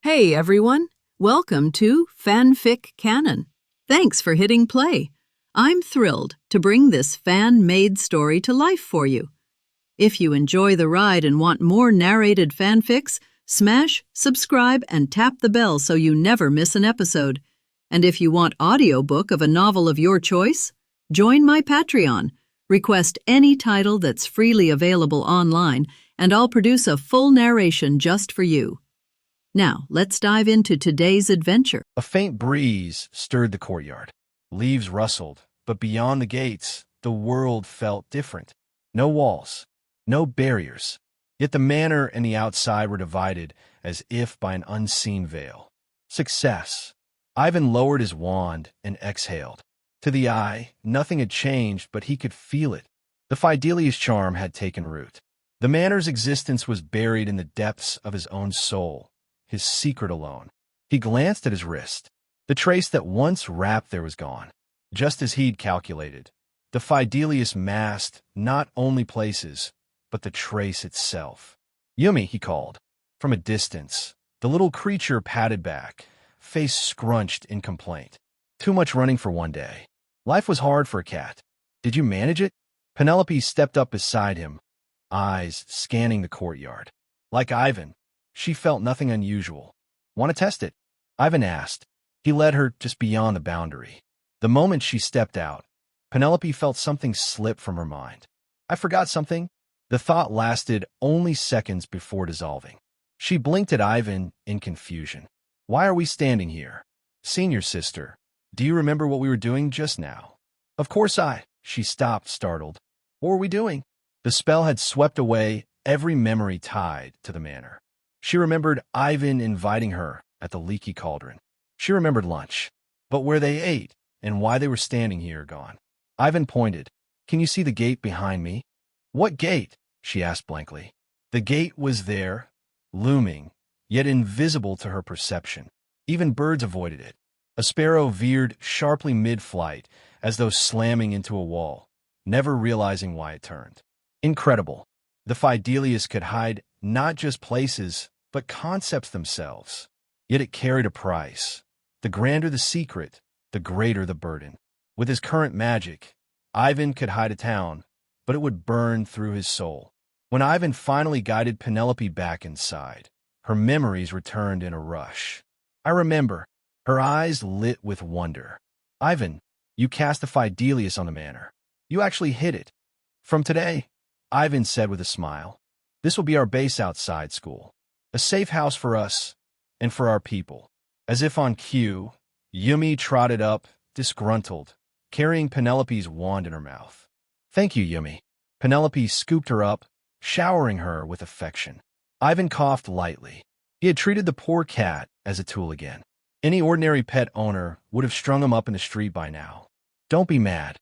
Hey everyone, welcome to FanFic Canon. Thanks for hitting play. I'm thrilled to bring this fan-made story to life for you. If you enjoy the ride and want more narrated fanfics, smash, subscribe, and tap the bell so you never miss an episode. And if you want audiobook of a novel of your choice, join my Patreon. Request any title that's freely available online, and I'll produce a full narration just for you. Now, let's dive into today's adventure. A faint breeze stirred the courtyard. Leaves rustled, but beyond the gates, the world felt different. No walls, no barriers. Yet the manor and the outside were divided as if by an unseen veil. Success. Ivan lowered his wand and exhaled. To the eye, nothing had changed, but he could feel it. The Fidelius charm had taken root. The manor's existence was buried in the depths of his own soul. His secret alone. He glanced at his wrist. The trace that once wrapped there was gone. Just as he'd calculated, the Fidelius masked not only places, but the trace itself. Yumi, he called. From a distance, the little creature patted back, face scrunched in complaint. Too much running for one day. Life was hard for a cat. Did you manage it? Penelope stepped up beside him, eyes scanning the courtyard. Like Ivan, she felt nothing unusual. Want to test it? Ivan asked. He led her just beyond the boundary. The moment she stepped out, Penelope felt something slip from her mind. I forgot something. The thought lasted only seconds before dissolving. She blinked at Ivan in confusion. Why are we standing here? Senior sister, do you remember what we were doing just now? Of course She stopped, startled. What were we doing? The spell had swept away every memory tied to the manor. She remembered Ivan inviting her at the leaky cauldron. She remembered lunch, but where they ate and why they were standing here gone. Ivan pointed. Can you see the gate behind me? What gate? She asked blankly. The gate was there, looming, yet invisible to her perception. Even birds avoided it. A sparrow veered sharply mid-flight, as though slamming into a wall, never realizing why it turned. Incredible. The Fidelius could hide not just places, but concepts themselves. Yet it carried a price. The grander the secret, the greater the burden. With his current magic, Ivan could hide a town, but it would burn through his soul. When Ivan finally guided Penelope back inside, her memories returned in a rush. I remember. Her eyes lit with wonder. Ivan, you cast the Fidelius on the manor. You actually hit it. From today, Ivan said with a smile, this will be our base outside school. A safe house for us and for our people. As if on cue, Yumi trotted up, disgruntled, carrying Penelope's wand in her mouth. Thank you, Yumi. Penelope scooped her up, showering her with affection. Ivan coughed lightly. He had treated the poor cat as a tool again. Any ordinary pet owner would have strung him up in the street by now. Don't be mad.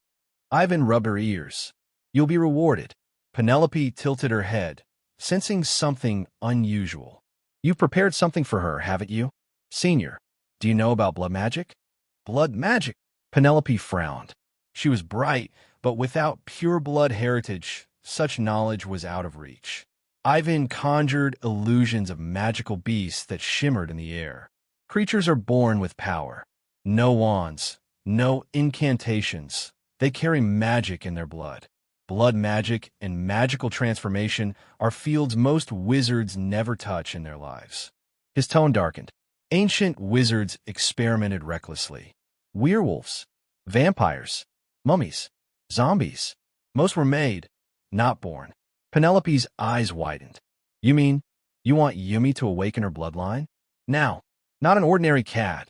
Ivan rubbed her ears. You'll be rewarded. Penelope tilted her head, sensing something unusual. You've prepared something for her, haven't you? Senior, do you know about blood magic? Blood magic? Penelope frowned. She was bright, but without pure blood heritage, such knowledge was out of reach. Ivan conjured illusions of magical beasts that shimmered in the air. Creatures are born with power. No wands, no incantations. They carry magic in their blood. Blood magic and magical transformation are fields most wizards never touch in their lives. His tone darkened. Ancient wizards experimented recklessly. Werewolves, vampires, mummies, zombies. Most were made, not born. Penelope's eyes widened. You mean, you want Yumi to awaken her bloodline? Now, not an ordinary cat,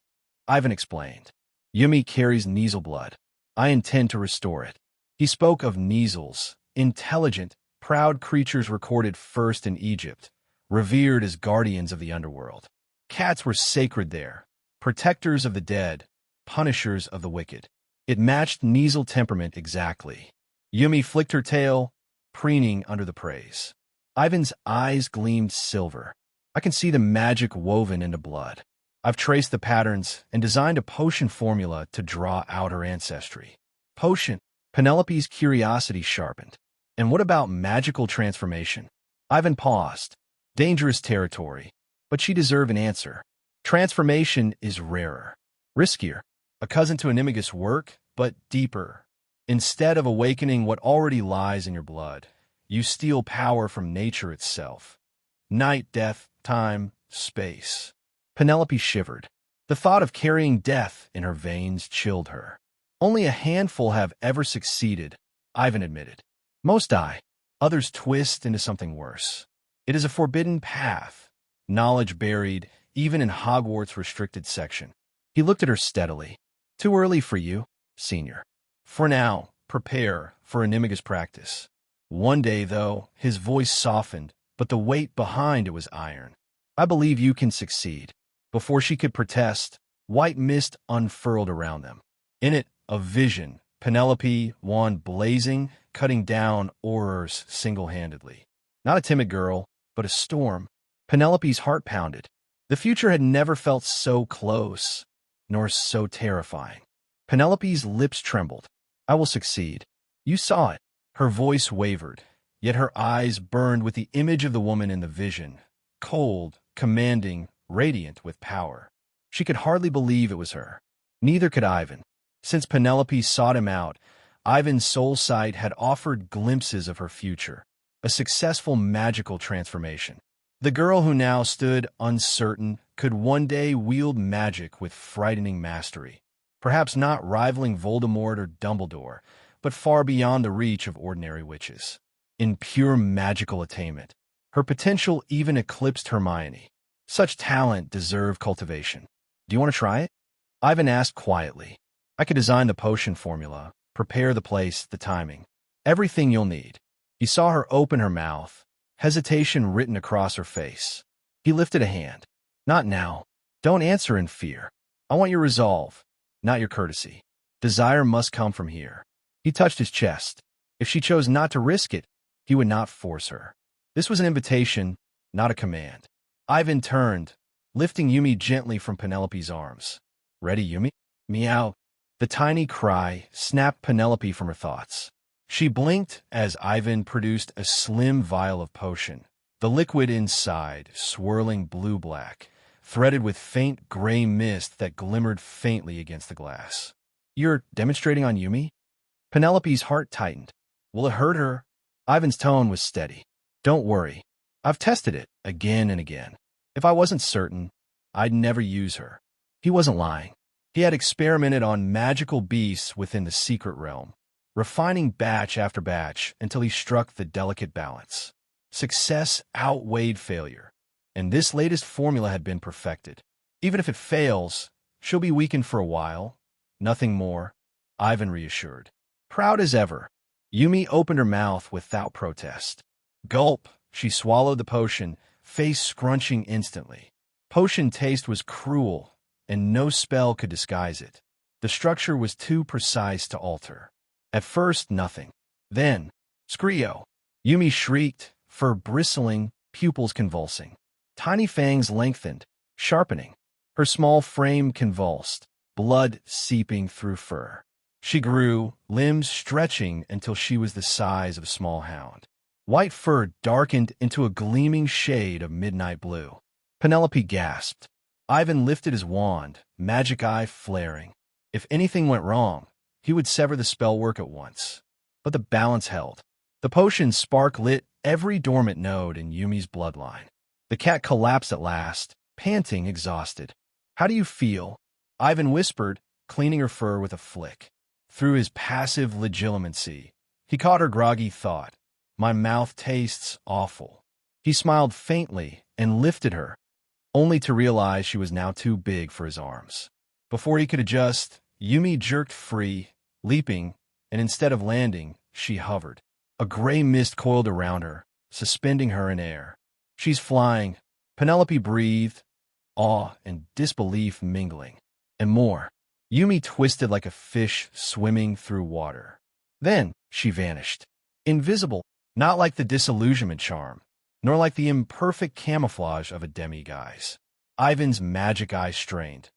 Ivan explained. Yumi carries Kneazle blood. I intend to restore it. He spoke of Kneazles, intelligent, proud creatures recorded first in Egypt, revered as guardians of the underworld. Cats were sacred there, protectors of the dead, punishers of the wicked. It matched Kneazle temperament exactly. Yumi flicked her tail, preening under the praise. Ivan's eyes gleamed silver. I can see the magic woven into blood. I've traced the patterns and designed a potion formula to draw out her ancestry. Potion. Penelope's curiosity sharpened. And what about magical transformation? Ivan paused. Dangerous territory. But she deserved an answer. Transformation is rarer, riskier, a cousin to Animagus work, but deeper. Instead of awakening what already lies in your blood, you steal power from nature itself. Night, death, time, space. Penelope shivered. The thought of carrying death in her veins chilled her. Only a handful have ever succeeded, Ivan admitted. Most die. Others twist into something worse. It is a forbidden path, knowledge buried even in Hogwarts' restricted section. He looked at her steadily. Too early for you, senior. For now, prepare for Animagus practice. One day, though, his voice softened, but the weight behind it was iron. I believe you can succeed. Before she could protest, white mist unfurled around them. In it, a vision, Penelope, wand blazing, cutting down Aurors single-handedly. Not a timid girl, but a storm. Penelope's heart pounded. The future had never felt so close, nor so terrifying. Penelope's lips trembled. I will succeed. You saw it. Her voice wavered, yet her eyes burned with the image of the woman in the vision, cold, commanding, radiant with power. She could hardly believe it was her. Neither could Ivan. Since Penelope sought him out, Ivan's soul sight had offered glimpses of her future, a successful magical transformation. The girl who now stood uncertain could one day wield magic with frightening mastery, perhaps not rivaling Voldemort or Dumbledore, but far beyond the reach of ordinary witches. In pure magical attainment, her potential even eclipsed Hermione. Such talent deserved cultivation. Do you want to try it? Ivan asked quietly. I could design the potion formula, prepare the place, the timing. Everything you'll need. He saw her open her mouth, hesitation written across her face. He lifted a hand. Not now. Don't answer in fear. I want your resolve, not your courtesy. Desire must come from here. He touched his chest. If she chose not to risk it, he would not force her. This was an invitation, not a command. Ivan turned, lifting Yumi gently from Penelope's arms. Ready, Yumi? Meow. The tiny cry snapped Penelope from her thoughts. She blinked as Ivan produced a slim vial of potion, the liquid inside swirling blue-black, threaded with faint gray mist that glimmered faintly against the glass. You're demonstrating on Yumi? Penelope's heart tightened. Will it hurt her? Ivan's tone was steady. Don't worry. I've tested it again and again. If I wasn't certain, I'd never use her. He wasn't lying. He had experimented on magical beasts within the secret realm, refining batch after batch until he struck the delicate balance. Success outweighed failure, and this latest formula had been perfected. Even if it fails, she'll be weakened for a while. Nothing more, Ivan reassured. Proud as ever, Yumi opened her mouth without protest. Gulp, she swallowed the potion, face scrunching instantly. Potion taste was cruel, and no spell could disguise it. The structure was too precise to alter. At first, nothing. Then, Scrio! Yumi shrieked, fur bristling, pupils convulsing. Tiny fangs lengthened, sharpening. Her small frame convulsed, blood seeping through fur. She grew, limbs stretching until she was the size of a small hound. White fur darkened into a gleaming shade of midnight blue. Penelope gasped. Ivan lifted his wand, magic eye flaring. If anything went wrong, he would sever the spell work at once. But the balance held. The potion's spark lit every dormant node in Yumi's bloodline. The cat collapsed at last, panting, exhausted. How do you feel? Ivan whispered, cleaning her fur with a flick. Through his passive legitimacy, he caught her groggy thought. My mouth tastes awful. He smiled faintly and lifted her, only to realize she was now too big for his arms. Before he could adjust, Yumi jerked free, leaping, and instead of landing, she hovered. A gray mist coiled around her, suspending her in air. She's flying. Penelope breathed, awe and disbelief mingling. And more. Yumi twisted like a fish swimming through water. Then she vanished. Invisible, not like the disillusionment charm, nor like the imperfect camouflage of a demiguise. Ivan's magic eye strained.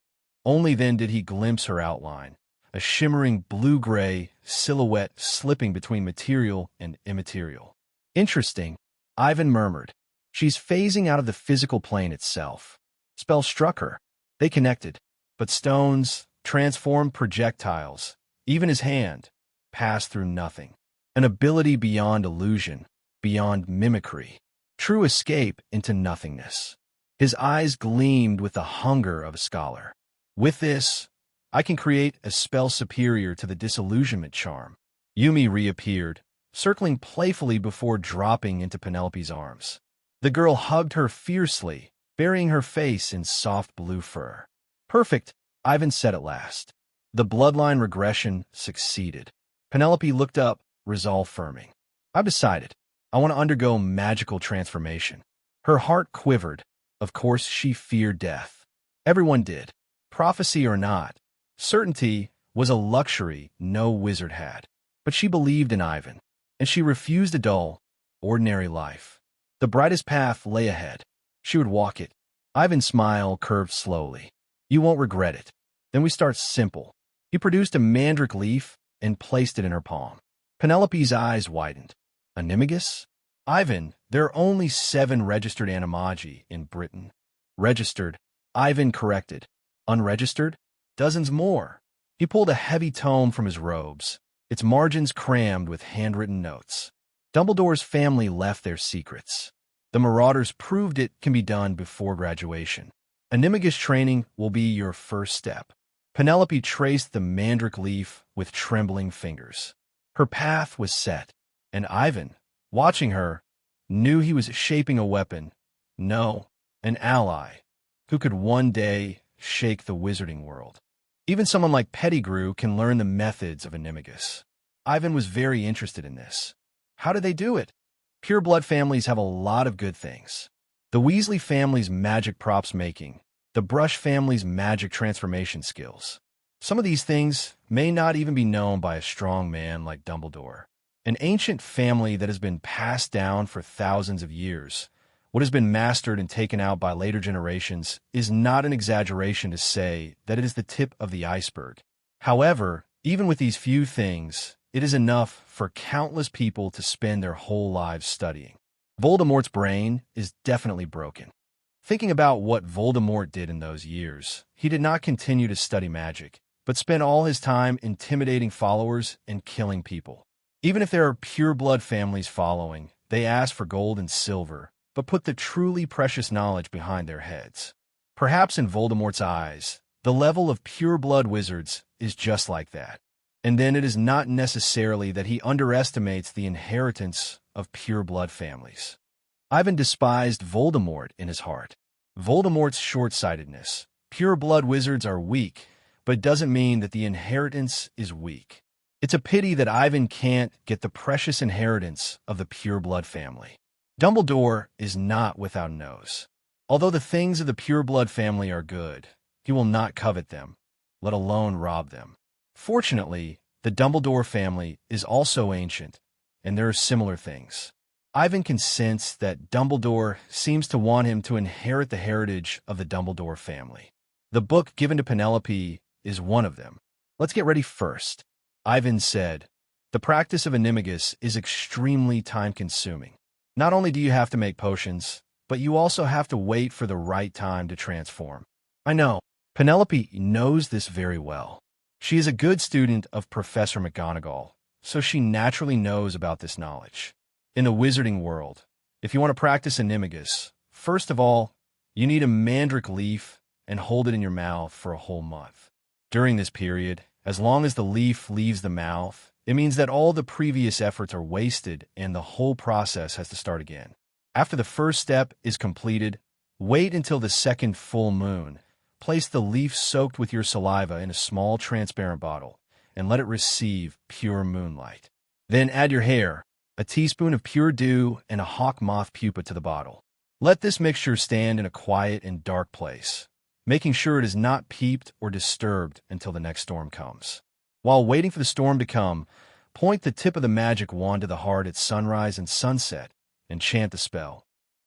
Only then did he glimpse her outline, a shimmering blue-gray silhouette slipping between material and immaterial. Interesting, Ivan murmured. She's phasing out of the physical plane itself. Spell struck her. They connected, but stones, transformed projectiles, even his hand, passed through nothing. An ability beyond illusion, beyond mimicry. True escape into nothingness. His eyes gleamed with the hunger of a scholar. With this, I can create a spell superior to the disillusionment charm. Yumi reappeared, circling playfully before dropping into Penelope's arms. The girl hugged her fiercely, burying her face in soft blue fur. Perfect, Ivan said at last. The bloodline regression succeeded. Penelope looked up, resolve firming. I've decided. I want to undergo magical transformation. Her heart quivered. Of course, she feared death. Everyone did. Prophecy or not, certainty was a luxury no wizard had. But she believed in Ivan, and she refused a dull, ordinary life. The brightest path lay ahead. She would walk it. Ivan's smile curved slowly. You won't regret it. Then we start simple. He produced a mandrake leaf and placed it in her palm. Penelope's eyes widened. Animagus? Ivan, there are only 7 registered animagi in Britain. Registered, Ivan corrected. Unregistered? Dozens more. He pulled a heavy tome from his robes, its margins crammed with handwritten notes. Dumbledore's family left their secrets. The Marauders proved it can be done before graduation. Animagus training will be your first step. Penelope traced the mandrake leaf with trembling fingers. Her path was set, and Ivan, watching her, knew he was shaping a weapon, no, an ally, who could one day shake the wizarding world. Even someone like Pettigrew can learn the methods of Animagus. Ivan was very interested in this. How do they do it? Pureblood families have a lot of good things. The Weasley family's magic props making, the Brush family's magic transformation skills. Some of these things may not even be known by a strong man like Dumbledore. An ancient family that has been passed down for thousands of years. What has been mastered and taken out by later generations is not an exaggeration to say that it is the tip of the iceberg. However, even with these few things, it is enough for countless people to spend their whole lives studying. Voldemort's brain is definitely broken. Thinking about what Voldemort did in those years, he did not continue to study magic, but spent all his time intimidating followers and killing people. Even if there are pureblood families following, they ask for gold and silver, but put the truly precious knowledge behind their heads. Perhaps in Voldemort's eyes, the level of pureblood wizards is just like that. And then it is not necessarily that he underestimates the inheritance of pureblood families. Ivan despised Voldemort in his heart. Voldemort's short-sightedness. Pureblood wizards are weak, but it doesn't mean that the inheritance is weak. It's a pity that Ivan can't get the precious inheritance of the pureblood family. Dumbledore is not without a nose. Although the things of the pureblood family are good, he will not covet them, let alone rob them. Fortunately, the Dumbledore family is also ancient, and there are similar things. Ivan can sense that Dumbledore seems to want him to inherit the heritage of the Dumbledore family. The book given to Penelope is one of them. Let's get ready first. Ivan said, the practice of Animagus is extremely time-consuming. Not only do you have to make potions, but you also have to wait for the right time to transform. I know, Penelope knows this very well. She is a good student of Professor McGonagall, so she naturally knows about this knowledge. In the wizarding world, if you want to practice Animagus, first of all, you need a mandrake leaf and hold it in your mouth for a whole month. During this period, as long as the leaf leaves the mouth, it means that all the previous efforts are wasted and the whole process has to start again. After the first step is completed, wait until the second full moon. Place the leaf soaked with your saliva in a small transparent bottle and let it receive pure moonlight. Then add your hair, a teaspoon of pure dew, and a hawk moth pupa to the bottle. Let this mixture stand in a quiet and dark place, making sure it is not peeped or disturbed until the next storm comes. While waiting for the storm to come, point the tip of the magic wand to the heart at sunrise and sunset and chant the spell.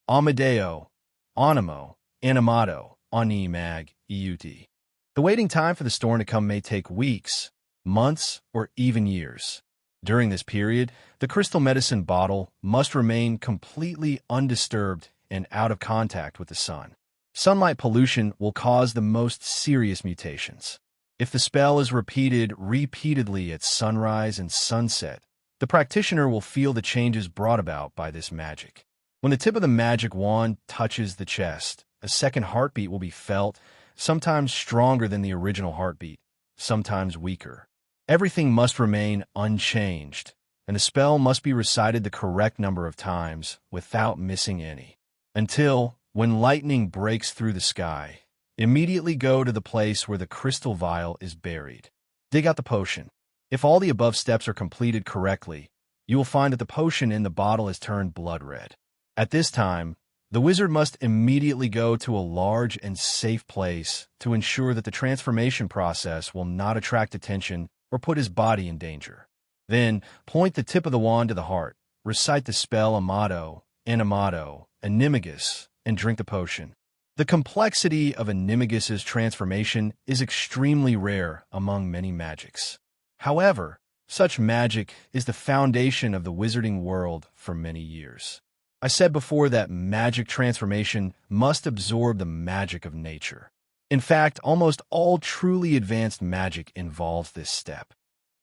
Amadeo, Animo, Animato, Ani Mag, Eut. The waiting time for the storm to come may take weeks, months, or even years. During this period, the crystal medicine bottle must remain completely undisturbed and out of contact with the sun. Sunlight pollution will cause the most serious mutations. If the spell is repeated repeatedly at sunrise and sunset, the practitioner will feel the changes brought about by this magic. When the tip of the magic wand touches the chest, a second heartbeat will be felt, sometimes stronger than the original heartbeat, sometimes weaker. Everything must remain unchanged, and the spell must be recited the correct number of times without missing any. Until, when lightning breaks through the sky, immediately go to the place where the crystal vial is buried. Dig out the potion. If all the above steps are completed correctly, you will find that the potion in the bottle has turned blood red. At this time, the wizard must immediately go to a large and safe place to ensure that the transformation process will not attract attention or put his body in danger. Then, point the tip of the wand to the heart, recite the spell Amato, Animato, Animagus, and drink the potion. The complexity of Animagus's transformation is extremely rare among many magics. However, such magic is the foundation of the wizarding world for many years. I said before that magic transformation must absorb the magic of nature. In fact, almost all truly advanced magic involves this step.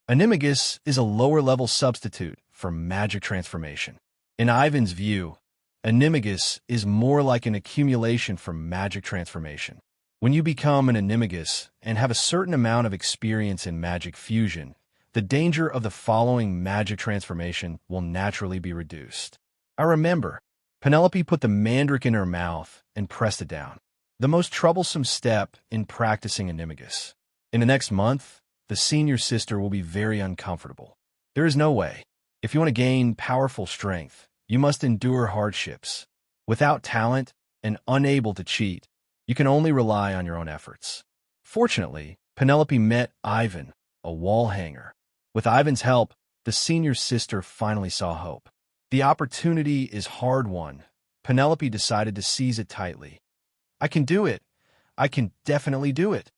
Animagus is a lower-level substitute for magic transformation. In Ivan's view, Animagus is more like an accumulation for magic transformation. When you become an Animagus and have a certain amount of experience in magic fusion, the danger of the following magic transformation will naturally be reduced. I remember, Penelope put the mandrake in her mouth and pressed it down. The most troublesome step in practicing Animagus. In the next month, the senior sister will be very uncomfortable. There is no way. If you want to gain powerful strength, you must endure hardships. Without talent and unable to cheat, you can only rely on your own efforts. Fortunately, Penelope met Ivan, a wall hanger. With Ivan's help, the senior sister finally saw hope. The opportunity is hard-won. Penelope decided to seize it tightly. I can do it. I can definitely do it.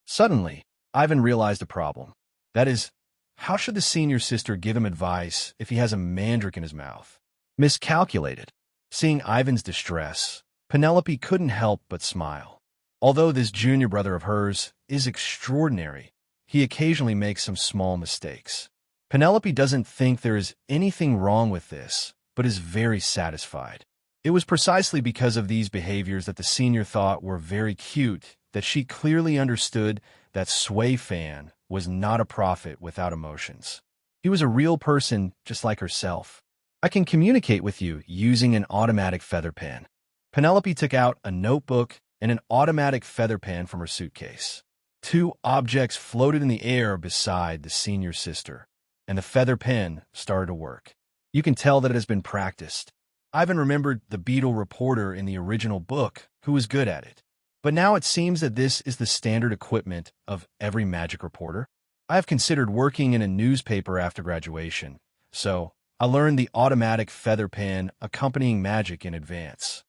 Suddenly, Ivan realized a problem. That is, how should the senior sister give him advice if he has a mandrake in his mouth? Miscalculated. Seeing Ivan's distress, Penelope couldn't help but smile. Although this junior brother of hers is extraordinary, he occasionally makes some small mistakes. Penelope doesn't think there is anything wrong with this, but is very satisfied. It was precisely because of these behaviors that the senior thought were very cute that she clearly understood that Sway Fan was not a prophet without emotions. He was a real person just like herself. I can communicate with you using an automatic feather pen. Penelope took out a notebook and an automatic feather pen from her suitcase. Two objects floated in the air beside the senior sister, and the feather pen started to work. You can tell that it has been practiced. Ivan remembered the beetle reporter in the original book who was good at it. But now it seems that this is the standard equipment of every magic reporter. I have considered working in a newspaper after graduation, so I learned the automatic feather pen accompanying magic in advance.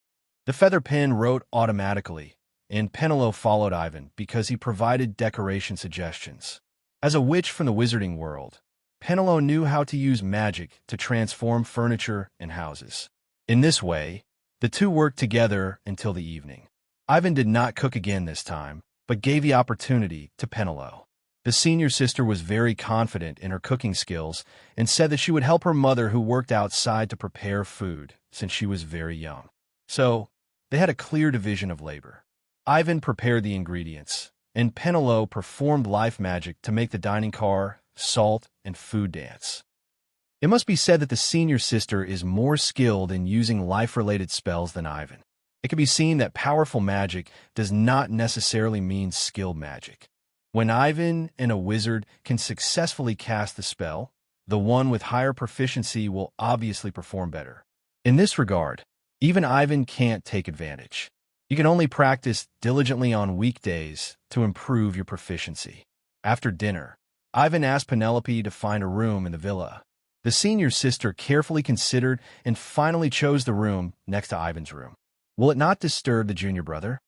The feather pen wrote automatically, and Penelope followed Ivan because he provided decoration suggestions. As a witch from the wizarding world, Penelope knew how to use magic to transform furniture and houses. In this way, the two worked together until the evening. Ivan did not cook again this time, but gave the opportunity to Penelope. The senior sister was very confident in her cooking skills and said that she would help her mother who worked outside to prepare food since she was very young. So, they had a clear division of labor. Ivan prepared the ingredients, and Penelope performed life magic to make the dining car, salt, and food dance. It must be said that the senior sister is more skilled in using life-related spells than Ivan. It can be seen that powerful magic does not necessarily mean skilled magic. When Ivan and a wizard can successfully cast the spell, the one with higher proficiency will obviously perform better. In this regard, even Ivan can't take advantage. You can only practice diligently on weekdays to improve your proficiency. After dinner, Ivan asked Penelope to find a room in the villa. The senior sister carefully considered and finally chose the room next to Ivan's room. Will it not disturb the junior brother?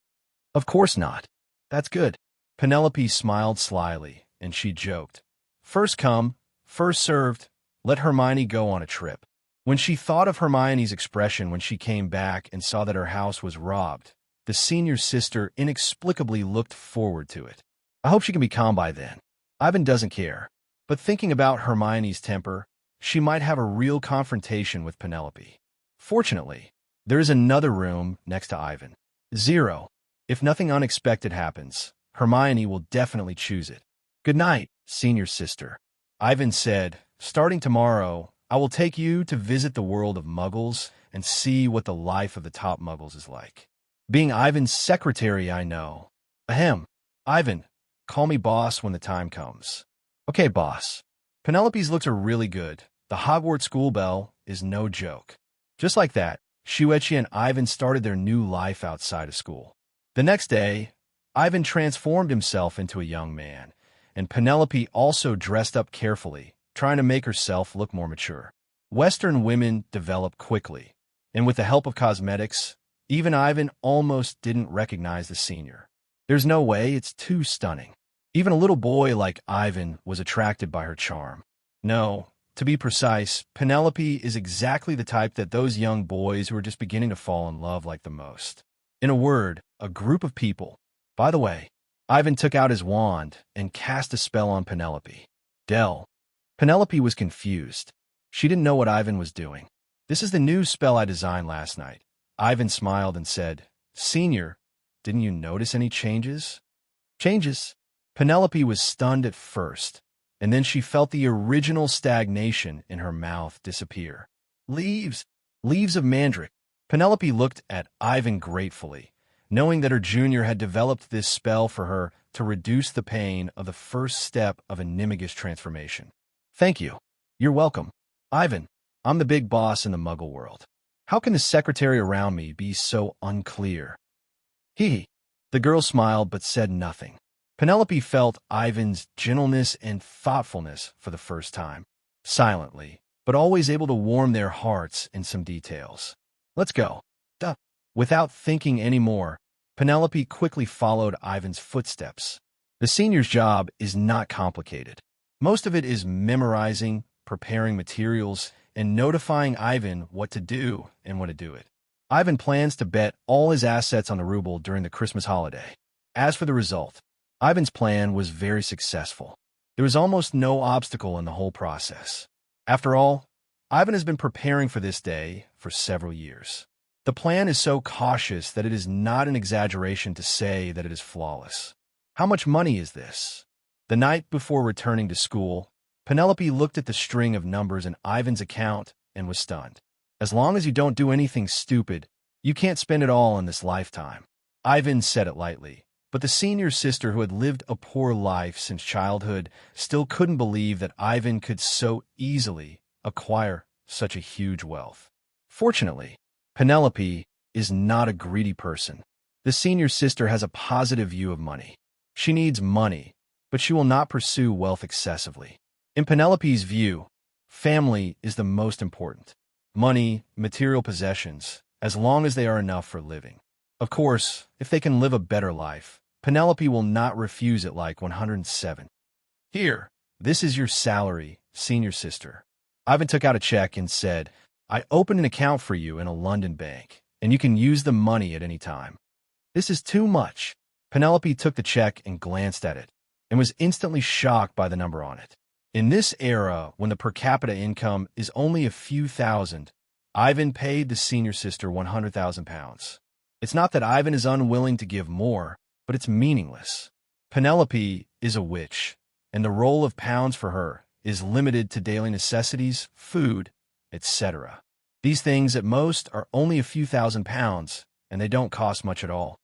Of course not. That's good. Penelope smiled slyly, and she joked. First come, first served. Let Hermione go on a trip. When she thought of Hermione's expression when she came back and saw that her house was robbed, the senior sister inexplicably looked forward to it. I hope she can be calm by then. Ivan doesn't care. But thinking about Hermione's temper, she might have a real confrontation with Penelope. Fortunately, there is another room next to Ivan. 0. If nothing unexpected happens, Hermione will definitely choose it. Good night, senior sister. Ivan said, starting tomorrow, I will take you to visit the world of Muggles and see what the life of the top Muggles is like. Being Ivan's secretary, I know. Ahem. Ivan, call me boss when the time comes. Okay, boss. Penelope's looks are really good. The Hogwarts school bell is no joke. Just like that, Shuechi and Ivan started their new life outside of school. The next day, Ivan transformed himself into a young man, and Penelope also dressed up carefully, trying to make herself look more mature. Western women develop quickly, and with the help of cosmetics, even Ivan almost didn't recognize the senior. There's no way, it's too stunning. Even a little boy like Ivan was attracted by her charm. No, to be precise, Penelope is exactly the type that those young boys who are just beginning to fall in love like the most. In a word, a group of people. By the way, Ivan took out his wand and cast a spell on Penelope. Del. Penelope was confused. She didn't know what Ivan was doing. This is the new spell I designed last night. Ivan smiled and said, Senior, didn't you notice any changes? Changes? Penelope was stunned at first, and then she felt the original stagnation in her mouth disappear. Leaves! Leaves of mandrake. Penelope looked at Ivan gratefully, knowing that her junior had developed this spell for her to reduce the pain of the first step of Animagus transformation. Thank you. You're welcome. Ivan, I'm the big boss in the Muggle world. How can the secretary around me be so unclear? Hee. The girl smiled but said nothing. Penelope felt Ivan's gentleness and thoughtfulness for the first time, silently, but always able to warm their hearts in some details. Let's go. Duh. Without thinking any more, Penelope quickly followed Ivan's footsteps. The senior's job is not complicated. Most of it is memorizing, preparing materials, and notifying Ivan what to do and when to do it. Ivan plans to bet all his assets on the ruble during the Christmas holiday. As for the result, Ivan's plan was very successful. There was almost no obstacle in the whole process. After all, Ivan has been preparing for this day for several years. The plan is so cautious that it is not an exaggeration to say that it is flawless. How much money is this? The night before returning to school, Penelope looked at the string of numbers in Ivan's account and was stunned. As long as you don't do anything stupid, you can't spend it all in this lifetime. Ivan said it lightly, but the senior sister who had lived a poor life since childhood still couldn't believe that Ivan could so easily acquire such a huge wealth. Fortunately, Penelope is not a greedy person. The senior sister has a positive view of money. She needs money, but she will not pursue wealth excessively. In Penelope's view, family is the most important. Money, material possessions, as long as they are enough for living. Of course, if they can live a better life, Penelope will not refuse it like 107. Here, this is your salary, senior sister. Ivan took out a check and said, I opened an account for you in a London bank, and you can use the money at any time. This is too much. Penelope took the check and glanced at it, and was instantly shocked by the number on it. In this era, when the per capita income is only a few thousand, Ivan paid the senior sister £100,000. It's not that Ivan is unwilling to give more, but it's meaningless. Penelope is a witch, and the roll of pounds for her is limited to daily necessities, food, etc. These things at most are only a few £1,000s, and they don't cost much at all.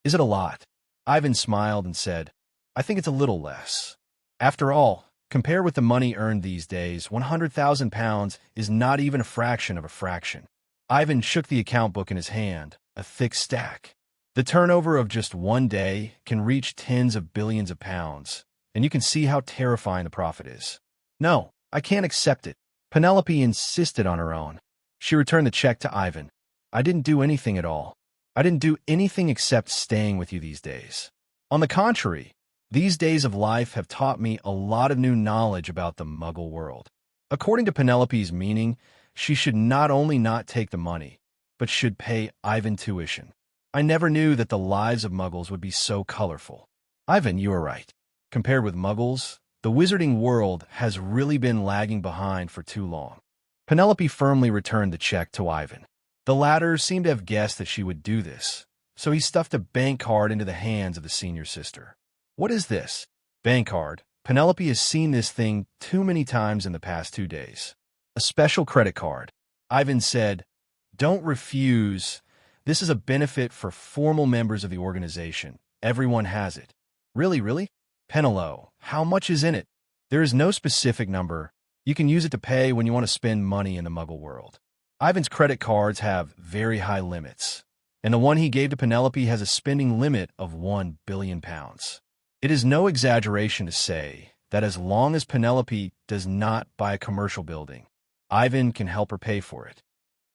Is it a lot? Ivan smiled and said, I think it's a little less. After all, compared with the money earned these days, £100,000 is not even a fraction of a fraction. Ivan shook the account book in his hand, a thick stack. The turnover of just one day can reach tens of billions of pounds, and you can see how terrifying the profit is. No, I can't accept it. Penelope insisted on her own. She returned the check to Ivan. I didn't do anything at all. I didn't do anything except staying with you these days. On the contrary, these days of life have taught me a lot of new knowledge about the Muggle world. According to Penelope's meaning, she should not only not take the money, but should pay Ivan tuition. I never knew that the lives of Muggles would be so colorful. Ivan, you are right. Compared with Muggles, the wizarding world has really been lagging behind for too long. Penelope firmly returned the check to Ivan. The latter seemed to have guessed that she would do this, so he stuffed a bank card into the hands of the senior sister. What is this? Bank card. Penelope has seen this thing too many times in the past 2 days. A special credit card. Ivan said, "Don't refuse. This is a benefit for formal members of the organization. Everyone has it." Really? Penelope, how much is in it? There is no specific number. You can use it to pay when you want to spend money in the Muggle world. Ivan's credit cards have very high limits, and the one he gave to Penelope has a spending limit of £1 billion. It is no exaggeration to say that as long as Penelope does not buy a commercial building, Ivan can help her pay for it.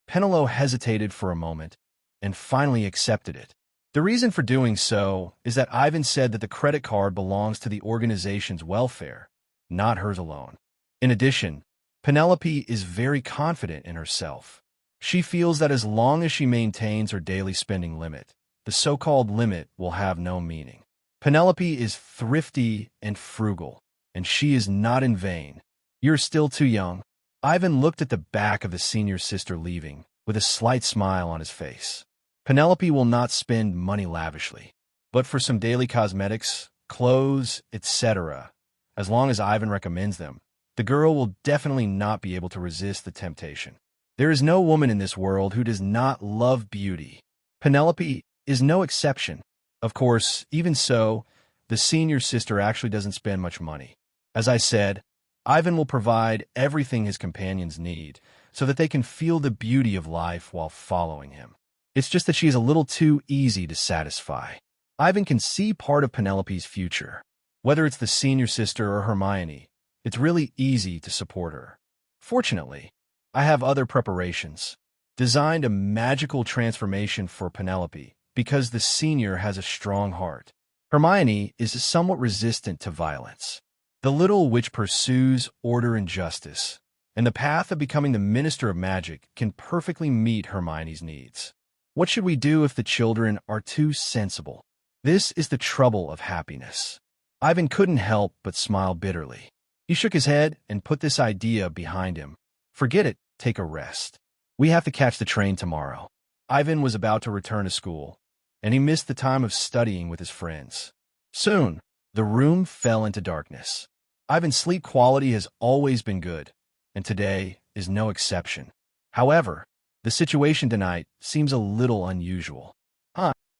Penelope hesitated for a moment and finally accepted it. The reason for doing so is that Ivan said that the credit card belongs to the organization's welfare, not hers alone. In addition, Penelope is very confident in herself. She feels that as long as she maintains her daily spending limit, the so-called limit will have no meaning. Penelope is thrifty and frugal, and she is not in vain. You're still too young. Ivan looked at the back of the senior sister leaving, with a slight smile on his face. Penelope will not spend money lavishly, but for some daily cosmetics, clothes, etc., as long as Ivan recommends them, the girl will definitely not be able to resist the temptation. There is no woman in this world who does not love beauty. Penelope is no exception. Of course, even so, the senior sister actually doesn't spend much money. As I said, Ivan will provide everything his companions need so that they can feel the beauty of life while following him. It's just that she is a little too easy to satisfy. Ivan can see part of Penelope's future. Whether it's the senior sister or Hermione, it's really easy to support her. Fortunately, I have other preparations. Designed a magical transformation for Penelope because the senior has a strong heart. Hermione is somewhat resistant to violence. The little witch pursues order and justice, and the path of becoming the Minister of Magic can perfectly meet Hermione's needs. What should we do if the children are too sensible? This is the trouble of happiness. Ivan couldn't help but smile bitterly. He shook his head and put this idea behind him. Forget it, take a rest. We have to catch the train tomorrow. Ivan was about to return to school, and he missed the time of studying with his friends. Soon, the room fell into darkness. Ivan's sleep quality has always been good, and today is no exception. However, the situation tonight seems a little unusual.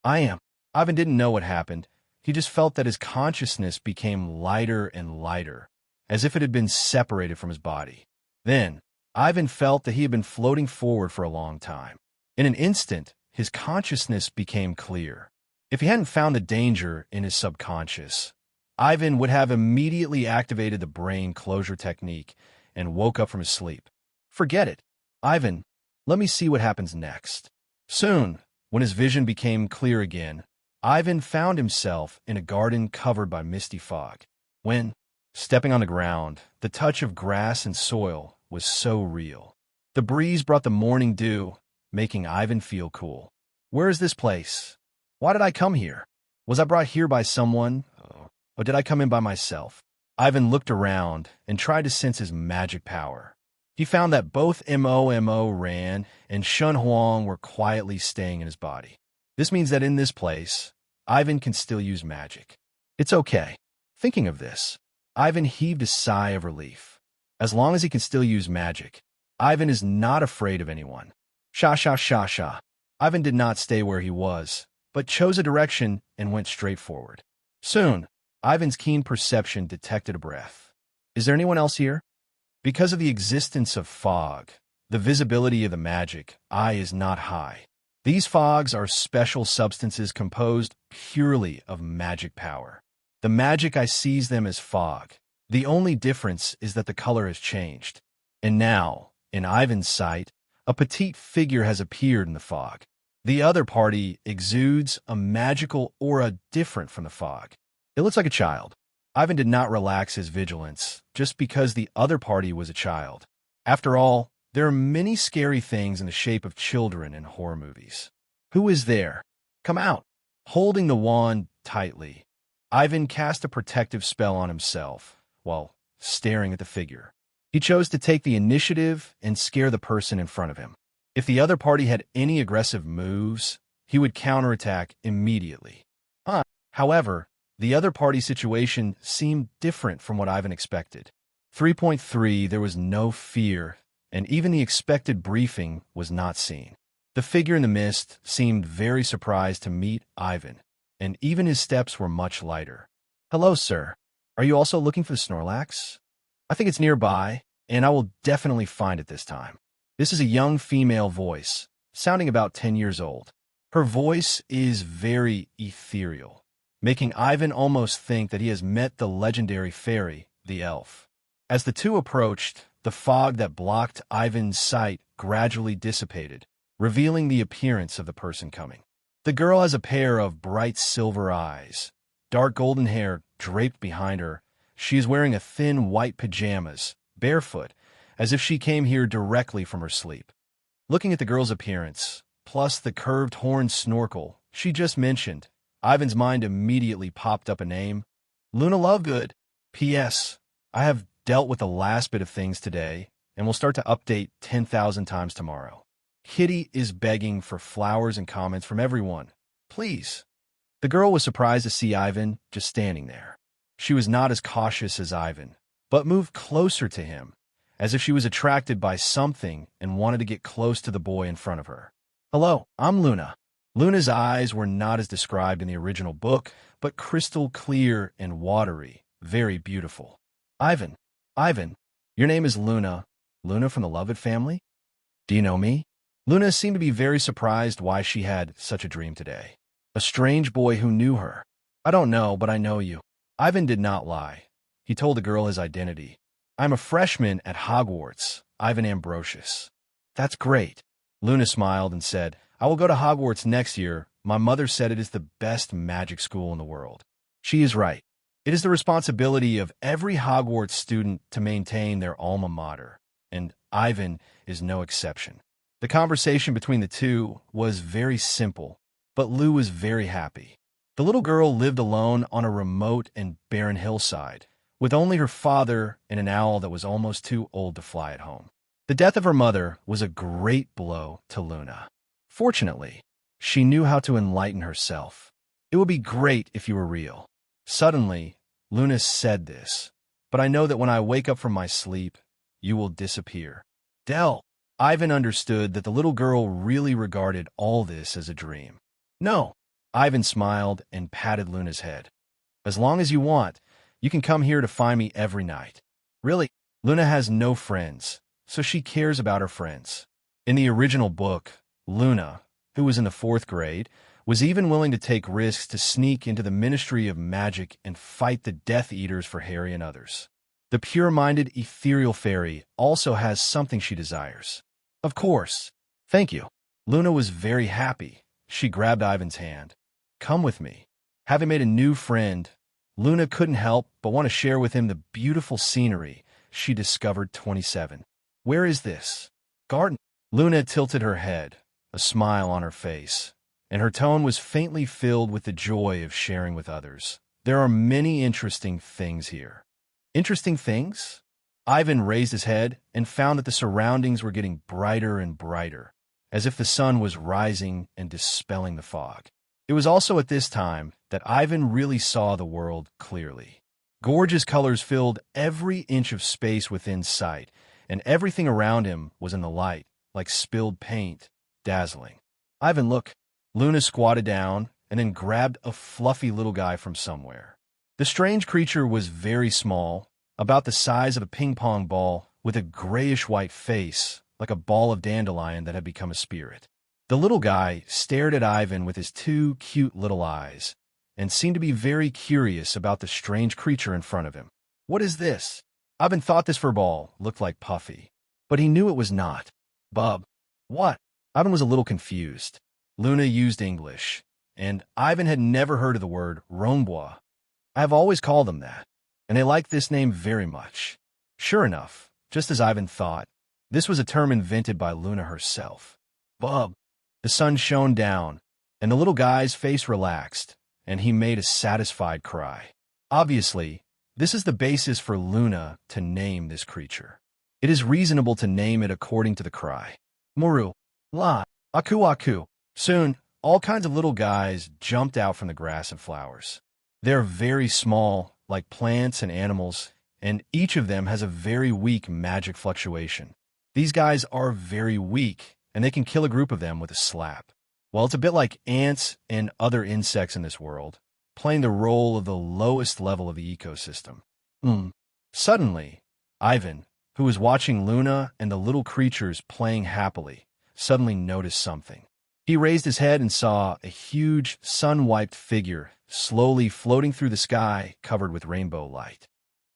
Ivan didn't know what happened. He just felt that his consciousness became lighter and lighter, as if it had been separated from his body. Then, Ivan felt that he had been floating forward for a long time. In an instant, his consciousness became clear. If he hadn't found the danger in his subconscious, Ivan would have immediately activated the brain closure technique and woke up from his sleep. Forget it. Ivan, let me see what happens next. Soon, when his vision became clear again, Ivan found himself in a garden covered by misty fog. When, stepping on the ground, the touch of grass and soil was so real. The breeze brought the morning dew, making Ivan feel cool. Where is this place? Why did I come here? Was I brought here by someone, or did I come in by myself? Ivan looked around and tried to sense his magic power. He found that both Mo Ran and Shun Huang were quietly staying in his body. This means that in this place, Ivan can still use magic. It's okay. Thinking of this, Ivan heaved a sigh of relief. As long as he can still use magic, Ivan is not afraid of anyone. Sha. Ivan did not stay where he was, but chose a direction and went straight forward. Soon, Ivan's keen perception detected a breath. Is there anyone else here? Because of the existence of fog, the visibility of the magic eye is not high. These fogs are special substances composed purely of magic power. The magic eye sees them as fog. The only difference is that the color has changed. And now, in Ivan's sight, a petite figure has appeared in the fog. The other party exudes a magical aura different from the fog. It looks like a child. Ivan did not relax his vigilance just because the other party was a child. After all, there are many scary things in the shape of children in horror movies. Who is there? Come out. Holding the wand tightly, Ivan cast a protective spell on himself while staring at the figure. He chose to take the initiative and scare the person in front of him. If the other party had any aggressive moves, he would counterattack immediately. However, the other party's situation seemed different from what Ivan expected. 3.3 There was no fear, and even the expected briefing was not seen. The figure in the mist seemed very surprised to meet Ivan, and even his steps were much lighter. "Hello, sir. Are you also looking for the Snorlax? I think it's nearby, and I will definitely find it this time." This is a young female voice, sounding about 10 years old. Her voice is very ethereal, making Ivan almost think that he has met the legendary fairy, the elf. As the two approached, the fog that blocked Ivan's sight gradually dissipated, revealing the appearance of the person coming. The girl has a pair of bright silver eyes, dark golden hair draped behind her. She is wearing a thin white pajamas, barefoot, as if she came here directly from her sleep. Looking at the girl's appearance, plus the curved horn snorkel she just mentioned, Ivan's mind immediately popped up a name: Luna Lovegood. P.S. I have dealt with the last bit of things today, and will start to update 10,000 times tomorrow. Kitty is begging for flowers and comments from everyone. Please. The girl was surprised to see Ivan just standing there. She was not as cautious as Ivan, but moved closer to him, as if she was attracted by something and wanted to get close to the boy in front of her. "Hello, I'm Luna." Luna's eyes were not as described in the original book, but crystal clear and watery, very beautiful. Ivan, your name is Luna. Luna from the Lovett family? Do you know me?" Luna seemed to be very surprised why she had such a dream today. A strange boy who knew her. "I don't know, but I know you." Ivan did not lie. He told the girl his identity. "I'm a freshman at Hogwarts, Ivan Ambrosius." "That's great." Luna smiled and said, "I will go to Hogwarts next year. My mother said it is the best magic school in the world." She is right. It is the responsibility of every Hogwarts student to maintain their alma mater, and Ivan is no exception. The conversation between the two was very simple, but Lou was very happy. The little girl lived alone on a remote and barren hillside, with only her father and an owl that was almost too old to fly at home. The death of her mother was a great blow to Luna. Fortunately, she knew how to enlighten herself. "It would be great if you were real." Suddenly, Luna said this, "But I know that when I wake up from my sleep, you will disappear." Dell. Ivan understood that the little girl really regarded all this as a dream. "No." Ivan smiled and patted Luna's head. "As long as you want, you can come here to find me every night." Really, Luna has no friends, so she cares about her friends. In the original book, Luna, who was in the 4th grade, was even willing to take risks to sneak into the Ministry of Magic and fight the Death Eaters for Harry and others. The pure-minded ethereal fairy also has something she desires. "Of course. Thank you." Luna was very happy. She grabbed Ivan's hand. "Come with me." Having made a new friend, Luna couldn't help but want to share with him the beautiful scenery she discovered 27. "Where is this garden?" Luna tilted her head, a smile on her face, and her tone was faintly filled with the joy of sharing with others. "There are many interesting things here." "Interesting things?" Ivan raised his head and found that the surroundings were getting brighter and brighter, as if the sun was rising and dispelling the fog. It was also at this time that Ivan really saw the world clearly. Gorgeous colors filled every inch of space within sight, and everything around him was in the light, like spilled paint, dazzling. "Ivan, look." Luna squatted down and then grabbed a fluffy little guy from somewhere. The strange creature was very small, about the size of a ping-pong ball, with a grayish-white face, like a ball of dandelion that had become a spirit. The little guy stared at Ivan with his 2 cute little eyes, and seemed to be very curious about the strange creature in front of him. "What is this?" Ivan thought this furball looked like Puffy, but he knew it was not. "Bub." "What?" Ivan was a little confused. Luna used English, and Ivan had never heard of the word Rombois. "I have always called them that, and they like this name very much." Sure enough, just as Ivan thought, this was a term invented by Luna herself. "Bub." The sun shone down, And the little guy's face relaxed, and he made a satisfied cry. Obviously, this is the basis for Luna to name this creature. It is reasonable to name it according to the cry. Moru, la, aku aku. Soon, all kinds of little guys jumped out from the grass and flowers. They're very small, like plants and animals, and each of them has a very weak magic fluctuation. These guys are very weak, and they can kill a group of them with a slap. Well, it's a bit like ants and other insects in this world, playing the role of the lowest level of the ecosystem. Suddenly, Ivan, who was watching Luna and the little creatures playing happily, suddenly noticed something. He raised his head and saw a huge, sun-wiped figure slowly floating through the sky covered with rainbow light.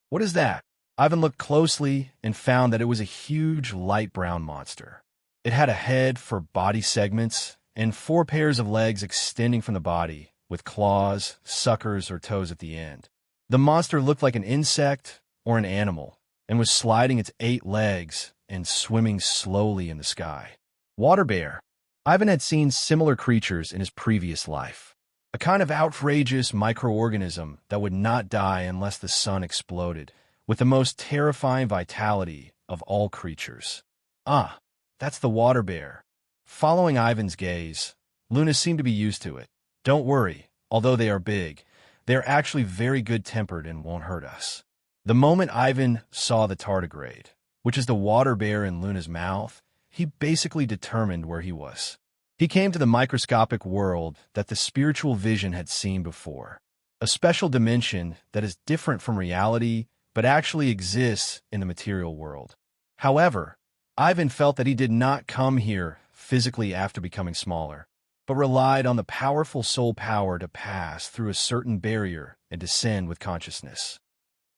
What is that? Ivan looked closely and found that it was a huge light brown monster. It had a head for body segments and 4 pairs of legs extending from the body, with claws, suckers, or toes at the end. The monster looked like an insect or an animal and was sliding its 8 legs and swimming slowly in the sky. Water bear. Ivan had seen similar creatures in his previous life. A kind of outrageous microorganism that would not die unless the sun exploded, with the most terrifying vitality of all creatures. Ah, that's the water bear. Following Ivan's gaze, Luna seemed to be used to it. Don't worry, although they are big, they are actually very good-tempered and won't hurt us. The moment Ivan saw the tardigrade, which is the water bear in Luna's mouth, he basically determined where he was. He came to the microscopic world that the spiritual vision had seen before, a special dimension that is different from reality but actually exists in the material world. However, Ivan felt that he did not come here physically after becoming smaller, but relied on the powerful soul power to pass through a certain barrier and descend with consciousness.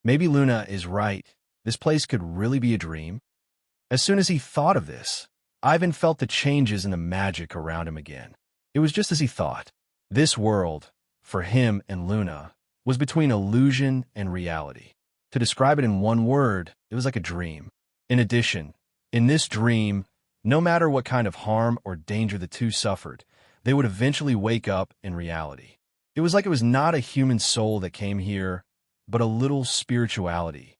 Maybe Luna is right. This place could really be a dream. As soon as he thought of this, Ivan felt the changes in the magic around him again. It was just as he thought. This world, for him and Luna, was between illusion and reality. To describe it in one word, it was like a dream. In addition, in this dream, no matter what kind of harm or danger the two suffered, they would eventually wake up in reality. It was like it was not a human soul that came here, but a little spirituality.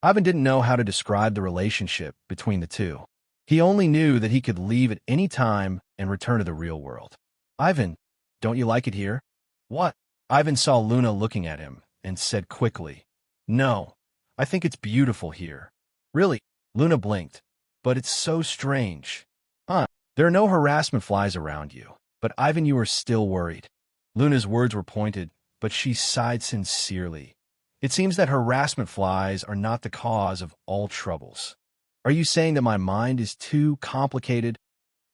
Ivan didn't know how to describe the relationship between the two. He only knew that he could leave at any time and return to the real world. Ivan, don't you like it here? What? Ivan saw Luna looking at him and said quickly, No, I think it's beautiful here. Really? Luna blinked. But it's so strange. There are no harassment flies around you. But Ivan, you are still worried. Luna's words were pointed, but she sighed sincerely. It seems that harassment flies are not the cause of all troubles. Are you saying that my mind is too complicated?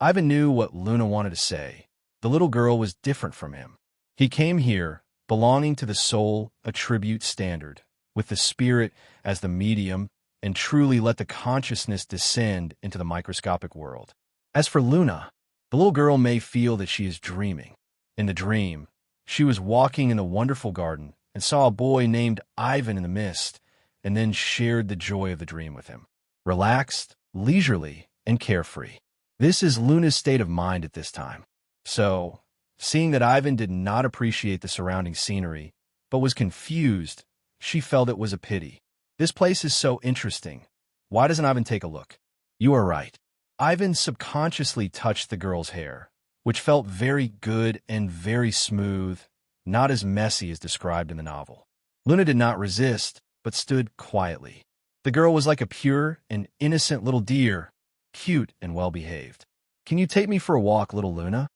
Ivan knew what Luna wanted to say. The little girl was different from him. He came here, belonging to the soul attribute standard, with the spirit as the medium, and truly let the consciousness descend into the microscopic world. As for Luna, the little girl may feel that she is dreaming. In the dream, she was walking in the wonderful garden and saw a boy named Ivan in the mist, and then shared the joy of the dream with him. Relaxed, leisurely, and carefree. This is Luna's state of mind at this time. So, seeing that Ivan did not appreciate the surrounding scenery, but was confused, she felt it was a pity. This place is so interesting. Why doesn't Ivan take a look? You are right. Ivan subconsciously touched the girl's hair, which felt very good and very smooth, not as messy as described in the novel. Luna did not resist, but stood quietly. The girl was like a pure and innocent little deer, cute and well-behaved. Can you take me for a walk, little Luna?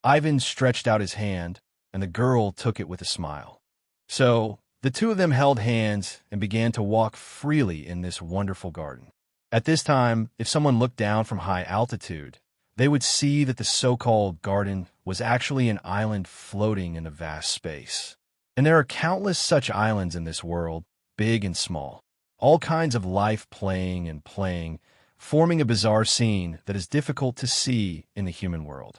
Ivan stretched out his hand, and the girl took it with a smile. So, the two of them held hands and began to walk freely in this wonderful garden. At this time, if someone looked down from high altitude, they would see that the so-called garden was actually an island floating in a vast space. And there are countless such islands in this world, big and small. All kinds of life playing and playing, forming a bizarre scene that is difficult to see in the human world.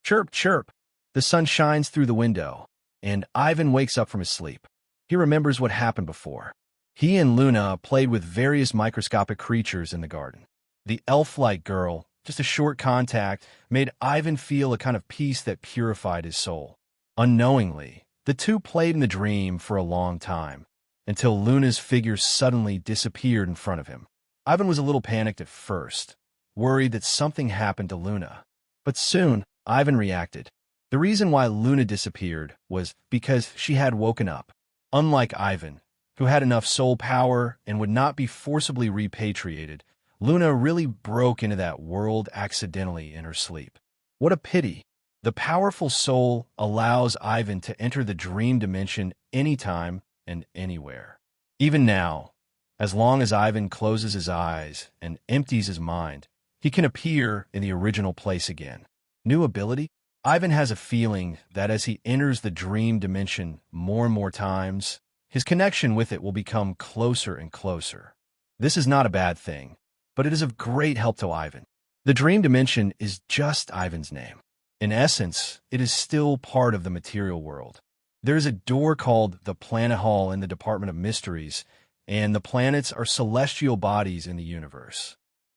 Chirp, chirp. The sun shines through the window, and Ivan wakes up from his sleep. He remembers what happened before. He and Luna played with various microscopic creatures in the garden. The elf-like girl Just a short contact made Ivan feel a kind of peace that purified his soul. Unknowingly, the two played in the dream for a long time, until Luna's figure suddenly disappeared in front of him. Ivan was a little panicked at first, worried that something happened to Luna. But soon, Ivan reacted. The reason why Luna disappeared was because she had woken up. Unlike Ivan, who had enough soul power and would not be forcibly repatriated, Luna really broke into that world accidentally in her sleep. What a pity. The powerful soul allows Ivan to enter the dream dimension anytime and anywhere. Even now, as long as Ivan closes his eyes and empties his mind, he can appear in the original place again. New ability? Ivan has a feeling that as he enters the dream dimension more and more times, his connection with it will become closer and closer. This is not a bad thing, but it is of great help to Ivan. The dream dimension is just Ivan's name. In essence, it is still part of the material world. There is a door called the Planet Hall in the Department of Mysteries, and the planets are celestial bodies in the universe.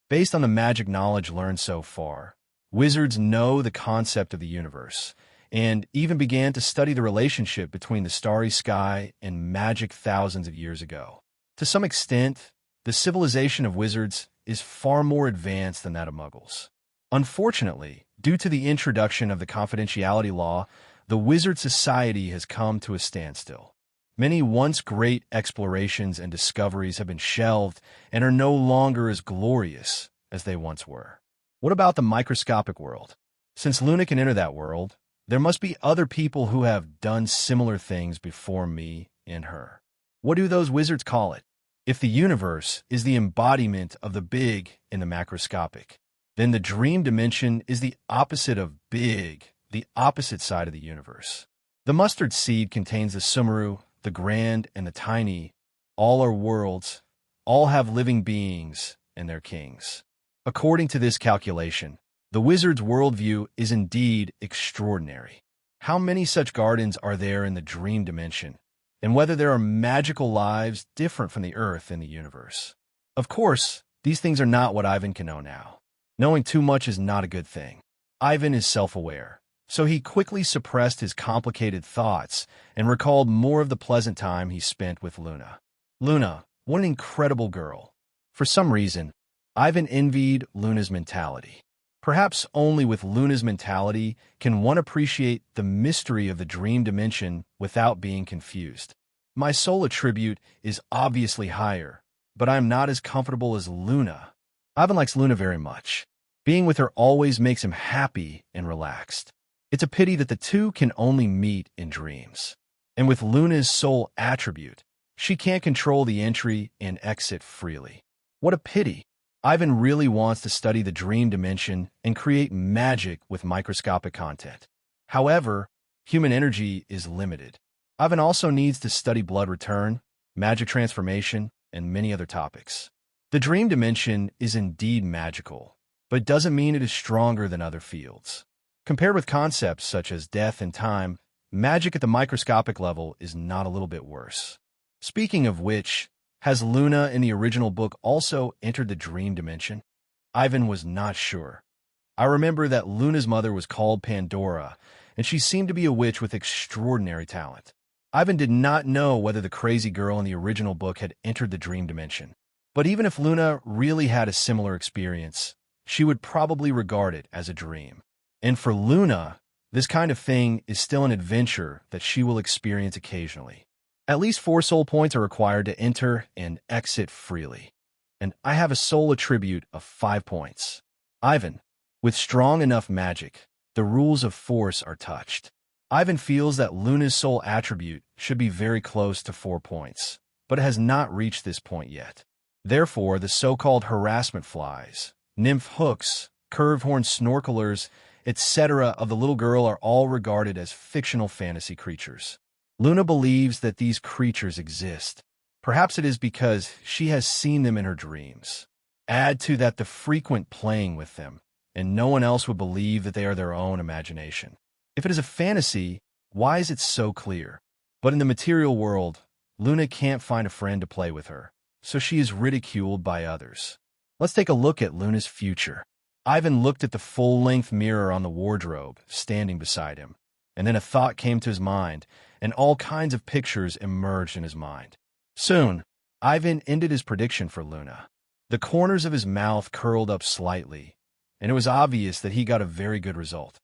Based on the magic knowledge learned so far, wizards know the concept of the universe, and even began to study the relationship between the starry sky and magic thousands of years ago. To some extent, the civilization of wizards is far more advanced than that of Muggles. Unfortunately, due to the introduction of the confidentiality law, the wizard society has come to a standstill. Many once great explorations and discoveries have been shelved and are no longer as glorious as they once were. What about the microscopic world? Since Luna can enter that world, there must be other people who have done similar things before me and her. What do those wizards call it? If the universe is the embodiment of the big in the macroscopic, then the dream dimension is the opposite of big, the opposite side of the universe. The mustard seed contains the Sumeru, the grand, and the tiny. All are worlds, all have living beings and their kings. According to this calculation, the wizard's worldview is indeed extraordinary. How many such gardens are there in the dream dimension, and whether there are magical lives different from the earth in the universe? Of course, these things are not what Ivan can know now. Knowing too much is not a good thing. Ivan is self-aware, so he quickly suppressed his complicated thoughts and recalled more of the pleasant time he spent with Luna. Luna, what an incredible girl. For some reason, Ivan envied Luna's mentality. Perhaps only with Luna's mentality can one appreciate the mystery of the dream dimension without being confused. My soul attribute is obviously higher, but I am not as comfortable as Luna. Ivan likes Luna very much. Being with her always makes him happy and relaxed. It's a pity that the two can only meet in dreams. And with Luna's soul attribute, she can't control the entry and exit freely. What a pity. Ivan really wants to study the dream dimension and create magic with microscopic content. However, human energy is limited. Ivan also needs to study blood return, magic transformation, and many other topics. The dream dimension is indeed magical, but it doesn't mean it is stronger than other fields. Compared with concepts such as death and time, magic at the microscopic level is not a little bit worse. Speaking of which, has Luna in the original book also entered the dream dimension? Ivan was not sure. I remember that Luna's mother was called Pandora, and she seemed to be a witch with extraordinary talent. Ivan did not know whether the crazy girl in the original book had entered the dream dimension. But even if Luna really had a similar experience, she would probably regard it as a dream. And for Luna, this kind of thing is still an adventure that she will experience occasionally. At least 4 soul points are required to enter and exit freely. And I have a soul attribute of 5 points. Ivan, with strong enough magic, the rules of force are touched. Ivan feels that Luna's soul attribute should be very close to 4 points, but it has not reached this point yet. Therefore, the so-called harassment flies, nymph hooks, curved-horned snorkelers, etc. of the little girl are all regarded as fictional fantasy creatures. Luna believes that these creatures exist. Perhaps it is because she has seen them in her dreams. Add to that the frequent playing with them, and no one else would believe that they are their own imagination. If it is a fantasy, why is it so clear? But in the material world, Luna can't find a friend to play with her, so she is ridiculed by others. Let's take a look at Luna's future. Ivan looked at the full-length mirror on the wardrobe standing beside him, and then a thought came to his mind, and all kinds of pictures emerged in his mind. Soon, Ivan ended his prediction for Luna. The corners of his mouth curled up slightly, and it was obvious that he got a very good result.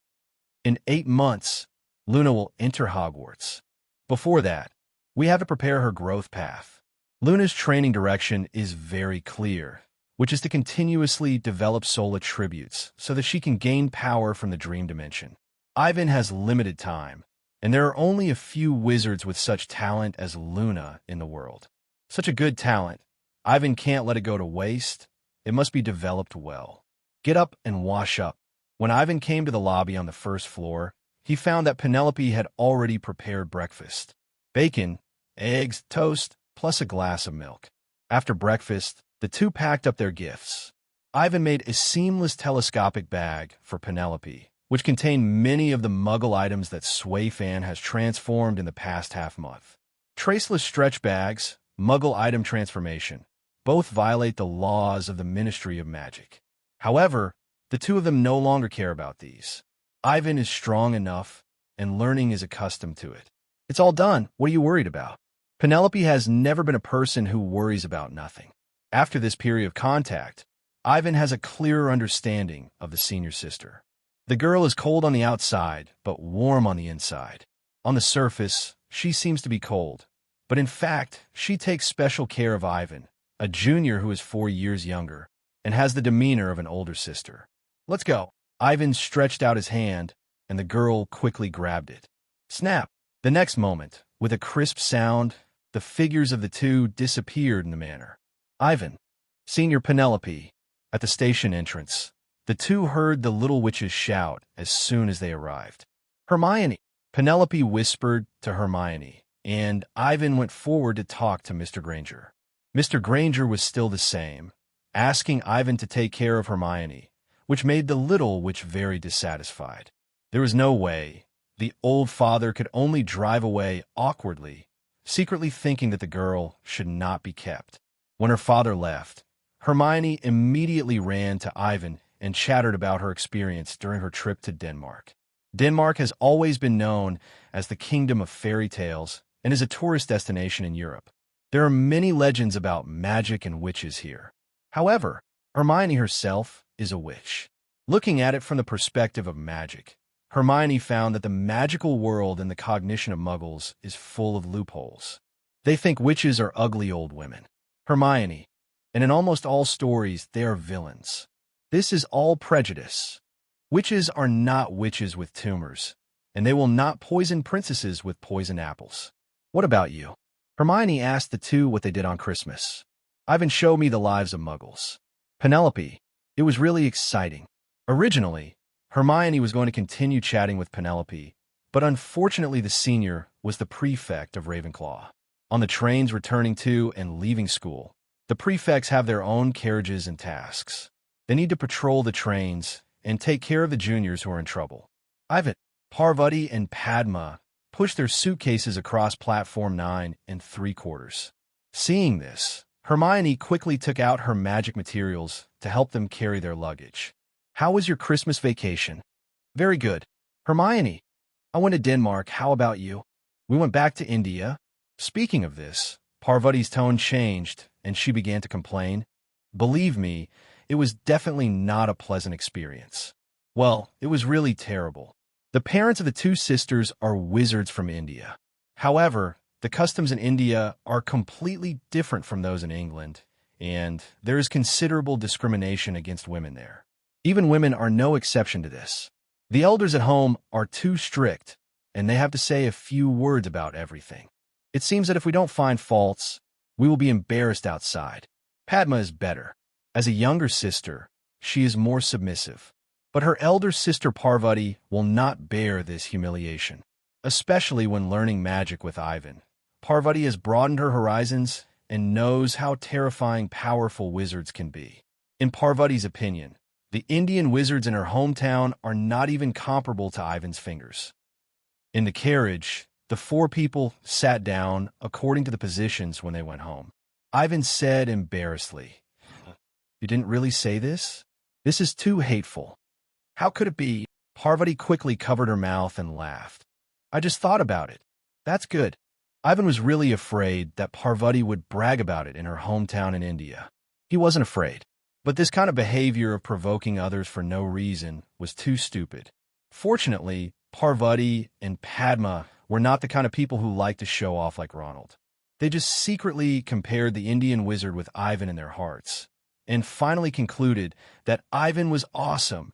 In 8 months, Luna will enter Hogwarts. Before that, we have to prepare her growth path. Luna's training direction is very clear, which is to continuously develop soul attributes so that she can gain power from the dream dimension. Ivan has limited time, and there are only a few wizards with such talent as Luna in the world. Such a good talent, Ivan can't let it go to waste. It must be developed well. Get up and wash up. When Ivan came to the lobby on the first floor, he found that Penelope had already prepared breakfast. Bacon, eggs, toast, plus a glass of milk. After breakfast, the two packed up their gifts. Ivan made a seamless telescopic bag for Penelope, which contained many of the Muggle items that Fan has transformed in the past half-month. Traceless stretch bags, Muggle item transformation, both violate the laws of the Ministry of Magic. However, the two of them no longer care about these. Ivan is strong enough, and learning is accustomed to it. It's all done. What are you worried about? Penelope has never been a person who worries about nothing. After this period of contact, Ivan has a clearer understanding of the senior sister. The girl is cold on the outside, but warm on the inside. On the surface, she seems to be cold, but in fact, she takes special care of Ivan, a junior who is 4 years younger, and has the demeanor of an older sister. Let's go. Ivan stretched out his hand, and the girl quickly grabbed it. Snap! The next moment, with a crisp sound, the figures of the two disappeared in the manor. Ivan, Senior Penelope, at the station entrance. The two heard the little witches shout as soon as they arrived. Hermione! Penelope whispered to Hermione, and Ivan went forward to talk to Mr. Granger. Mr. Granger was still the same, asking Ivan to take care of Hermione, which made the little witch very dissatisfied. There was no way. The old father could only drive away awkwardly, secretly thinking that the girl should not be kept. When her father left, Hermione immediately ran to Ivan and chattered about her experience during her trip to Denmark. Denmark has always been known as the kingdom of fairy tales and is a tourist destination in Europe. There are many legends about magic and witches here. However, Hermione herself is a witch. Looking at it from the perspective of magic, Hermione found that the magical world and the cognition of Muggles is full of loopholes. They think witches are ugly old women. Hermione, and in almost all stories, they are villains. This is all prejudice. Witches are not witches with tumors, and they will not poison princesses with poison apples. What about you? Hermione asked the two what they did on Christmas. Ivan showed me the lives of Muggles. Penelope, it was really exciting. Originally, Hermione was going to continue chatting with Penelope, but unfortunately the senior was the prefect of Ravenclaw. On the trains returning to and leaving school, the prefects have their own carriages and tasks. They need to patrol the trains and take care of the juniors who are in trouble. Ivan, Parvati, and Padma pushed their suitcases across platform 9 3/4. Seeing this, Hermione quickly took out her magic materials to help them carry their luggage. How was your Christmas vacation? Very good. Hermione, I went to Denmark. How about you? We went back to India. Speaking of this, Parvati's tone changed, and she began to complain. Believe me, it was definitely not a pleasant experience. Well, it was really terrible. The parents of the two sisters are wizards from India. However, the customs in India are completely different from those in England, and there is considerable discrimination against women there. Even women are no exception to this. The elders at home are too strict, and they have to say a few words about everything. It seems that if we don't find faults, we will be embarrassed outside. Padma is better. As a younger sister, she is more submissive. But her elder sister Parvati will not bear this humiliation, especially when learning magic with Ivan. Parvati has broadened her horizons and knows how terrifying powerful wizards can be. In Parvati's opinion, the Indian wizards in her hometown are not even comparable to Ivan's fingers. In the carriage, the four people sat down according to the positions when they went home. Ivan said embarrassedly, "You didn't really say this?" This is too hateful. How could it be? Parvati quickly covered her mouth and laughed. I just thought about it. That's good. Ivan was really afraid that Parvati would brag about it in her hometown in India. He wasn't afraid. But this kind of behavior of provoking others for no reason was too stupid. Fortunately, Parvati and Padma were not the kind of people who liked to show off like Ronald. They just secretly compared the Indian wizard with Ivan in their hearts, and finally concluded that Ivan was awesome.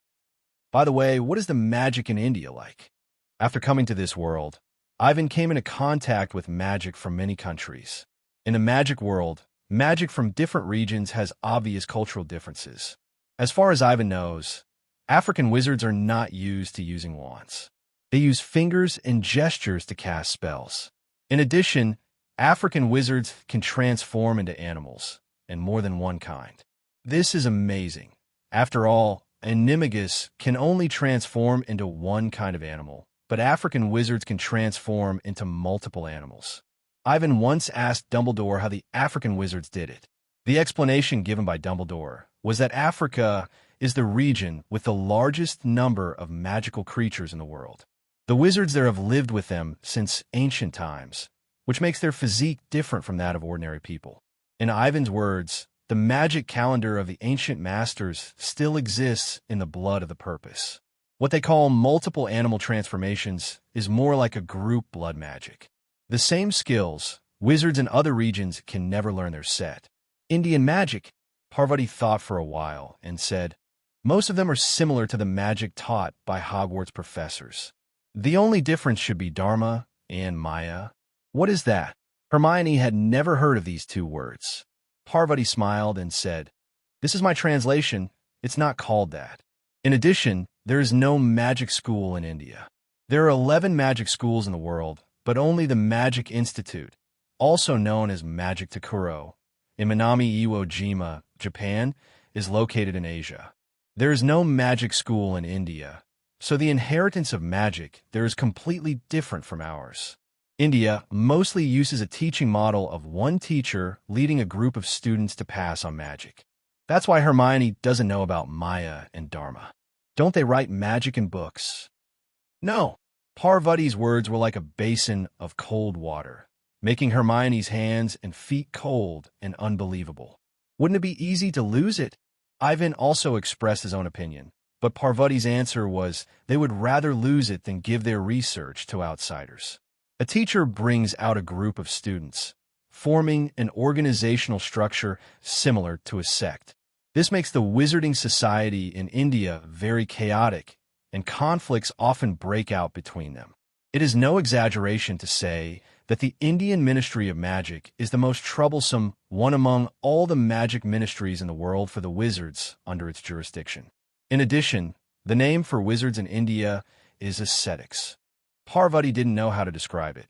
By the way, what is the magic in India like? After coming to this world, Ivan came into contact with magic from many countries. In the magic world, magic from different regions has obvious cultural differences. As far as Ivan knows, African wizards are not used to using wands. They use fingers and gestures to cast spells. In addition, African wizards can transform into animals, and more than one kind. This is amazing. After all, Animagus can only transform into one kind of animal, but African wizards can transform into multiple animals. Ivan once asked Dumbledore how the African wizards did it. The explanation given by Dumbledore was that Africa is the region with the largest number of magical creatures in the world. The wizards there have lived with them since ancient times, which makes their physique different from that of ordinary people. In Ivan's words, the magic calendar of the ancient masters still exists in the blood of the purpose. What they call multiple animal transformations is more like a group blood magic. The same skills, wizards in other regions can never learn their set. Indian magic, Parvati thought for a while and said, most of them are similar to the magic taught by Hogwarts professors. The only difference should be Dharma and Maya. What is that? Hermione had never heard of these two words. Parvati smiled and said, this is my translation. It's not called that. In addition, there is no magic school in India. There are 11 magic schools in the world, but only the Magic Institute, also known as Magic Takuro, in Minami Iwo Jima, Japan, is located in Asia. There is no magic school in India, so the inheritance of magic there is completely different from ours. India mostly uses a teaching model of one teacher leading a group of students to pass on magic. That's why Hermione doesn't know about Maya and Dharma. Don't they write magic in books? No. Parvati's words were like a basin of cold water, making Hermione's hands and feet cold and unbelievable. Wouldn't it be easy to lose it? Ivan also expressed his own opinion, but Parvati's answer was they would rather lose it than give their research to outsiders. A teacher brings out a group of students, forming an organizational structure similar to a sect. This makes the wizarding society in India very chaotic, and conflicts often break out between them. It is no exaggeration to say that the Indian Ministry of Magic is the most troublesome one among all the magic ministries in the world for the wizards under its jurisdiction. In addition, the name for wizards in India is ascetics. Parvati didn't know how to describe it,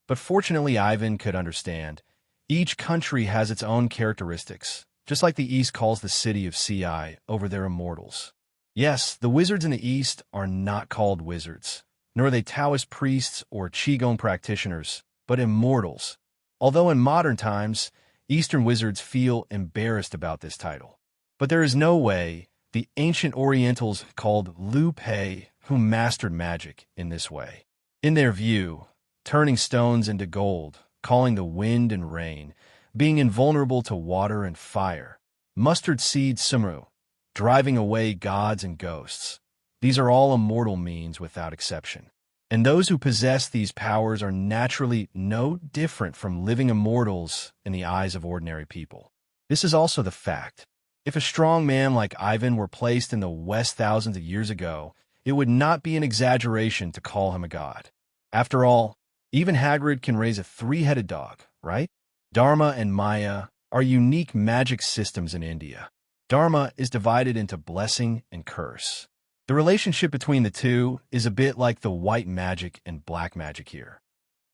but fortunately Ivan could understand. Each country has its own characteristics, just like the East calls the city of Ci over their immortals. Yes, the wizards in the East are not called wizards, nor are they Taoist priests or Qigong practitioners, but immortals. Although in modern times, Eastern wizards feel embarrassed about this title. But there is no way the ancient Orientals called Lu Pei who mastered magic in this way. In their view, turning stones into gold, calling the wind and rain, being invulnerable to water and fire, mustard seed Sumru, driving away gods and ghosts. These are all immortal means without exception. And those who possess these powers are naturally no different from living immortals in the eyes of ordinary people. This is also the fact. If a strong man like Ivan were placed in the West thousands of years ago, it would not be an exaggeration to call him a god. After all, even Hagrid can raise a three-headed dog, right? Dharma and Maya are unique magic systems in India. Dharma is divided into blessing and curse. The relationship between the two is a bit like the white magic and black magic here.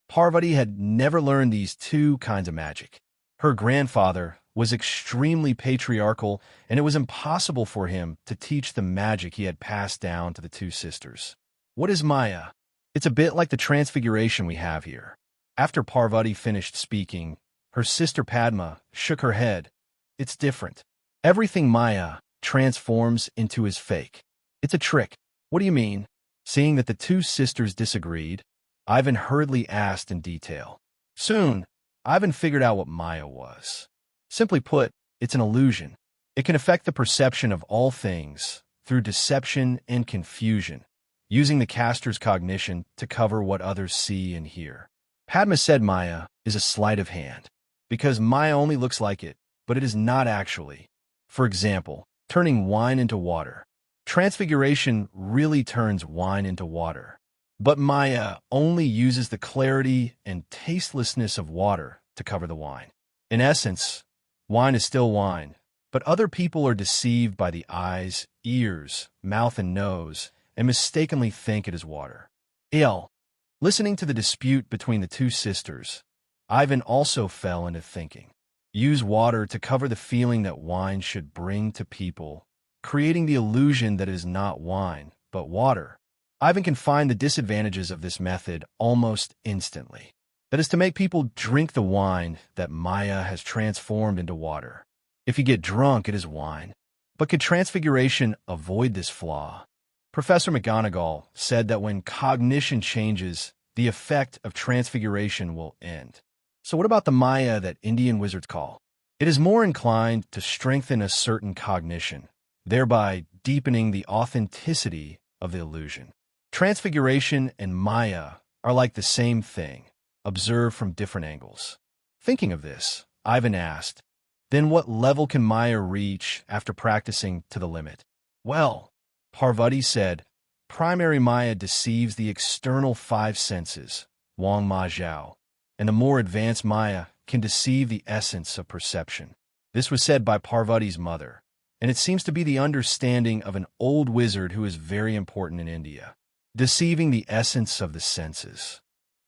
Parvati had never learned these two kinds of magic. Her grandfather was extremely patriarchal, and it was impossible for him to teach the magic he had passed down to the two sisters. What is Maya? It's a bit like the transfiguration we have here. After Parvati finished speaking, her sister Padma shook her head. It's different. Everything Maya transforms into his fake. It's a trick. What do you mean? Seeing that the two sisters disagreed, Ivan hurriedly asked in detail. Soon, Ivan figured out what Maya was. Simply put, it's an illusion. It can affect the perception of all things through deception and confusion, using the caster's cognition to cover what others see and hear. Padma said Maya is a sleight of hand, because Maya only looks like it, but it is not actually. For example, turning wine into water. Transfiguration really turns wine into water. But Maya only uses the clarity and tastelessness of water to cover the wine. In essence, wine is still wine, but other people are deceived by the eyes, ears, mouth, and nose, and mistakenly think it is water. Listening to the dispute between the two sisters, Ivan also fell into thinking. Use water to cover the feeling that wine should bring to people, creating the illusion that it is not wine, but water. Ivan can find the disadvantages of this method almost instantly. That is to make people drink the wine that Maya has transformed into water. If you get drunk, it is wine. But could transfiguration avoid this flaw? Professor McGonagall said that when cognition changes, the effect of transfiguration will end. So what about the Maya that Indian wizards call? It is more inclined to strengthen a certain cognition, thereby deepening the authenticity of the illusion. Transfiguration and Maya are like the same thing, observed from different angles. Thinking of this, Ivan asked, then what level can Maya reach after practicing to the limit? Well, Parvati said, primary Maya deceives the external five senses, Wang Ma Zhao, and the more advanced Maya can deceive the essence of perception. This was said by Parvati's mother, and it seems to be the understanding of an old wizard who is very important in India. Deceiving the essence of the senses.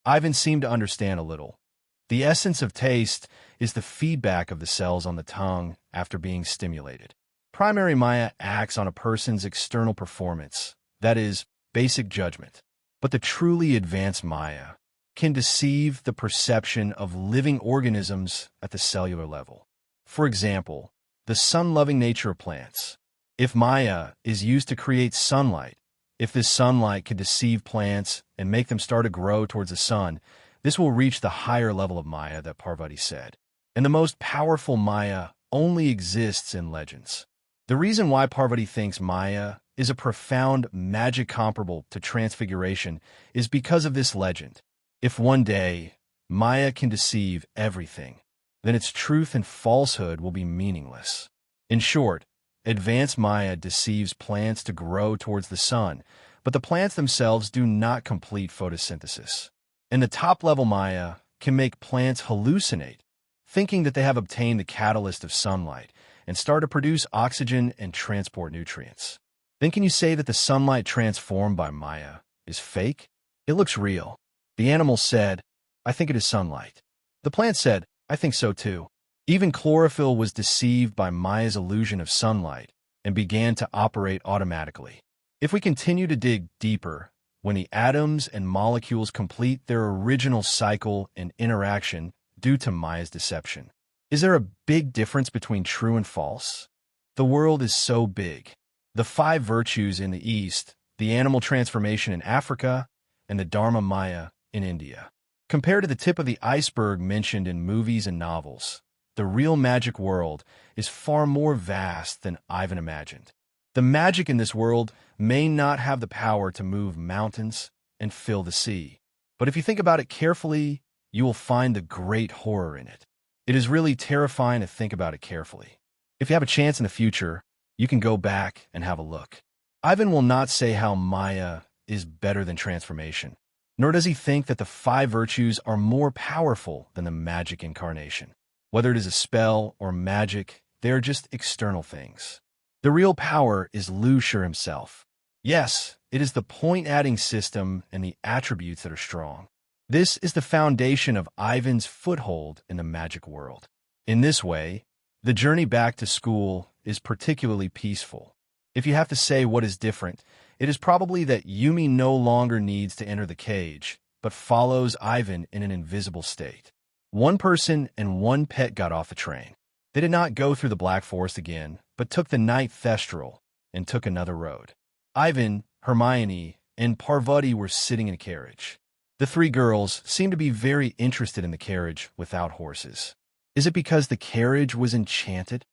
Ivan seemed to understand a little. The essence of taste is the feedback of the cells on the tongue after being stimulated. Primary Maya acts on a person's external performance, that is, basic judgment. But the truly advanced Maya can deceive the perception of living organisms at the cellular level. For example, the sun-loving nature of plants. If Maya is used to create sunlight, if this sunlight can deceive plants and make them start to grow towards the sun, this will reach the higher level of Maya that Parvati said. And the most powerful Maya only exists in legends. The reason why Parvati thinks Maya is a profound magic comparable to transfiguration is because of this legend. If one day Maya can deceive everything, then its truth and falsehood will be meaningless. In short, advanced Maya deceives plants to grow towards the sun, but the plants themselves do not complete photosynthesis. And the top-level Maya can make plants hallucinate, thinking that they have obtained the catalyst of sunlight and start to produce oxygen and transport nutrients. Then can you say that the sunlight transformed by Maya is fake? It looks real. The animal said, I think it is sunlight. The plant said, I think so too. Even chlorophyll was deceived by Maya's illusion of sunlight and began to operate automatically. If we continue to dig deeper, when the atoms and molecules complete their original cycle and interaction due to Maya's deception, is there a big difference between true and false? The world is so big. The 5 virtues in the East, the animal transformation in Africa, and the Dharma Maya in India. Compared to the tip of the iceberg mentioned in movies and novels, the real magic world is far more vast than Ivan imagined. The magic in this world may not have the power to move mountains and fill the sea. But if you think about it carefully, you will find the great horror in it. It is really terrifying to think about it carefully. If you have a chance in the future, you can go back and have a look. Ivan will not say how Maya is better than transformation, nor does he think that the 5 virtues are more powerful than the magic incarnation. Whether it is a spell or magic, they are just external things. The real power is Lucifer himself. Yes, it is the point-adding system and the attributes that are strong. This is the foundation of Ivan's foothold in the magic world. In this way, the journey back to school is particularly peaceful. If you have to say what is different, it is probably that Yumi no longer needs to enter the cage, but follows Ivan in an invisible state. One person and one pet got off the train. They did not go through the Black Forest again, but took the night thestral and took another road. Ivan, Hermione, and Parvati were sitting in a carriage. The three girls seemed to be very interested in the carriage without horses. Is it because the carriage was enchanted?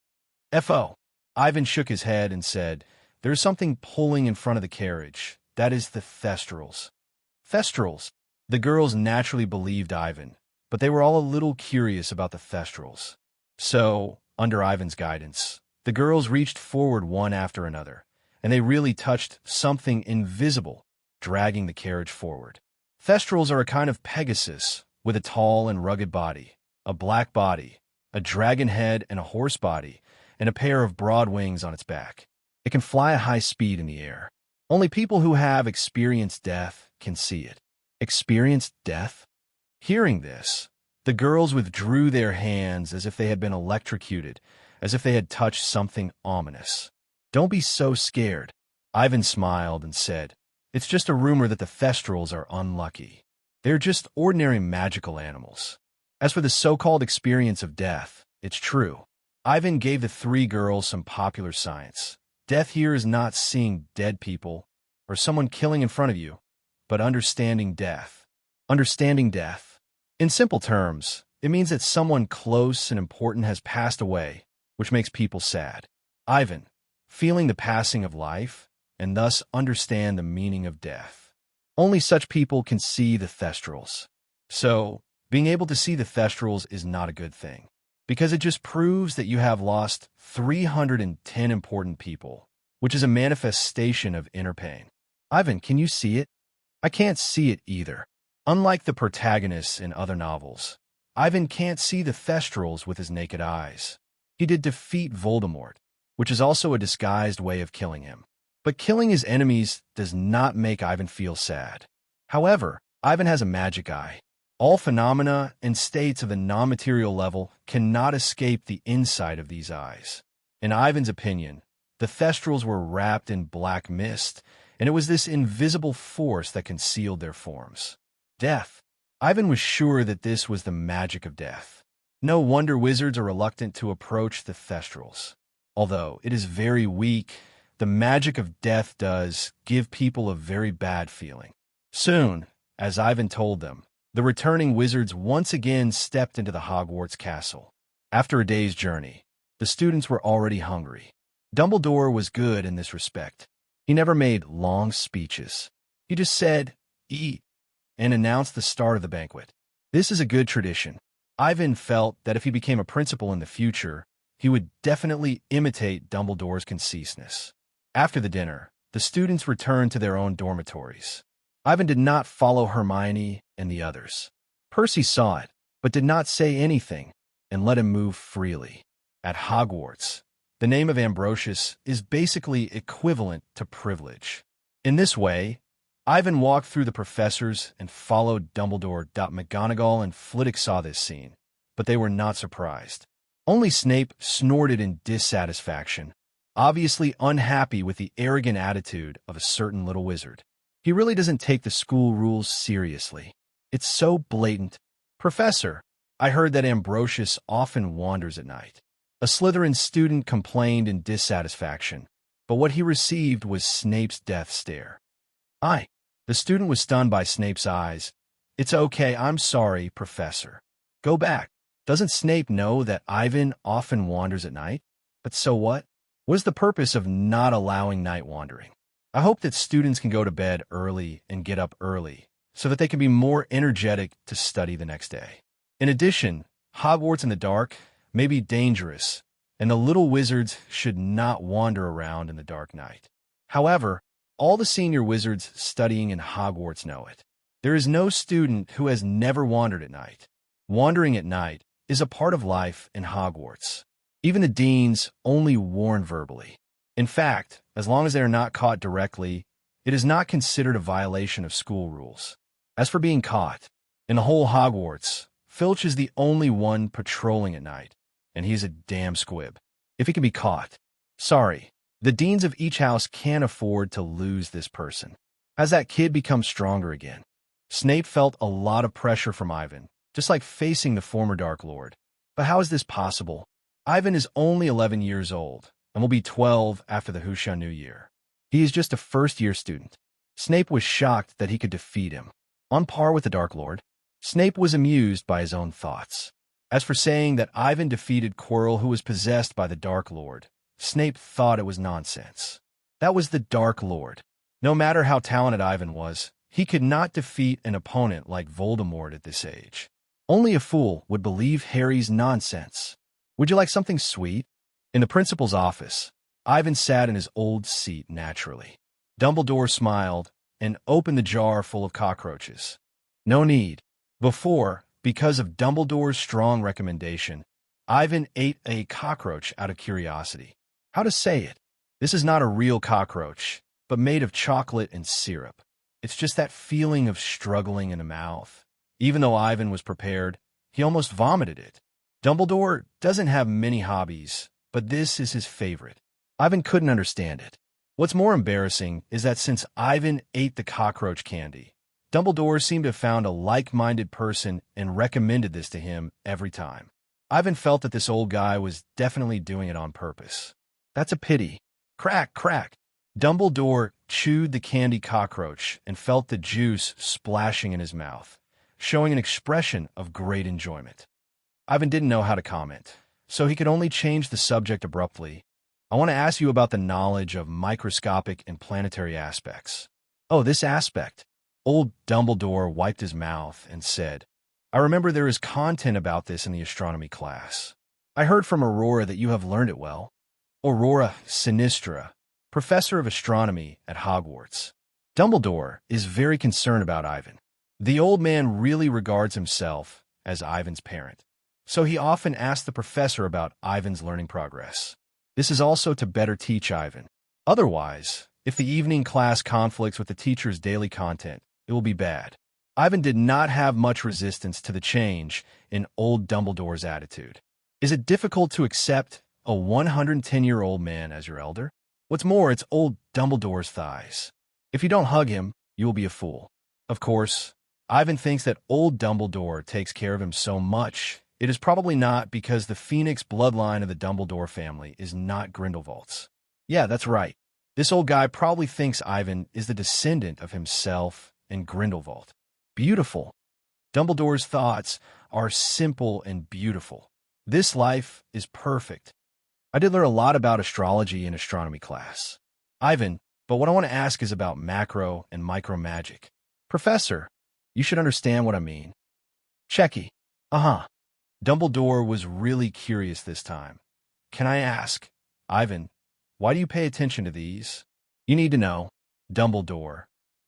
F.O. Ivan shook his head and said, "There's something pulling in front of the carriage. That is the thestrals." Thestrals? The girls naturally believed Ivan, but they were all a little curious about the thestrals. So, under Ivan's guidance, the girls reached forward one after another, and they really touched something invisible, dragging the carriage forward. Thestrals are a kind of Pegasus with a tall and rugged body, a black body, a dragon head and a horse body, and a pair of broad wings on its back. It can fly at high speed in the air. Only people who have experienced death can see it. Experienced death? Hearing this, the girls withdrew their hands as if they had been electrocuted, as if they had touched something ominous. "Don't be so scared." Ivan smiled and said, "It's just a rumor that the thestrals are unlucky. They're just ordinary magical animals. As for the so-called experience of death, it's true." Ivan gave the three girls some popular science. Death here is not seeing dead people or someone killing in front of you, but understanding death. Understanding death. In simple terms, it means that someone close and important has passed away, which makes people sad. Ivan, feeling the passing of life, and thus understand the meaning of death. Only such people can see the thestrals. So, being able to see the thestrals is not a good thing, because it just proves that you have lost 310 important people, which is a manifestation of inner pain. Ivan, can you see it? I can't see it either. Unlike the protagonists in other novels, Ivan can't see the thestrals with his naked eyes. He did defeat Voldemort, which is also a disguised way of killing him. But killing his enemies does not make Ivan feel sad. However, Ivan has a magic eye. All phenomena and states of the non-material level cannot escape the insight of these eyes. In Ivan's opinion, the thestrals were wrapped in black mist, and it was this invisible force that concealed their forms. Death. Ivan was sure that this was the magic of death. No wonder wizards are reluctant to approach the thestrals. Although it is very weak, the magic of death does give people a very bad feeling. Soon, as Ivan told them, the returning wizards once again stepped into the Hogwarts castle. After a day's journey, the students were already hungry. Dumbledore was good in this respect. He never made long speeches. He just said, "Eat," and announced the start of the banquet. This is a good tradition. Ivan felt that if he became a principal in the future, he would definitely imitate Dumbledore's conciseness. After the dinner, the students returned to their own dormitories. Ivan did not follow Hermione and the others. Percy saw it, but did not say anything and let him move freely. At Hogwarts, the name of Ambrosius is basically equivalent to privilege. In this way, Ivan walked through the professors and followed Dumbledore. McGonagall and Flitwick saw this scene, but they were not surprised. Only Snape snorted in dissatisfaction, obviously unhappy with the arrogant attitude of a certain little wizard. He really doesn't take the school rules seriously. It's so blatant. "Professor, I heard that Ambrosius often wanders at night." A Slytherin student complained in dissatisfaction, but what he received was Snape's death stare. The student was stunned by Snape's eyes. "It's okay, I'm sorry, Professor. Go back." Doesn't Snape know that Ivan often wanders at night? But so what? What is the purpose of not allowing night wandering? I hope that students can go to bed early and get up early, so that they can be more energetic to study the next day. In addition, Hogwarts in the dark may be dangerous, and the little wizards should not wander around in the dark night. However, all the senior wizards studying in Hogwarts know it. There is no student who has never wandered at night. Wandering at night is a part of life in Hogwarts. Even the deans only warn verbally. In fact, as long as they are not caught directly, it is not considered a violation of school rules. As for being caught, in the whole Hogwarts, Filch is the only one patrolling at night, and he's a damn squib. If he can be caught. Sorry, the deans of each house can't afford to lose this person. As that kid becomes stronger again. Snape felt a lot of pressure from Ivan, just like facing the former Dark Lord. But how is this possible? Ivan is only 11 years old, and will be 12 after the Husha New Year. He is just a first-year student. Snape was shocked that he could defeat him. On par with the Dark Lord, Snape was amused by his own thoughts. As for saying that Ivan defeated Quirrell, who was possessed by the Dark Lord, Snape thought it was nonsense. That was the Dark Lord. No matter how talented Ivan was, he could not defeat an opponent like Voldemort at this age. Only a fool would believe Harry's nonsense. Would you like something sweet? In the principal's office, Ivan sat in his old seat naturally. Dumbledore smiled and opened the jar full of cockroaches. No need. Before, because of Dumbledore's strong recommendation, Ivan ate a cockroach out of curiosity. How to say it? This is not a real cockroach, but made of chocolate and syrup. It's just that feeling of struggling in the mouth. Even though Ivan was prepared, he almost vomited it. Dumbledore doesn't have many hobbies, but this is his favorite. Ivan couldn't understand it. What's more embarrassing is that since Ivan ate the cockroach candy, Dumbledore seemed to have found a like-minded person and recommended this to him every time. Ivan felt that this old guy was definitely doing it on purpose. That's a pity. Crack, crack. Dumbledore chewed the candy cockroach and felt the juice splashing in his mouth, showing an expression of great enjoyment. Ivan didn't know how to comment, so he could only change the subject abruptly. I want to ask you about the knowledge of microscopic and planetary aspects. Oh, this aspect. Old Dumbledore wiped his mouth and said, I remember there is content about this in the astronomy class. I heard from Aurora that you have learned it well. Aurora Sinistra, professor of astronomy at Hogwarts. Dumbledore is very concerned about Ivan. The old man really regards himself as Ivan's parent, so he often asks the professor about Ivan's learning progress. This is also to better teach Ivan. Otherwise, if the evening class conflicts with the teacher's daily content, it will be bad. Ivan did not have much resistance to the change in old Dumbledore's attitude. Is it difficult to accept a 110-year-old man as your elder? What's more, it's old Dumbledore's thighs. If you don't hug him, you will be a fool. Of course, Ivan thinks that old Dumbledore takes care of him so much. It is probably not because the Phoenix bloodline of the Dumbledore family is not Grindelwald's. Yeah, that's right. This old guy probably thinks Ivan is the descendant of himself and Grindelwald. Beautiful. Dumbledore's thoughts are simple and beautiful. This life is perfect. I did learn a lot about astrology in astronomy class. Ivan, but what I want to ask is about macro and micro magic. Professor, you should understand what I mean. Checky. Uh-huh. Dumbledore was really curious this time. Can I ask, Ivan, why do you pay attention to these? You need to know, Dumbledore.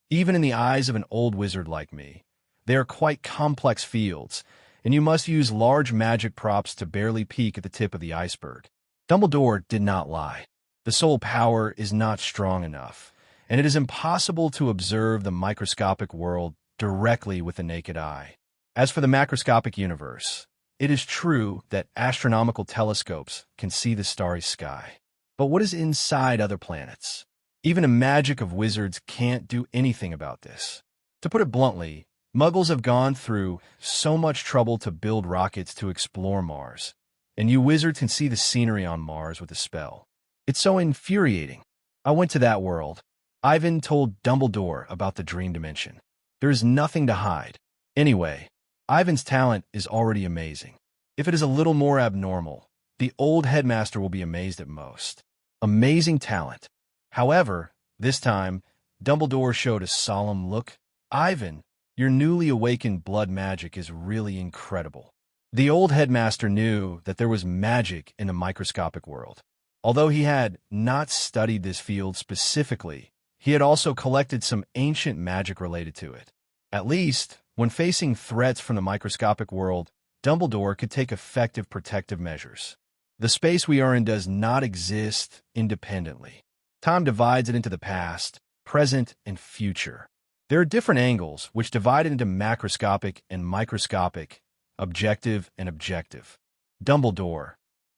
Even in the eyes of an old wizard like me, they are quite complex fields, and you must use large magic props to barely peek at the tip of the iceberg. Dumbledore did not lie. The soul power is not strong enough, and it is impossible to observe the microscopic world directly with the naked eye. As for the macroscopic universe, it is true that astronomical telescopes can see the starry sky. But what is inside other planets? Even a magic of wizards can't do anything about this. To put it bluntly, Muggles have gone through so much trouble to build rockets to explore Mars, and you wizards can see the scenery on Mars with a spell. It's so infuriating. I went to that world. Ivan told Dumbledore about the dream dimension. There is nothing to hide. Anyway, Ivan's talent is already amazing. If it is a little more abnormal, the old headmaster will be amazed at most. Amazing talent. However, this time, Dumbledore showed a solemn look. Ivan, your newly awakened blood magic is really incredible. The old headmaster knew that there was magic in the microscopic world. Although he had not studied this field specifically, he had also collected some ancient magic related to it. At least, when facing threats from the microscopic world, Dumbledore could take effective protective measures. The space we are in does not exist independently. Time divides it into the past, present, and future. There are different angles which divide it into macroscopic and microscopic, objective and objective. Dumbledore.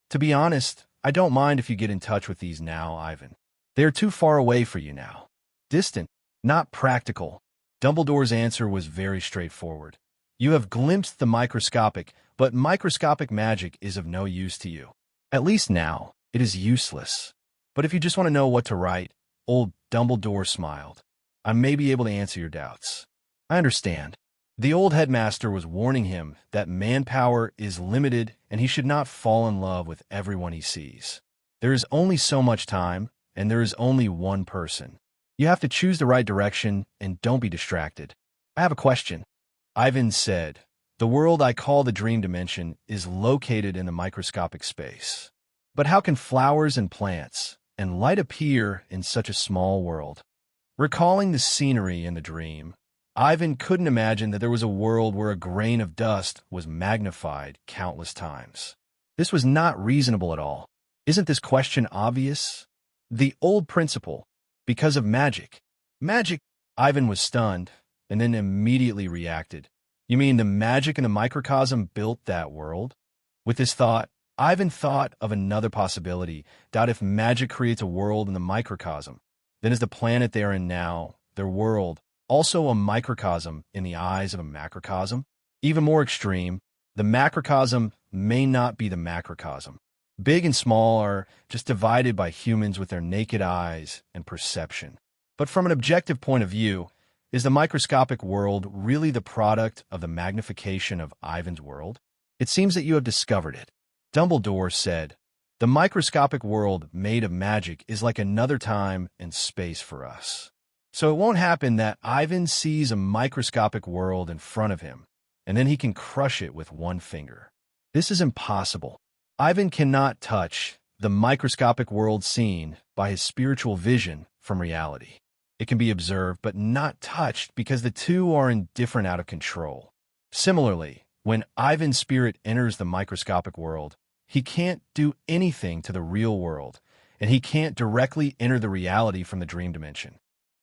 To be honest, I don't mind if you get in touch with these now, Ivan. They are too far away for you now. Distant, not practical. Dumbledore's answer was very straightforward. You have glimpsed the microscopic, but microscopic magic is of no use to you. At least now, it is useless. But if you just want to know what to write, old Dumbledore smiled. I may be able to answer your doubts. I understand. The old headmaster was warning him that manpower is limited and he should not fall in love with everyone he sees. There is only so much time, and there is only one person. You have to choose the right direction and don't be distracted. I have a question. Ivan said, the world I call the dream dimension is located in the microscopic space. But how can flowers and plants and light appear in such a small world? Recalling the scenery in the dream, Ivan couldn't imagine that there was a world where a grain of dust was magnified countless times. This was not reasonable at all. Isn't this question obvious? The old principle, because of magic. Magic? Ivan was stunned, and then immediately reacted. You mean the magic in the microcosm built that world? With this thought, Ivan thought of another possibility. Doubt if magic creates a world in the microcosm, then is the planet they are in now, their world, also a microcosm in the eyes of a macrocosm? Even more extreme, the macrocosm may not be the macrocosm. Big and small are just divided by humans with their naked eyes and perception. But from an objective point of view, is the microscopic world really the product of the magnification of Ivan's world? It seems that you have discovered it. Dumbledore said, the microscopic world made of magic is like another time and space for us. So it won't happen that Ivan sees a microscopic world in front of him, and then he can crush it with one finger. This is impossible. Ivan cannot touch the microscopic world seen by his spiritual vision from reality. It can be observed but not touched because the two are indifferent out of control. Similarly, when Ivan's spirit enters the microscopic world, he can't do anything to the real world, and he can't directly enter the reality from the dream dimension.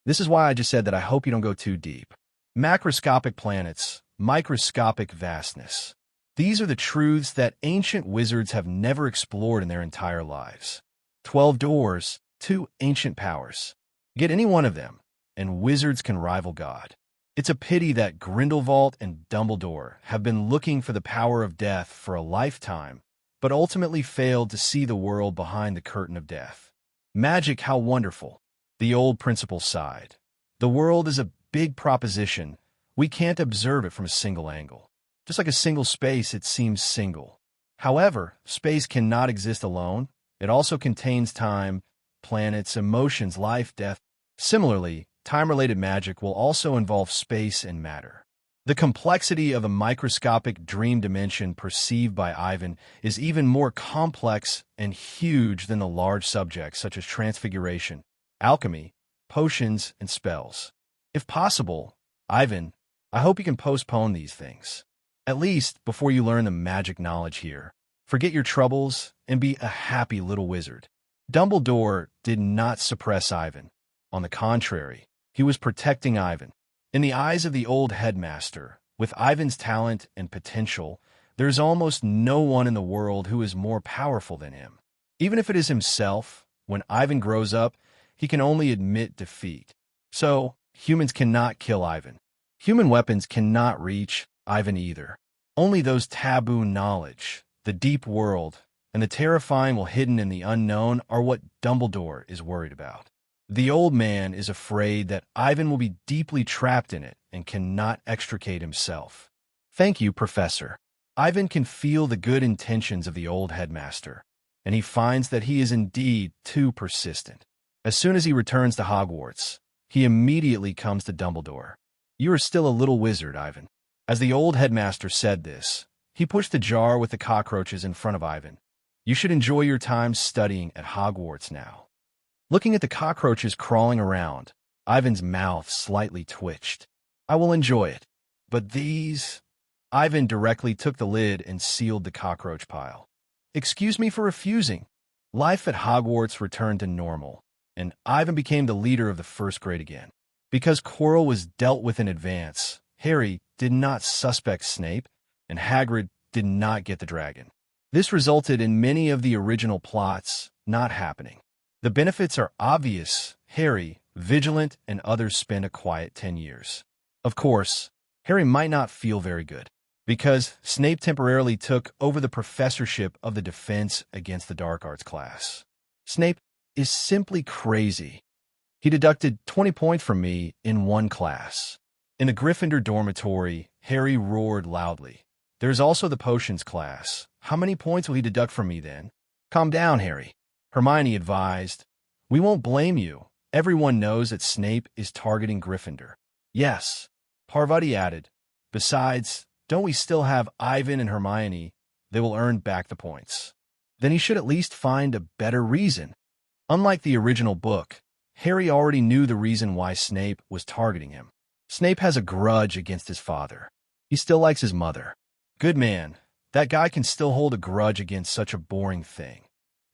This is why I just said that I hope you don't go too deep. Macroscopic planets, microscopic vastness. These are the truths that ancient wizards have never explored in their entire lives. 12 doors, 2 ancient powers. Get any one of them, and wizards can rival God. It's a pity that Grindelwald and Dumbledore have been looking for the power of death for a lifetime, but ultimately failed to see the world behind the curtain of death. Magic, how wonderful. The old principle sighed. The world is a big proposition. We can't observe it from a single angle. Just like a single space, it seems single. However, space cannot exist alone. It also contains time, planets, emotions, life, death. Similarly, time-related magic will also involve space and matter. The complexity of a microscopic dream dimension perceived by Ivan is even more complex and huge than the large subjects such as transfiguration, alchemy, potions, and spells. If possible, Ivan, I hope you can postpone these things. At least before you learn the magic knowledge here. Forget your troubles and be a happy little wizard. Dumbledore did not suppress Ivan. On the contrary, he was protecting Ivan. In the eyes of the old headmaster, with Ivan's talent and potential, there's almost no one in the world who is more powerful than him. Even if it is himself, when Ivan grows up, he can only admit defeat. So, humans cannot kill Ivan. Human weapons cannot reach Ivan either. Only those taboo knowledge, the deep world, and the terrifying while hidden in the unknown are what Dumbledore is worried about. The old man is afraid that Ivan will be deeply trapped in it and cannot extricate himself. Thank you, Professor. Ivan can feel the good intentions of the old headmaster, and he finds that he is indeed too persistent. As soon as he returns to Hogwarts, he immediately comes to Dumbledore. You are still a little wizard, Ivan. As the old headmaster said this, he pushed the jar with the cockroaches in front of Ivan. You should enjoy your time studying at Hogwarts now. Looking at the cockroaches crawling around, Ivan's mouth slightly twitched. I will enjoy it. But these... Ivan directly took the lid and sealed the cockroach pile. Excuse me for refusing. Life at Hogwarts returned to normal, and Ivan became the leader of the first grade again. Because Quirrell was dealt with in advance, Harry did not suspect Snape, and Hagrid did not get the dragon. This resulted in many of the original plots not happening. The benefits are obvious. Harry, Vigilant, and others spend a quiet 10 years. Of course, Harry might not feel very good, because Snape temporarily took over the professorship of the Defense Against the Dark Arts class. Snape, is simply crazy. He deducted 20 points from me in one class. In the Gryffindor dormitory, Harry roared loudly. There's also the potions class. How many points will he deduct from me then? Calm down, Harry. Hermione advised. We won't blame you. Everyone knows that Snape is targeting Gryffindor. Yes, Parvati added. Besides, don't we still have Ivan and Hermione? They will earn back the points. Then he should at least find a better reason. Unlike the original book, Harry already knew the reason why Snape was targeting him. Snape has a grudge against his father. He still likes his mother. Good man, that guy can still hold a grudge against such a boring thing.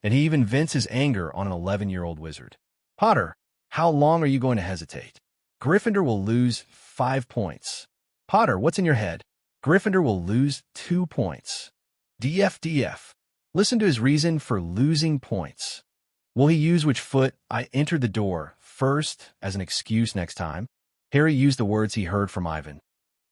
And he even vents his anger on an 11-year-old wizard. Potter, how long are you going to hesitate? Gryffindor will lose 5 points. Potter, what's in your head? Gryffindor will lose 2 points. DF. Listen to his reason for losing points. Will he use which foot I entered the door first as an excuse next time? Harry used the words he heard from Ivan.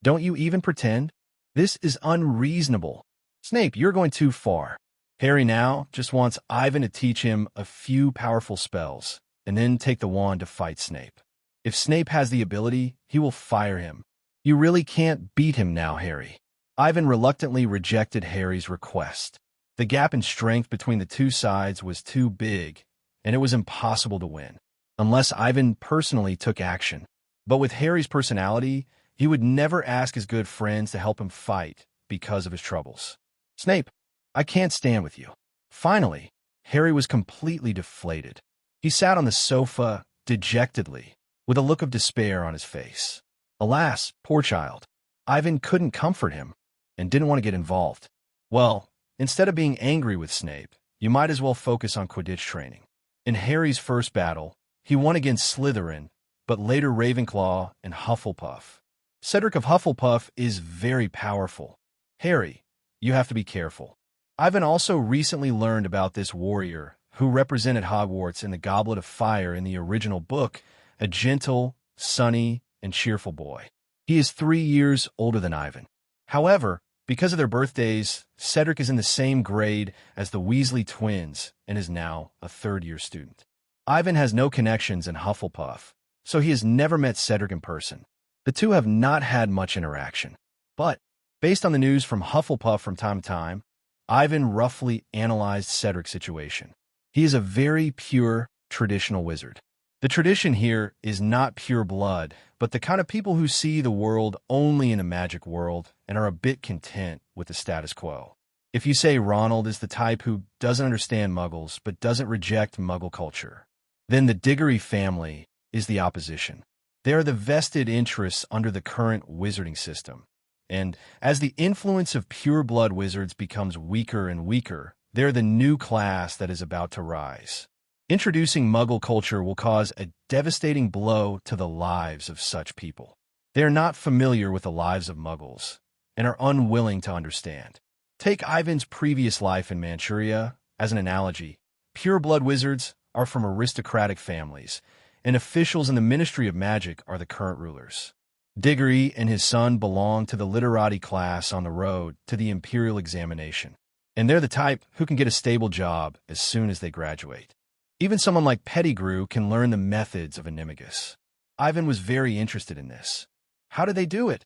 Don't you even pretend? This is unreasonable. Snape, you're going too far. Harry now just wants Ivan to teach him a few powerful spells and then take the wand to fight Snape. If Snape has the ability, he will fire him. You really can't beat him now, Harry. Ivan reluctantly rejected Harry's request. The gap in strength between the two sides was too big, and it was impossible to win, unless Ivan personally took action. But with Harry's personality, he would never ask his good friends to help him fight because of his troubles. Snape, I can't stand with you. Finally, Harry was completely deflated. He sat on the sofa dejectedly, with a look of despair on his face. Alas, poor child. Ivan couldn't comfort him and didn't want to get involved. Well, instead of being angry with Snape, you might as well focus on Quidditch training. In Harry's first battle, he won against Slytherin, but later Ravenclaw and Hufflepuff. Cedric of Hufflepuff is very powerful. Harry, you have to be careful. Ivan also recently learned about this warrior who represented Hogwarts in the Goblet of Fire in the original book, a gentle, sunny, and cheerful boy. He is 3 years older than Ivan. However, because of their birthdays, Cedric is in the same grade as the Weasley twins and is now a third-year student. Ivan has no connections in Hufflepuff, so he has never met Cedric in person. The two have not had much interaction. But, based on the news from Hufflepuff from time to time, Ivan roughly analyzed Cedric's situation. He is a very pure, traditional wizard. The tradition here is not pure blood, but the kind of people who see the world only in a magic world and are a bit content with the status quo. If you say Ronald is the type who doesn't understand Muggles but doesn't reject Muggle culture, then the Diggory family is the opposition. They are the vested interests under the current wizarding system. And as the influence of pure-blood wizards becomes weaker and weaker, they're the new class that is about to rise. Introducing Muggle culture will cause a devastating blow to the lives of such people. They are not familiar with the lives of Muggles and are unwilling to understand. Take Ivan's previous life in Manchuria as an analogy. Pure-blood wizards are from aristocratic families, and officials in the Ministry of Magic are the current rulers. Diggory and his son belong to the literati class on the road to the imperial examination, and they're the type who can get a stable job as soon as they graduate. Even someone like Pettigrew can learn the methods of Animagus. Ivan was very interested in this. How do they do it?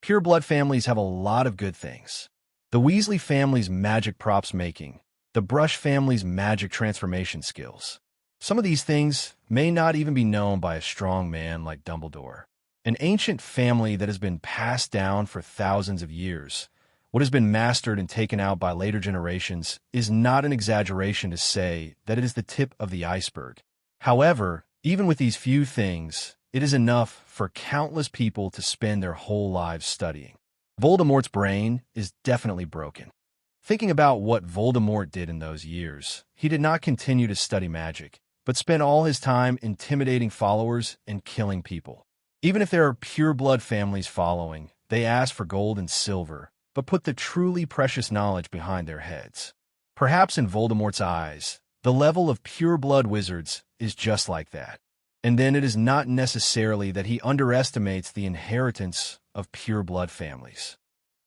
Pure-blood families have a lot of good things. The Weasley family's magic props making, the Brush family's magic transformation skills. Some of these things may not even be known by a strong man like Dumbledore. An ancient family that has been passed down for thousands of years, what has been mastered and taken out by later generations is not an exaggeration to say that it is the tip of the iceberg. However, even with these few things, it is enough for countless people to spend their whole lives studying. Voldemort's brain is definitely broken. Thinking about what Voldemort did in those years, he did not continue to study magic, but spent all his time intimidating followers and killing people. Even if there are pure-blood families following, they ask for gold and silver, but put the truly precious knowledge behind their heads. Perhaps in Voldemort's eyes, the level of pure-blood wizards is just like that. And then it is not necessarily that he underestimates the inheritance of pure-blood families.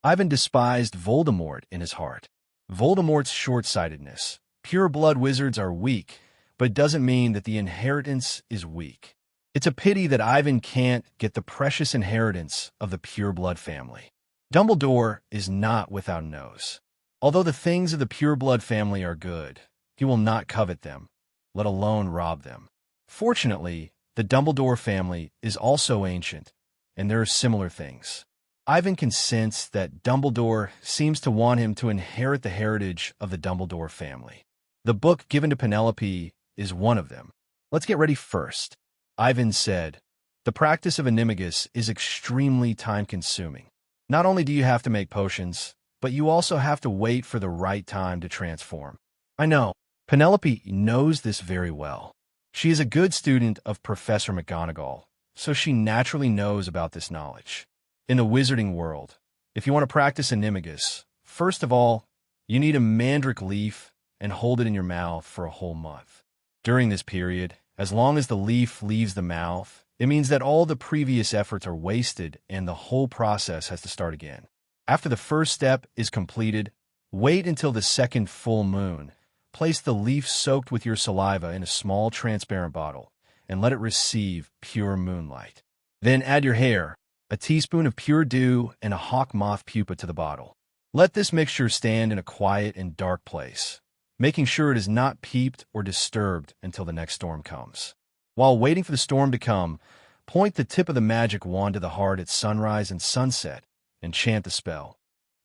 Ivan despised Voldemort in his heart. Voldemort's short-sightedness. Pure-blood wizards are weak, but it doesn't mean that the inheritance is weak. It's a pity that Ivan can't get the precious inheritance of the Pureblood family. Dumbledore is not without nose. Although the things of the Pureblood family are good, he will not covet them, let alone rob them. Fortunately, the Dumbledore family is also ancient, and there are similar things. Ivan can sense that Dumbledore seems to want him to inherit the heritage of the Dumbledore family. The book given to Penelope is one of them. Let's get ready first. Ivan said, "The practice of Animagus is extremely time-consuming. Not only do you have to make potions, but you also have to wait for the right time to transform." I know. Penelope knows this very well. She is a good student of Professor McGonagall, so she naturally knows about this knowledge. In the wizarding world, if you want to practice Animagus, first of all, you need a mandrake leaf and hold it in your mouth for a whole month. During this period, as long as the leaf leaves the mouth, it means that all the previous efforts are wasted and the whole process has to start again. After the first step is completed, wait until the second full moon. Place the leaf soaked with your saliva in a small transparent bottle and let it receive pure moonlight. Then add your hair, a teaspoon of pure dew, and a hawk moth pupa to the bottle. Let this mixture stand in a quiet and dark place, making sure it is not peeped or disturbed until the next storm comes. While waiting for the storm to come, point the tip of the magic wand to the heart at sunrise and sunset and chant the spell.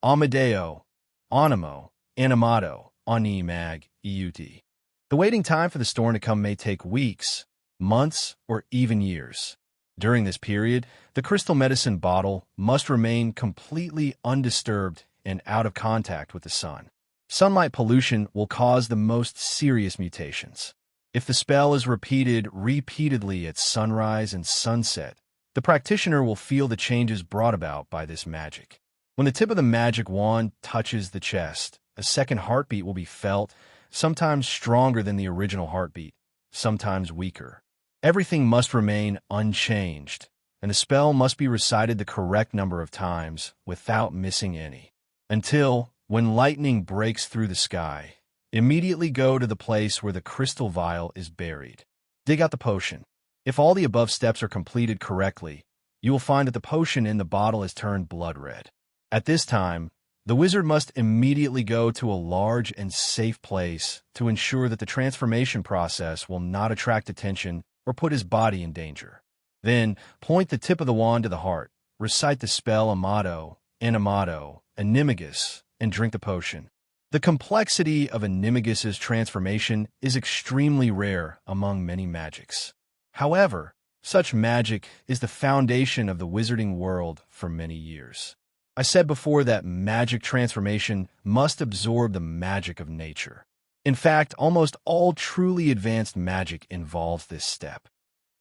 Amadeo, Animo, Animato, Ani Mag, Eut. The waiting time for the storm to come may take weeks, months, or even years. During this period, the crystal medicine bottle must remain completely undisturbed and out of contact with the sun. Sunlight pollution will cause the most serious mutations. If the spell is repeated repeatedly at sunrise and sunset, the practitioner will feel the changes brought about by this magic. When the tip of the magic wand touches the chest, a second heartbeat will be felt, sometimes stronger than the original heartbeat, sometimes weaker. Everything must remain unchanged, and the spell must be recited the correct number of times without missing any. Until, when lightning breaks through the sky, immediately go to the place where the crystal vial is buried. Dig out the potion. If all the above steps are completed correctly, you will find that the potion in the bottle has turned blood red. At this time, the wizard must immediately go to a large and safe place to ensure that the transformation process will not attract attention or put his body in danger. Then, point the tip of the wand to the heart, recite the spell Amato, Animato, Animagus, and drink the potion. The complexity of Animagus's transformation is extremely rare among many magics. However, such magic is the foundation of the wizarding world for many years. I said before that magic transformation must absorb the magic of nature. In fact, almost all truly advanced magic involves this step.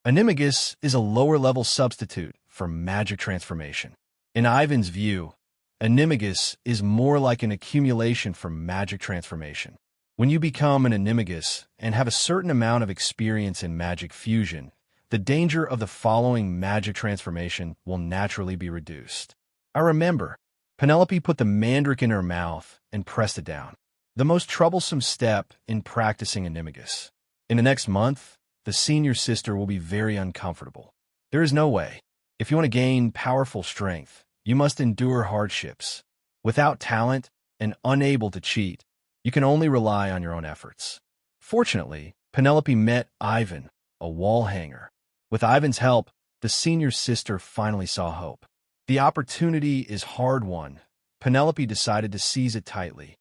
Animagus is a lower-level substitute for magic transformation. In Ivan's view, Animagus is more like an accumulation for magic transformation. When you become an Animagus and have a certain amount of experience in magic fusion, the danger of the following magic transformation will naturally be reduced. I remember, Penelope put the mandrake in her mouth and pressed it down. The most troublesome step in practicing Animagus. In the next month, the senior sister will be very uncomfortable. There is no way. If you want to gain powerful strength, you must endure hardships. Without talent and unable to cheat, you can only rely on your own efforts. Fortunately, Penelope met Ivan, a wall hanger. With Ivan's help, the senior sister finally saw hope. The opportunity is hard-won. Penelope decided to seize it tightly.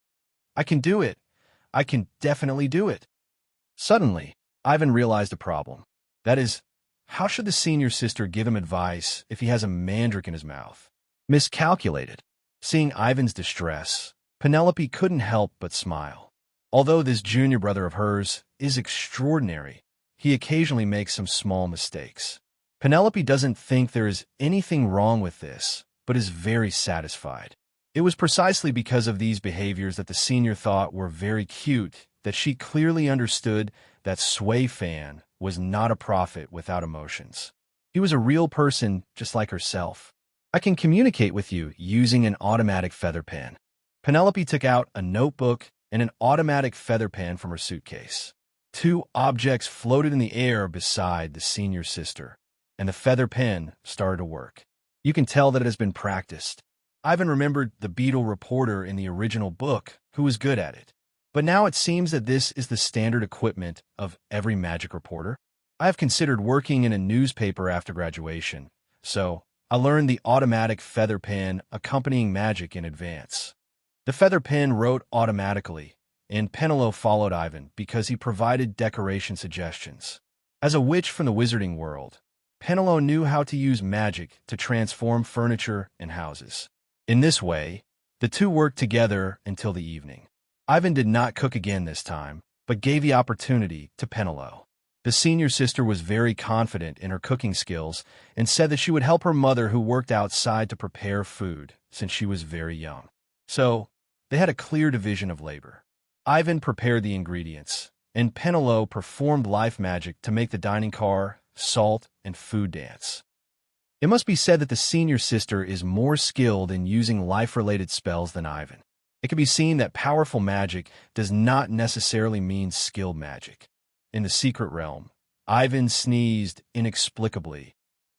I can do it. I can definitely do it. Suddenly, Ivan realized a problem. That is, how should the senior sister give him advice if he has a mandrake in his mouth? Miscalculated. Seeing Ivan's distress, Penelope couldn't help but smile. Although this junior brother of hers is extraordinary, he occasionally makes some small mistakes. Penelope doesn't think there is anything wrong with this, but is very satisfied. It was precisely because of these behaviors that the senior thought were very cute that she clearly understood that Sway Fan was not a prophet without emotions. He was a real person just like herself. I can communicate with you using an automatic feather pen. Penelope took out a notebook and an automatic feather pen from her suitcase. Two objects floated in the air beside the senior sister, and the feather pen started to work. You can tell that it has been practiced. Ivan remembered the beetle reporter in the original book who was good at it. But now it seems that this is the standard equipment of every magic reporter. I have considered working in a newspaper after graduation, so I learned the automatic feather pen accompanying magic in advance. The feather pen wrote automatically, and Penelope followed Ivan because he provided decoration suggestions. As a witch from the wizarding world, Penelope knew how to use magic to transform furniture and houses. In this way, the two worked together until the evening. Ivan did not cook again this time, but gave the opportunity to Penelope. The senior sister was very confident in her cooking skills and said that she would help her mother who worked outside to prepare food since she was very young. So, they had a clear division of labor. Ivan prepared the ingredients, and Penelope performed life magic to make the dining car, salt, and food dance. It must be said that the senior sister is more skilled in using life-related spells than Ivan. It can be seen that powerful magic does not necessarily mean skilled magic. In the secret realm, Ivan sneezed inexplicably.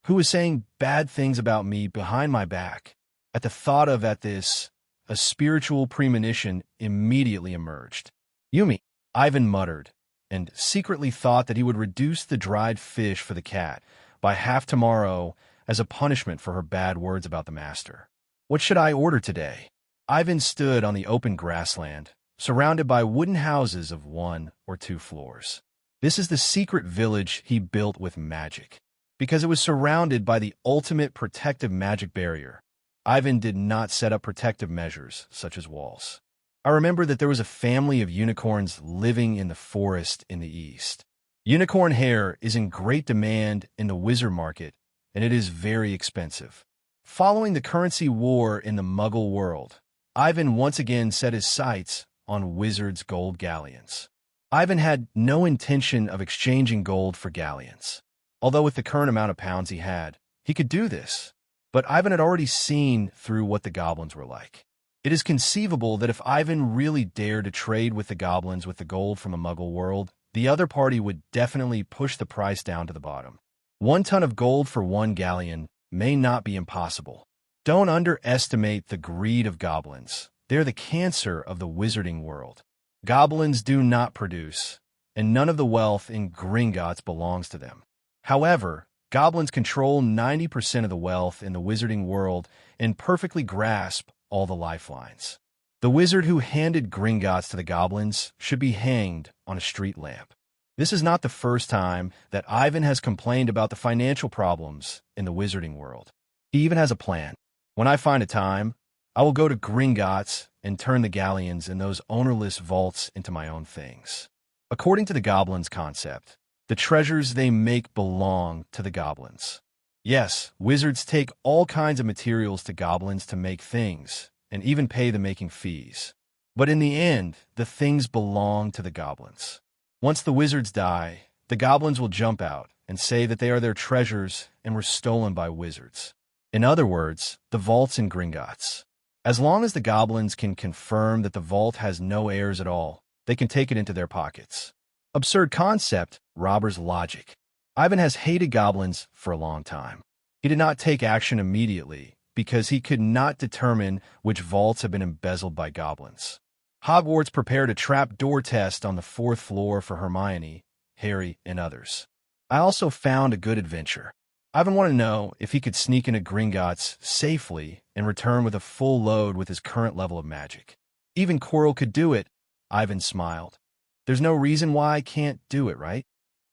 Who was saying bad things about me behind my back? At the thought of this, a spiritual premonition immediately emerged. Yumi, Ivan muttered, and secretly thought that he would reduce the dried fish for the cat by half tomorrow as a punishment for her bad words about the master. What should I order today? Ivan stood on the open grassland, surrounded by wooden houses of 1 or 2 floors. This is the secret village he built with magic. Because it was surrounded by the ultimate protective magic barrier, Ivan did not set up protective measures, such as walls. I remember that there was a family of unicorns living in the forest in the east. Unicorn hair is in great demand in the wizard market, and it is very expensive. Following the currency war in the Muggle world, Ivan once again set his sights on wizards' gold galleons. Ivan had no intention of exchanging gold for galleons. Although with the current amount of pounds he had, he could do this. But Ivan had already seen through what the goblins were like. It is conceivable that if Ivan really dared to trade with the goblins with the gold from the Muggle world, the other party would definitely push the price down to the bottom. 1 ton of gold for 1 galleon may not be impossible. Don't underestimate the greed of goblins. They're the cancer of the wizarding world. Goblins do not produce, and none of the wealth in Gringots belongs to them. However, goblins control 90% of the wealth in the wizarding world and perfectly grasp all the lifelines. The wizard who handed Gringots to the goblins should be hanged on a street lamp. This is not the first time that Ivan has complained about the financial problems in the wizarding world. He even has a plan. When I find a time, I will go to Gringots and turn the galleons in those ownerless vaults into my own things. According to the goblins' concept, the treasures they make belong to the goblins. Yes, wizards take all kinds of materials to goblins to make things, and even pay the making fees. But in the end, the things belong to the goblins. Once the wizards die, the goblins will jump out and say that they are their treasures and were stolen by wizards. In other words, the vaults in Gringots. As long as the goblins can confirm that the vault has no heirs at all, they can take it into their pockets. Absurd concept, robber's logic. Ivan has hated goblins for a long time. He did not take action immediately because he could not determine which vaults had been embezzled by goblins. Hogwarts prepared a trapdoor test on the 4th floor for Hermione, Harry, and others. I also found a good adventure. Ivan wanted to know if he could sneak into Gringotts safely and return with a full load with his current level of magic. Even Quirrell could do it, Ivan smiled. There's no reason why I can't do it, right?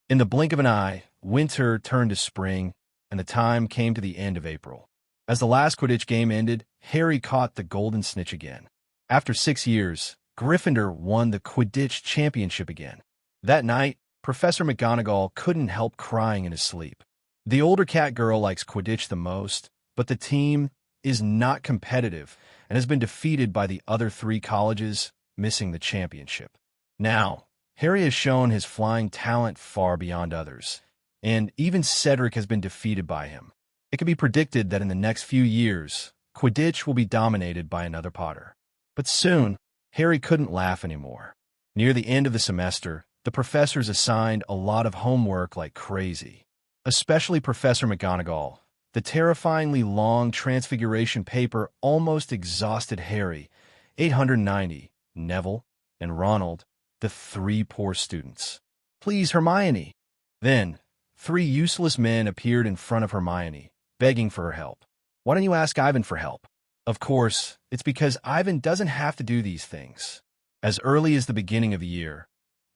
In the blink of an eye, winter turned to spring, and the time came to the end of April. As the last Quidditch game ended, Harry caught the golden snitch again. After 6 years, Gryffindor won the Quidditch championship again. That night, Professor McGonagall couldn't help crying in his sleep. The older cat girl likes Quidditch the most, but the team is not competitive and has been defeated by the other 3 colleges, missing the championship. Now, Harry has shown his flying talent far beyond others, and even Cedric has been defeated by him. It can be predicted that in the next few years, Quidditch will be dominated by another Potter. But soon, Harry couldn't laugh anymore. Near the end of the semester, the professors assigned a lot of homework like crazy. Especially Professor McGonagall. The terrifyingly long transfiguration paper almost exhausted Harry, 890, Neville, and Ronald, the three poor students. Please, Hermione. Then, three useless men appeared in front of Hermione, begging for her help. Why don't you ask Ivan for help? Of course, it's because Ivan doesn't have to do these things. As early as the beginning of the year,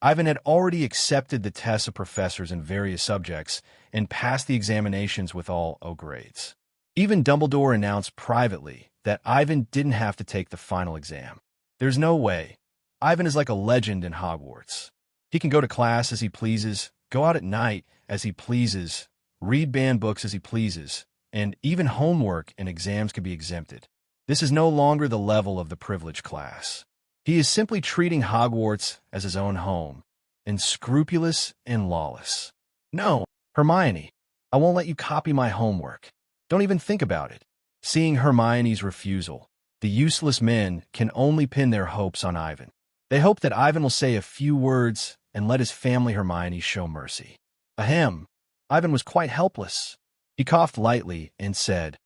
Ivan had already accepted the tests of professors in various subjects and passed the examinations with all O grades. Even Dumbledore announced privately that Ivan didn't have to take the final exam. There's no way. Ivan is like a legend in Hogwarts. He can go to class as he pleases, go out at night as he pleases, read banned books as he pleases, and even homework and exams can be exempted. This is no longer the level of the privileged class. He is simply treating Hogwarts as his own home, unscrupulous and lawless. No, Hermione, I won't let you copy my homework. Don't even think about it. Seeing Hermione's refusal, the useless men can only pin their hopes on Ivan. They hope that Ivan will say a few words and let his family Hermione show mercy. Ahem. Ivan was quite helpless. He coughed lightly and said,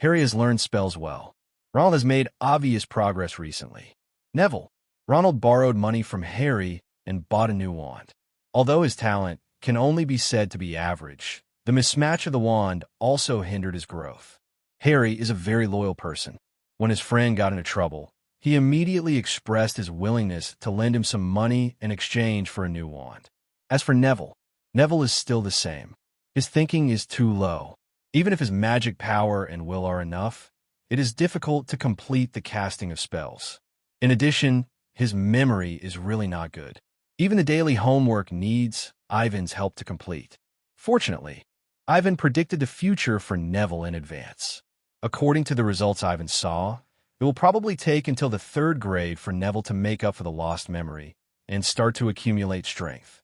Harry has learned spells well. Ronald has made obvious progress recently. Neville. Ronald borrowed money from Harry and bought a new wand. Although his talent can only be said to be average, the mismatch of the wand also hindered his growth. Harry is a very loyal person. When his friend got into trouble, he immediately expressed his willingness to lend him some money in exchange for a new wand. As for Neville, Neville is still the same. His thinking is too low. Even if his magic power and will are enough, it is difficult to complete the casting of spells. In addition, his memory is really not good. Even the daily homework needs Ivan's help to complete. Fortunately, Ivan predicted the future for Neville in advance. According to the results Ivan saw, it will probably take until the 3rd grade for Neville to make up for the lost memory and start to accumulate strength.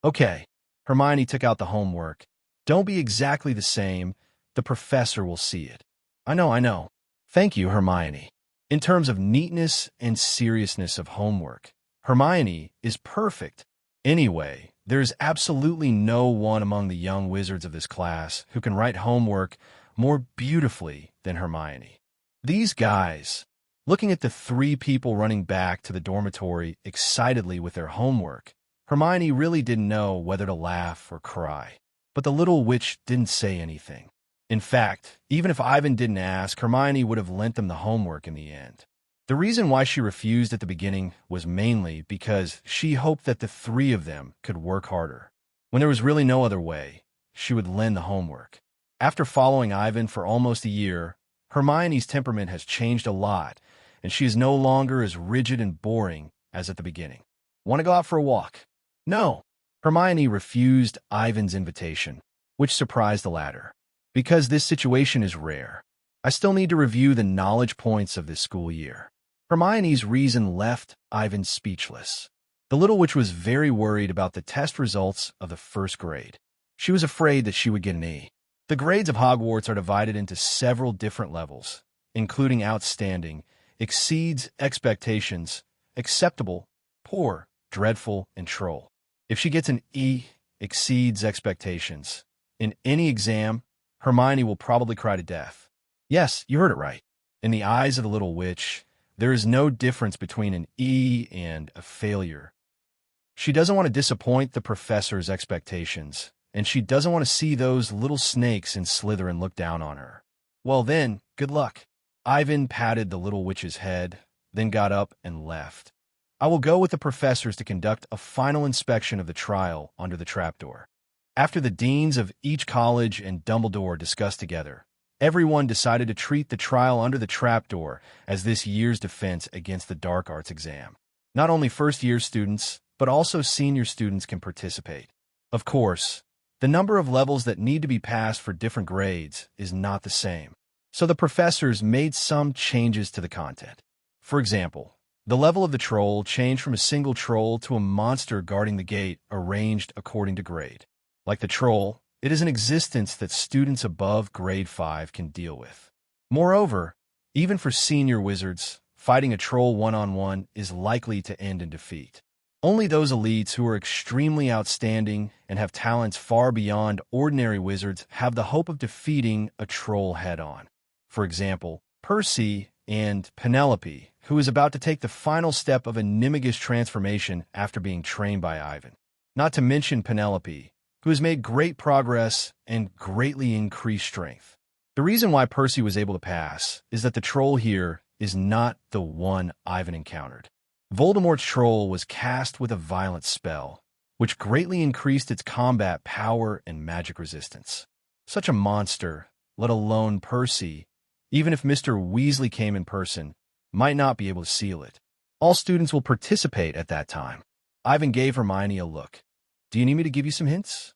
Okay, Hermione took out the homework. Don't be exactly the same. The professor will see it. I know. Thank you, Hermione. In terms of neatness and seriousness of homework, Hermione is perfect. Anyway, there is absolutely no one among the young wizards of this class who can write homework more beautifully than Hermione. These guys, looking at the 3 people running back to the dormitory excitedly with their homework, Hermione really didn't know whether to laugh or cry. But the little witch didn't say anything. In fact, even if Ivan didn't ask, Hermione would have lent them the homework in the end. The reason why she refused at the beginning was mainly because she hoped that the 3 of them could work harder. When there was really no other way, she would lend the homework. After following Ivan for almost a year, Hermione's temperament has changed a lot, and she is no longer as rigid and boring as at the beginning. Want to go out for a walk? No. Hermione refused Ivan's invitation, which surprised the latter. Because this situation is rare, I still need to review the knowledge points of this school year. Hermione's reason left Ivan speechless. The little witch was very worried about the test results of the 1st grade. She was afraid that she would get an E. The grades of Hogwarts are divided into several different levels, including outstanding, exceeds expectations, acceptable, poor, dreadful, and troll. If she gets an E, exceeds expectations, in any exam, Hermione will probably cry to death. Yes, you heard it right. In the eyes of the little witch, there is no difference between an E and a failure. She doesn't want to disappoint the professor's expectations, and she doesn't want to see those little snakes in Slytherin look down on her. Well then, good luck. Ivan patted the little witch's head, then got up and left. I will go with the professors to conduct a final inspection of the trial under the trapdoor. After the deans of each college and Dumbledore discussed together, everyone decided to treat the trial under the trapdoor as this year's defense against the dark arts exam. Not only first-year students, but also senior students can participate. Of course, the number of levels that need to be passed for different grades is not the same, so the professors made some changes to the content. For example, the level of the troll changed from a single troll to a monster guarding the gate arranged according to grade. Like the troll, it is an existence that students above grade 5 can deal with. Moreover, even for senior wizards, fighting a troll one-on-one is likely to end in defeat. Only those elites who are extremely outstanding and have talents far beyond ordinary wizards have the hope of defeating a troll head-on. For example, Percy and Penelope, who is about to take the final step of Animagus transformation after being trained by Ivan. Not to mention Penelope, who has made great progress and greatly increased strength. The reason why Percy was able to pass is that the troll here is not the one Ivan encountered. Voldemort's troll was cast with a violent spell, which greatly increased its combat power and magic resistance. Such a monster, let alone Percy, even if Mr. Weasley came in person, might not be able to seal it. All students will participate at that time. Ivan gave Hermione a look. Do you need me to give you some hints?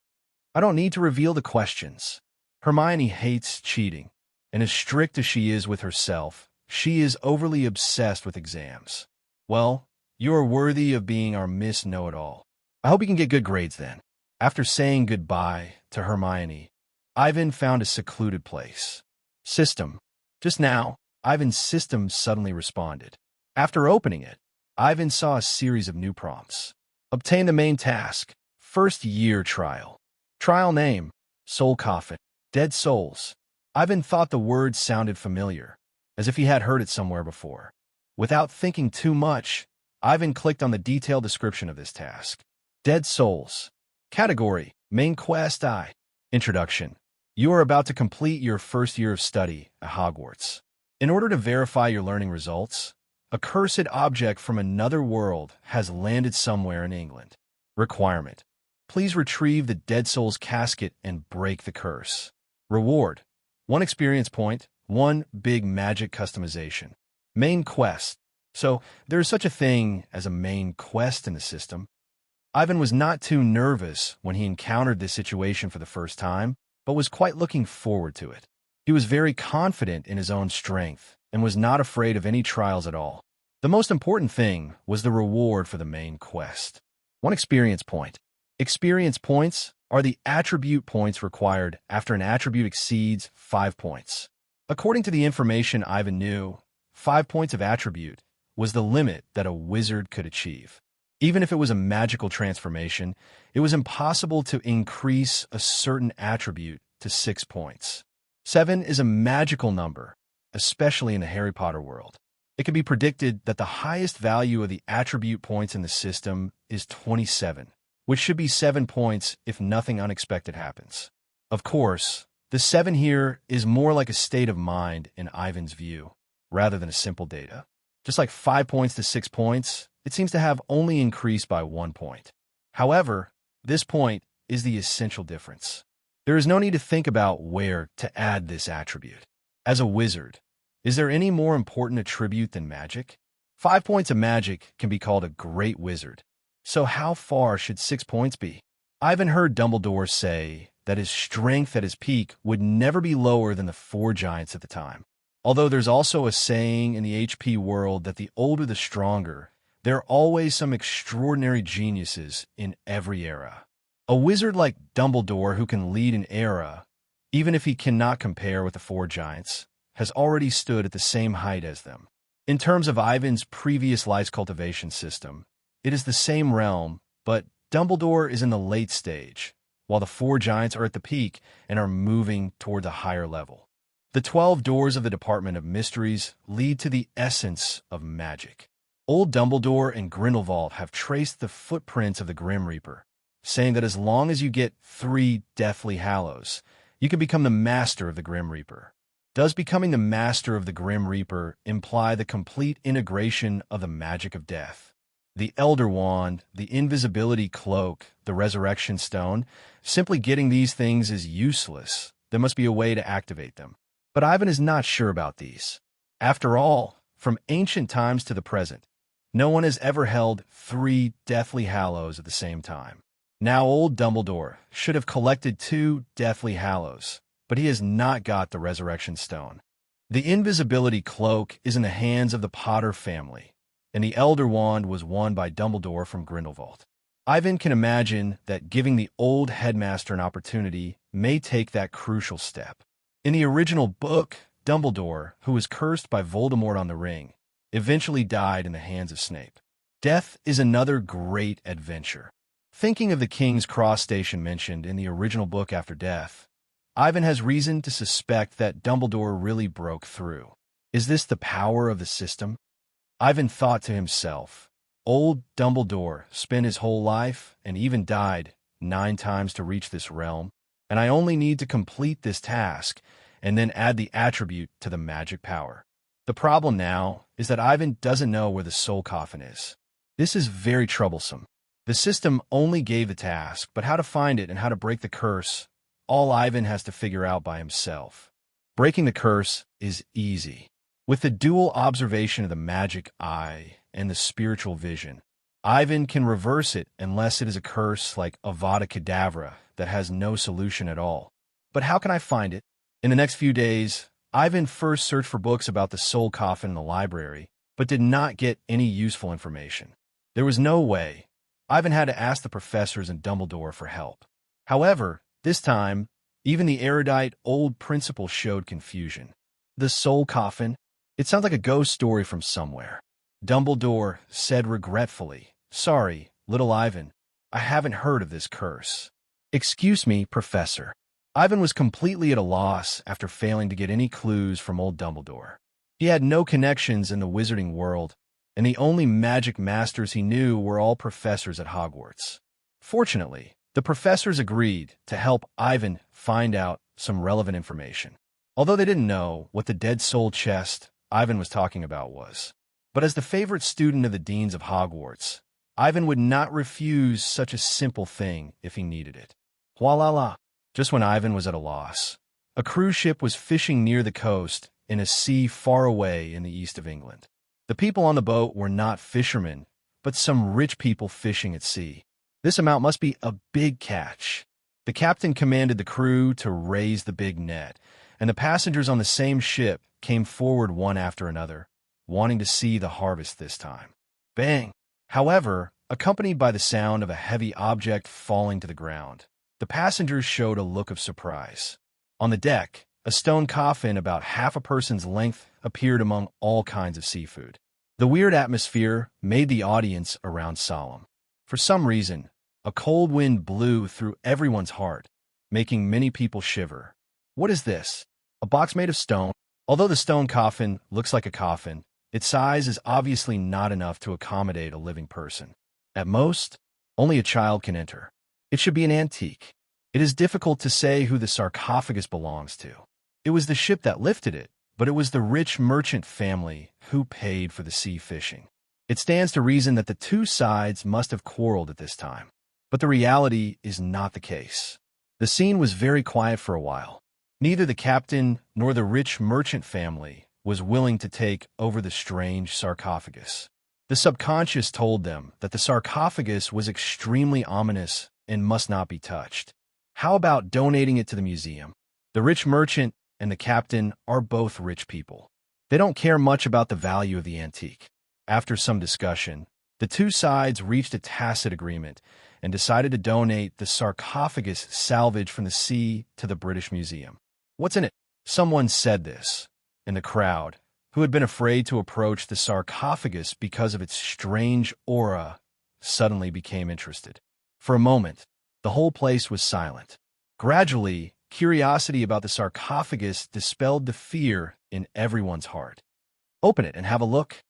I don't need to reveal the questions. Hermione hates cheating, and as strict as she is with herself, she is overly obsessed with exams. Well, you are worthy of being our Miss Know-It-All. I hope you can get good grades then. After saying goodbye to Hermione, Ivan found a secluded place. System. Just now, Ivan's system suddenly responded. After opening it, Ivan saw a series of new prompts. Obtain the main task. First year trial. Trial name. Soul Coffin. Dead souls. Ivan thought the word sounded familiar, as if he had heard it somewhere before. Without thinking too much, Ivan clicked on the detailed description of this task. Dead souls. Category. Main quest I. Introduction. You are about to complete your first year of study at Hogwarts. In order to verify your learning results, a cursed object from another world has landed somewhere in England. Requirement. Please retrieve the Dead Soul's casket and break the curse. Reward. 1 experience point, 1 big magic customization. Main quest. So, there is such a thing as a main quest in the system. Ivan was not too nervous when he encountered this situation for the first time, but was quite looking forward to it. He was very confident in his own strength and was not afraid of any trials at all. The most important thing was the reward for the main quest. 1 experience point. Experience points are the attribute points required after an attribute exceeds 5 points. According to the information Ivan knew, 5 points of attribute was the limit that a wizard could achieve. Even if it was a magical transformation, it was impossible to increase a certain attribute to 6 points. 7 is a magical number, especially in the Harry Potter world. It can be predicted that the highest value of the attribute points in the system is 27, which should be 7 points if nothing unexpected happens. Of course, the 7 here is more like a state of mind in Ivan's view, rather than a simple data. Just like 5 points to 6 points, it seems to have only increased by 1 point. However, this point is the essential difference. There is no need to think about where to add this attribute. As a wizard, is there any more important attribute than magic? 5 points of magic can be called a great wizard. So how far should 6 points be? Ivan heard Dumbledore say that his strength at his peak would never be lower than the 4 giants at the time. Although there's also a saying in the HP world that the older the stronger, there are always some extraordinary geniuses in every era. A wizard like Dumbledore who can lead an era, even if he cannot compare with the 4 giants, has already stood at the same height as them. In terms of Ivan's previous life's cultivation system, it is the same realm, but Dumbledore is in the late stage, while the 4 giants are at the peak and are moving toward the higher level. The 12 doors of the Department of Mysteries lead to the essence of magic. Old Dumbledore and Grindelwald have traced the footprints of the Grim Reaper, saying that as long as you get 3 Deathly Hallows, you can become the master of the Grim Reaper. Does becoming the master of the Grim Reaper imply the complete integration of the magic of death? The Elder Wand, the Invisibility Cloak, the Resurrection Stone, simply getting these things is useless. There must be a way to activate them. But Ivan is not sure about these. After all, from ancient times to the present, no one has ever held 3 Deathly Hallows at the same time. Now old Dumbledore should have collected 2 Deathly Hallows, but he has not got the Resurrection Stone. The Invisibility Cloak is in the hands of the Potter family, and the Elder Wand was won by Dumbledore from Grindelwald. Ivan can imagine that giving the old headmaster an opportunity may take that crucial step. In the original book, Dumbledore, who was cursed by Voldemort on the ring, eventually died in the hands of Snape. Death is another great adventure. Thinking of the King's Cross station mentioned in the original book after death, Ivan has reason to suspect that Dumbledore really broke through. Is this the power of the system? Ivan thought to himself, old Dumbledore spent his whole life and even died 9 times to reach this realm, and I only need to complete this task and then add the attribute to the magic power. The problem now is that Ivan doesn't know where the soul coffin is. This is very troublesome. The system only gave the task, but how to find it and how to break the curse, all Ivan has to figure out by himself. Breaking the curse is easy. With the dual observation of the magic eye and the spiritual vision, Ivan can reverse it unless it is a curse like Avada Kedavra that has no solution at all. But how can I find it? In the next few days, Ivan first searched for books about the soul coffin in the library, but did not get any useful information. There was no way. Ivan had to ask the professors and Dumbledore for help. However, this time, even the erudite old principal showed confusion. The soul coffin? It sounds like a ghost story from somewhere. Dumbledore said regretfully, "Sorry, little Ivan, I haven't heard of this curse." "Excuse me, Professor." Ivan was completely at a loss after failing to get any clues from old Dumbledore. He had no connections in the wizarding world, and the only magic masters he knew were all professors at Hogwarts. Fortunately, the professors agreed to help Ivan find out some relevant information, although they didn't know what the dead soul chest Ivan was talking about was. But as the favorite student of the deans of Hogwarts, Ivan would not refuse such a simple thing if he needed it. Voila! Just when Ivan was at a loss, a cruise ship was fishing near the coast in a sea far away in the east of England. The people on the boat were not fishermen, but some rich people fishing at sea. This amount must be a big catch. The captain commanded the crew to raise the big net, and the passengers on the same ship came forward one after another, wanting to see the harvest this time. Bang! However, accompanied by the sound of a heavy object falling to the ground, the passengers showed a look of surprise. On the deck, a stone coffin about half a person's length appeared among all kinds of seafood. The weird atmosphere made the audience around solemn. For some reason, a cold wind blew through everyone's heart, making many people shiver. What is this? A box made of stone? Although the stone coffin looks like a coffin, its size is obviously not enough to accommodate a living person. At most, only a child can enter. It should be an antique. It is difficult to say who the sarcophagus belongs to. It was the ship that lifted it, but it was the rich merchant family who paid for the sea fishing. It stands to reason that the two sides must have quarreled at this time. But the reality is not the case. The scene was very quiet for a while. Neither the captain nor the rich merchant family was willing to take over the strange sarcophagus. The subconscious told them that the sarcophagus was extremely ominous and must not be touched. How about donating it to the museum? The rich merchant and the captain are both rich people. They don't care much about the value of the antique. After some discussion, the two sides reached a tacit agreement and decided to donate the sarcophagus salvage from the sea to the British Museum. What's in it? Someone said this, and the crowd, who had been afraid to approach the sarcophagus because of its strange aura, suddenly became interested. For a moment, the whole place was silent. Gradually, curiosity about the sarcophagus dispelled the fear in everyone's heart. "Open it and have a look."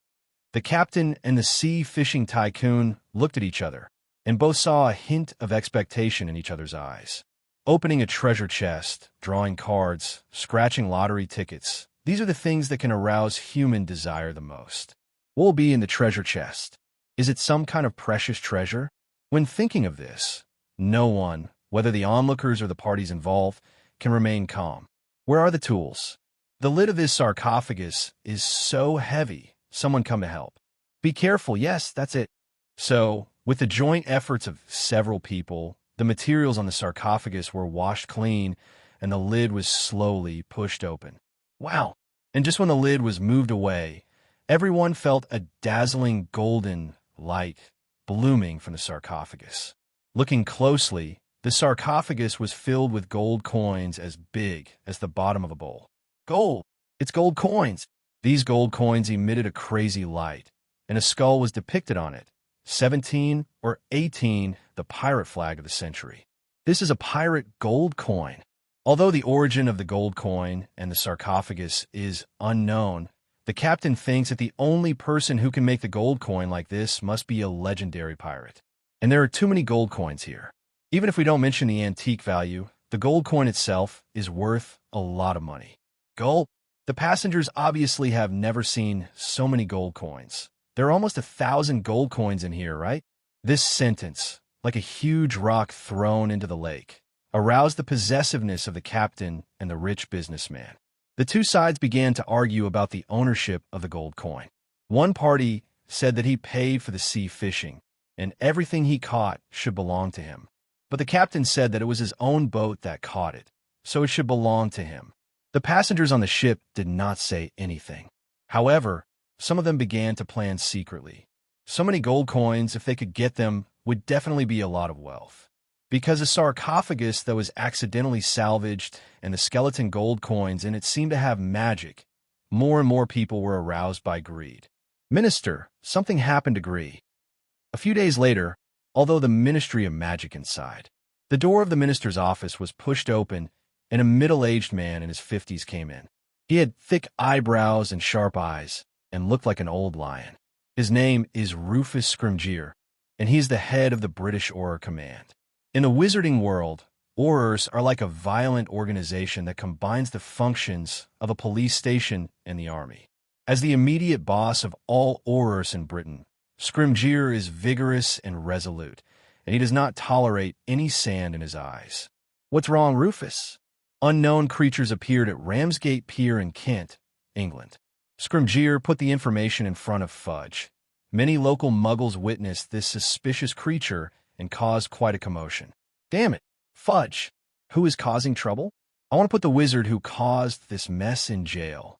The captain and the sea fishing tycoon looked at each other, and both saw a hint of expectation in each other's eyes. Opening a treasure chest, drawing cards, scratching lottery tickets, these are the things that can arouse human desire the most. What will be in the treasure chest? Is it some kind of precious treasure? When thinking of this, no one, whether the onlookers or the parties involved, can remain calm. Where are the tools? The lid of this sarcophagus is so heavy, someone come to help. Be careful, yes, that's it. So, with the joint efforts of several people, the materials on the sarcophagus were washed clean, and the lid was slowly pushed open. Wow! And just when the lid was moved away, everyone felt a dazzling golden light blooming from the sarcophagus. Looking closely, the sarcophagus was filled with gold coins as big as the bottom of a bowl. Gold! It's gold coins! These gold coins emitted a crazy light, and a skull was depicted on it, 17 or 18, the pirate flag of the century. This is a pirate gold coin. Although the origin of the gold coin and the sarcophagus is unknown, the captain thinks that the only person who can make the gold coin like this must be a legendary pirate. And there are too many gold coins here. Even if we don't mention the antique value, the gold coin itself is worth a lot of money. Gold? The passengers obviously have never seen so many gold coins. There are almost 1,000 gold coins in here, right? This sentence, like a huge rock thrown into the lake, aroused the possessiveness of the captain and the rich businessman. The two sides began to argue about the ownership of the gold coin. One party said that he paid for the sea fishing, and everything he caught should belong to him. But the captain said that it was his own boat that caught it, so it should belong to him. The passengers on the ship did not say anything. However, some of them began to plan secretly. So many gold coins, if they could get them, would definitely be a lot of wealth. Because a sarcophagus that was accidentally salvaged and the skeleton gold coins in it seemed to have magic, more and more people were aroused by greed. Minister, something happened to Gree. A few days later, although the Ministry of Magic inside, the door of the minister's office was pushed open and a middle-aged man in his 50s came in. He had thick eyebrows and sharp eyes and looked like an old lion. His name is Rufus Scrimgeour, and he's the head of the British Auror Command. In the wizarding world, Aurors are like a violent organization that combines the functions of a police station and the army. As the immediate boss of all Aurors in Britain, Scrimgeour is vigorous and resolute, and he does not tolerate any sand in his eyes. What's wrong, Rufus? Unknown creatures appeared at Ramsgate Pier in Kent, England. Scrimgeour put the information in front of Fudge. Many local muggles witnessed this suspicious creature and caused quite a commotion. Damn it, Fudge! Who is causing trouble? I want to put the wizard who caused this mess in jail.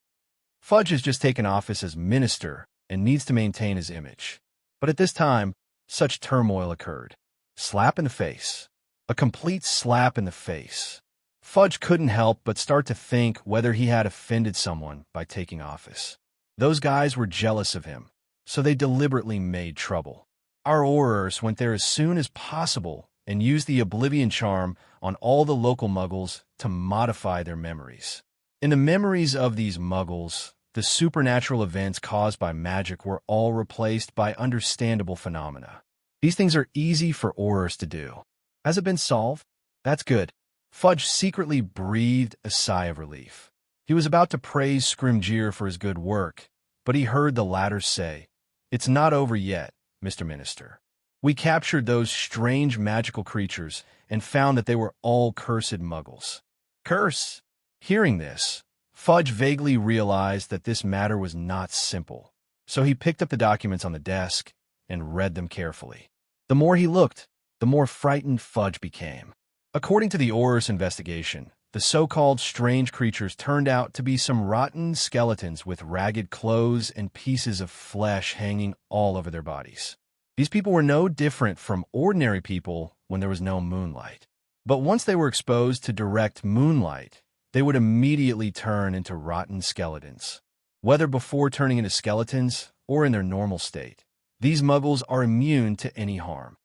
Fudge has just taken office as minister and needs to maintain his image. But at this time, such turmoil occurred. Slap in the face. A complete slap in the face. Fudge couldn't help but start to think whether he had offended someone by taking office. Those guys were jealous of him, so they deliberately made trouble. Our Aurors went there as soon as possible and used the Oblivion Charm on all the local muggles to modify their memories. In the memories of these muggles, the supernatural events caused by magic were all replaced by understandable phenomena. These things are easy for Aurors to do. Has it been solved? That's good. Fudge secretly breathed a sigh of relief. He was about to praise Scrimgeour for his good work, but he heard the latter say, "It's not over yet, Mr. Minister. We captured those strange magical creatures and found that they were all cursed muggles." Curse! Hearing this, Fudge vaguely realized that this matter was not simple, so he picked up the documents on the desk and read them carefully. The more he looked, the more frightened Fudge became. According to the Aurors investigation, the so-called strange creatures turned out to be some rotten skeletons with ragged clothes and pieces of flesh hanging all over their bodies. These people were no different from ordinary people when there was no moonlight. But once they were exposed to direct moonlight, they would immediately turn into rotten skeletons. Whether before turning into skeletons or in their normal state, these muggles are immune to any harm.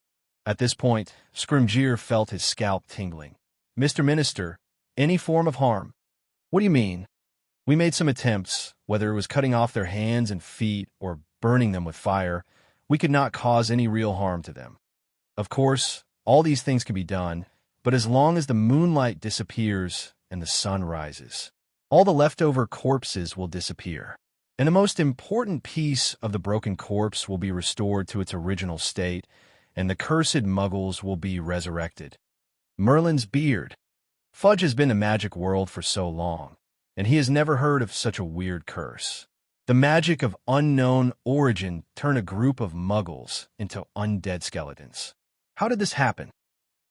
At this point, Scrimgeour felt his scalp tingling. "Mr. Minister, any form of harm?" "What do you mean?" "We made some attempts, whether it was cutting off their hands and feet or burning them with fire. We could not cause any real harm to them. Of course, all these things can be done, but as long as the moonlight disappears and the sun rises, all the leftover corpses will disappear. And the most important piece of the broken corpse will be restored to its original state, and the cursed muggles will be resurrected." Merlin's beard. Fudge has been in the magic world for so long, and he has never heard of such a weird curse. The magic of unknown origin turned a group of muggles into undead skeletons. How did this happen?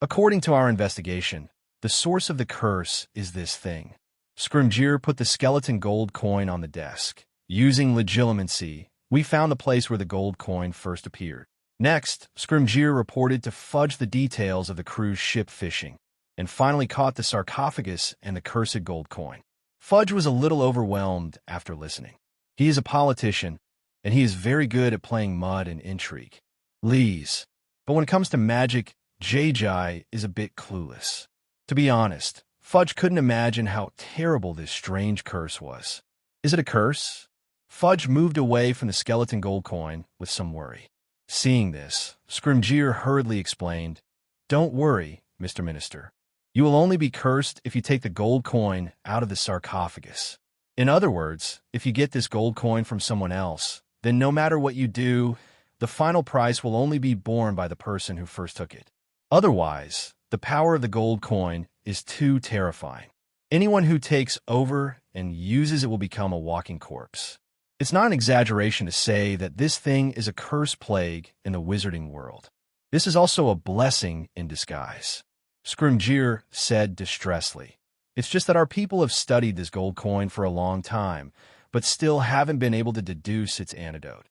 According to our investigation, the source of the curse is this thing. Scrimgeour put the skeleton gold coin on the desk. Using legilimency, we found the place where the gold coin first appeared. Next, Scrimgeour reported to Fudge the details of the cruise ship fishing, and finally caught the sarcophagus and the cursed gold coin. Fudge was a little overwhelmed after listening. He is a politician, and he is very good at playing mud and intrigue. Lees. But when it comes to magic, JJ is a bit clueless. To be honest, Fudge couldn't imagine how terrible this strange curse was. Is it a curse? Fudge moved away from the skeleton gold coin with some worry. Seeing this, Scrimgeour hurriedly explained, "Don't worry, Mr. Minister. You will only be cursed if you take the gold coin out of the sarcophagus. In other words, if you get this gold coin from someone else, then no matter what you do, the final price will only be borne by the person who first took it. Otherwise, the power of the gold coin is too terrifying. Anyone who takes over and uses it will become a walking corpse." It's not an exaggeration to say that this thing is a cursed plague in the wizarding world. This is also a blessing in disguise. Scrimgeour said distressfully. It's just that our people have studied this gold coin for a long time, but still haven't been able to deduce its antidote.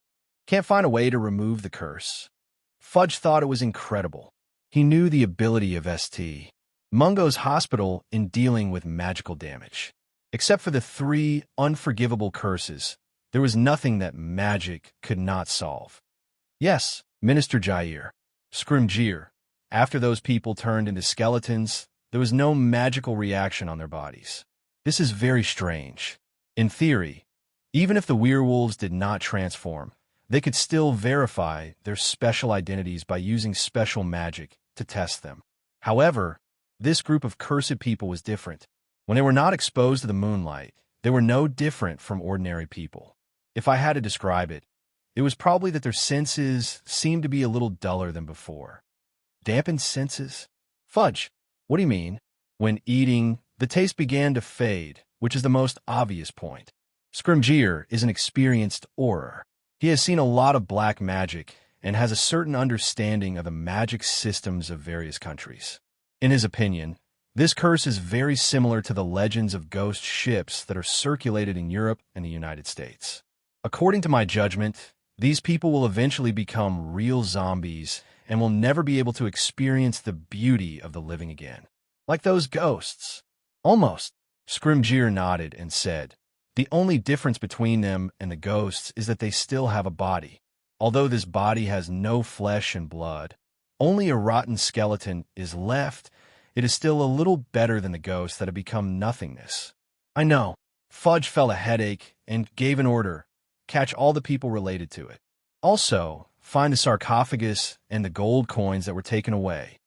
Can't find a way to remove the curse. Fudge thought it was incredible. He knew the ability of St. Mungo's hospital in dealing with magical damage. Except for the 3 unforgivable curses, there was nothing that magic could not solve. Yes, Minister Jair. Scrimgeour. After those people turned into skeletons, there was no magical reaction on their bodies. This is very strange. In theory, even if the werewolves did not transform, they could still verify their special identities by using special magic to test them. However, this group of cursed people was different. When they were not exposed to the moonlight, they were no different from ordinary people. If I had to describe it, it was probably that their senses seemed to be a little duller than before. Dampened senses? Fudge, what do you mean? When eating, the taste began to fade, which is the most obvious point. Scrimgeour is an experienced Auror. He has seen a lot of black magic and has a certain understanding of the magic systems of various countries. In his opinion, this curse is very similar to the legends of ghost ships that are circulated in Europe and the United States. According to my judgment, these people will eventually become real zombies and will never be able to experience the beauty of the living again. Like those ghosts. Almost. Scrimgeour nodded and said, "The only difference between them and the ghosts is that they still have a body. Although this body has no flesh and blood, only a rotten skeleton is left, it is still a little better than the ghosts that have become nothingness." I know. Fudge felt a headache and gave an order. Catch all the people related to it. Also, find the sarcophagus and the gold coins that were taken away.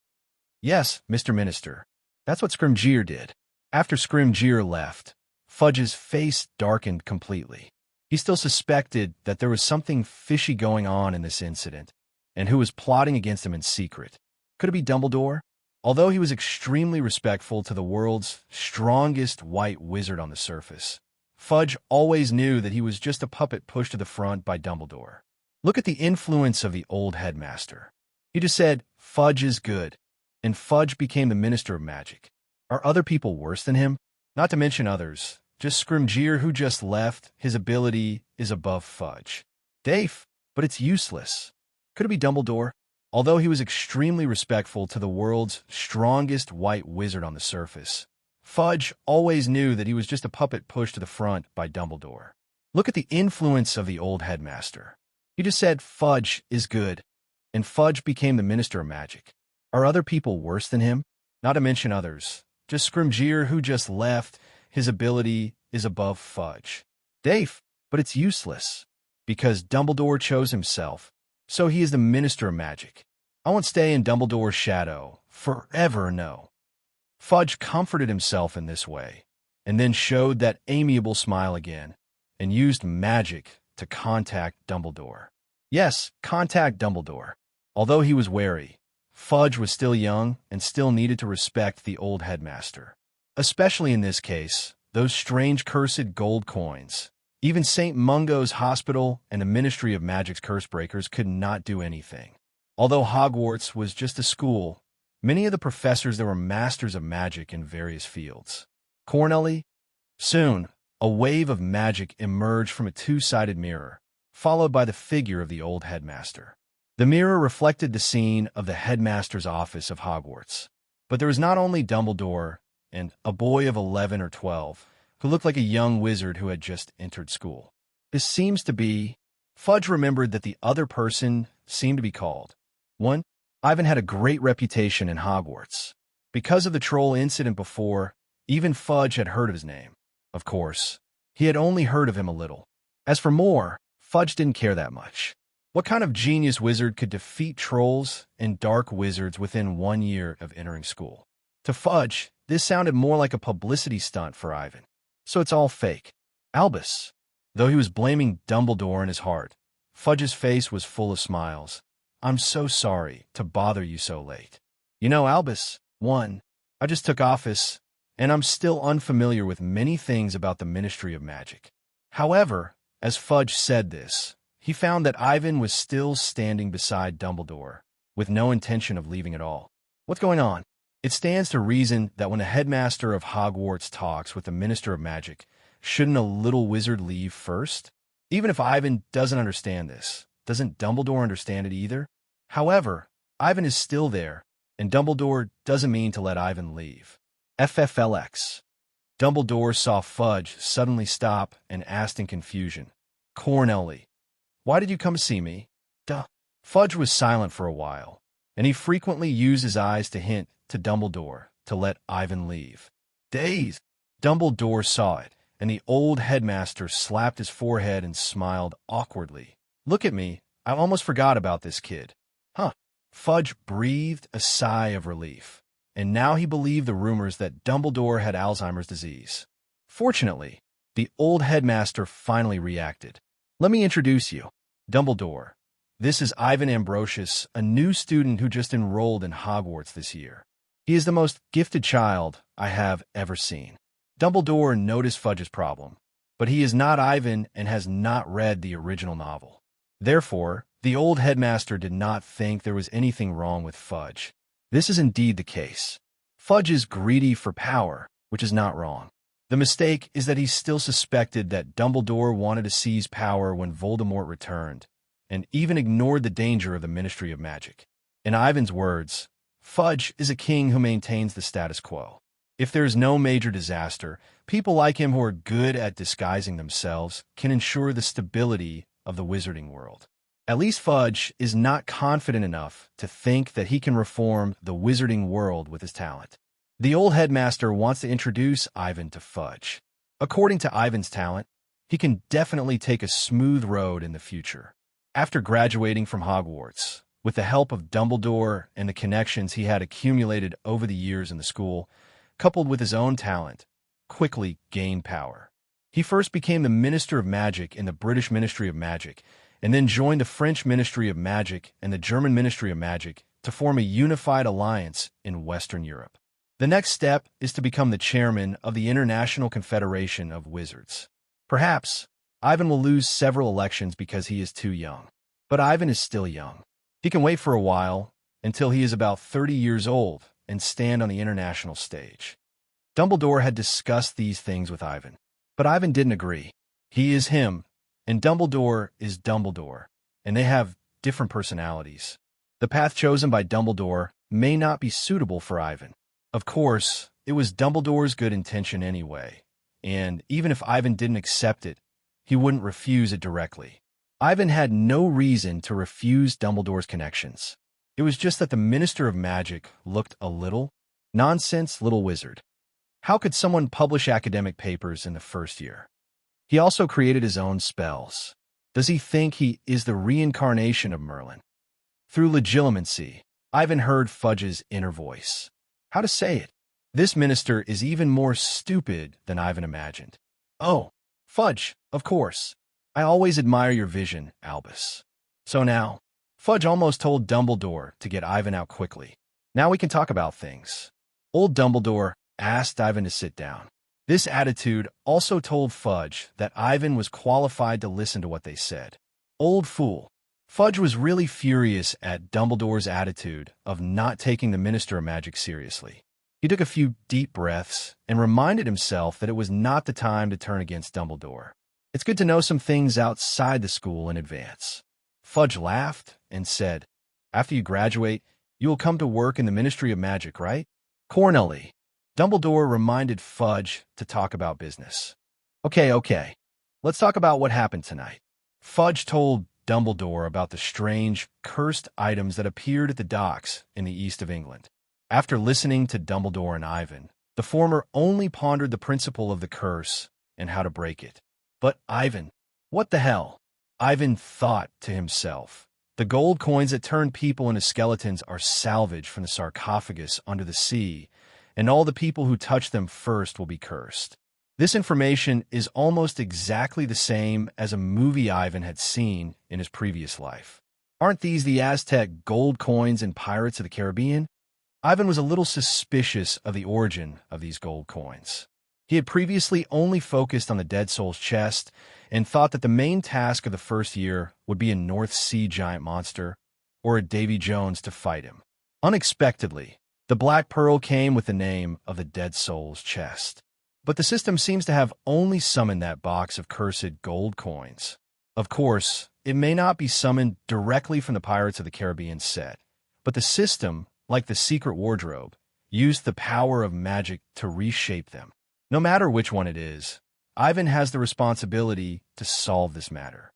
Yes, Mr. Minister. That's what Scrimgeour did. After Scrimgeour left, Fudge's face darkened completely. He still suspected that there was something fishy going on in this incident, and who was plotting against him in secret. Could it be Dumbledore? Although he was extremely respectful to the world's strongest white wizard on the surface, Fudge always knew that he was just a puppet pushed to the front by Dumbledore. Look at the influence of the old headmaster. He just said, "Fudge is good," and Fudge became the Minister of Magic. Are other people worse than him? Not to mention others. Just Scrimgeour, who just left, his ability is above Fudge. Dave, but it's useless. Could it be Dumbledore? Although he was extremely respectful to the world's strongest white wizard on the surface, Fudge always knew that he was just a puppet pushed to the front by Dumbledore. Look at the influence of the old headmaster. He just said Fudge is good, and Fudge became the Minister of Magic. Are other people worse than him? Not to mention others. Just Scrimgeour, who just left, his ability is above Fudge. Dave, but it's useless. Because Dumbledore chose himself, so he is the Minister of Magic. I won't stay in Dumbledore's shadow forever, no. Fudge comforted himself in this way, and then showed that amiable smile again, and used magic to contact Dumbledore. Yes, contact Dumbledore. Although he was wary, Fudge was still young and still needed to respect the old headmaster. Especially in this case, those strange cursed gold coins. Even St. Mungo's hospital and the Ministry of Magic's Cursebreakers could not do anything. Although Hogwarts was just a school, many of the professors there were masters of magic in various fields. Cornelly? Soon, a wave of magic emerged from a two-sided mirror, followed by the figure of the old headmaster. The mirror reflected the scene of the headmaster's office of Hogwarts. But there was not only Dumbledore and a boy of 11 or 12 who looked like a young wizard who had just entered school. This seems to be... Fudge remembered that the other person seemed to be called. 1. Ivan had a great reputation in Hogwarts. Because of the troll incident before, even Fudge had heard of his name. Of course, he had only heard of him a little. As for more, Fudge didn't care that much. What kind of genius wizard could defeat trolls and dark wizards within 1 year of entering school? To Fudge, this sounded more like a publicity stunt for Ivan. So it's all fake. Albus. Though he was blaming Dumbledore in his heart, Fudge's face was full of smiles. I'm so sorry to bother you so late. You know, Albus, 1, I just took office, and I'm still unfamiliar with many things about the Ministry of Magic. However, as Fudge said this, he found that Ivan was still standing beside Dumbledore, with no intention of leaving at all. What's going on? It stands to reason that when a headmaster of Hogwarts talks with the Minister of Magic, shouldn't a little wizard leave first? Even if Ivan doesn't understand this, doesn't Dumbledore understand it either? However, Ivan is still there, and Dumbledore doesn't mean to let Ivan leave. FFLX. Dumbledore saw Fudge suddenly stop and asked in confusion, Cornelly, why did you come see me? Duh. Fudge was silent for a while, and he frequently used his eyes to hint to Dumbledore to let Ivan leave. Dazed, Dumbledore saw it, and the old headmaster slapped his forehead and smiled awkwardly. Look at me, I almost forgot about this kid. Huh. Fudge breathed a sigh of relief, and now he believed the rumors that Dumbledore had Alzheimer's disease. Fortunately, the old headmaster finally reacted. Let me introduce you. Dumbledore. This is Ivan Ambrosius, a new student who just enrolled in Hogwarts this year. He is the most gifted child I have ever seen. Dumbledore noticed Fudge's problem, but he is not Ivan and has not read the original novel. Therefore, the old headmaster did not think there was anything wrong with Fudge. This is indeed the case. Fudge is greedy for power, which is not wrong. The mistake is that he still suspected that Dumbledore wanted to seize power when Voldemort returned, and even ignored the danger of the Ministry of Magic. In Ivan's words, Fudge is a king who maintains the status quo. If there is no major disaster, people like him who are good at disguising themselves can ensure the stability of the wizarding world. At least Fudge is not confident enough to think that he can reform the wizarding world with his talent. The old headmaster wants to introduce Ivan to Fudge. According to Ivan's talent, he can definitely take a smooth road in the future. After graduating from Hogwarts, with the help of Dumbledore and the connections he had accumulated over the years in the school, coupled with his own talent, quickly gained power. He first became the Minister of Magic in the British Ministry of Magic, and then joined the French Ministry of Magic and the German Ministry of Magic to form a unified alliance in Western Europe. The next step is to become the chairman of the International Confederation of Wizards. Perhaps Ivan will lose several elections because he is too young. But Ivan is still young. He can wait for a while until he is about 30 years old and stand on the international stage. Dumbledore had discussed these things with Ivan, but Ivan didn't agree. He is him, and Dumbledore is Dumbledore, and they have different personalities. The path chosen by Dumbledore may not be suitable for Ivan. Of course, it was Dumbledore's good intention anyway, and even if Ivan didn't accept it, he wouldn't refuse it directly. Ivan had no reason to refuse Dumbledore's connections. It was just that the Minister of Magic looked a little nonsense little wizard. How could someone publish academic papers in the first year? He also created his own spells. Does he think he is the reincarnation of Merlin? Through legitimacy, Ivan heard Fudge's inner voice. How to say it? This minister is even more stupid than Ivan imagined. Oh, Fudge, of course. I always admire your vision, Albus. So now, Fudge almost told Dumbledore to get Ivan out quickly. Now we can talk about things. Old Dumbledore asked Ivan to sit down. This attitude also told Fudge that Ivan was qualified to listen to what they said. Old fool. Fudge was really furious at Dumbledore's attitude of not taking the Minister of Magic seriously. He took a few deep breaths and reminded himself that it was not the time to turn against Dumbledore. It's good to know some things outside the school in advance. Fudge laughed and said, after you graduate, you will come to work in the Ministry of Magic, right? Cornelly. Dumbledore reminded Fudge to talk about business. Okay. Let's talk about what happened tonight. Fudge told Dumbledore about the strange, cursed items that appeared at the docks in the east of England. After listening to Dumbledore and Ivan, the former only pondered the principle of the curse and how to break it. But Ivan, what the hell? Ivan thought to himself. The gold coins that turn people into skeletons are salvaged from the sarcophagus under the sea, and all the people who touch them first will be cursed. This information is almost exactly the same as a movie Ivan had seen in his previous life. Aren't these the Aztec gold coins in Pirates of the Caribbean? Ivan was a little suspicious of the origin of these gold coins. He had previously only focused on the Dead Soul's chest and thought that the main task of the first year would be a North Sea giant monster or a Davy Jones to fight him. Unexpectedly, the Black Pearl came with the name of the Dead Soul's chest. But the system seems to have only summoned that box of cursed gold coins. Of course, it may not be summoned directly from the Pirates of the Caribbean set, but the system, like the secret wardrobe, used the power of magic to reshape them. No matter which one it is, Ivan has the responsibility to solve this matter.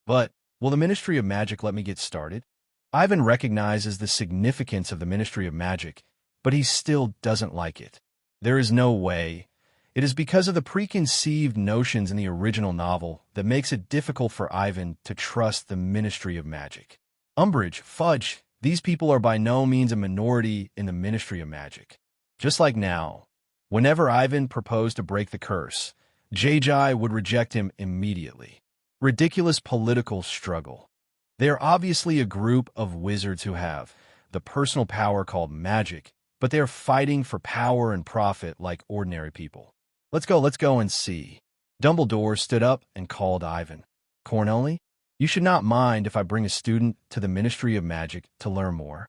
But will the Ministry of Magic let me get started? Ivan recognizes the significance of the Ministry of Magic, but he still doesn't like it. There is no way. It is because of the preconceived notions in the original novel that makes it difficult for Ivan to trust the Ministry of Magic. Umbridge, Fudge, these people are by no means a minority in the Ministry of Magic. Just like now, whenever Ivan proposed to break the curse, JJ would reject him immediately. Ridiculous political struggle. They are obviously a group of wizards who have the personal power called magic, but they are fighting for power and profit like ordinary people. Let's go and see. Dumbledore stood up and called Ivan. Corneli, you should not mind if I bring a student to the Ministry of Magic to learn more.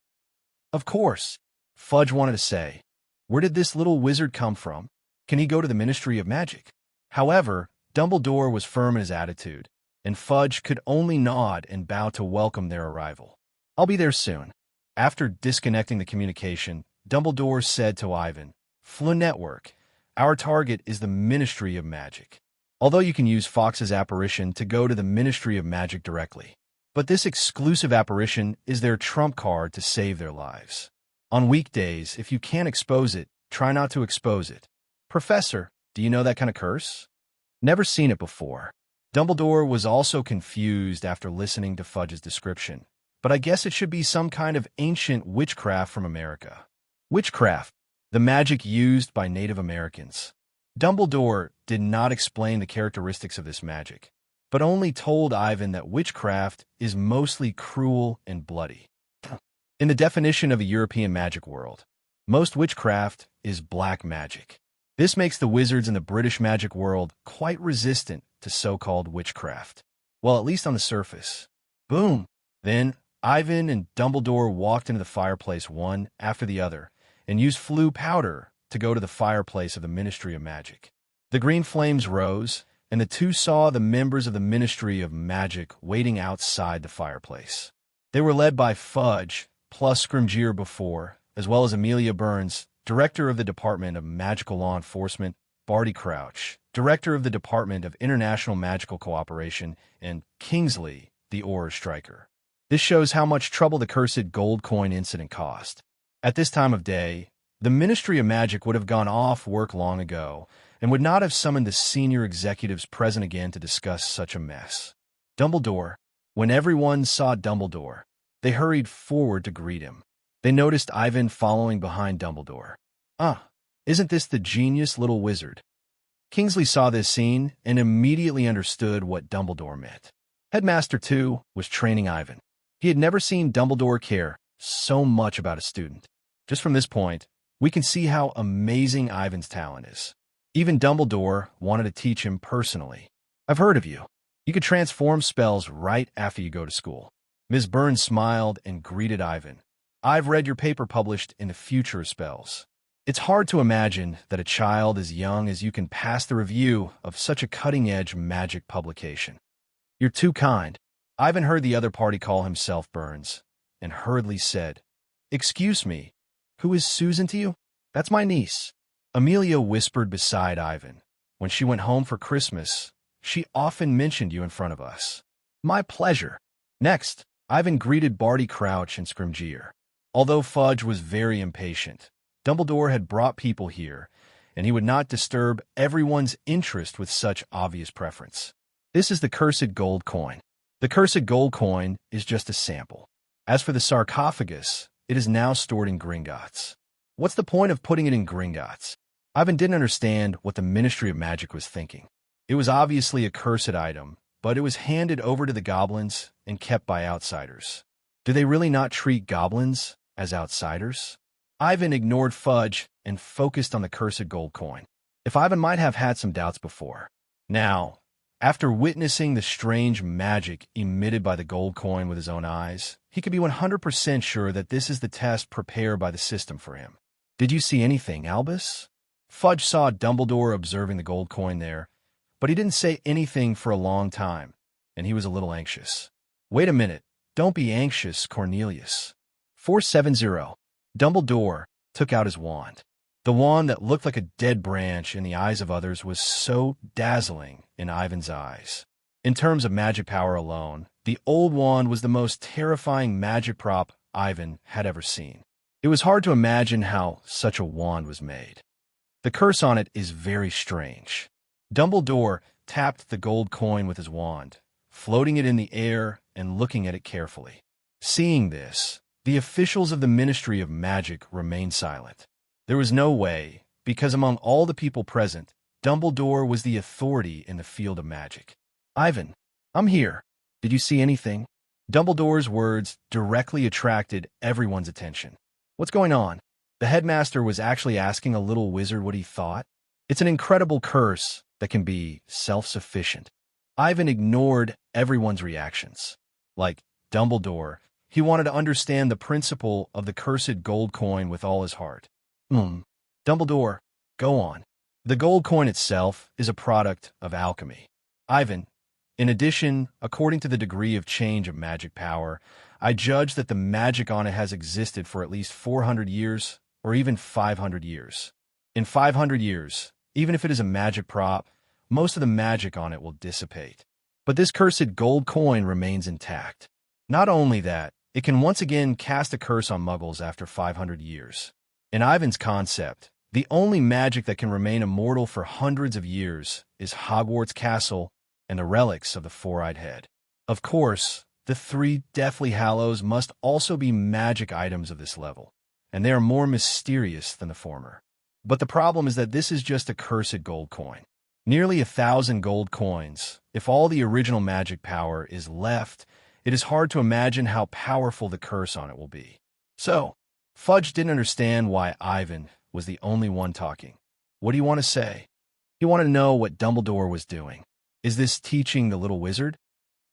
Of course, Fudge wanted to say. Where did this little wizard come from? Can he go to the Ministry of Magic? However, Dumbledore was firm in his attitude, and Fudge could only nod and bow to welcome their arrival. I'll be there soon. After disconnecting the communication, Dumbledore said to Ivan, Flu Network, our target is the Ministry of Magic. Although you can use Fox's apparition to go to the Ministry of Magic directly. But this exclusive apparition is their trump card to save their lives. On weekdays, if you can't expose it, try not to expose it. Professor, do you know that kind of curse? Never seen it before. Dumbledore was also confused after listening to Fudge's description, but I guess it should be some kind of ancient witchcraft from America. Witchcraft, the magic used by Native Americans. Dumbledore did not explain the characteristics of this magic, but only told Ivan that witchcraft is mostly cruel and bloody. In the definition of a European magic world, most witchcraft is black magic. This makes the wizards in the British magic world quite resistant to so-called witchcraft. Well, at least on the surface. Boom! Then, Ivan and Dumbledore walked into the fireplace one after the other and used Flu powder to go to the fireplace of the Ministry of Magic. The green flames rose, and the two saw the members of the Ministry of Magic waiting outside the fireplace. They were led by Fudge, plus Scrimgeour before, as well as Amelia Burns, Director of the Department of Magical Law Enforcement, Barty Crouch, Director of the Department of International Magical Cooperation, and Kingsley, the Auror Striker. This shows how much trouble the cursed gold coin incident caused. At this time of day, the Ministry of Magic would have gone off work long ago and would not have summoned the senior executives present again to discuss such a mess. Dumbledore. When everyone saw Dumbledore, they hurried forward to greet him. They noticed Ivan following behind Dumbledore. Isn't this the genius little wizard? Kingsley saw this scene and immediately understood what Dumbledore meant. Headmaster, too, was training Ivan. He had never seen Dumbledore care so much about a student. Just from this point, we can see how amazing Ivan's talent is. Even Dumbledore wanted to teach him personally. I've heard of you. You could transform spells right after you go to school. Ms. Burns smiled and greeted Ivan. I've read your paper published in the Future of Spells. It's hard to imagine that a child as young as you can pass the review of such a cutting-edge magic publication. You're too kind. Ivan heard the other party call himself Burns, and hurriedly said, Excuse me, who is Susan to you? That's my niece. Amelia whispered beside Ivan. When she went home for Christmas, she often mentioned you in front of us. My pleasure. Next, Ivan greeted Barty Crouch and Scrimgeour. Although Fudge was very impatient, Dumbledore had brought people here, and he would not disturb everyone's interest with such obvious preference. This is the cursed gold coin. The cursed gold coin is just a sample. As for the sarcophagus, it is now stored in Gringots. What's the point of putting it in Gringots? Ivan didn't understand what the Ministry of Magic was thinking. It was obviously a cursed item, but it was handed over to the goblins and kept by outsiders. Do they really not treat goblins as outsiders? Ivan ignored Fudge and focused on the cursed gold coin. If Ivan might have had some doubts before. Now, after witnessing the strange magic emitted by the gold coin with his own eyes, he could be 100% sure that this is the test prepared by the system for him. Did you see anything, Albus? Fudge saw Dumbledore observing the gold coin there, but he didn't say anything for a long time, and he was a little anxious. Wait a minute. Don't be anxious, Cornelius. 470. Dumbledore took out his wand. The wand that looked like a dead branch in the eyes of others was so dazzling in Ivan's eyes. In terms of magic power alone, the old wand was the most terrifying magic prop Ivan had ever seen. It was hard to imagine how such a wand was made. The curse on it is very strange. Dumbledore tapped the gold coin with his wand, floating it in the air and looking at it carefully. Seeing this, the officials of the Ministry of Magic remained silent. There was no way, because among all the people present, Dumbledore was the authority in the field of magic. Ivan, I'm here. Did you see anything? Dumbledore's words directly attracted everyone's attention. What's going on? The headmaster was actually asking a little wizard what he thought. It's an incredible curse that can be self-sufficient. Ivan ignored everyone's reactions. Like Dumbledore, he wanted to understand the principle of the cursed gold coin with all his heart. Dumbledore, go on. The gold coin itself is a product of alchemy. Ivan, in addition, according to the degree of change of magic power, I judge that the magic on it has existed for at least 400 years or even 500 years. In 500 years, even if it is a magic prop, most of the magic on it will dissipate. But this cursed gold coin remains intact. Not only that, it can once again cast a curse on Muggles after 500 years. In Ivan's concept, the only magic that can remain immortal for hundreds of years is Hogwarts Castle and the relics of the Four-Eyed Head. Of course, the 3 Deathly Hallows must also be magic items of this level, and they are more mysterious than the former. But the problem is that this is just a cursed gold coin. Nearly 1,000 gold coins. If all the original magic power is left, it is hard to imagine how powerful the curse on it will be. So, Fudge didn't understand why Ivan was the only one talking. What do you want to say? He wanted to know what Dumbledore was doing. Is this teaching the little wizard?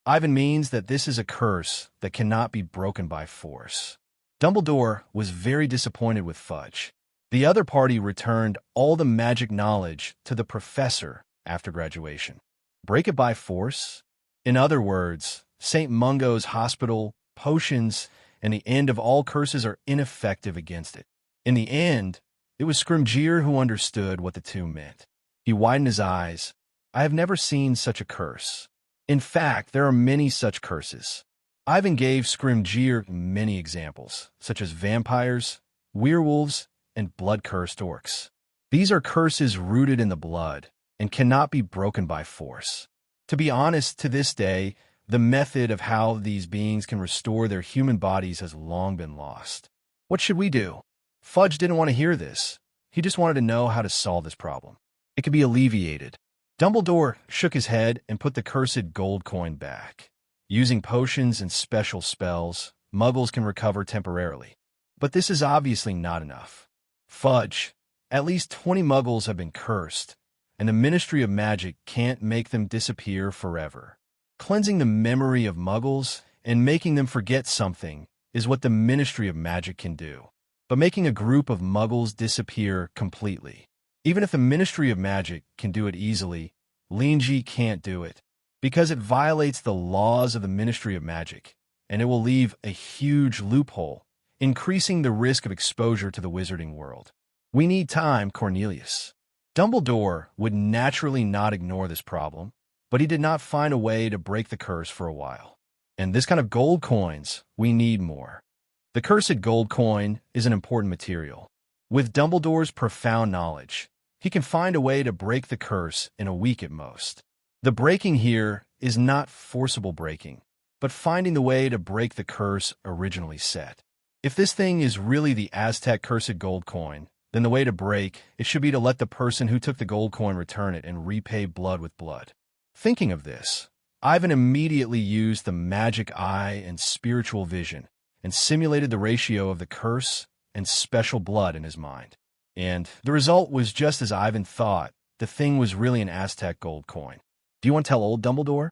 Ivan means that this is a curse that cannot be broken by force. Dumbledore was very disappointed with Fudge. The other party returned all the magic knowledge to the professor after graduation. Break it by force? In other words, St. Mungo's hospital, potions, and the end of all curses are ineffective against it. In the end, it was Scrimgeour who understood what the two meant. He widened his eyes. I have never seen such a curse. In fact, there are many such curses. Ivan gave Scrimgeour many examples, such as vampires, werewolves, and blood-cursed orcs. These are curses rooted in the blood and cannot be broken by force. To be honest, to this day, the method of how these beings can restore their human bodies has long been lost. What should we do? Fudge didn't want to hear this. He just wanted to know how to solve this problem. It could be alleviated. Dumbledore shook his head and put the cursed gold coin back. Using potions and special spells, Muggles can recover temporarily. But this is obviously not enough. Fudge, at least 20 Muggles have been cursed, and the Ministry of Magic can't make them disappear forever. Cleansing the memory of Muggles and making them forget something is what the Ministry of Magic can do. But making a group of Muggles disappear completely. Even if the Ministry of Magic can do it easily, Linji can't do it, because it violates the laws of the Ministry of Magic, and it will leave a huge loophole, increasing the risk of exposure to the wizarding world. We need time, Cornelius. Dumbledore would naturally not ignore this problem, but he did not find a way to break the curse for a while. And this kind of gold coins, we need more. The cursed gold coin is an important material. With Dumbledore's profound knowledge, he can find a way to break the curse in a week at most. The breaking here is not forcible breaking, but finding the way to break the curse originally set. If this thing is really the Aztec cursed gold coin, then the way to break it should be to let the person who took the gold coin return it and repay blood with blood. Thinking of this, Ivan immediately used the magic eye and spiritual vision and simulated the ratio of the curse and special blood in his mind. And the result was just as Ivan thought. The thing was really an Aztec gold coin. Do you want to tell old Dumbledore?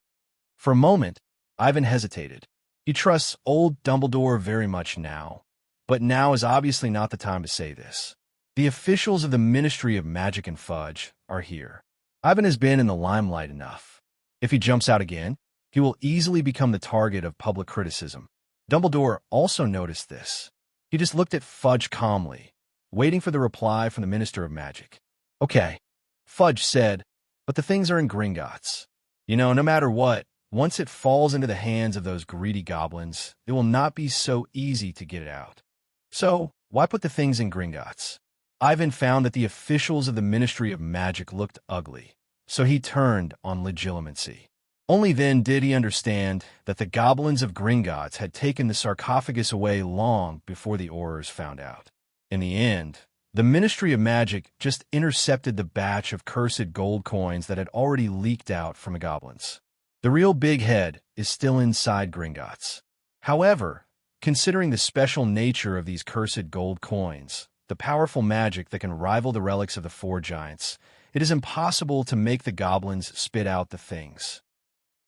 For a moment, Ivan hesitated. He trusts old Dumbledore very much now, but now is obviously not the time to say this. The officials of the Ministry of Magic and Fudge are here. Ivan has been in the limelight enough. If he jumps out again, he will easily become the target of public criticism. Dumbledore also noticed this. He just looked at Fudge calmly, waiting for the reply from the Minister of Magic. Okay, Fudge said, but the things are in Gringots. No matter what, once it falls into the hands of those greedy goblins, it will not be so easy to get it out. So, why put the things in Gringots? Ivan found that the officials of the Ministry of Magic looked ugly, so he turned on legitimacy. Only then did he understand that the goblins of Gringots had taken the sarcophagus away long before the Aurors found out. In the end, the Ministry of Magic just intercepted the batch of cursed gold coins that had already leaked out from the goblins. The real big head is still inside Gringots. However, considering the special nature of these cursed gold coins, the powerful magic that can rival the relics of the four giants, it is impossible to make the goblins spit out the things.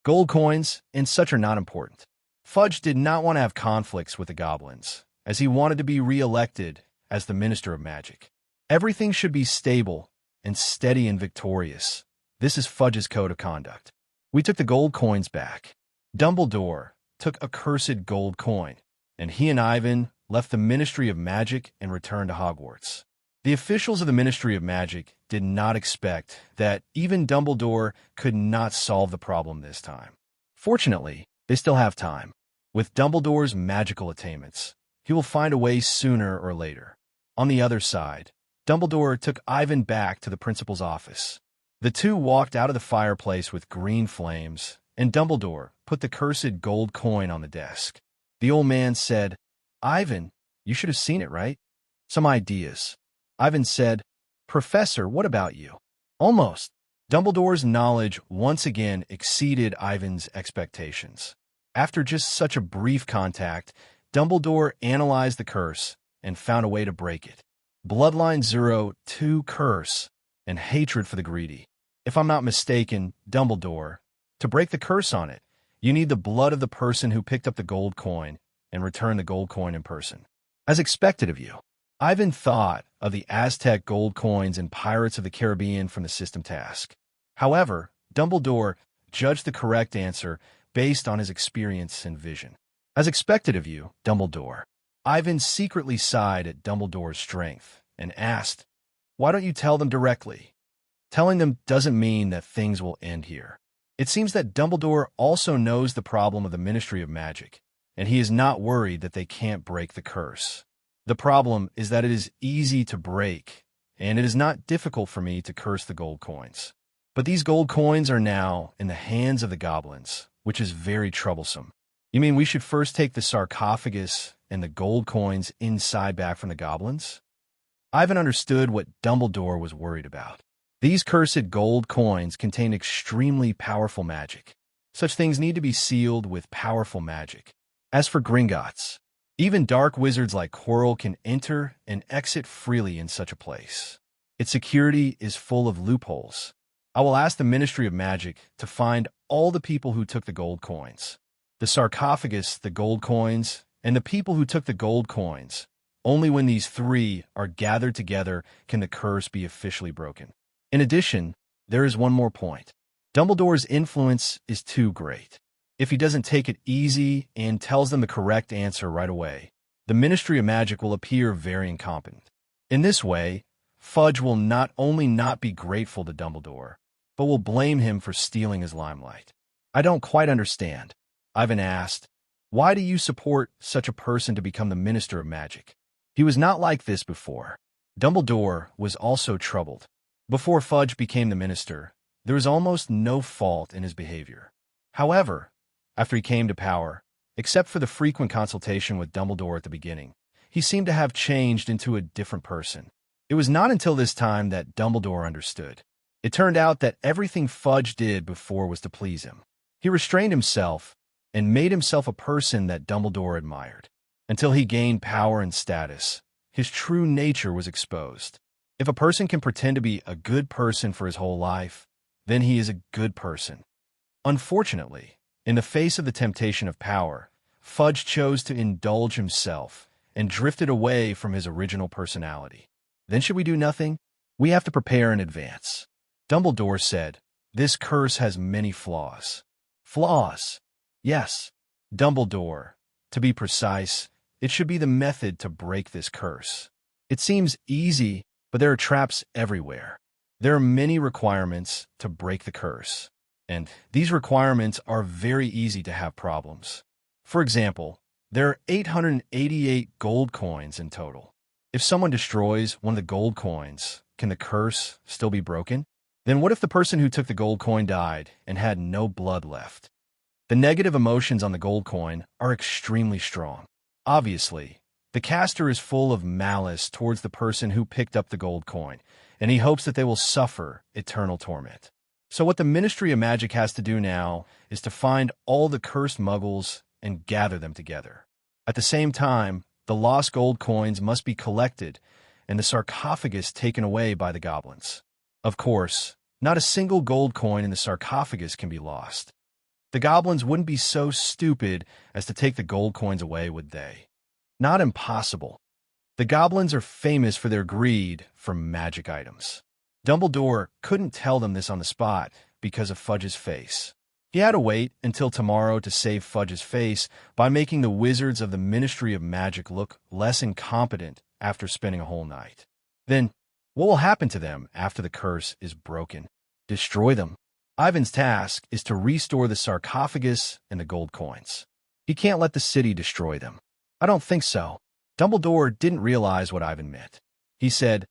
Gold coins and such are not important. Fudge did not want to have conflicts with the goblins, as he wanted to be re-elected as the Minister of Magic. Everything should be stable and steady and victorious. This is Fudge's code of conduct. We took the gold coins back. Dumbledore took a cursed gold coin, and he and Ivan left the Ministry of Magic and returned to Hogwarts. The officials of the Ministry of Magic did not expect that even Dumbledore could not solve the problem this time. Fortunately, they still have time. With Dumbledore's magical attainments, he will find a way sooner or later. On the other side, Dumbledore took Ivan back to the principal's office. The two walked out of the fireplace with green flames, and Dumbledore put the cursed gold coin on the desk. The old man said, "Ivan, you should have seen it, right? Some ideas." Ivan said, "Professor, what about you?" Almost. Dumbledore's knowledge once again exceeded Ivan's expectations. After just such a brief contact, Dumbledore analyzed the curse and found a way to break it. Bloodline 02 curse and hatred for the greedy. If I'm not mistaken, Dumbledore, to break the curse on it, you need the blood of the person who picked up the gold coin and returned the gold coin in person. As expected of you. Ivan thought of the Aztec gold coins and Pirates of the Caribbean from the system task. However, Dumbledore judged the correct answer based on his experience and vision. As expected of you, Dumbledore. Ivan secretly sighed at Dumbledore's strength and asked, "Why don't you tell them directly?" Telling them doesn't mean that things will end here. It seems that Dumbledore also knows the problem of the Ministry of Magic, and he is not worried that they can't break the curse. The problem is that it is easy to break, and it is not difficult for me to curse the gold coins. But these gold coins are now in the hands of the goblins, which is very troublesome. You mean we should first take the sarcophagus and the gold coins inside back from the goblins? Ivan understood what Dumbledore was worried about. These cursed gold coins contain extremely powerful magic. Such things need to be sealed with powerful magic. As for Gringots, even dark wizards like Quirrell can enter and exit freely in such a place. Its security is full of loopholes. I will ask the Ministry of Magic to find all the people who took the gold coins. The sarcophagus, the gold coins, and the people who took the gold coins. Only when these three are gathered together can the curse be officially broken. In addition, there is one more point. Dumbledore's influence is too great. If he doesn't take it easy and tells them the correct answer right away, the Ministry of Magic will appear very incompetent. In this way, Fudge will not only not be grateful to Dumbledore, but will blame him for stealing his limelight. I don't quite understand. Ivan asked. "Why do you support such a person to become the Minister of Magic?" He was not like this before. Dumbledore was also troubled. Before Fudge became the minister, there was almost no fault in his behavior. However, after he came to power, except for the frequent consultation with Dumbledore at the beginning, he seemed to have changed into a different person. It was not until this time that Dumbledore understood. It turned out that everything Fudge did before was to please him. He restrained himself and made himself a person that Dumbledore admired. Until he gained power and status, his true nature was exposed. If a person can pretend to be a good person for his whole life, then he is a good person. Unfortunately, in the face of the temptation of power, Fudge chose to indulge himself and drifted away from his original personality. Then should we do nothing? We have to prepare in advance. Dumbledore said, "This curse has many flaws." Flaws? Yes, Dumbledore. To be precise, it should be the method to break this curse. It seems easy, but there are traps everywhere. There are many requirements to break the curse, and these requirements are very easy to have problems. For example, there are 888 gold coins in total. If someone destroys one of the gold coins, can the curse still be broken? Then what if the person who took the gold coin died and had no blood left? The negative emotions on the gold coin are extremely strong. Obviously, the caster is full of malice towards the person who picked up the gold coin, and he hopes that they will suffer eternal torment. So what the Ministry of Magic has to do now is to find all the cursed muggles and gather them together. At the same time, the lost gold coins must be collected and the sarcophagus taken away by the goblins. Of course, not a single gold coin in the sarcophagus can be lost. The goblins wouldn't be so stupid as to take the gold coins away, would they? Not impossible. The goblins are famous for their greed for magic items. Dumbledore couldn't tell them this on the spot because of Fudge's face. He had to wait until tomorrow to save Fudge's face by making the wizards of the Ministry of Magic look less incompetent after spending a whole night. Then, what will happen to them after the curse is broken? Destroy them. Ivan's task is to restore the sarcophagus and the gold coins. He can't let the city destroy them. I don't think so. Dumbledore didn't realize what Ivan meant. He said,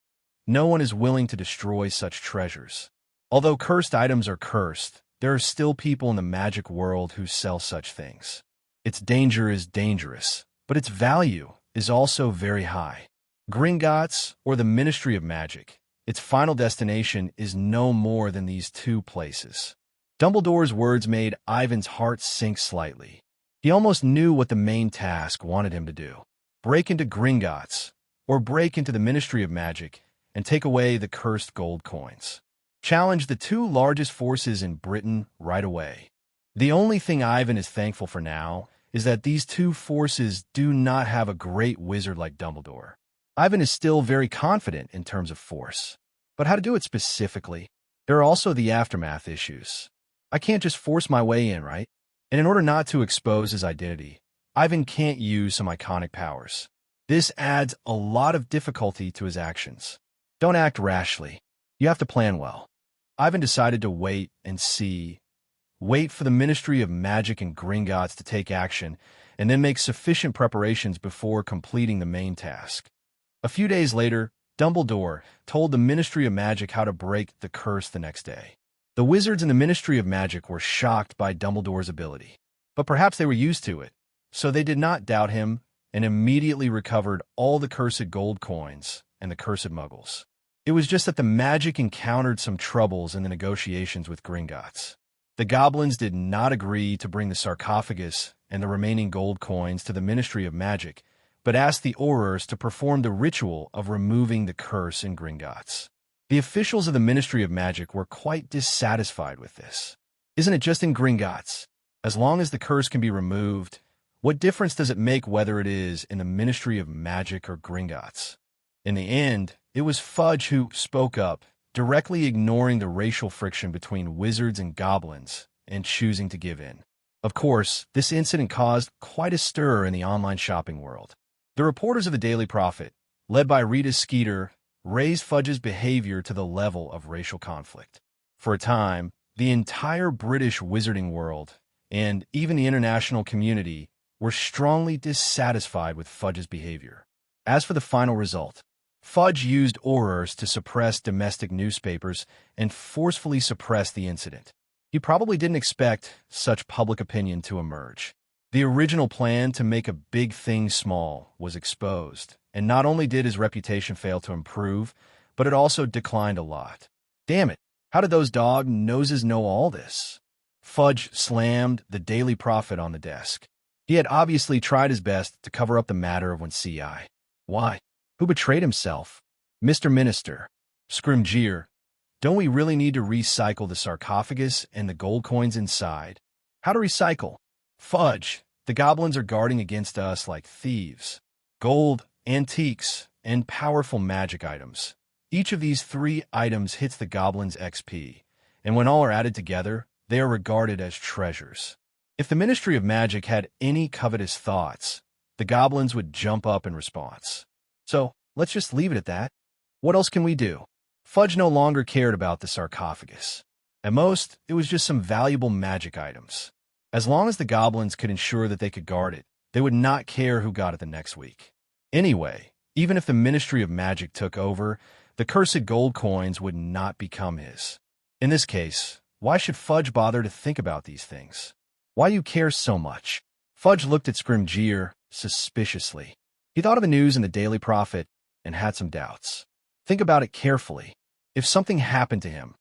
"No one is willing to destroy such treasures. Although cursed items are cursed, there are still people in the magic world who sell such things. Its danger is dangerous, but its value is also very high. Gringots, or the Ministry of Magic, its final destination is no more than these two places." Dumbledore's words made Ivan's heart sink slightly. He almost knew what the main task wanted him to do. Break into Gringots, or break into the Ministry of Magic, and take away the cursed gold coins. Challenge the two largest forces in Britain right away. The only thing Ivan is thankful for now is that these two forces do not have a great wizard like Dumbledore. Ivan is still very confident in terms of force. But how to do it specifically? There are also the aftermath issues. I can't just force my way in, right? And in order not to expose his identity, Ivan can't use some iconic powers. This adds a lot of difficulty to his actions. Don't act rashly. You have to plan well. Ivan decided to wait and see. Wait for the Ministry of Magic and Gringotts to take action, and then make sufficient preparations before completing the main task. A few days later, Dumbledore told the Ministry of Magic how to break the curse the next day. The wizards in the Ministry of Magic were shocked by Dumbledore's ability, but perhaps they were used to it, so they did not doubt him and immediately recovered all the cursed gold coins and the cursed muggles. It was just that the magic encountered some troubles in the negotiations with Gringotts. The goblins did not agree to bring the sarcophagus and the remaining gold coins to the Ministry of Magic, but asked the Aurors to perform the ritual of removing the curse in Gringotts. The officials of the Ministry of Magic were quite dissatisfied with this. Isn't it just in Gringotts? As long as the curse can be removed, what difference does it make whether it is in the Ministry of Magic or Gringotts? In the end, it was Fudge who spoke up, directly ignoring the racial friction between wizards and goblins and choosing to give in. Of course, this incident caused quite a stir in the online shopping world. The reporters of the Daily Prophet, led by Rita Skeeter, raised Fudge's behavior to the level of racial conflict. For a time, the entire British wizarding world, and even the international community were strongly dissatisfied with Fudge's behavior. As for the final result, Fudge used Aurors to suppress domestic newspapers and forcefully suppress the incident. He probably didn't expect such public opinion to emerge. The original plan to make a big thing small was exposed, and not only did his reputation fail to improve, but it also declined a lot. Damn it, how did those dog noses know all this? Fudge slammed the Daily Prophet on the desk. He had obviously tried his best to cover up the matter of when CI. Why? Who betrayed himself? Mr. Minister. Scrimgeour, don't we really need to recycle the sarcophagus and the gold coins inside? How to recycle? Fudge, the goblins are guarding against us like thieves. Gold, antiques, and powerful magic items. Each of these 3 items hits the goblins' XP, and when all are added together, they are regarded as treasures. If the Ministry of Magic had any covetous thoughts, the goblins would jump up in response. So, let's just leave it at that. What else can we do? Fudge no longer cared about the sarcophagus. At most, it was just some valuable magic items. As long as the goblins could ensure that they could guard it, they would not care who got it the next week. Anyway, even if the Ministry of Magic took over, the cursed gold coins would not become his. In this case, why should Fudge bother to think about these things? Why do you care so much? Fudge looked at Scrimgeour suspiciously. He thought of the news in the Daily Prophet and had some doubts. Think about it carefully. If something happened to him,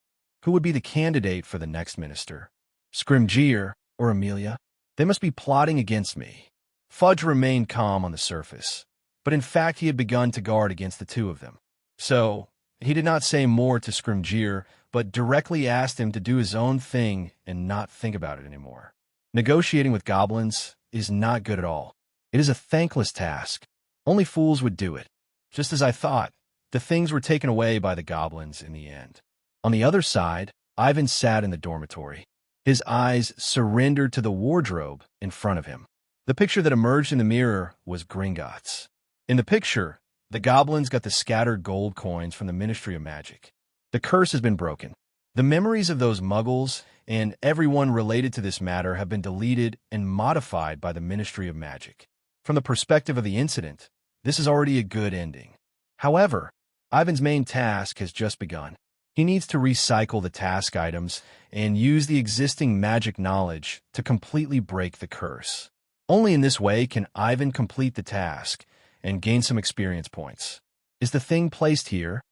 who would be the candidate for the next minister? Scrimgeour or Amelia? They must be plotting against me. Fudge remained calm on the surface, but in fact he had begun to guard against the 2 of them. So, he did not say more to Scrimgeour, but directly asked him to do his own thing and not think about it anymore. Negotiating with goblins is not good at all. It is a thankless task. Only fools would do it. Just as I thought, the things were taken away by the goblins in the end. On the other side, Ivan sat in the dormitory. His eyes surrendered to the wardrobe in front of him. The picture that emerged in the mirror was Gringots. In the picture, the goblins got the scattered gold coins from the Ministry of Magic. The curse has been broken. The memories of those Muggles and everyone related to this matter have been deleted and modified by the Ministry of Magic. From the perspective of the incident, this is already a good ending. However, Ivan's main task has just begun. He needs to recycle the task items and use the existing magic knowledge to completely break the curse. Only in this way can Ivan complete the task and gain some experience points. Is the thing placed here?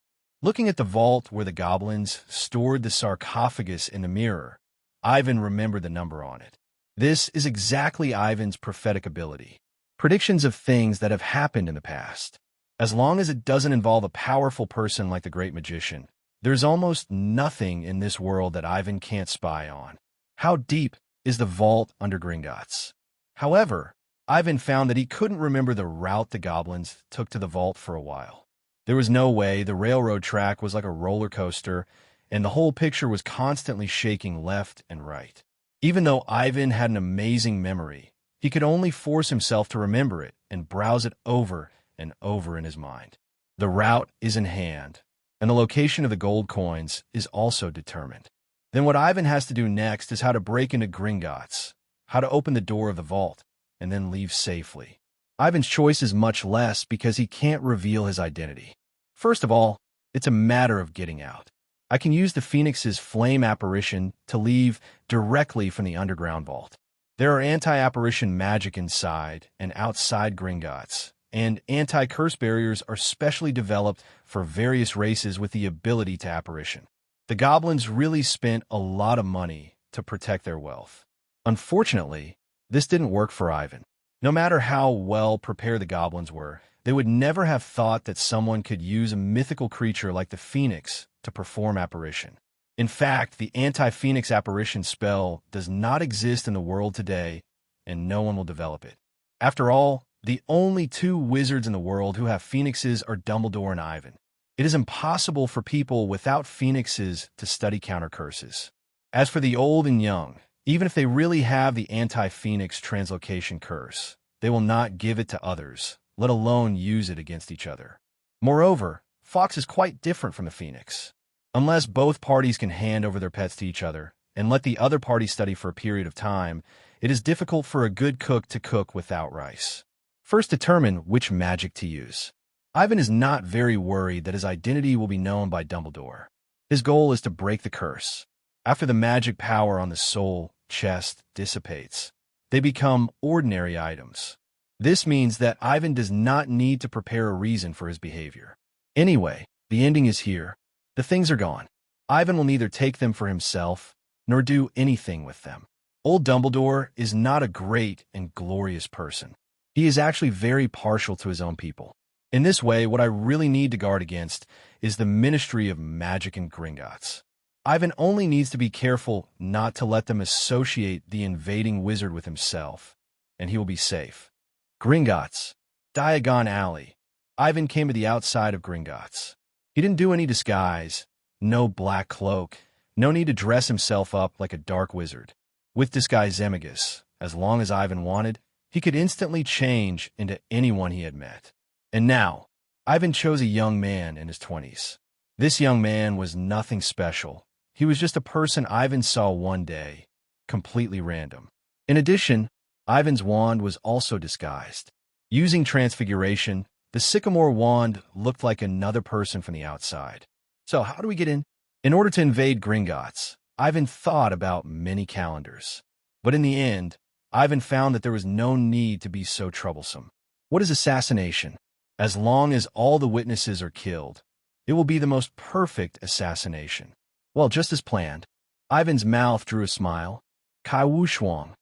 Looking at the vault where the goblins stored the sarcophagus in the mirror, Ivan remembered the number on it. This is exactly Ivan's prophetic ability. Predictions of things that have happened in the past. As long as it doesn't involve a powerful person like the Great Magician, there's almost nothing in this world that Ivan can't spy on. How deep is the vault under Gringots? However, Ivan found that he couldn't remember the route the goblins took to the vault for a while. There was no way. The railroad track was like a roller coaster, and the whole picture was constantly shaking left and right. Even though Ivan had an amazing memory, he could only force himself to remember it and browse it over and over in his mind. The route is in hand, and the location of the gold coins is also determined. Then what Ivan has to do next is how to break into Gringots, how to open the door of the vault, and then leave safely. Ivan's choice is much less because he can't reveal his identity. First of all, it's a matter of getting out. I can use the Phoenix's flame apparition to leave directly from the underground vault. There are anti-apparition magic inside and outside Gringots, and anti-curse barriers are specially developed for various races with the ability to apparition. The goblins really spent a lot of money to protect their wealth. Unfortunately, this didn't work for Ivan. No matter how well prepared the goblins were, they would never have thought that someone could use a mythical creature like the Phoenix to perform apparition. In fact, the anti-Phoenix apparition spell does not exist in the world today, and no one will develop it. After all, the only 2 wizards in the world who have Phoenixes are Dumbledore and Ivan. It is impossible for people without Phoenixes to study counter curses. As for the old and young, even if they really have the anti-Phoenix translocation curse, they will not give it to others, let alone use it against each other. Moreover, Fox is quite different from the Phoenix. Unless both parties can hand over their pets to each other, and let the other party study for a period of time, it is difficult for a good cook to cook without rice. First, determine which magic to use. Ivan is not very worried that his identity will be known by Dumbledore. His goal is to break the curse. After the magic power on the soul chest dissipates, they become ordinary items. This means that Ivan does not need to prepare a reason for his behavior. Anyway, the ending is here. The things are gone. Ivan will neither take them for himself nor do anything with them. Old Dumbledore is not a great and glorious person. He is actually very partial to his own people. In this way, what I really need to guard against is the Ministry of Magic and Gringots. Ivan only needs to be careful not to let them associate the invading wizard with himself, and he will be safe. Gringots. Diagon Alley. Ivan came to the outside of Gringots. He didn't do any disguise, no black cloak, no need to dress himself up like a dark wizard. With disguise Animagus, as long as Ivan wanted, he could instantly change into anyone he had met. And now, Ivan chose a young man in his 20s. This young man was nothing special. He was just a person Ivan saw one day, completely random. In addition, Ivan's wand was also disguised. Using transfiguration, the sycamore wand looked like another person from the outside. So how do we get in? In order to invade Gringots, Ivan thought about many calendars. But in the end, Ivan found that there was no need to be so troublesome. What is assassination? As long as all the witnesses are killed, it will be the most perfect assassination. Well, just as planned, Ivan's mouth drew a smile. Kai Wu Shuang.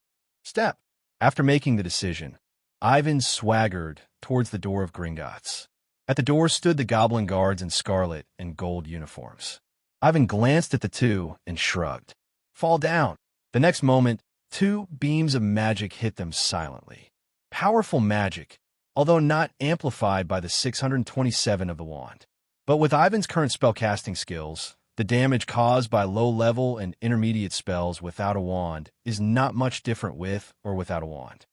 Step. After making the decision, Ivan swaggered towards the door of Gringots. At the door stood the goblin guards in scarlet and gold uniforms. Ivan glanced at the two and shrugged. Fall down. The next moment, two beams of magic hit them silently. Powerful magic, although not amplified by the 627 of the wand. But with Ivan's current spellcasting skills, the damage caused by low-level and intermediate spells without a wand is not much different with or without a wand.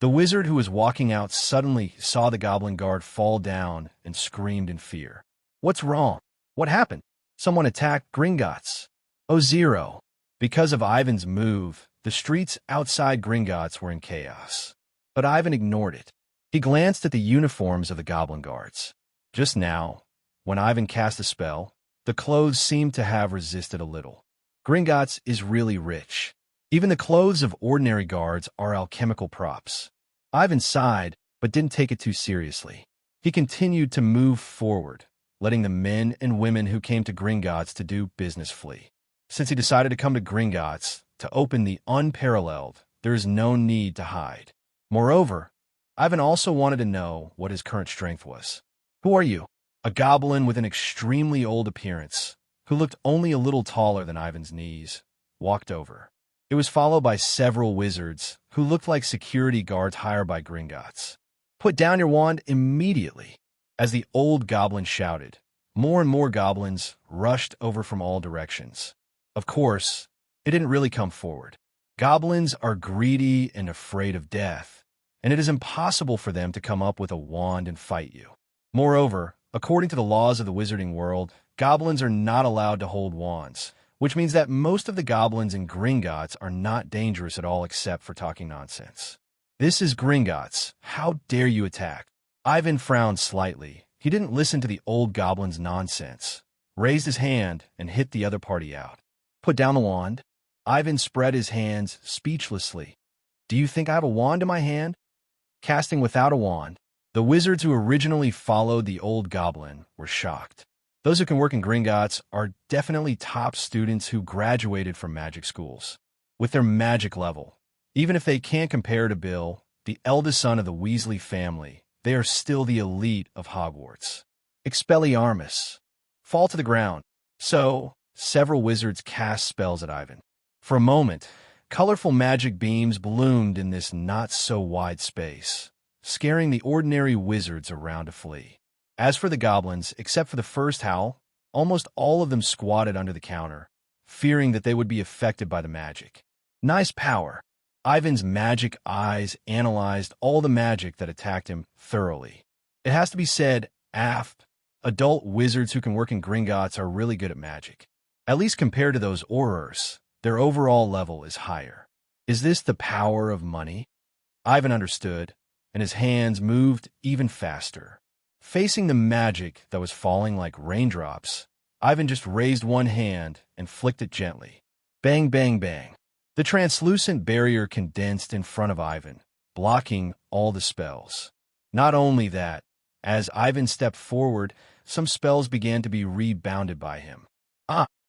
The wizard who was walking out suddenly saw the goblin guard fall down and screamed in fear. What's wrong? What happened? Someone attacked Gringots. Oh, zero. Because of Ivan's move, the streets outside Gringots were in chaos. But Ivan ignored it. He glanced at the uniforms of the goblin guards. Just now, when Ivan cast a spell, the clothes seemed to have resisted a little. Gringots is really rich. Even the clothes of ordinary guards are alchemical props. Ivan sighed, but didn't take it too seriously. He continued to move forward, letting the men and women who came to Gringots to do business flee. Since he decided to come to Gringots to open the unparalleled, there is no need to hide. Moreover, Ivan also wanted to know what his current strength was. Who are you? A goblin with an extremely old appearance, who looked only a little taller than Ivan's knees, walked over. It was followed by several wizards, who looked like security guards hired by Gringots. Put down your wand immediately. As the old goblin shouted, more and more goblins rushed over from all directions. Of course, it didn't really come forward. Goblins are greedy and afraid of death, and it is impossible for them to come up with a wand and fight you. Moreover, according to the laws of the wizarding world, goblins are not allowed to hold wands, which means that most of the goblins in Gringots are not dangerous at all except for talking nonsense. This is Gringots. How dare you attack? Ivan frowned slightly. He didn't listen to the old goblin's nonsense, raised his hand, and hit the other party out. Put down the wand. Ivan spread his hands speechlessly. Do you think I have a wand in my hand? Casting without a wand. The wizards who originally followed the old goblin were shocked. Those who can work in Gringots are definitely top students who graduated from magic schools. With their magic level, even if they can't compare to Bill, the eldest son of the Weasley family, they are still the elite of Hogwarts. Expelliarmus. Fall to the ground. So, several wizards cast spells at Ivan. For a moment, colorful magic beams bloomed in this not-so-wide space, scaring the ordinary wizards around to flee. As for the goblins, except for the first howl, almost all of them squatted under the counter, fearing that they would be affected by the magic. Nice power. Ivan's magic eyes analyzed all the magic that attacked him thoroughly. It has to be said, adult wizards who can work in Gringots are really good at magic. At least compared to those Aurors, their overall level is higher. Is this the power of money? Ivan understood, and his hands moved even faster. Facing the magic that was falling like raindrops, Ivan just raised one hand and flicked it gently. Bang, bang, bang. The translucent barrier condensed in front of Ivan, blocking all the spells. Not only that, as Ivan stepped forward, some spells began to be rebounded by him.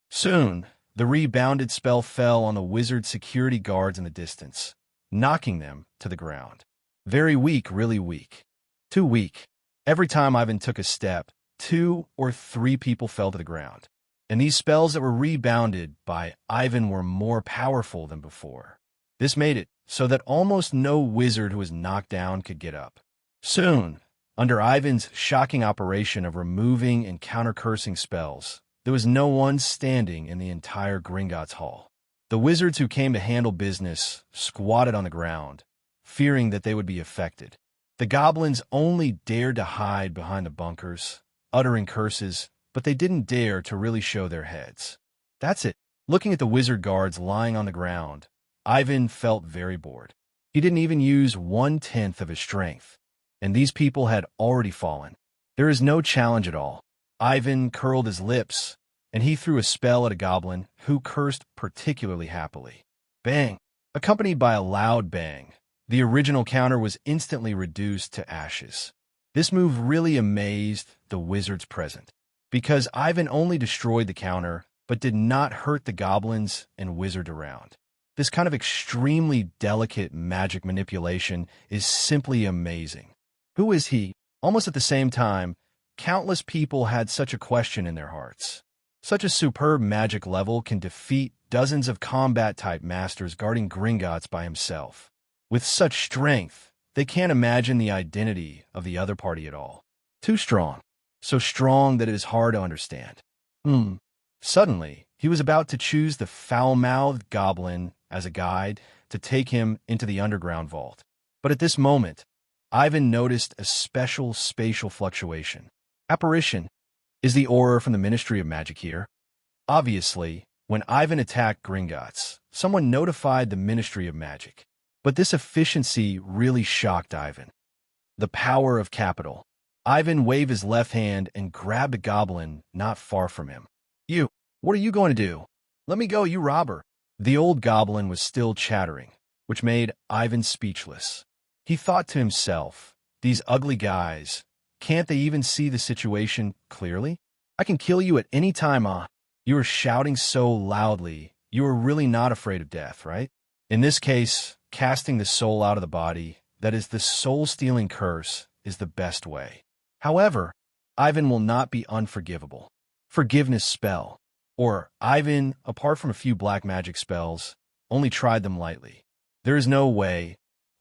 Soon, the rebounded spell fell on the wizard's security guards in the distance, knocking them to the ground. Very weak, really weak. Too weak. Every time Ivan took a step, 2 or 3 people fell to the ground. And these spells that were rebounded by Ivan were more powerful than before. This made it so that almost no wizard who was knocked down could get up. Soon, under Ivan's shocking operation of removing and counter-cursing spells, there was no one standing in the entire Gringots hall. The wizards who came to handle business squatted on the ground, fearing that they would be affected. The goblins only dared to hide behind the bunkers, uttering curses, but they didn't dare to really show their heads. That's it. Looking at the wizard guards lying on the ground, Ivan felt very bored. He didn't even use 1/10 of his strength, and these people had already fallen. There is no challenge at all. Ivan curled his lips, and he threw a spell at a goblin who cursed particularly happily. Bang! Accompanied by a loud bang, the original counter was instantly reduced to ashes. This move really amazed the wizards present, because Ivan only destroyed the counter, but did not hurt the goblins and wizard around. This kind of extremely delicate magic manipulation is simply amazing. Who is he? Almost at the same time, countless people had such a question in their hearts. Such a superb magic level can defeat dozens of combat-type masters guarding Gringotts by himself. With such strength, they can't imagine the identity of the other party at all. Too strong. So strong that it is hard to understand. Suddenly, he was about to choose the foul-mouthed goblin as a guide to take him into the underground vault. But at this moment, Ivan noticed a special spatial fluctuation. Apparition. Is the Auror from the Ministry of Magic here? Obviously, when Ivan attacked Gringotts, someone notified the Ministry of Magic. But this efficiency really shocked Ivan. The power of capital. Ivan waved his left hand and grabbed a goblin not far from him. You, what are you going to do? Let me go, you robber. The old goblin was still chattering, which made Ivan speechless. He thought to himself, these ugly guys, can't they even see the situation clearly? I can kill you at any time, You are shouting so loudly, you are really not afraid of death, right? In this case, casting the soul out of the body, that is the soul-stealing curse, is the best way. However, Ivan will not be unforgivable. Forgiveness spell. Or Ivan, apart from a few black magic spells, only tried them lightly. There is no way.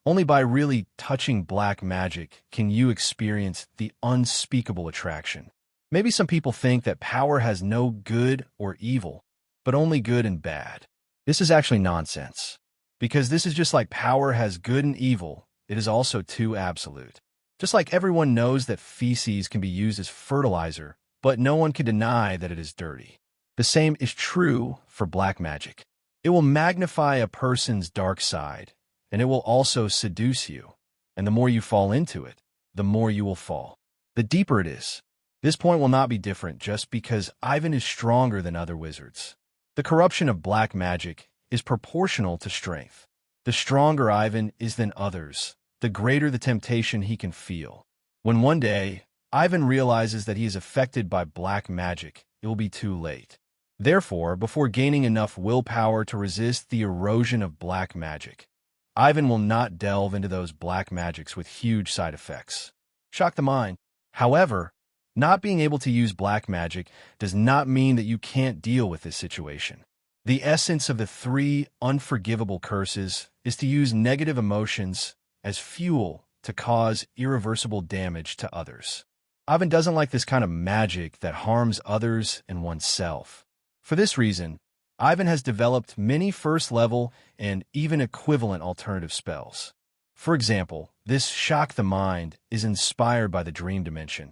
Only by really touching black magic can you experience the unspeakable attraction. Maybe some people think that power has no good or evil, but only good and bad. This is actually nonsense. Because this is just like power has good and evil, it is also too absolute. Just like everyone knows that feces can be used as fertilizer, but no one can deny that it is dirty. The same is true for black magic. It will magnify a person's dark side, and it will also seduce you. And the more you fall into it, the more you will fall. The deeper it is. This point will not be different just because Ivan is stronger than other wizards. The corruption of black magic is proportional to strength. The stronger Ivan is than others, the greater the temptation he can feel. When one day, Ivan realizes that he is affected by black magic, it will be too late. Therefore, before gaining enough willpower to resist the erosion of black magic, Ivan will not delve into those black magics with huge side effects. Shock the mind. However, not being able to use black magic does not mean that you can't deal with this situation. The essence of the 3 unforgivable curses is to use negative emotions as fuel to cause irreversible damage to others. Ivan doesn't like this kind of magic that harms others and oneself. For this reason, Ivan has developed many first-level and even equivalent alternative spells. For example, this Shock the Mind is inspired by the dream dimension,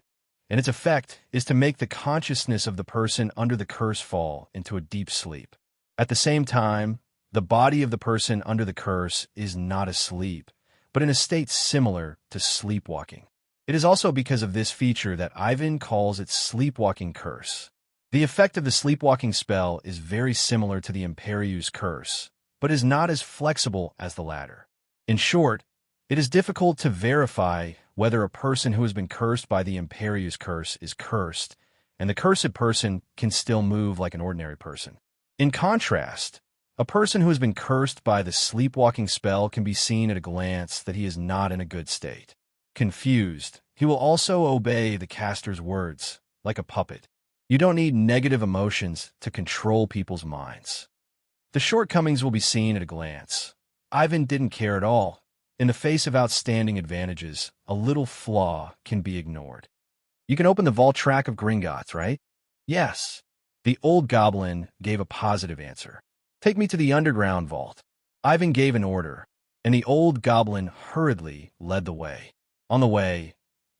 and its effect is to make the consciousness of the person under the curse fall into a deep sleep. At the same time, the body of the person under the curse is not asleep, but in a state similar to sleepwalking. It is also because of this feature that Ivan calls it sleepwalking curse. The effect of the sleepwalking spell is very similar to the Imperius curse, but is not as flexible as the latter. In short, it is difficult to verify whether a person who has been cursed by the Imperius curse is cursed, and the cursed person can still move like an ordinary person. In contrast, a person who has been cursed by the sleepwalking spell can be seen at a glance that he is not in a good state. Confused, he will also obey the caster's words, like a puppet. You don't need negative emotions to control people's minds. The shortcomings will be seen at a glance. Ivan didn't care at all. In the face of outstanding advantages, a little flaw can be ignored. You can open the vault track of Gringots, right? Yes. The old goblin gave a positive answer. Take me to the underground vault. Ivan gave an order, and the old goblin hurriedly led the way. On the way,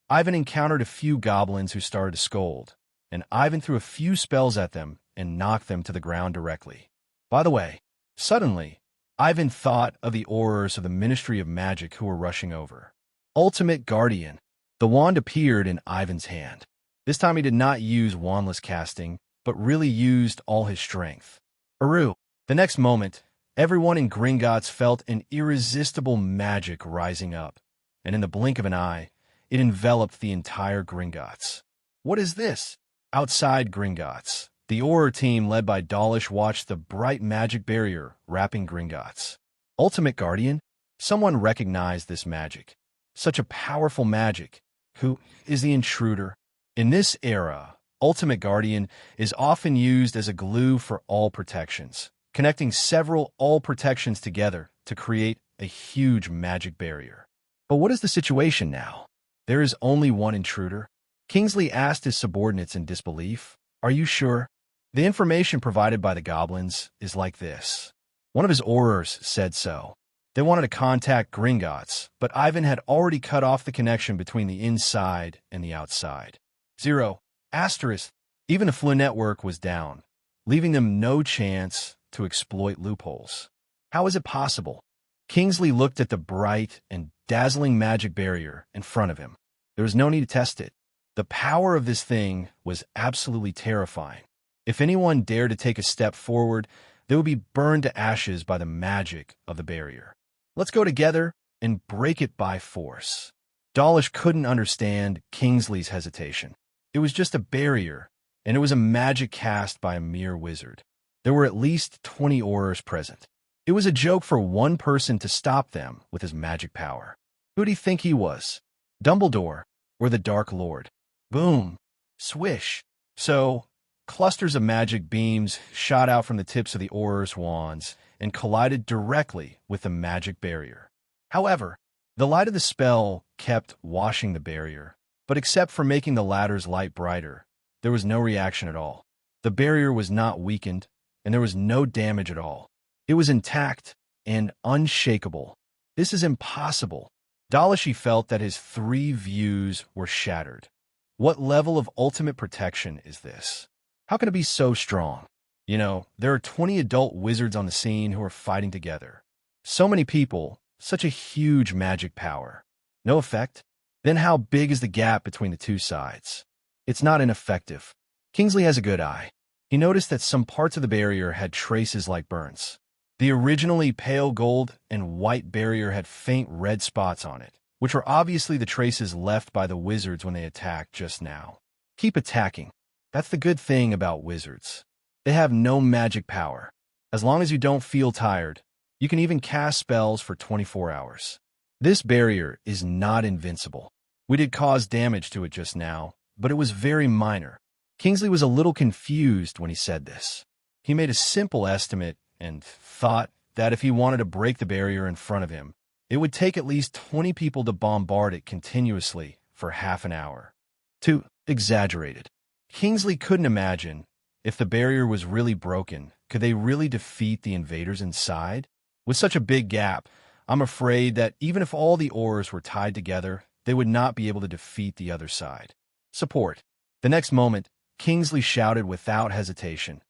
Ivan encountered a few goblins who started to scold, and Ivan threw a few spells at them and knocked them to the ground directly. By the way, suddenly, Ivan thought of the Aurors of the Ministry of Magic who were rushing over. Ultimate Guardian. The wand appeared in Ivan's hand. This time he did not use wandless casting, but really used all his strength. Auror. The next moment, everyone in Gringots felt an irresistible magic rising up, and in the blink of an eye, it enveloped the entire Gringots. What is this? Outside Gringots, the Auror team led by Dawlish watched the bright magic barrier wrapping Gringots. Ultimate Guardian? Someone recognized this magic. Such a powerful magic. Who is the intruder? In this era, Ultimate Guardian is often used as a glue for all protections, connecting several all protections together to create a huge magic barrier. But what is the situation now? There is only one intruder. Kingsley asked his subordinates in disbelief. Are you sure? The information provided by the goblins is like this. One of his Aurors said so. They wanted to contact Gringots, but Ivan had already cut off the connection between the inside and the outside. 0. Asterisk. Even the Flu network was down, leaving them no chance to exploit loopholes. How is it possible? Kingsley looked at the bright and dazzling magic barrier in front of him. There was no need to test it. The power of this thing was absolutely terrifying. If anyone dared to take a step forward, they would be burned to ashes by the magic of the barrier. Let's go together and break it by force. Dawlish couldn't understand Kingsley's hesitation. It was just a barrier, and it was a magic cast by a mere wizard. There were at least 20 Aurors present. It was a joke for one person to stop them with his magic power. Who do you think he was? Dumbledore or the Dark Lord? Boom. Swish. So, clusters of magic beams shot out from the tips of the Aurors' wands and collided directly with the magic barrier. However, the light of the spell kept washing the barrier, but except for making the latter's light brighter, there was no reaction at all. The barrier was not weakened, and there was no damage at all. It was intact and unshakable. This is impossible. Dawlish felt that his 3 views were shattered. What level of ultimate protection is this? How can it be so strong? You know, there are 20 adult wizards on the scene who are fighting together. So many people, such a huge magic power. No effect? Then how big is the gap between the two sides? It's not ineffective. Kingsley has a good eye. He noticed that some parts of the barrier had traces like burns. The originally pale gold and white barrier had faint red spots on it, which were obviously the traces left by the wizards when they attacked just now. Keep attacking. That's the good thing about wizards. They have no magic power. As long as you don't feel tired, you can even cast spells for 24 hours. This barrier is not invincible. We did cause damage to it just now, but it was very minor. Kingsley was a little confused when he said this. He made a simple estimate and thought that if he wanted to break the barrier in front of him, it would take at least 20 people to bombard it continuously for half an hour. Too exaggerated. Kingsley couldn't imagine if the barrier was really broken, could they really defeat the invaders inside? With such a big gap, I'm afraid that even if all the Aurors were tied together, they would not be able to defeat the other side. Support. The next moment, Kingsley shouted without hesitation,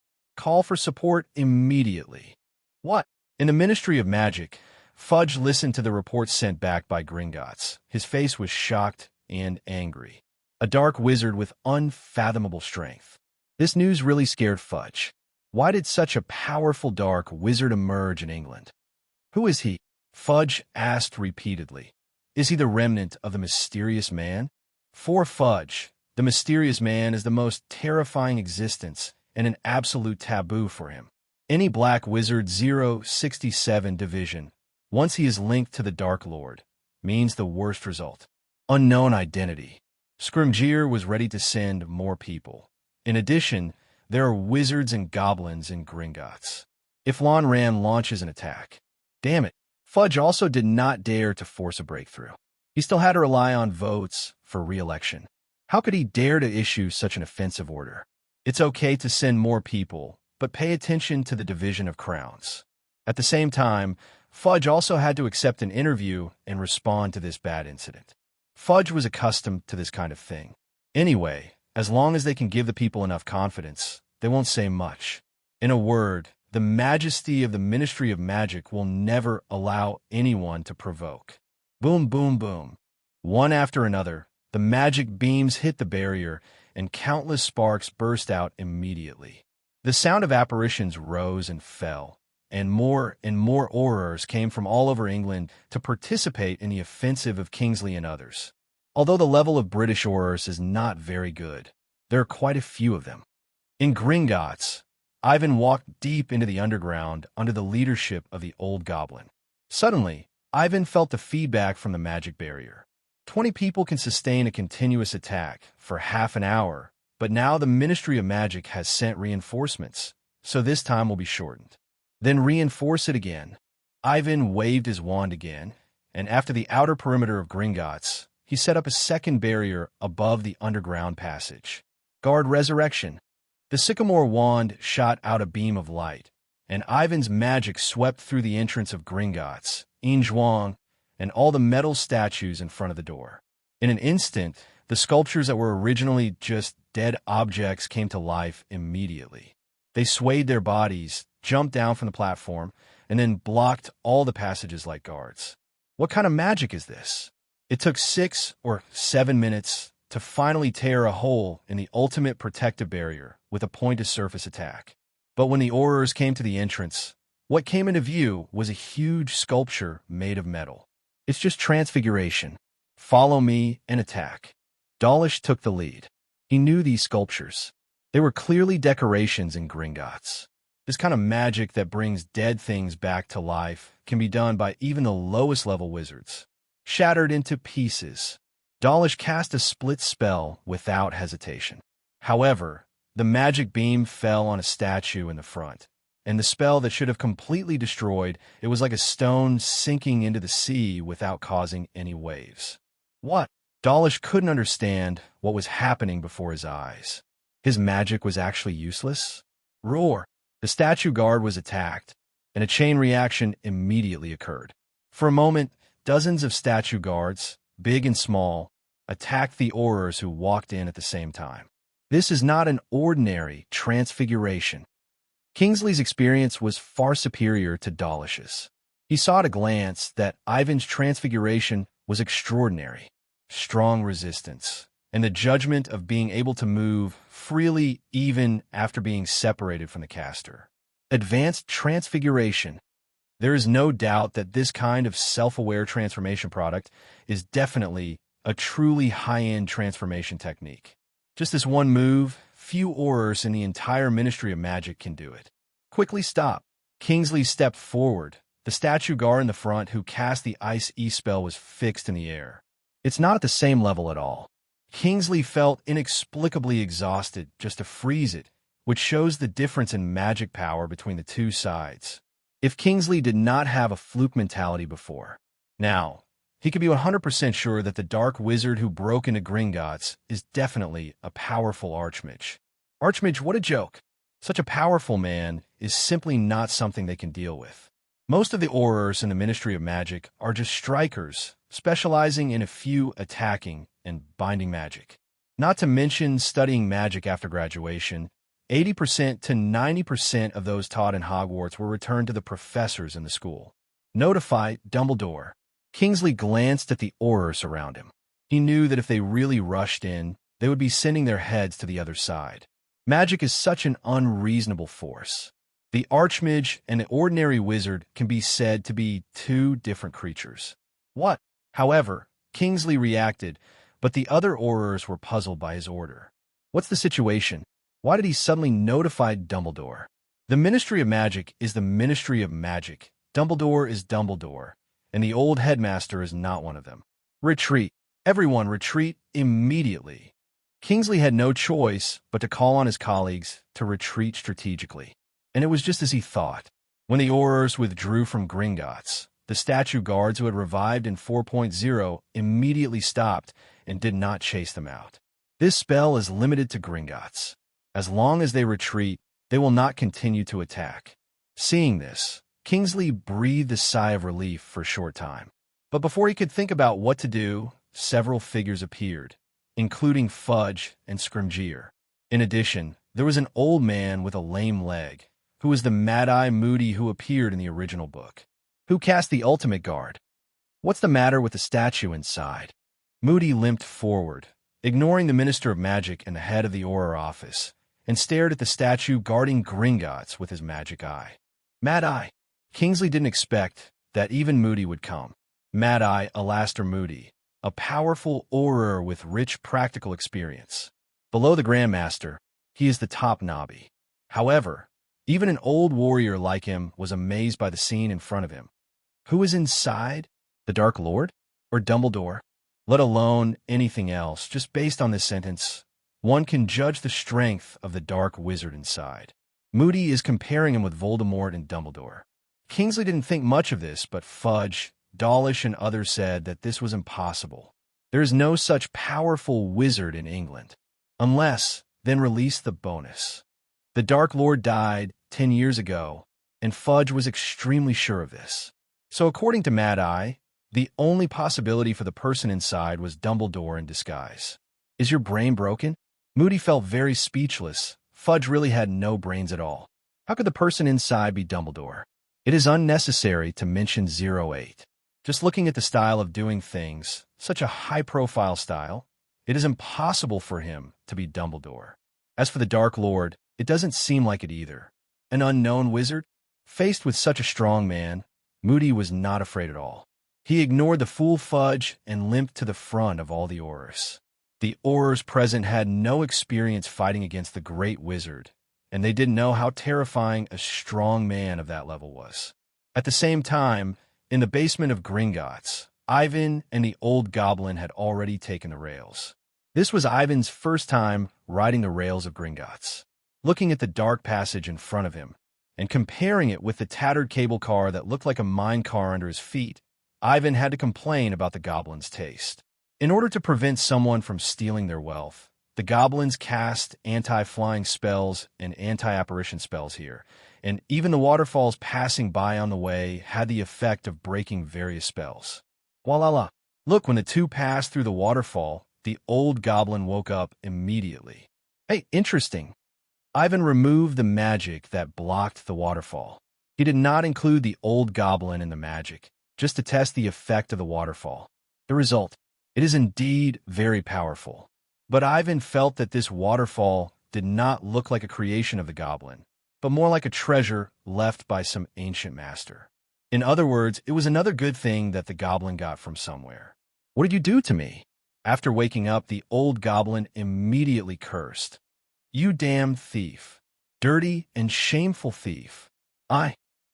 Call for support immediately. What? In the Ministry of Magic, Fudge listened to the reports sent back by Gringots. His face was shocked and angry. A dark wizard with unfathomable strength. This news really scared Fudge. Why did such a powerful dark wizard emerge in England? Who is he? Fudge asked repeatedly. Is he the remnant of the mysterious man? For Fudge, the mysterious man is the most terrifying existence and an absolute taboo for him. Any Black Wizard 067 division, once he is linked to the Dark Lord, means the worst result. Unknown identity. Scrimgeour was ready to send more people. In addition, there are wizards and goblins in Gringots. If Lonran launches an attack. Damn it. Fudge also did not dare to force a breakthrough. He still had to rely on votes for re-election. How could he dare to issue such an offensive order? It's okay to send more people, but pay attention to the division of crowns. At the same time, Fudge also had to accept an interview and respond to this bad incident. Fudge was accustomed to this kind of thing. Anyway, as long as they can give the people enough confidence, they won't say much. In a word, the majesty of the Ministry of Magic will never allow anyone to provoke. Boom, boom, boom. One after another, the magic beams hit the barrier, and countless sparks burst out immediately. The sound of apparitions rose and fell, and more Aurors came from all over England to participate in the offensive of Kingsley and others. Although the level of British Aurors is not very good, there are quite a few of them. In Gringots, Ivan walked deep into the underground under the leadership of the old goblin. Suddenly, Ivan felt the feedback from the magic barrier. 20 people can sustain a continuous attack for half an hour, but now the Ministry of Magic has sent reinforcements, so this time will be shortened. Then reinforce it again. Ivan waved his wand again, and after the outer perimeter of Gringots, he set up a second barrier above the underground passage. Guard Resurrection. The sycamore wand shot out a beam of light, and Ivan's magic swept through the entrance of Gringots, Injuang, and all the metal statues in front of the door. In an instant, the sculptures that were originally just dead objects came to life immediately. They swayed their bodies, jumped down from the platform, and then blocked all the passages like guards. What kind of magic is this? It took 6 or 7 minutes to finally tear a hole in the ultimate protective barrier with a point-to-surface attack. But when the Aurors came to the entrance, what came into view was a huge sculpture made of metal. It's just transfiguration. Follow me and attack. Dawlish took the lead. He knew these sculptures. They were clearly decorations in Gringots. This kind of magic that brings dead things back to life can be done by even the lowest level wizards. Shattered into pieces, Dawlish cast a split spell without hesitation. However, the magic beam fell on a statue in the front, and the spell that should have completely destroyed it was like a stone sinking into the sea without causing any waves. What? Dawlish couldn't understand what was happening before his eyes. His magic was actually useless? Roar! The statue guard was attacked, and a chain reaction immediately occurred. For a moment, dozens of statue guards, big and small, attacked the Aurors who walked in at the same time. This is not an ordinary transfiguration. Kingsley's experience was far superior to Dawlish's. He saw at a glance that Ivan's transfiguration was extraordinary. Strong resistance, and the judgment of being able to move freely even after being separated from the caster. Advanced transfiguration. There is no doubt that this kind of self-aware transformation product is definitely a truly high-end transformation technique. Just this one move, few Aurors in the entire Ministry of Magic can do it. Quickly stop. Kingsley stepped forward. The statue guard in the front who cast the Ice E-spell was fixed in the air. It's not at the same level at all. Kingsley felt inexplicably exhausted just to freeze it, which shows the difference in magic power between the two sides. If Kingsley did not have a fluke mentality before, now, he could be 100% sure that the dark wizard who broke into Gringots is definitely a powerful Archmage. Archmage, what a joke! Such a powerful man is simply not something they can deal with. Most of the Aurors in the Ministry of Magic are just strikers, specializing in a few attacking and binding magic. Not to mention studying magic after graduation, 80% to 90% of those taught in Hogwarts were returned to the professors in the school. Notify Dumbledore. Kingsley glanced at the Aurors around him. He knew that if they really rushed in, they would be sending their heads to the other side. Magic is such an unreasonable force. The Archmage and the ordinary wizard can be said to be two different creatures. What? However, Kingsley reacted, but the other Aurors were puzzled by his order. What's the situation? Why did he suddenly notify Dumbledore? The Ministry of Magic is the Ministry of Magic. Dumbledore is Dumbledore, and the old headmaster is not one of them. Retreat. Everyone retreat immediately. Kingsley had no choice but to call on his colleagues to retreat strategically. And it was just as he thought. When the Aurors withdrew from Gringots, the statue guards who had revived in 4.0 immediately stopped and did not chase them out. This spell is limited to Gringots. As long as they retreat, they will not continue to attack. Seeing this, Kingsley breathed a sigh of relief for a short time. But before he could think about what to do, several figures appeared, including Fudge and Scrimgeour. In addition, there was an old man with a lame leg, who was the Mad-Eye Moody who appeared in the original book. Who cast the ultimate guard? What's the matter with the statue inside? Moody limped forward, ignoring the Minister of Magic and the head of the Auror office, and stared at the statue guarding Gringots with his magic eye. Mad-Eye. Kingsley didn't expect that even Moody would come. Mad-Eye Alastair Moody, a powerful Auror with rich practical experience. Below the Grandmaster, he is the top nobby. However, even an old warrior like him was amazed by the scene in front of him. Who is inside? The Dark Lord? Or Dumbledore? Let alone anything else, just based on this sentence, one can judge the strength of the dark wizard inside. Moody is comparing him with Voldemort and Dumbledore. Kingsley didn't think much of this, but Fudge, Dawlish, and others said that this was impossible. There is no such powerful wizard in England. Unless, then release the bonus. The Dark Lord died 10 years ago, and Fudge was extremely sure of this. So according to Mad-Eye, the only possibility for the person inside was Dumbledore in disguise. Is your brain broken? Moody felt very speechless. Fudge really had no brains at all. How could the person inside be Dumbledore? It is unnecessary to mention 08. Just looking at the style of doing things, such a high-profile style, it is impossible for him to be Dumbledore. As for the Dark Lord, it doesn't seem like it either. An unknown wizard? Faced with such a strong man, Moody was not afraid at all. He ignored the fool Fudge and limped to the front of all the Aurors. The Aurors present had no experience fighting against the great wizard, and they didn't know how terrifying a strong man of that level was. At the same time, in the basement of Gringots, Ivan and the old goblin had already taken the rails. This was Ivan's first time riding the rails of Gringots. Looking at the dark passage in front of him, and comparing it with the tattered cable car that looked like a mine car under his feet, Ivan had to complain about the goblins' taste. In order to prevent someone from stealing their wealth, the goblins cast anti-flying spells and anti-apparition spells here, and even the waterfalls passing by on the way had the effect of breaking various spells. Voila! Look, when the two passed through the waterfall, the old goblin woke up immediately. Hey, interesting. Ivan removed the magic that blocked the waterfall. He did not include the old goblin in the magic, just to test the effect of the waterfall. The result, it is indeed very powerful. But Ivan felt that this waterfall did not look like a creation of the goblin, but more like a treasure left by some ancient master. In other words, it was another good thing that the goblin got from somewhere. What did you do to me? After waking up, the old goblin immediately cursed. You damn thief. Dirty and shameful thief.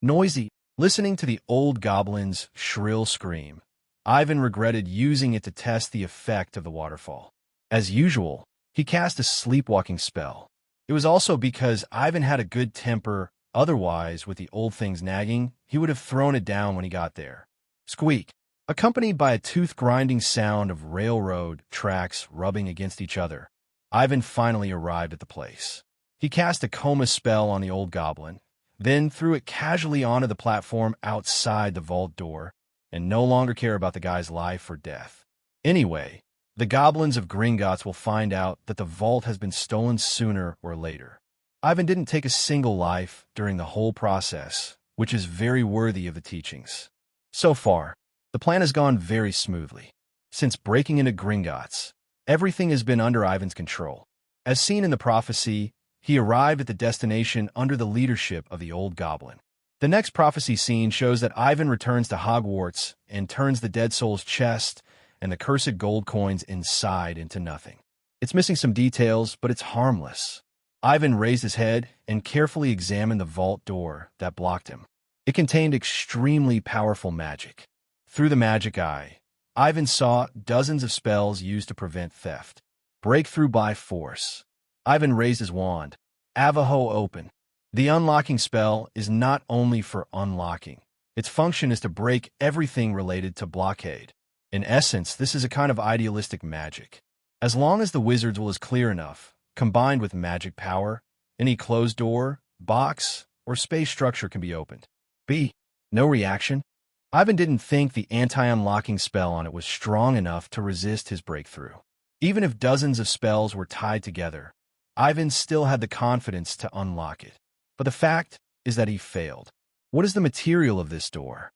Noisy. Listening to the old goblin's shrill scream, Ivan regretted using it to test the effect of the waterfall. As usual, he cast a sleepwalking spell. It was also because Ivan had a good temper. Otherwise, with the old thing's nagging, he would have thrown it down when he got there. Squeak. Accompanied by a tooth-grinding sound of railroad tracks rubbing against each other, Ivan finally arrived at the place. He cast a coma spell on the old goblin, then threw it casually onto the platform outside the vault door, and no longer care about the guy's life or death. Anyway, the goblins of Gringots will find out that the vault has been stolen sooner or later. Ivan didn't take a single life during the whole process, which is very worthy of the teachings. So far, the plan has gone very smoothly. Since breaking into Gringots, everything has been under Ivan's control. As seen in the prophecy, he arrived at the destination under the leadership of the old goblin. The next prophecy scene shows that Ivan returns to Hogwarts and turns the dead soul's chest and the cursed gold coins inside into nothing. It's missing some details, but it's harmless. Ivan raised his head and carefully examined the vault door that blocked him. It contained extremely powerful magic. Through the magic eye, Ivan saw dozens of spells used to prevent theft. Breakthrough by force. Ivan raised his wand. Avaho open. The unlocking spell is not only for unlocking. Its function is to break everything related to blockade. In essence, this is a kind of idealistic magic. As long as the wizard's will is clear enough, combined with magic power, any closed door, box, or space structure can be opened. B. No reaction. Ivan didn't think the anti-unlocking spell on it was strong enough to resist his breakthrough. Even if dozens of spells were tied together, Ivan still had the confidence to unlock it. But the fact is that he failed. What is the material of this door?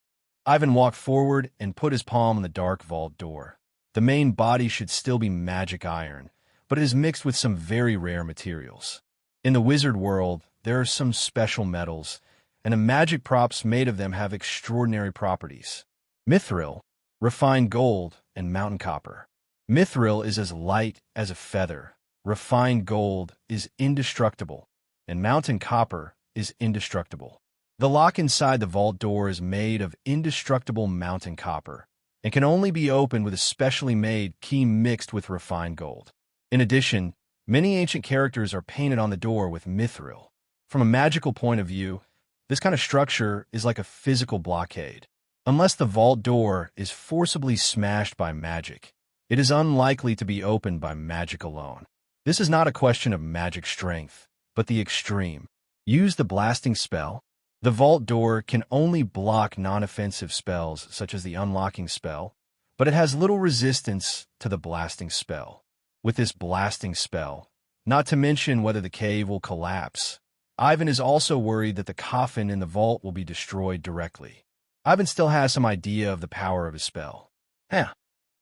Ivan walked forward and put his palm on the dark vault door. The main body should still be magic iron, but it is mixed with some very rare materials. In the wizard world, there are some special metals, and the magic props made of them have extraordinary properties. Mithril, refined gold, and mountain copper. Mithril is as light as a feather. Refined gold is indestructible, and mountain copper is indestructible. The lock inside the vault door is made of indestructible mountain copper and can only be opened with a specially made key mixed with refined gold. In addition, many ancient characters are painted on the door with mithril. From a magical point of view, this kind of structure is like a physical blockade. Unless the vault door is forcibly smashed by magic, it is unlikely to be opened by magic alone. This is not a question of magic strength, but the extreme. Use the blasting spell. The vault door can only block non-offensive spells such as the unlocking spell, but it has little resistance to the blasting spell. With this blasting spell, not to mention whether the cave will collapse, Ivan is also worried that the coffin in the vault will be destroyed directly. Ivan still has some idea of the power of his spell.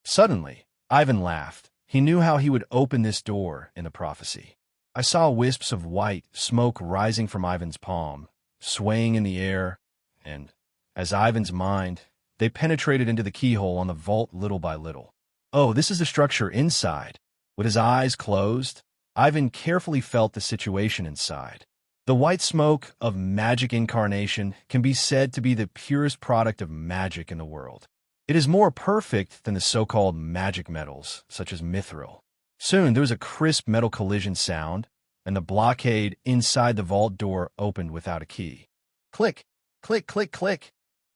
Suddenly, Ivan laughed. He knew how he would open this door in the prophecy. I saw wisps of white smoke rising from Ivan's palm, swaying in the air, and, as Ivan's mind, they penetrated into the keyhole on the vault little by little. Oh, this is the structure inside. With his eyes closed, Ivan carefully felt the situation inside. The white smoke of magic incarnation can be said to be the purest product of magic in the world. It is more perfect than the so-called magic metals, such as mithril. Soon, there was a crisp metal collision sound, and the blockade inside the vault door opened without a key. Click, click, click, click.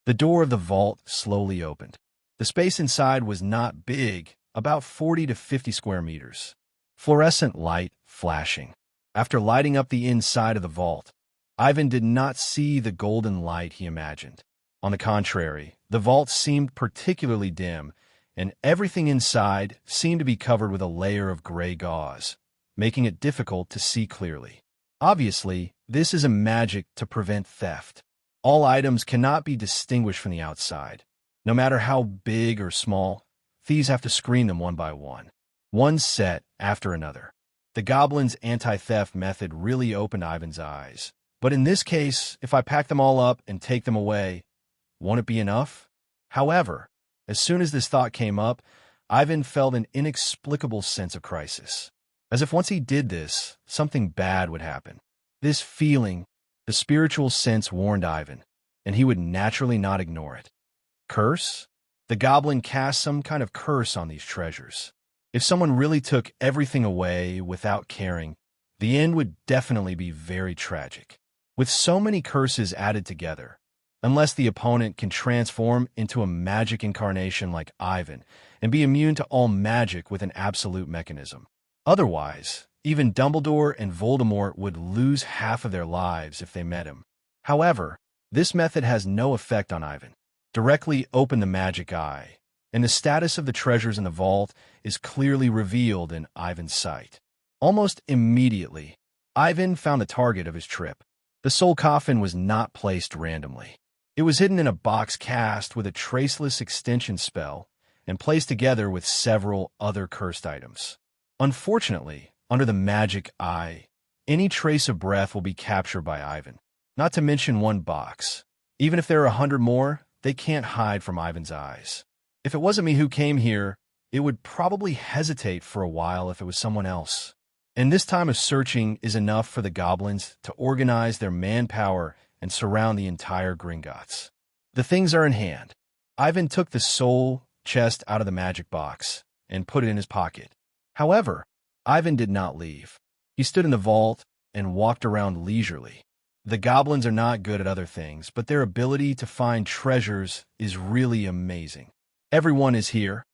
The door of the vault slowly opened. The space inside was not big, about 40 to 50 square meters. Fluorescent light flashing. After lighting up the inside of the vault, Ivan did not see the golden light he imagined. On the contrary, the vault seemed particularly dim, and everything inside seemed to be covered with a layer of gray gauze, making it difficult to see clearly. Obviously, this is a magic to prevent theft. All items cannot be distinguished from the outside. No matter how big or small, thieves have to screen them one by one set after another. The goblin's anti-theft method really opened Ivan's eyes. But in this case, if I pack them all up and take them away, won't it be enough? However, as soon as this thought came up, Ivan felt an inexplicable sense of crisis. As if once he did this, something bad would happen. This feeling, the spiritual sense warned Ivan, and he would naturally not ignore it. Curse? The goblin cast some kind of curse on these treasures. If someone really took everything away without caring, the end would definitely be very tragic. With so many curses added together, unless the opponent can transform into a magic incarnation like Ivan and be immune to all magic with an absolute mechanism. Otherwise, even Dumbledore and Voldemort would lose half of their lives if they met him. However, this method has no effect on Ivan. Directly open the magic eye, and the status of the treasures in the vault is clearly revealed in Ivan's sight. Almost immediately, Ivan found the target of his trip. The soul coffin was not placed randomly. It was hidden in a box cast with a traceless extension spell and placed together with several other cursed items. Unfortunately, under the magic eye, any trace of breath will be captured by Ivan, not to mention one box. Even if there are 100 more, they can't hide from Ivan's eyes. If it wasn't me who came here, it would probably hesitate for a while if it was someone else. And this time of searching is enough for the goblins to organize their manpower and surround the entire Gringots. The things are in hand. Ivan took the soul chest out of the magic box and put it in his pocket. However, Ivan did not leave. He stood in the vault and walked around leisurely. The goblins are not good at other things, but their ability to find treasures is really amazing. Everyone is here.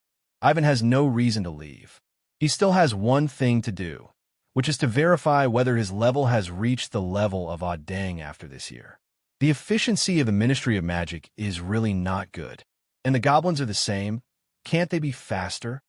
Ivan has no reason to leave. He still has one thing to do, which is to verify whether his level has reached the level of Oddang after this year. The efficiency of the Ministry of Magic is really not good. And the goblins are the same. Can't they be faster?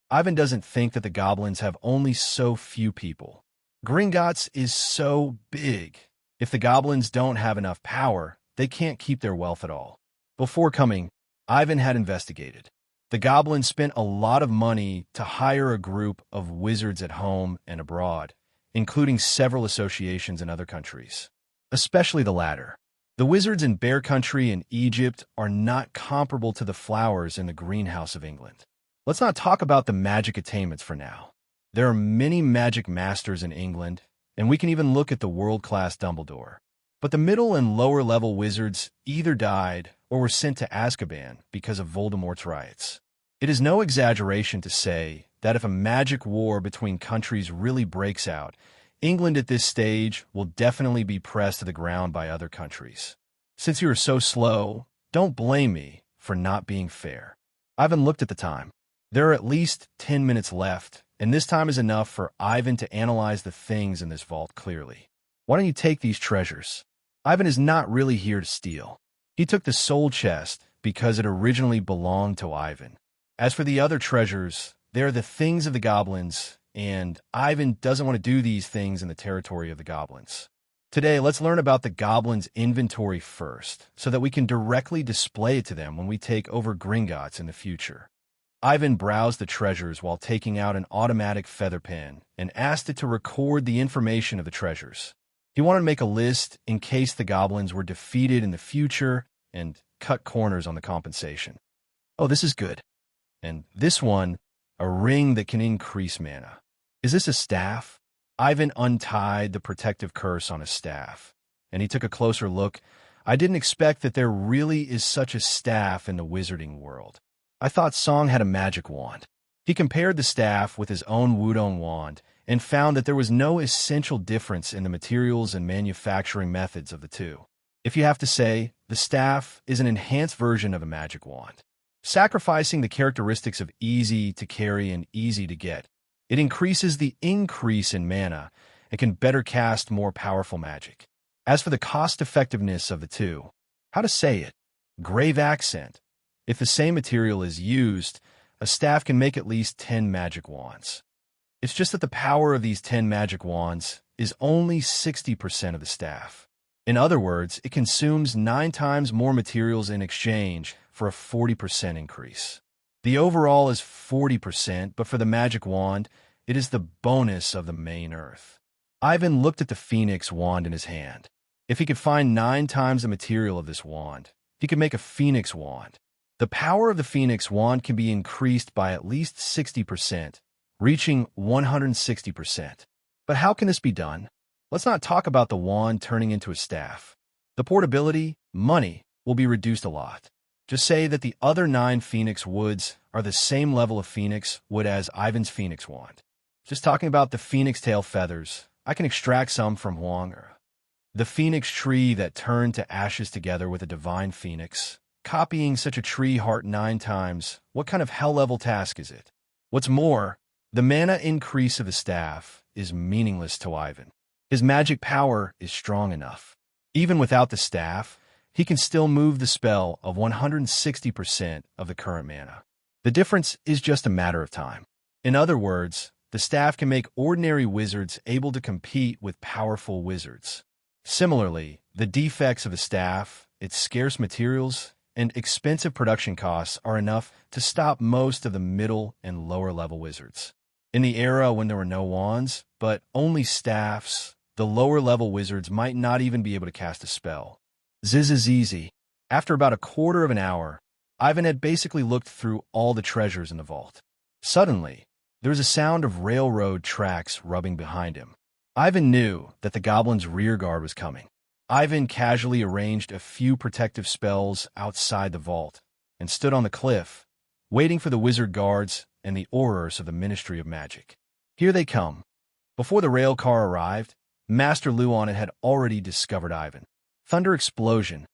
Ivan doesn't think that the goblins have only so few people. Gringots is so big. If the goblins don't have enough power, they can't keep their wealth at all. Before coming, Ivan had investigated. The goblins spent a lot of money to hire a group of wizards at home and abroad, including several associations in other countries, especially the latter. The wizards in Bear Country and Egypt are not comparable to the flowers in the greenhouse of England. Let's not talk about the magic attainments for now. There are many magic masters in England, and we can even look at the world-class Dumbledore. But the middle and lower-level wizards either died or were sent to Azkaban because of Voldemort's riots. It is no exaggeration to say that if a magic war between countries really breaks out, England at this stage will definitely be pressed to the ground by other countries. Since you are so slow, don't blame me for not being fair. Ivan looked at the time. There are at least 10 minutes left, and this time is enough for Ivan to analyze the things in this vault clearly. Why don't you take these treasures? Ivan is not really here to steal. He took the soul chest because it originally belonged to Ivan. As for the other treasures, they are the things of the goblins, and Ivan doesn't want to do these things in the territory of the goblins. Today, let's learn about the goblins' inventory first, so that we can directly display it to them when we take over Gringotts in the future. Ivan browsed the treasures while taking out an automatic feather pen and asked it to record the information of the treasures. He wanted to make a list in case the goblins were defeated in the future and cut corners on the compensation. Oh, this is good. And this one, a ring that can increase mana. Is this a staff? Ivan untied the protective curse on his staff, and he took a closer look. I didn't expect that there really is such a staff in the wizarding world. I thought Song had a magic wand. He compared the staff with his own Wudong wand and found that there was no essential difference in the materials and manufacturing methods of the two. If you have to say, the staff is an enhanced version of a magic wand. Sacrificing the characteristics of easy to carry and easy to get, it increases the increase in mana and can better cast more powerful magic. As for the cost-effectiveness of the two, how to say it? Grave accent. If the same material is used, a staff can make at least 10 magic wands. It's just that the power of these 10 magic wands is only 60% of the staff. In other words, it consumes 9 times more materials in exchange for a 40% increase. The overall is 40%, but for the magic wand, it is the bonus of the main earth. Ivan looked at the phoenix wand in his hand. If he could find 9 times the material of this wand, he could make a phoenix wand. The power of the phoenix wand can be increased by at least 60%, reaching 160%. But how can this be done? Let's not talk about the wand turning into a staff. The portability, money, will be reduced a lot. Just say that the other 9 phoenix woods are the same level of phoenix wood as Ivan's phoenix wand. Just talking about the phoenix tail feathers, I can extract some from Huang. The phoenix tree that turned to ashes together with a divine phoenix. Copying such a tree heart 9 times, what kind of hell-level task is it? What's more, the mana increase of the staff is meaningless to Ivan. His magic power is strong enough. Even without the staff, he can still move the spell of 160% of the current mana. The difference is just a matter of time. In other words, the staff can make ordinary wizards able to compete with powerful wizards. Similarly, the defects of the staff, its scarce materials, and expensive production costs are enough to stop most of the middle and lower level wizards. In the era when there were no wands, but only staffs, the lower level wizards might not even be able to cast a spell. Zizizizi. After about a quarter of an hour, Ivan had basically looked through all the treasures in the vault. Suddenly, there was a sound of railroad tracks rubbing behind him. Ivan knew that the goblin's rear guard was coming. Ivan casually arranged a few protective spells outside the vault and stood on the cliff, waiting for the wizard guards and the Aurors of the Ministry of Magic. Here they come. Before the rail car arrived, Master Luon had already discovered Ivan. Thunder explosion.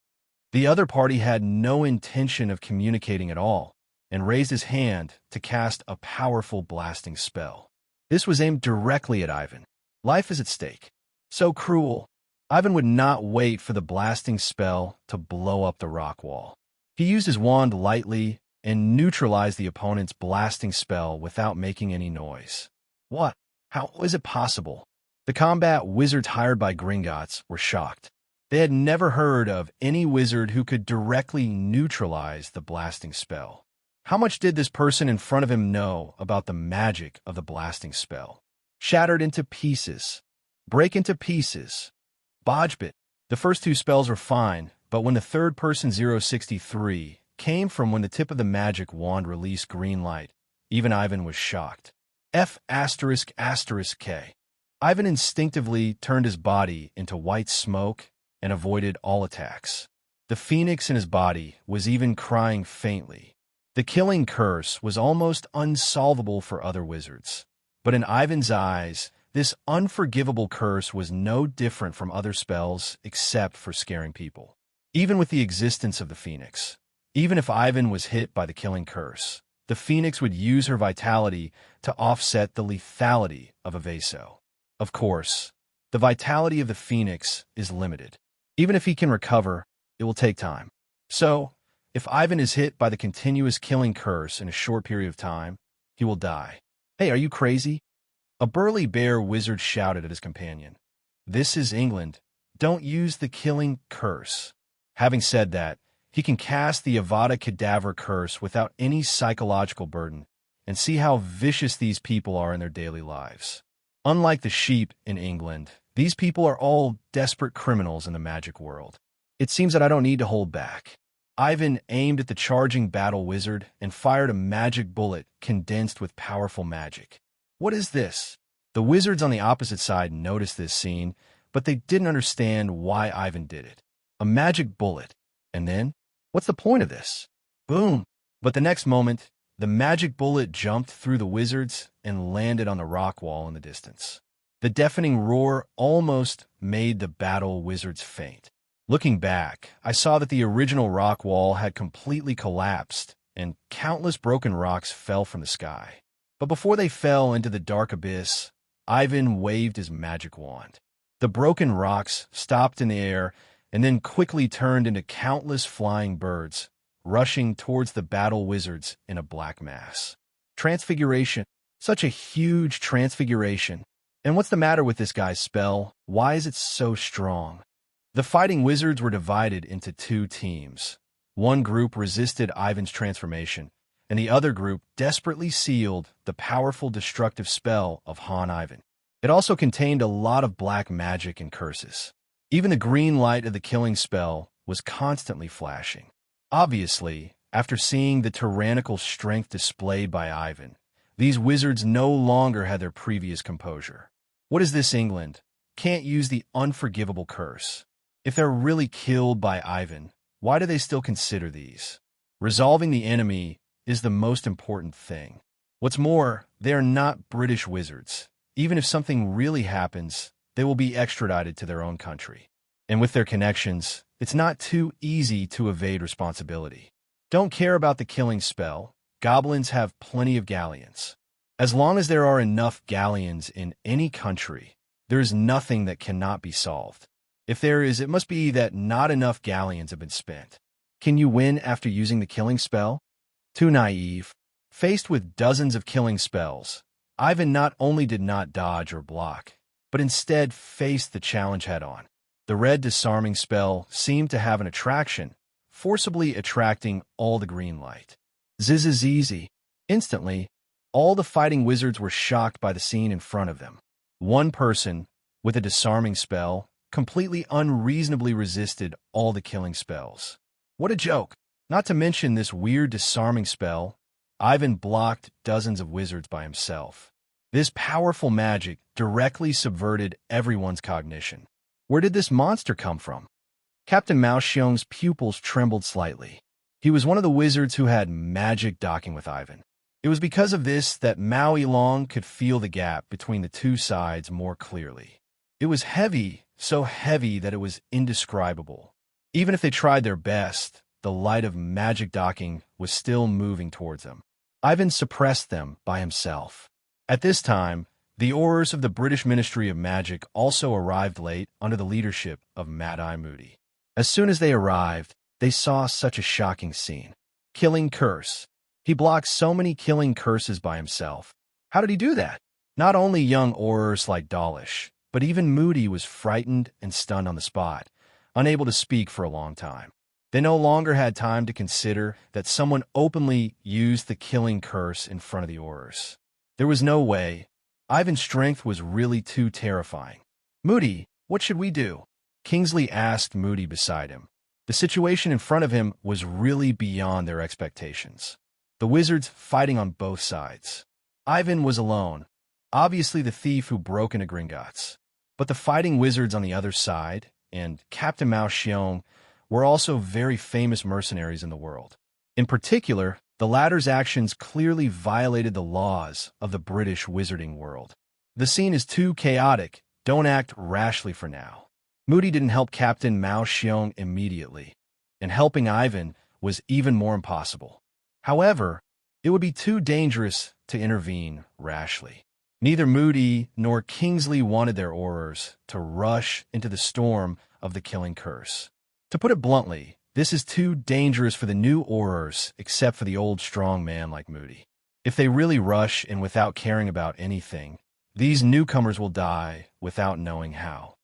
The other party had no intention of communicating at all and raised his hand to cast a powerful blasting spell. This was aimed directly at Ivan. Life is at stake. So cruel. Ivan would not wait for the blasting spell to blow up the rock wall. He used his wand lightly and neutralized the opponent's blasting spell without making any noise. What? How is it possible? The combat wizards hired by Gringots were shocked. They had never heard of any wizard who could directly neutralize the blasting spell. How much did this person in front of him know about the magic of the blasting spell? Shattered into pieces. Break into pieces. Bojbit. The first two spells were fine, but when the third person 063 came from when the tip of the magic wand released green light, even Ivan was shocked. F***K. Ivan instinctively turned his body into white smoke and avoided all attacks. The phoenix in his body was even crying faintly. The killing curse was almost unsolvable for other wizards. But in Ivan's eyes, this unforgivable curse was no different from other spells except for scaring people. Even with the existence of the phoenix, even if Ivan was hit by the killing curse, the phoenix would use her vitality to offset the lethality of a Vaso. Of course, the vitality of the phoenix is limited. Even if he can recover, it will take time. So, if Ivan is hit by the continuous killing curse in a short period of time, he will die. Hey, are you crazy? A burly bear wizard shouted at his companion. This is England. Don't use the killing curse. Having said that, he can cast the Avada Kedavra curse without any psychological burden and see how vicious these people are in their daily lives. Unlike the sheep in England, these people are all desperate criminals in the magic world. It seems that I don't need to hold back. Ivan aimed at the charging battle wizard and fired a magic bullet condensed with powerful magic. What is this? The wizards on the opposite side noticed this scene, but they didn't understand why Ivan did it. A magic bullet. And then, what's the point of this? Boom! But the next moment, the magic bullet jumped through the wizards and landed on the rock wall in the distance. The deafening roar almost made the battle wizards faint. Looking back, I saw that the original rock wall had completely collapsed and countless broken rocks fell from the sky. But before they fell into the dark abyss, Ivan waved his magic wand. The broken rocks stopped in the air and then quickly turned into countless flying birds, rushing towards the battle wizards in a black mass. Transfiguration. Such a huge transfiguration. And what's the matter with this guy's spell? Why is it so strong? The fighting wizards were divided into two teams. One group resisted Ivan's transformation, and the other group desperately sealed the powerful destructive spell of Han Ivan. It also contained a lot of black magic and curses. Even the green light of the killing spell was constantly flashing. Obviously, after seeing the tyrannical strength displayed by Ivan, these wizards no longer had their previous composure. What is this, England? Can't use the unforgivable curse. If they're really killed by Ivan, why do they still consider these? Resolving the enemy is the most important thing. What's more, they are not British wizards. Even if something really happens, they will be extradited to their own country. And with their connections, it's not too easy to evade responsibility. Don't care about the killing spell. Goblins have plenty of galleons. As long as there are enough galleons in any country, there is nothing that cannot be solved. If there is, it must be that not enough galleons have been spent. Can you win after using the killing spell? Too naive. Faced with dozens of killing spells, Ivan not only did not dodge or block, but instead faced the challenge head-on. The red disarming spell seemed to have an attraction, forcibly attracting all the green light. Zizizizi. Instantly, all the fighting wizards were shocked by the scene in front of them. One person, with a disarming spell, completely unreasonably resisted all the killing spells. What a joke! Not to mention this weird disarming spell, Ivan blocked dozens of wizards by himself. This powerful magic directly subverted everyone's cognition. Where did this monster come from? Captain Maoxiong's pupils trembled slightly. He was one of the wizards who had magic docking with Ivan. It was because of this that Mao Yilong could feel the gap between the two sides more clearly. It was heavy, so heavy that it was indescribable. Even if they tried their best, the light of magic docking was still moving towards them. Ivan suppressed them by himself. At this time, the Aurors of the British Ministry of Magic also arrived late under the leadership of Mad-Eye Moody. As soon as they arrived, they saw such a shocking scene. Killing Curse. He blocked so many killing curses by himself. How did he do that? Not only young Aurors like Dawlish, but even Moody was frightened and stunned on the spot, unable to speak for a long time. They no longer had time to consider that someone openly used the killing curse in front of the Aurors. There was no way. Ivan's strength was really too terrifying. Moody, what should we do? Kingsley asked Moody beside him. The situation in front of him was really beyond their expectations. The wizards fighting on both sides. Ivan was alone, obviously the thief who broke into Gringots. But the fighting wizards on the other side, and Captain Maoxiong, were also very famous mercenaries in the world. In particular, the latter's actions clearly violated the laws of the British wizarding world. The scene is too chaotic. Don't act rashly for now. Moody didn't help Captain Maoxiong immediately, and helping Ivan was even more impossible. However, it would be too dangerous to intervene rashly. Neither Moody nor Kingsley wanted their Aurors to rush into the storm of the killing curse. To put it bluntly, this is too dangerous for the new Aurors except for the old strong man like Moody. If they really rush in without caring about anything, these newcomers will die without knowing how.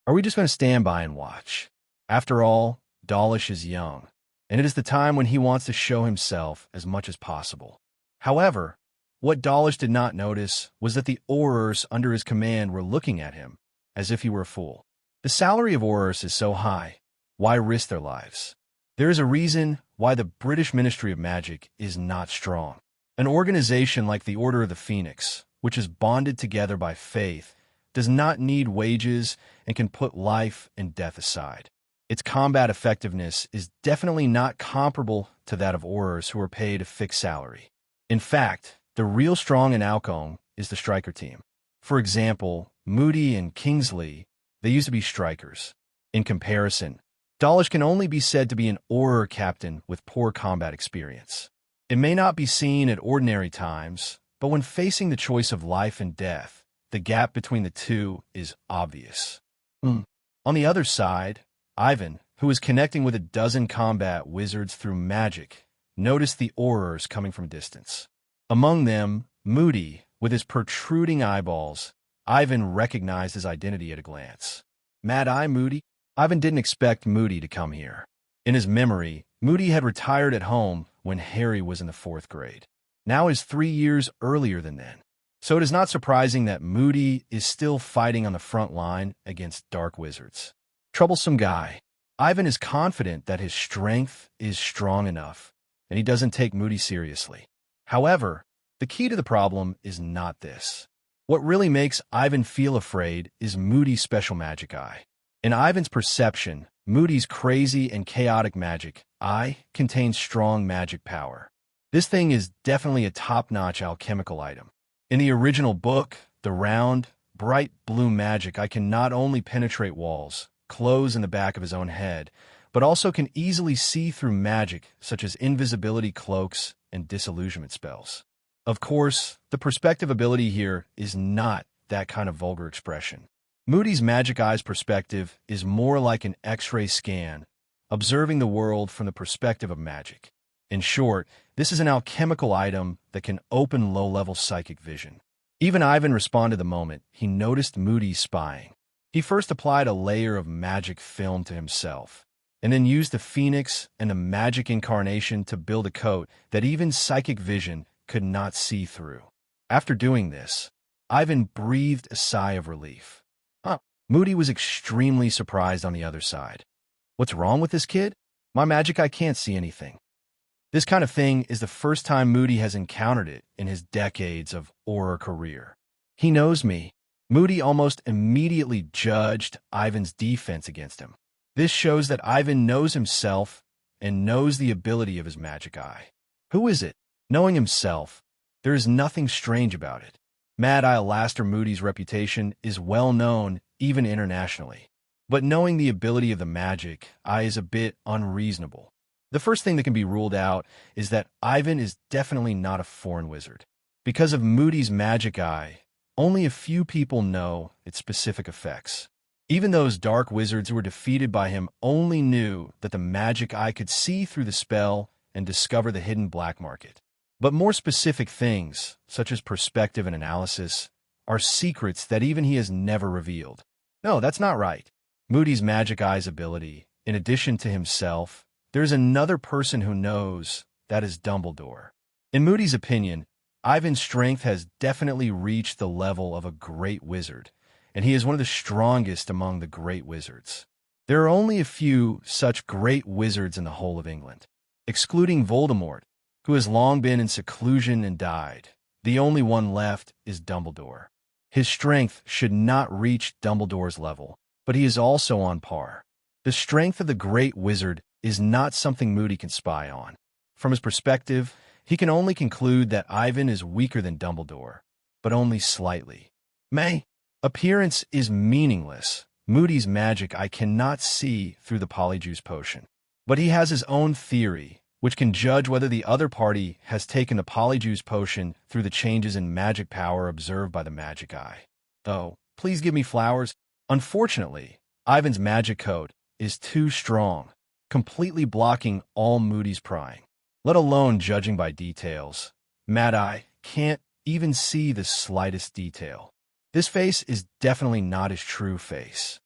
Are we just going to stand by and watch? After all, Dawlish is young, and it is the time when he wants to show himself as much as possible. However, what Dawlish did not notice was that the Aurors under his command were looking at him as if he were a fool. The salary of Aurors is so high. Why risk their lives? There is a reason why the British Ministry of Magic is not strong. An organization like the Order of the Phoenix, which is bonded together by faith, does not need wages and can put life and death aside. Its combat effectiveness is definitely not comparable to that of Aurors who are paid a fixed salary. In fact, the real strong in Alcone is the striker team. For example, Moody and Kingsley, they used to be strikers. In comparison, Dawlish can only be said to be an Auror captain with poor combat experience. It may not be seen at ordinary times, but when facing the choice of life and death, the gap between the two is obvious. On the other side, Ivan, who is connecting with a dozen combat wizards through magic, noticed the Aurors coming from a distance. Among them, Moody, with his protruding eyeballs, Ivan recognized his identity at a glance. Mad-Eye Moody? Ivan didn't expect Moody to come here. In his memory, Moody had retired at home when Harry was in the 4th grade. Now is 3 years earlier than then. So it is not surprising that Moody is still fighting on the front line against dark wizards. Troublesome guy. Ivan is confident that his strength is strong enough, and he doesn't take Moody seriously. However, the key to the problem is not this. What really makes Ivan feel afraid is Moody's special magic eye. In Ivan's perception, Moody's crazy and chaotic magic eye contains strong magic power. This thing is definitely a top-notch alchemical item. In the original book, the round, bright blue magic eye can not only penetrate walls, close in the back of his own head, but also can easily see through magic such as invisibility cloaks and disillusionment spells. Of course, the perspective ability here is not that kind of vulgar expression. Moody's magic eye's perspective is more like an X-ray scan, observing the world from the perspective of magic. In short, this is an alchemical item that can open low-level psychic vision. Even Ivan responded the moment he noticed Moody spying. He first applied a layer of magic film to himself, and then used the phoenix and a magic incarnation to build a coat that even psychic vision could not see through. After doing this, Ivan breathed a sigh of relief. Moody was extremely surprised on the other side. What's wrong with this kid? My magic, I can't see anything. This kind of thing is the first time Moody has encountered it in his decades of Auror career. He knows me. Moody almost immediately judged Ivan's defense against him. This shows that Ivan knows himself and knows the ability of his magic eye. Who is it? Knowing himself, there is nothing strange about it. Mad Eye Alastair Moody's reputation is well known even internationally. But knowing the ability of the magic eye is a bit unreasonable. The first thing that can be ruled out is that Ivan is definitely not a foreign wizard. Because of Moody's magic eye, only a few people know its specific effects. Even those dark wizards who were defeated by him only knew that the magic eye could see through the spell and discover the hidden black market. But more specific things, such as perspective and analysis, are secrets that even he has never revealed. No, that's not right. Moody's magic eye's ability, in addition to himself, there's another person who knows, that is Dumbledore. In Moody's opinion, Ivan's strength has definitely reached the level of a great wizard, and he is one of the strongest among the great wizards. There are only a few such great wizards in the whole of England. Excluding Voldemort, who has long been in seclusion and died, the only one left is Dumbledore. His strength should not reach Dumbledore's level, but he is also on par. The strength of the great wizard is not something Moody can spy on. From his perspective, he can only conclude that Ivan is weaker than Dumbledore, but only slightly. Appearance is meaningless. Moody's magic I cannot see through the Polyjuice potion. But he has his own theory, which can judge whether the other party has taken the Polyjuice potion through the changes in magic power observed by the magic eye. Oh, please give me flowers. Unfortunately, Ivan's magic coat is too strong, completely blocking all Moody's prying. Let alone judging by details. Mad Eye can't even see the slightest detail. This face is definitely not his true face.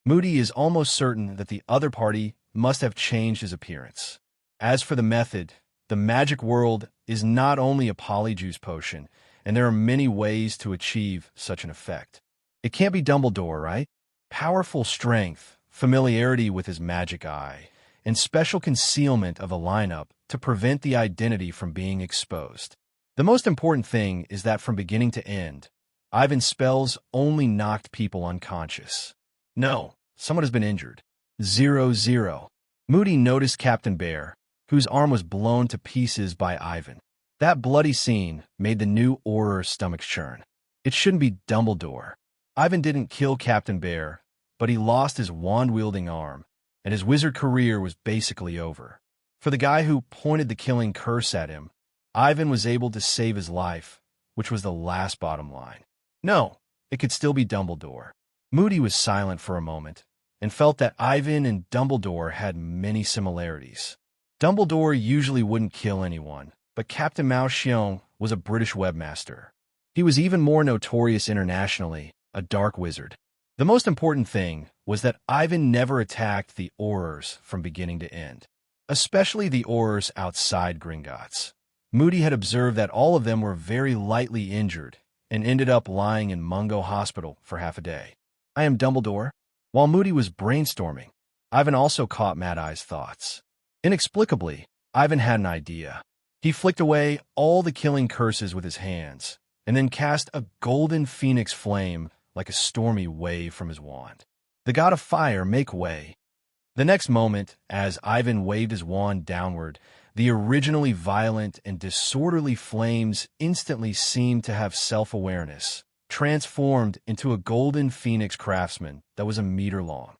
Moody is almost certain that the other party must have changed his appearance. As for the method, the magic world is not only a Polyjuice potion, and there are many ways to achieve such an effect. It can't be Dumbledore, right? Powerful strength, familiarity with his magic eye, and special concealment of a lineup to prevent the identity from being exposed. The most important thing is that from beginning to end, Ivan's spells only knocked people unconscious. No, someone has been injured. 0-0. Moody noticed Captain Bear, whose arm was blown to pieces by Ivan. That bloody scene made the new Auror's stomach churn. It shouldn't be Dumbledore. Ivan didn't kill Captain Bear, but he lost his wand-wielding arm, and his wizard career was basically over. For the guy who pointed the killing curse at him, Ivan was able to save his life, which was the last bottom line. No, it could still be Dumbledore. Moody was silent for a moment, and felt that Ivan and Dumbledore had many similarities. Dumbledore usually wouldn't kill anyone, but Captain Malchion was a British webmaster. He was even more notorious internationally, a dark wizard. The most important thing was that Ivan never attacked the Aurors from beginning to end, especially the Aurors outside Gringots. Moody had observed that all of them were very lightly injured and ended up lying in Mungo Hospital for half a day. I am Dumbledore. While Moody was brainstorming, Ivan also caught Mad Eye's thoughts. Inexplicably, Ivan had an idea. He flicked away all the killing curses with his hands, and then cast a golden phoenix flame like a stormy wave from his wand. The god of fire, make way. The next moment, as Ivan waved his wand downward, the originally violent and disorderly flames instantly seemed to have self-awareness, transformed into a golden phoenix craftsman that was a meter long.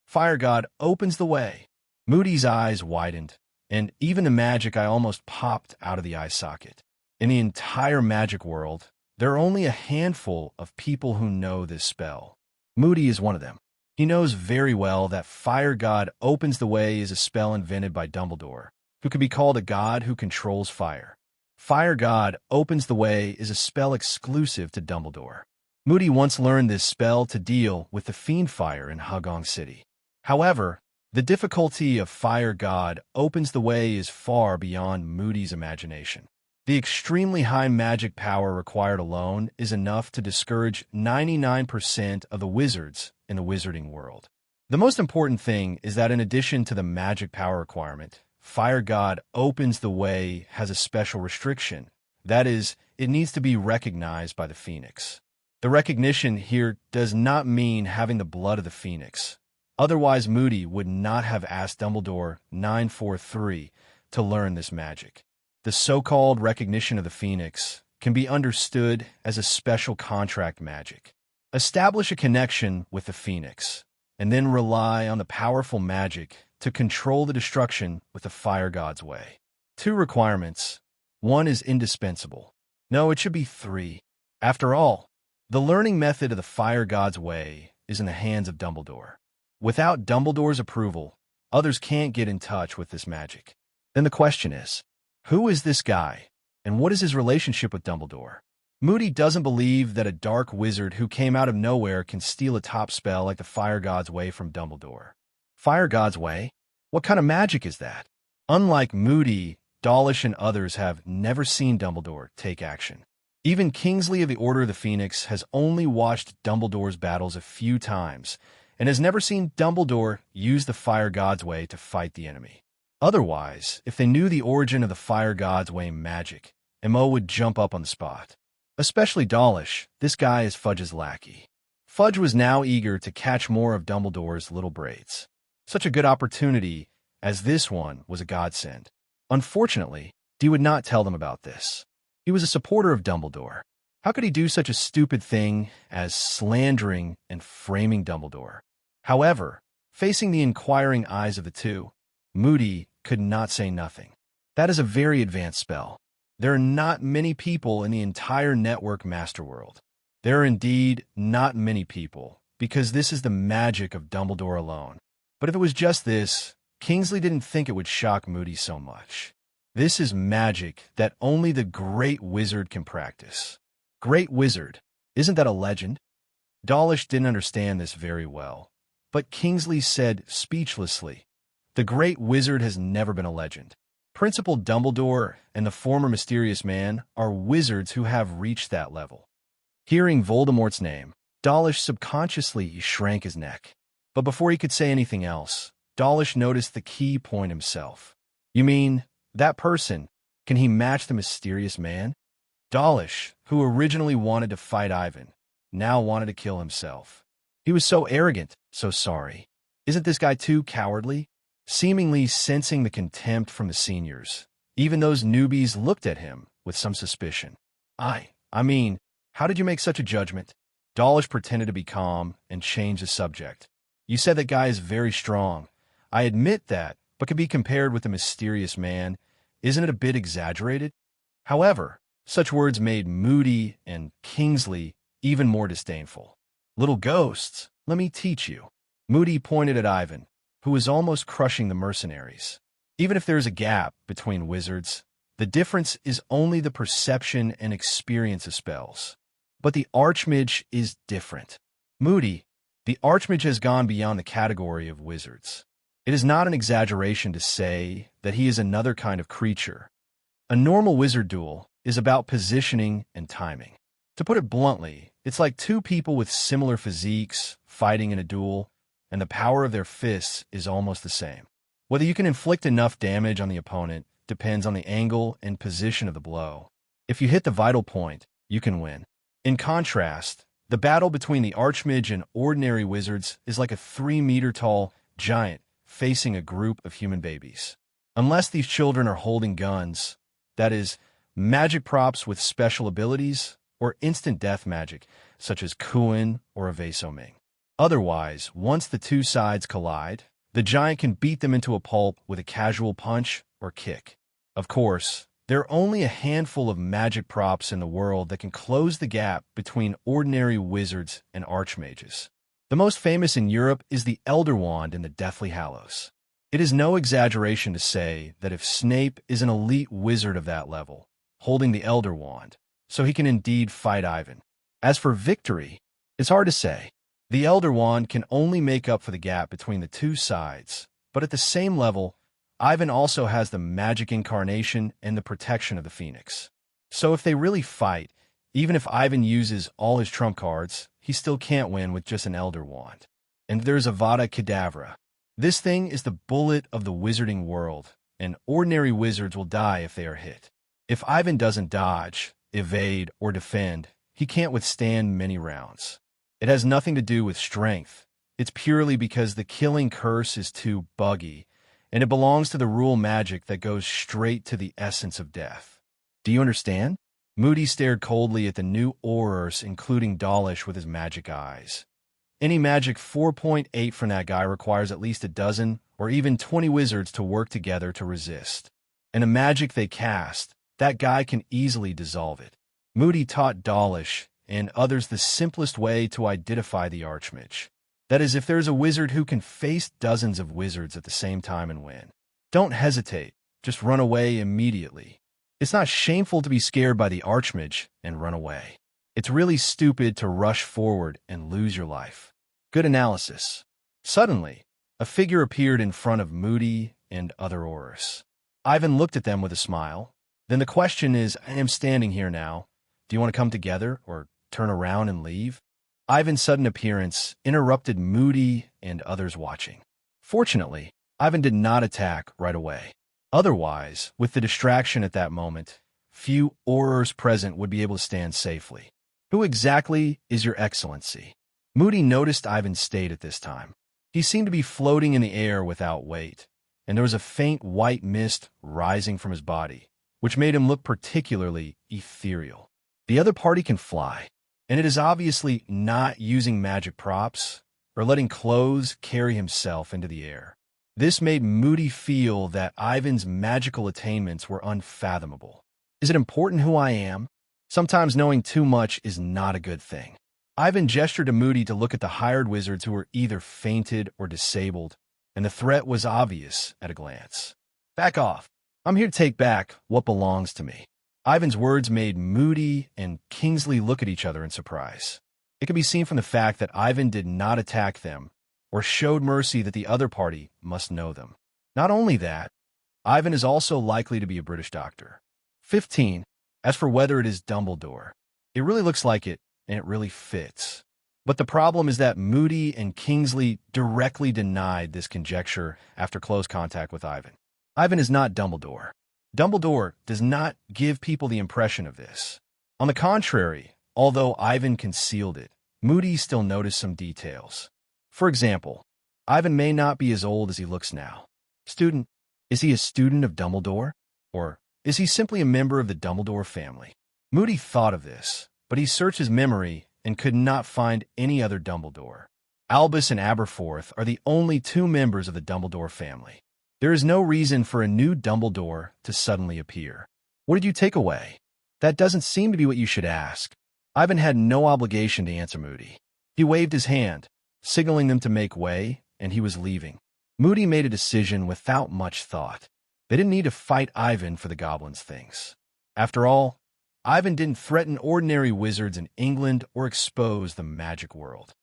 Fire God opens the way. Moody's eyes widened, and even the magic eye almost popped out of the eye socket. In the entire magic world, there are only a handful of people who know this spell. Moody is one of them. He knows very well that Fire God opens the way is a spell invented by Dumbledore, who could be called a god who controls fire. Fire God Opens the Way is a spell exclusive to Dumbledore. Moody once learned this spell to deal with the fiend fire in Hogwarts City. However, the difficulty of Fire God Opens the Way is far beyond Moody's imagination. The extremely high magic power required alone is enough to discourage 99% of the wizards in the wizarding world. The most important thing is that in addition to the magic power requirement, Fire God Opens the Way has a special restriction. That is, it needs to be recognized by the Phoenix. The recognition here does not mean having the blood of the Phoenix. Otherwise, Moody would not have asked Dumbledore 943 to learn this magic. The so-called recognition of the Phoenix can be understood as a special contract magic. Establish a connection with the Phoenix, and then rely on the powerful magic to control the destruction with the Fire God's way. 2 requirements. 1 is indispensable. No, it should be 3. After all, the learning method of the Fire God's way is in the hands of Dumbledore. Without Dumbledore's approval, others can't get in touch with this magic. Then the question is, who is this guy, and what is his relationship with Dumbledore? Moody doesn't believe that a dark wizard who came out of nowhere can steal a top spell like the Fire God's Way from Dumbledore. Fire God's Way? What kind of magic is that? Unlike Moody, Dawlish and others have never seen Dumbledore take action. Even Kingsley of the Order of the Phoenix has only watched Dumbledore's battles a few times and has never seen Dumbledore use the Fire God's Way to fight the enemy. Otherwise, if they knew the origin of the Fire God's Way magic, Mo would jump up on the spot. Especially Dawlish, this guy is Fudge's lackey. Fudge was now eager to catch more of Dumbledore's little braids. Such a good opportunity as this one was a godsend. Unfortunately, Dee would not tell them about this. He was a supporter of Dumbledore. How could he do such a stupid thing as slandering and framing Dumbledore? However, facing the inquiring eyes of the two, Moody could not say nothing. That is a very advanced spell. There are not many people in the entire network masterworld. There are indeed not many people, because this is the magic of Dumbledore alone. But if it was just this, Kingsley didn't think it would shock Moody so much. This is magic that only the Great Wizard can practice. Great Wizard, isn't that a legend? Dawlish didn't understand this very well, but Kingsley said speechlessly, "The Great Wizard has never been a legend. Principal Dumbledore and the former mysterious man are wizards who have reached that level." Hearing Voldemort's name, Dawlish subconsciously shrank his neck. But before he could say anything else, Dawlish noticed the key point himself. "You mean, that person, can he match the mysterious man?" Dawlish, who originally wanted to fight Ivan, now wanted to kill himself. He was so arrogant, so sorry. Isn't this guy too cowardly? Seemingly sensing the contempt from the seniors, even those newbies looked at him with some suspicion. I mean, how did you make such a judgment?" Dawlish pretended to be calm and changed the subject. "You said that guy is very strong. I admit that, but can be compared with the mysterious man. Isn't it a bit exaggerated?" However, such words made Moody and Kingsley even more disdainful. "Little ghosts, let me teach you." Moody pointed at Ivan, who was almost crushing the mercenaries. Even if there is a gap between wizards, the difference is only the perception and experience of spells. But the Archmage is different. Moody, the Archmage has gone beyond the category of wizards. It is not an exaggeration to say that he is another kind of creature. A normal wizard duel is about positioning and timing. To put it bluntly, it's like two people with similar physiques fighting in a duel, and the power of their fists is almost the same. Whether you can inflict enough damage on the opponent depends on the angle and position of the blow. If you hit the vital point, you can win. In contrast, the battle between the Archmage and ordinary wizards is like a 3-meter-tall giant facing a group of human babies. Unless these children are holding guns, that is, magic props with special abilities, or instant death magic, such as Kuin or Evasoming. Otherwise, once the two sides collide, the giant can beat them into a pulp with a casual punch or kick. Of course, there are only a handful of magic props in the world that can close the gap between ordinary wizards and archmages. The most famous in Europe is the Elder Wand in the Deathly Hallows. It is no exaggeration to say that if Snape is an elite wizard of that level, holding the Elder Wand, so he can indeed fight Ivan. As for victory, it's hard to say. The Elder Wand can only make up for the gap between the two sides, but at the same level, Ivan also has the magic incarnation and the protection of the Phoenix. So if they really fight, even if Ivan uses all his trump cards, he still can't win with just an Elder Wand. And there's Avada Kedavra. This thing is the bullet of the wizarding world, and ordinary wizards will die if they are hit. If Ivan doesn't dodge, evade, or defend, he can't withstand many rounds. It has nothing to do with strength. It's purely because the killing curse is too buggy, and it belongs to the rule magic that goes straight to the essence of death. Do you understand? Moody stared coldly at the new Aurors, including Dawlish with his magic eyes. Any magic 4.8 from that guy requires at least a dozen or even 20 wizards to work together to resist. And the magic they cast, that guy can easily dissolve it. Moody taught Dawlish and others the simplest way to identify the Archmage. That is, if there's a wizard who can face dozens of wizards at the same time and win. Don't hesitate, just run away immediately. It's not shameful to be scared by the Archmage and run away. It's really stupid to rush forward and lose your life. Good analysis. Suddenly, a figure appeared in front of Moody and other Aurors. Ivan looked at them with a smile. Then the question is, I am standing here now. Do you want to come together or turn around and leave? Ivan's sudden appearance interrupted Moody and others watching. Fortunately, Ivan did not attack right away. Otherwise, with the distraction at that moment, few Aurors present would be able to stand safely. Who exactly is your excellency? Moody noticed Ivan's state at this time. He seemed to be floating in the air without weight, and there was a faint white mist rising from his body, which made him look particularly ethereal. The other party can fly, and it is obviously not using magic props or letting clothes carry himself into the air. This made Moody feel that Ivan's magical attainments were unfathomable. Is it important who I am? Sometimes knowing too much is not a good thing. Ivan gestured to Moody to look at the hired wizards who were either fainted or disabled, and the threat was obvious at a glance. Back off. I'm here to take back what belongs to me. Ivan's words made Moody and Kingsley look at each other in surprise. It could be seen from the fact that Ivan did not attack them or showed mercy that the other party must know them. Not only that, Ivan is also likely to be a British doctor. 15. As for whether it is Dumbledore, it really looks like it, and it really fits. But the problem is that Moody and Kingsley directly denied this conjecture after close contact with Ivan. Ivan is not Dumbledore. Dumbledore does not give people the impression of this. On the contrary, although Ivan concealed it, Moody still noticed some details. For example, Ivan may not be as old as he looks now. Student, is he a student of Dumbledore? Or is he simply a member of the Dumbledore family? Moody thought of this, but he searched his memory and could not find any other Dumbledore. Albus and Aberforth are the only two members of the Dumbledore family. There is no reason for a new Dumbledore to suddenly appear. What did you take away? That doesn't seem to be what you should ask. Ivan had no obligation to answer Moody. He waved his hand, signaling them to make way, and he was leaving. Moody made a decision without much thought. They didn't need to fight Ivan for the goblins' things. After all, Ivan didn't threaten ordinary wizards in England or expose the magic world.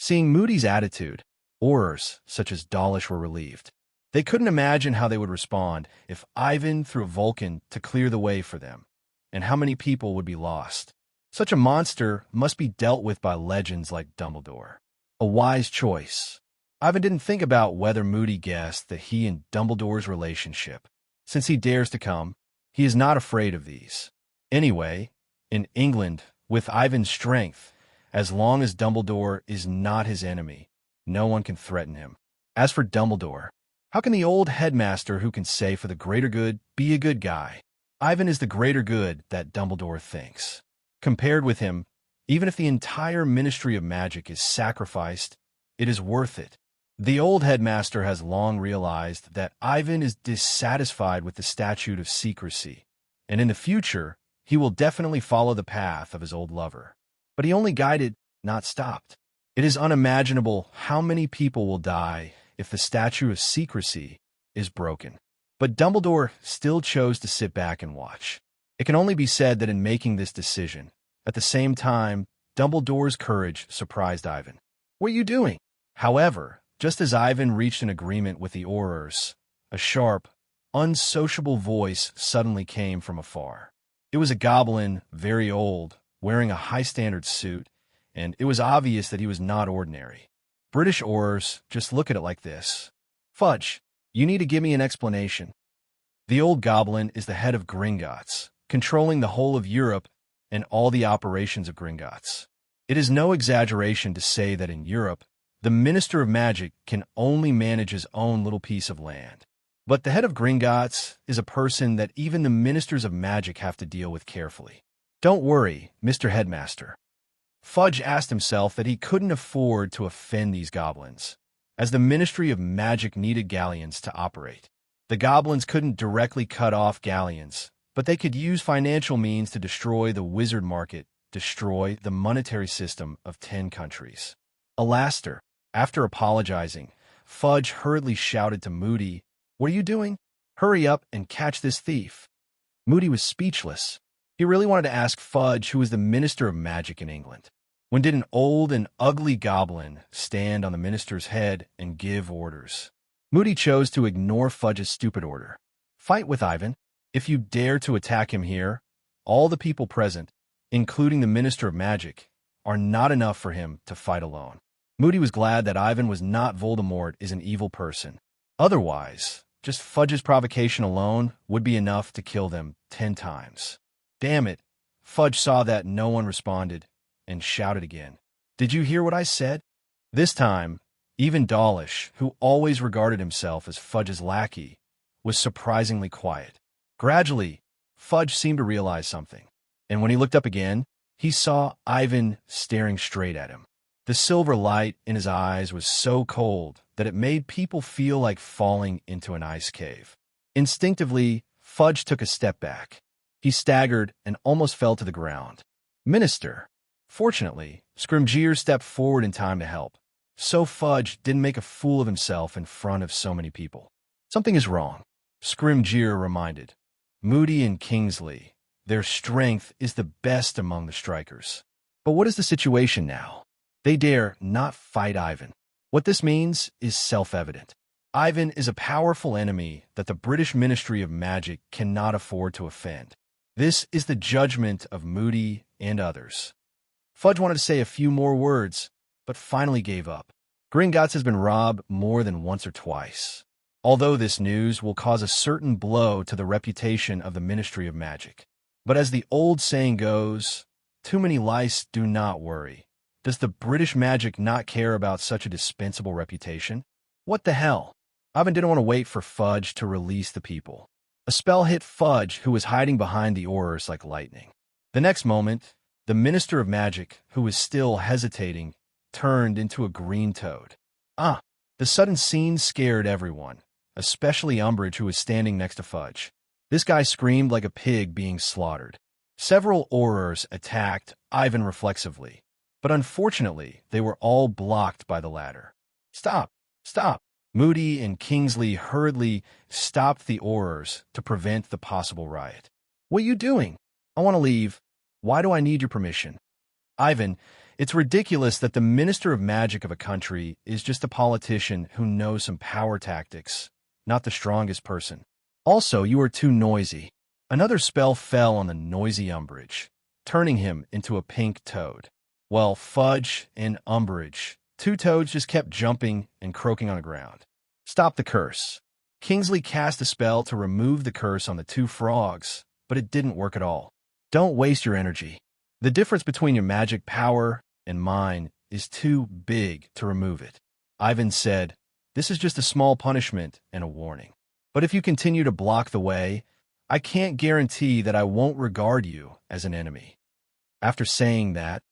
Seeing Moody's attitude, Aurors such as Dawlish were relieved. They couldn't imagine how they would respond if Ivan threw a Vulcan to clear the way for them, and how many people would be lost. Such a monster must be dealt with by legends like Dumbledore. A wise choice. Ivan didn't think about whether Moody guessed that he and Dumbledore's relationship. Since he dares to come, he is not afraid of these. Anyway, in England, with Ivan's strength, as long as Dumbledore is not his enemy, no one can threaten him. As for Dumbledore, how can the old headmaster who can say for the greater good be a good guy? Ivan is the greater good that Dumbledore thinks. Compared with him, even if the entire Ministry of Magic is sacrificed, it is worth it. The old headmaster has long realized that Ivan is dissatisfied with the statute of secrecy, and in the future, he will definitely follow the path of his old lover. But he only guided, not stopped. It is unimaginable how many people will die if the statute of secrecy is broken. But Dumbledore still chose to sit back and watch. It can only be said that in making this decision, at the same time, Dumbledore's courage surprised Ivan. "What are you doing?" However, just as Ivan reached an agreement with the Aurors, a sharp, unsociable voice suddenly came from afar. It was a goblin, very old, wearing a high-standard suit, and it was obvious that he was not ordinary. British Aurors just look at it like this. "Fudge, you need to give me an explanation." The old goblin is the head of Gringots, controlling the whole of Europe and all the operations of Gringots. It is no exaggeration to say that in Europe, the Minister of Magic can only manage his own little piece of land. But the head of Gringots is a person that even the Ministers of Magic have to deal with carefully. "Don't worry, Mr. Headmaster." Fudge asked himself that he couldn't afford to offend these goblins, as the Ministry of Magic needed galleons to operate. The goblins couldn't directly cut off galleons, but they could use financial means to destroy the wizard market, destroy the monetary system of 10 countries. Alastair, after apologizing, Fudge hurriedly shouted to Moody, "What are you doing? Hurry up and catch this thief." Moody was speechless. He really wanted to ask Fudge who was the Minister of Magic in England. When did an old and ugly goblin stand on the minister's head and give orders? Moody chose to ignore Fudge's stupid order. "Fight with Ivan. If you dare to attack him here, all the people present, including the Minister of Magic, are not enough for him to fight alone." Moody was glad that Ivan was not Voldemort is an evil person. Otherwise, just Fudge's provocation alone would be enough to kill them 10 times. Damn it. Fudge saw that no one responded and shouted again. "Did you hear what I said?" This time, even Dawlish, who always regarded himself as Fudge's lackey, was surprisingly quiet. Gradually, Fudge seemed to realize something, and when he looked up again, he saw Ivan staring straight at him. The silver light in his eyes was so cold that it made people feel like falling into an ice cave. Instinctively, Fudge took a step back. He staggered and almost fell to the ground. "Minister." Fortunately, Scrimgeour stepped forward in time to help, so Fudge didn't make a fool of himself in front of so many people. "Something is wrong," Scrimgeour reminded. "Moody and Kingsley, their strength is the best among the strikers. But what is the situation now? They dare not fight Ivan. What this means is self-evident. Ivan is a powerful enemy that the British Ministry of Magic cannot afford to offend. This is the judgment of Moody and others." Fudge wanted to say a few more words, but finally gave up. Gringotts has been robbed more than once or twice. Although this news will cause a certain blow to the reputation of the Ministry of Magic. But as the old saying goes, too many lice do not worry. Does the British Magic not care about such a dispensable reputation? What the hell? Ivan didn't want to wait for Fudge to release the people. A spell hit Fudge, who was hiding behind the Aurors like lightning. The next moment, the Minister of Magic, who was still hesitating, turned into a green toad. The sudden scene scared everyone, especially Umbridge, who was standing next to Fudge. This guy screamed like a pig being slaughtered. Several Aurors attacked Ivan reflexively, but unfortunately, they were all blocked by the ladder. "Stop! Stop!" Moody and Kingsley hurriedly stopped the Aurors to prevent the possible riot. "What are you doing?" "I want to leave. Why do I need your permission?" "Ivan, it's ridiculous that the Minister of Magic of a country is just a politician who knows some power tactics, not the strongest person. Also, you are too noisy." Another spell fell on the noisy Umbridge, turning him into a pink toad. While Fudge and Umbridge, two toads, just kept jumping and croaking on the ground. "Stop the curse." Kingsley cast a spell to remove the curse on the two frogs, but it didn't work at all. "Don't waste your energy. The difference between your magic power and mine is too big to remove it." Ivan said, "This is just a small punishment and a warning. But if you continue to block the way, I can't guarantee that I won't regard you as an enemy." After saying that,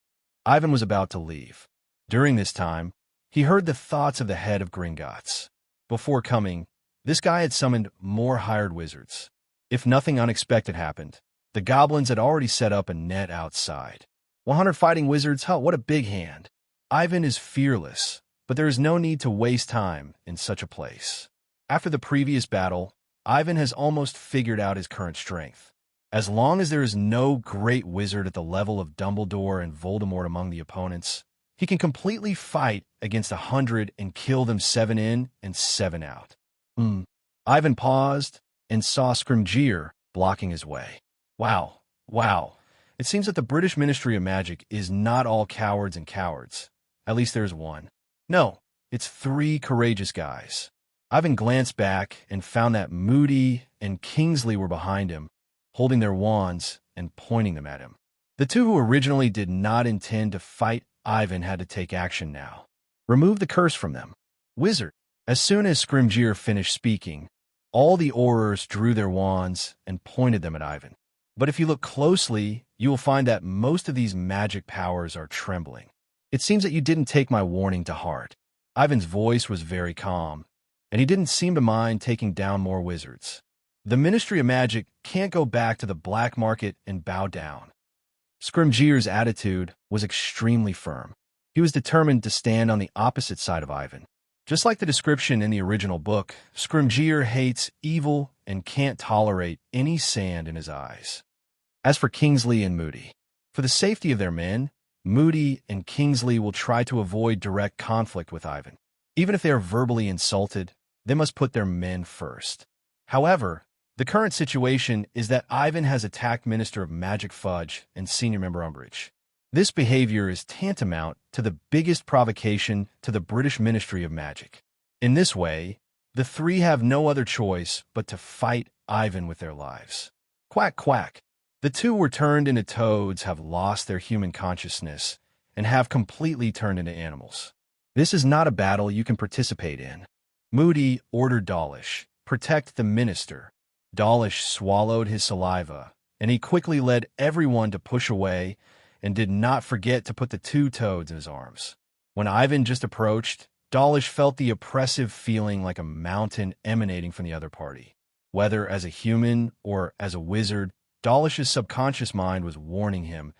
Ivan was about to leave. During this time, he heard the thoughts of the head of Gringots. Before coming, this guy had summoned more hired wizards. If nothing unexpected happened, the goblins had already set up a net outside. 100 fighting wizards, what a big hand. Ivan is fearless, but there is no need to waste time in such a place. After the previous battle, Ivan has almost figured out his current strength. As long as there is no great wizard at the level of Dumbledore and Voldemort among the opponents, he can completely fight against 100 and kill them 7 in and 7 out. Ivan paused and saw Scrimgeour blocking his way. Wow. It seems that the British Ministry of Magic is not all cowards and cowards. At least there's one. No, it's 3 courageous guys. Ivan glanced back and found that Moody and Kingsley were behind him, holding their wands and pointing them at him. The 2 who originally did not intend to fight Ivan had to take action now. Remove the curse from them. Wizard. As soon as Scrimgeour finished speaking, all the Aurors drew their wands and pointed them at Ivan. But if you look closely, you will find that most of these magic powers are trembling. It seems that you didn't take my warning to heart. Ivan's voice was very calm, and he didn't seem to mind taking down more wizards. The Ministry of Magic can't go back to the black market and bow down. Scrimgeour's attitude was extremely firm. He was determined to stand on the opposite side of Ivan. Just like the description in the original book, Scrimgeour hates evil and can't tolerate any sand in his eyes. As for Kingsley and Moody, for the safety of their men, Moody and Kingsley will try to avoid direct conflict with Ivan. Even if they are verbally insulted, they must put their men first. However, the current situation is that Ivan has attacked Minister of Magic Fudge and Senior Member Umbridge. This behavior is tantamount to the biggest provocation to the British Ministry of Magic. In this way, the 3 have no other choice but to fight Ivan with their lives. Quack, quack. The 2 were turned into toads, have lost their human consciousness, and have completely turned into animals. This is not a battle you can participate in. Moody ordered Dawlish, protect the minister. Dawlish swallowed his saliva, and he quickly led everyone to push away and did not forget to put the 2 toads in his arms. When Ivan just approached, Dawlish felt the oppressive feeling like a mountain emanating from the other party. Whether as a human or as a wizard, Dawlish's subconscious mind was warning him,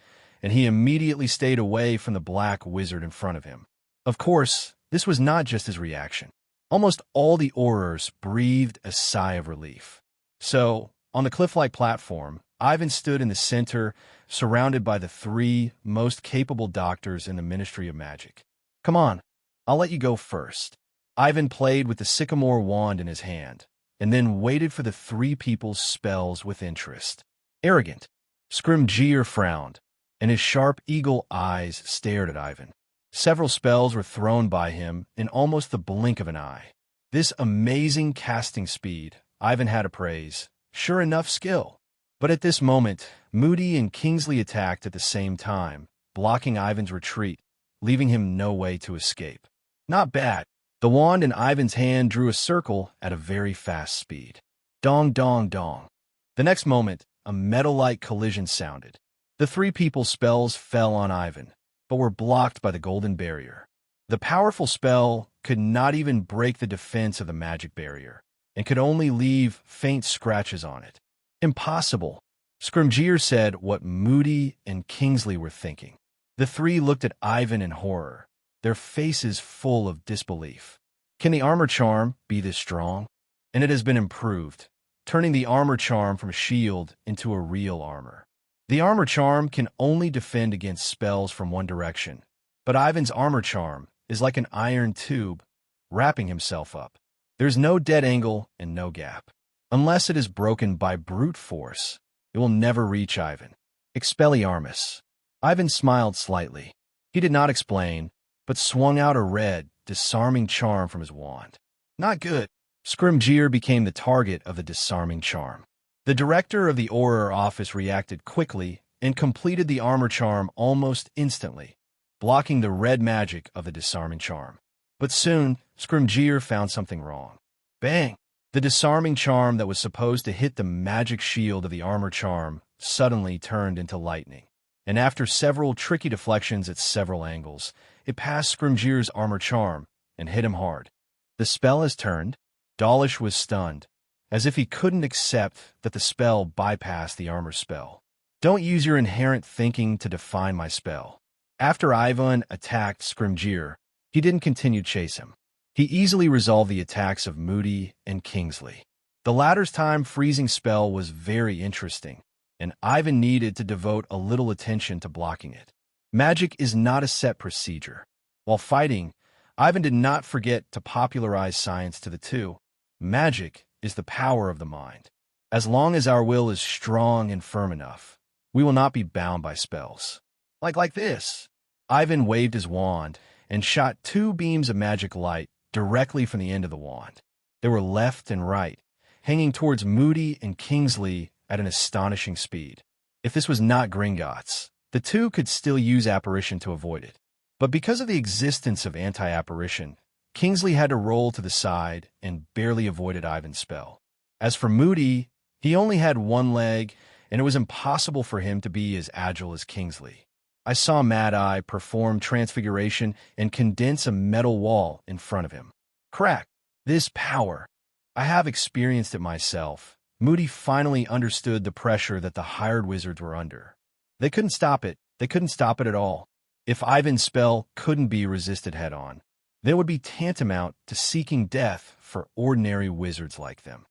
and he immediately stayed away from the black wizard in front of him. Of course, this was not just his reaction. Almost all the Aurors breathed a sigh of relief. So, on the cliff-like platform, Ivan stood in the center, surrounded by the 3 most capable doctors in the Ministry of Magic. Come on, I'll let you go first. Ivan played with the sycamore wand in his hand, and then waited for the 3 people's spells with interest. Arrogant. Scrimgeour frowned, and his sharp eagle eyes stared at Ivan. Several spells were thrown by him in almost the blink of an eye. This amazing casting speed, Ivan had to praise. Sure enough skill. But at this moment, Moody and Kingsley attacked at the same time, blocking Ivan's retreat, leaving him no way to escape. Not bad. The wand in Ivan's hand drew a circle at a very fast speed. Dong, dong, dong. The next moment, a metal-like collision sounded. The 3 people's spells fell on Ivan, but were blocked by the golden barrier. The powerful spell could not even break the defense of the magic barrier, and could only leave faint scratches on it. Impossible. Scrimgeour said what Moody and Kingsley were thinking. The 3 looked at Ivan in horror, their faces full of disbelief. Can the armor charm be this strong? And it has been improved, turning the armor charm from a shield into a real armor. The armor charm can only defend against spells from one direction, but Ivan's armor charm is like an iron tube wrapping himself up. There's no dead angle and no gap. Unless it is broken by brute force, it will never reach Ivan. Expelliarmus. Ivan smiled slightly. He did not explain, but swung out a red, disarming charm from his wand. Not good. Scrimgeour became the target of the disarming charm. The director of the Auror office reacted quickly and completed the armor charm almost instantly, blocking the red magic of the disarming charm. But soon, Scrimgeour found something wrong. Bang! The disarming charm that was supposed to hit the magic shield of the armor charm suddenly turned into lightning, and after several tricky deflections at several angles, it passed Scrimgeour's armor charm and hit him hard. The spell has turned. Dawlish was stunned, as if he couldn't accept that the spell bypassed the armor spell. Don't use your inherent thinking to define my spell. After Ivan attacked Scrimgeour, he didn't continue to chase him. He easily resolved the attacks of Moody and Kingsley. The latter's time freezing spell was very interesting, and Ivan needed to devote a little attention to blocking it. Magic is not a set procedure. While fighting, Ivan did not forget to popularize science to the two. Magic is the power of the mind. As long as our will is strong and firm enough, we will not be bound by spells. Like this. Ivan waved his wand and shot 2 beams of magic light directly from the end of the wand. They were left and right, hanging towards Moody and Kingsley at an astonishing speed. If this was not Gringots, the two could still use apparition to avoid it. But because of the existence of anti-apparition, Kingsley had to roll to the side and barely avoided Ivan's spell. As for Moody, he only had 1 leg, and it was impossible for him to be as agile as Kingsley. I saw Mad Eye perform transfiguration and condense a metal wall in front of him. Crack! This power! I have experienced it myself. Moody finally understood the pressure that the hired wizards were under. They couldn't stop it. They couldn't stop it at all. If Ivan's spell couldn't be resisted head-on, they would be tantamount to seeking death for ordinary wizards like them.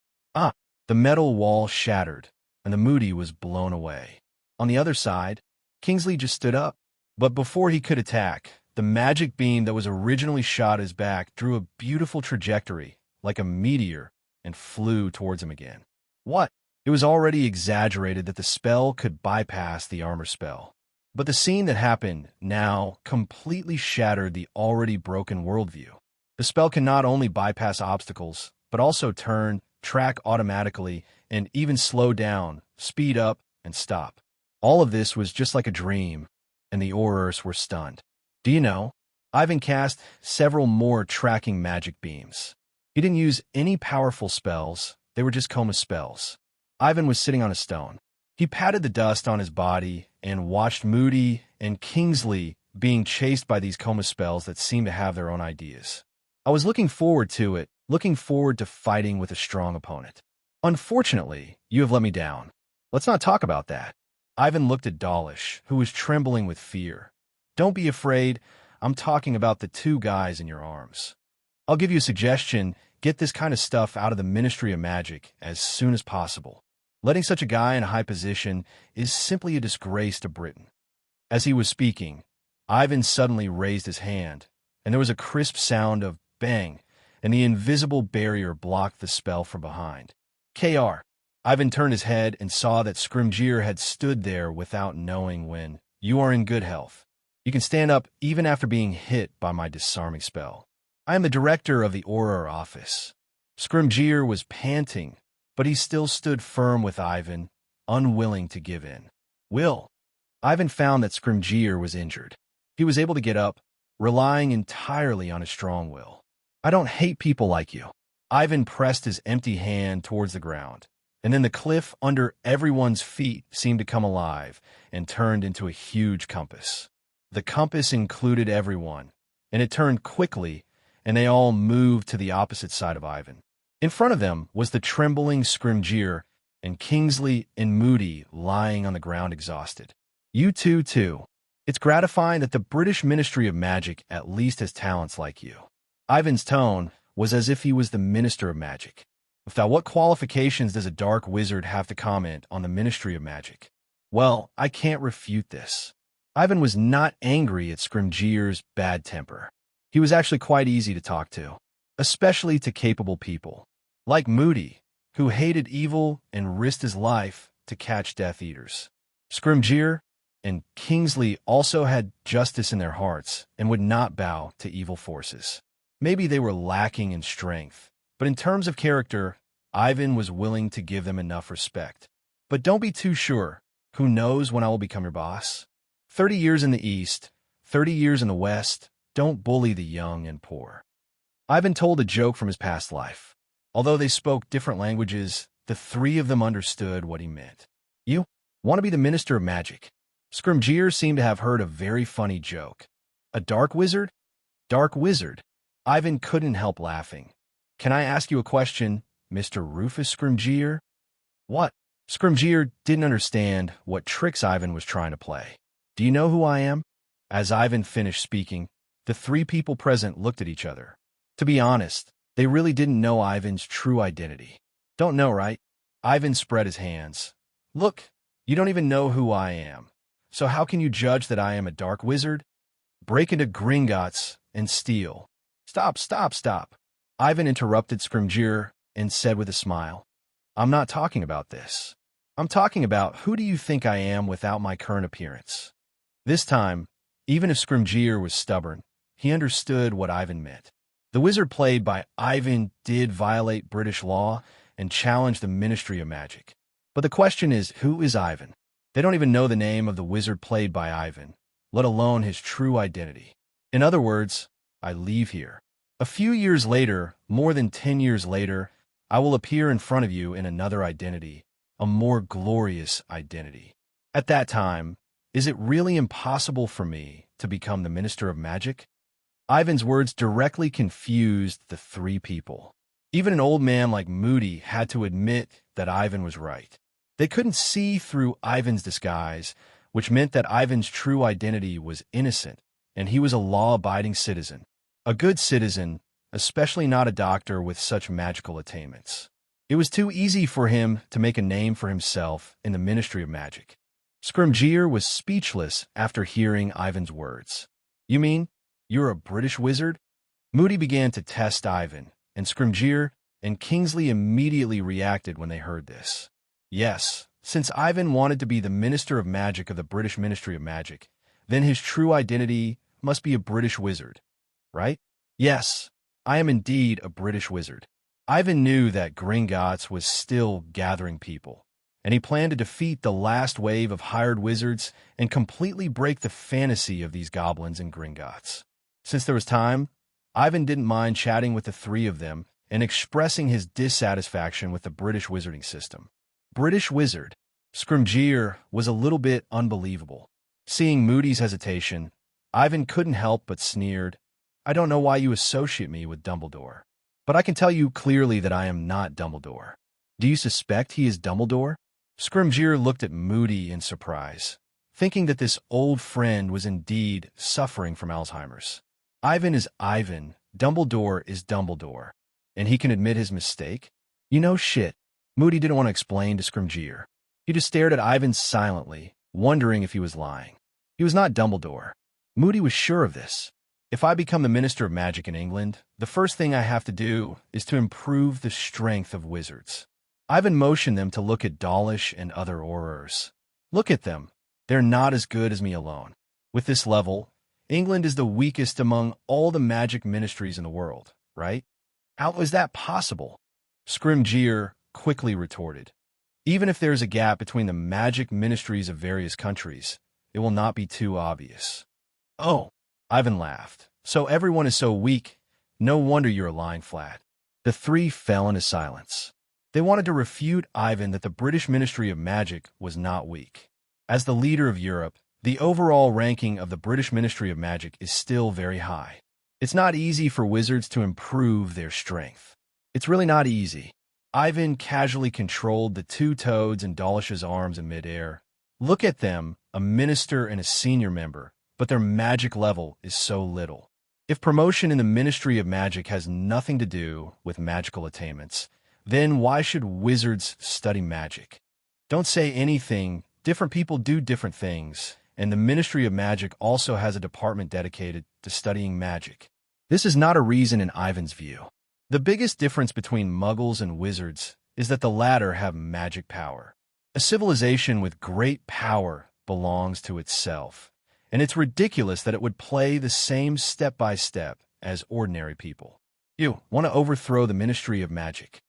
The metal wall shattered, and the Moody was blown away. On the other side, Kingsley just stood up. But before he could attack, the magic beam that was originally shot at his back drew a beautiful trajectory, like a meteor, and flew towards him again. What? It was already exaggerated that the spell could bypass the armor spell. But the scene that happened now completely shattered the already broken worldview. The spell can not only bypass obstacles, but also turn, track automatically, and even slow down, speed up, and stop. All of this was just like a dream, and the Aurors were stunned. Do you know, Ivan cast several more tracking magic beams. He didn't use any powerful spells, they were just coma spells. Ivan was sitting on a stone. He patted the dust on his body and watched Moody and Kingsley being chased by these coma spells that seemed to have their own ideas. I was looking forward to it, looking forward to fighting with a strong opponent. Unfortunately, you have let me down. Let's not talk about that. Ivan looked at Dawlish, who was trembling with fear. Don't be afraid. I'm talking about the 2 guys in your arms. I'll give you a suggestion. Get this kind of stuff out of the Ministry of Magic as soon as possible. Letting such a guy in a high position is simply a disgrace to Britain. As he was speaking, Ivan suddenly raised his hand, and there was a crisp sound of bang, and the invisible barrier blocked the spell from behind. KR. Ivan turned his head and saw that Scrimgeour had stood there without knowing when. You are in good health. You can stand up even after being hit by my disarming spell. I am the director of the Auror office. Scrimgeour was panting, but he still stood firm with Ivan, unwilling to give in. Will. Ivan found that Scrimgeour was injured. He was able to get up, relying entirely on his strong will. I don't hate people like you. Ivan pressed his empty hand towards the ground, and then the cliff under everyone's feet seemed to come alive and turned into a huge compass. The compass included everyone, and it turned quickly, and they all moved to the opposite side of Ivan. In front of them was the trembling Scrimgeour, and Kingsley and Moody lying on the ground exhausted. You two, too. It's gratifying that the British Ministry of Magic at least has talents like you. Ivan's tone was as if he was the Minister of Magic. Without what qualifications does a dark wizard have to comment on the Ministry of Magic? Well, I can't refute this. Ivan was not angry at Scrimgeour's bad temper. He was actually quite easy to talk to, especially to capable people, like Moody, who hated evil and risked his life to catch Death Eaters. Scrimgeour and Kingsley also had justice in their hearts and would not bow to evil forces. Maybe they were lacking in strength, but in terms of character, Ivan was willing to give them enough respect. But don't be too sure. Who knows when I will become your boss? 30 years in the East, 30 years in the West. Don't bully the young and poor. Ivan told a joke from his past life. Although they spoke different languages, the 3 of them understood what he meant. You want to be the Minister of Magic? Scrimgeour seemed to have heard a very funny joke. A dark wizard? Dark wizard. Ivan couldn't help laughing. Can I ask you a question, Mr. Rufus Scrimgeour? What? Scrimgeour didn't understand what tricks Ivan was trying to play. Do you know who I am? As Ivan finished speaking, the 3 people present looked at each other. To be honest, they really didn't know Ivan's true identity. Don't know, right? Ivan spread his hands. Look, You don't even know who I am. So how can you judge that I am a dark wizard? Break into Gringots and steal. Stop, stop, stop. Ivan interrupted Scrimgeour and said with a smile, I'm not talking about this. I'm talking about who do you think I am without my current appearance. This time, even if Scrimgeour was stubborn, he understood what Ivan meant. The wizard played by Ivan did violate British law and challenge the Ministry of Magic. But the question is, who is Ivan? They don't even know the name of the wizard played by Ivan, let alone his true identity. In other words, I leave here. A few years later, more than 10 years later, I will appear in front of you in another identity, a more glorious identity. At that time, is it really impossible for me to become the Minister of Magic? Ivan's words directly confused the three people. Even an old man like Moody had to admit that Ivan was right. They couldn't see through Ivan's disguise, which meant that Ivan's true identity was innocent, and he was a law-abiding citizen. A good citizen, especially not a doctor with such magical attainments. It was too easy for him to make a name for himself in the Ministry of Magic. Scrimgeour was speechless after hearing Ivan's words. You mean you're a British wizard? Moody began to test Ivan, and Scrimgeour and Kingsley immediately reacted when they heard this. Yes, since Ivan wanted to be the Minister of Magic of the British Ministry of Magic, then his true identity must be a British wizard, right? Yes, I am indeed a British wizard. Ivan knew that Gringots was still gathering people, and he planned to defeat the last wave of hired wizards and completely break the fantasy of these goblins and Gringots. Since there was time, Ivan didn't mind chatting with the three of them and expressing his dissatisfaction with the British wizarding system. British wizard. Scrimgeour was a little bit unbelievable. Seeing Moody's hesitation, Ivan couldn't help but sneered, I don't know why you associate me with Dumbledore, but I can tell you clearly that I am not Dumbledore. Do you suspect he is Dumbledore? Scrimgeour looked at Moody in surprise, thinking that this old friend was indeed suffering from Alzheimer's. Ivan is Ivan, Dumbledore is Dumbledore, and he can admit his mistake? You know shit. Moody didn't want to explain to Scrimgeour. He just stared at Ivan silently, wondering if he was lying. He was not Dumbledore. Moody was sure of this. If I become the Minister of Magic in England, the first thing I have to do is to improve the strength of wizards. Ivan motioned them to look at Dawlish and other Aurors. Look at them. They're not as good as me alone. With this level, England is the weakest among all the magic ministries in the world, right? How is that possible? Scrimgeour quickly retorted. Even if there is a gap between the magic ministries of various countries, it will not be too obvious. Oh, Ivan laughed. So everyone is so weak, no wonder you're lying flat. The three fell into silence. They wanted to refute Ivan that the British Ministry of Magic was not weak. As the leader of Europe, the overall ranking of the British Ministry of Magic is still very high. It's not easy for wizards to improve their strength. It's really not easy. Ivan casually controlled the two toads in Dawlish's arms in midair. Look at them, a minister and a senior member, but their magic level is so little. If promotion in the Ministry of Magic has nothing to do with magical attainments, then why should wizards study magic? Don't say anything. Different people do different things, and the Ministry of Magic also has a department dedicated to studying magic. This is not a reason in Ivan's view. The biggest difference between Muggles and wizards is that the latter have magic power. A civilization with great power belongs to itself, and it's ridiculous that it would play the same step-by-step as ordinary people. You want to overthrow the Ministry of Magic.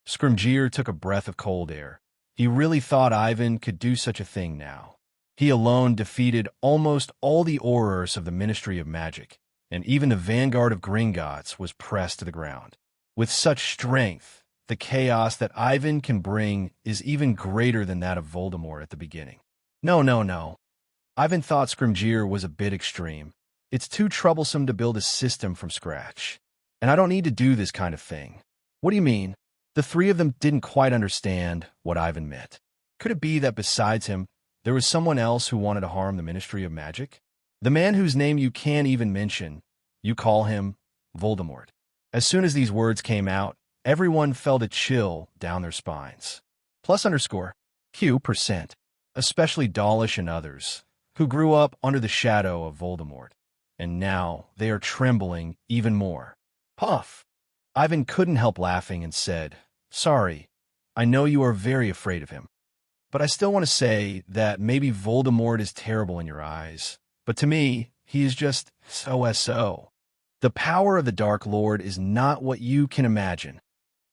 Scrimgeour took a breath of cold air. He really thought Ivan could do such a thing now. He alone defeated almost all the Aurors of the Ministry of Magic, and even the vanguard of Gringots was pressed to the ground. With such strength, the chaos that Ivan can bring is even greater than that of Voldemort at the beginning. No. Ivan thought Scrimgeour was a bit extreme. It's too troublesome to build a system from scratch. And I don't need to do this kind of thing. What do you mean? The three of them didn't quite understand what Ivan meant. Could it be that besides him, there was someone else who wanted to harm the Ministry of Magic? The man whose name you can't even mention, you call him Voldemort. As soon as these words came out, everyone felt a chill down their spines. +_Q%. especially Dawlish and others, who grew up under the shadow of Voldemort, and now they are trembling even more. Puff! Ivan couldn't help laughing and said, "Sorry, I know you are very afraid of him. But I still want to say that maybe Voldemort is terrible in your eyes, but to me, he is just so. The power of the Dark Lord is not what you can imagine."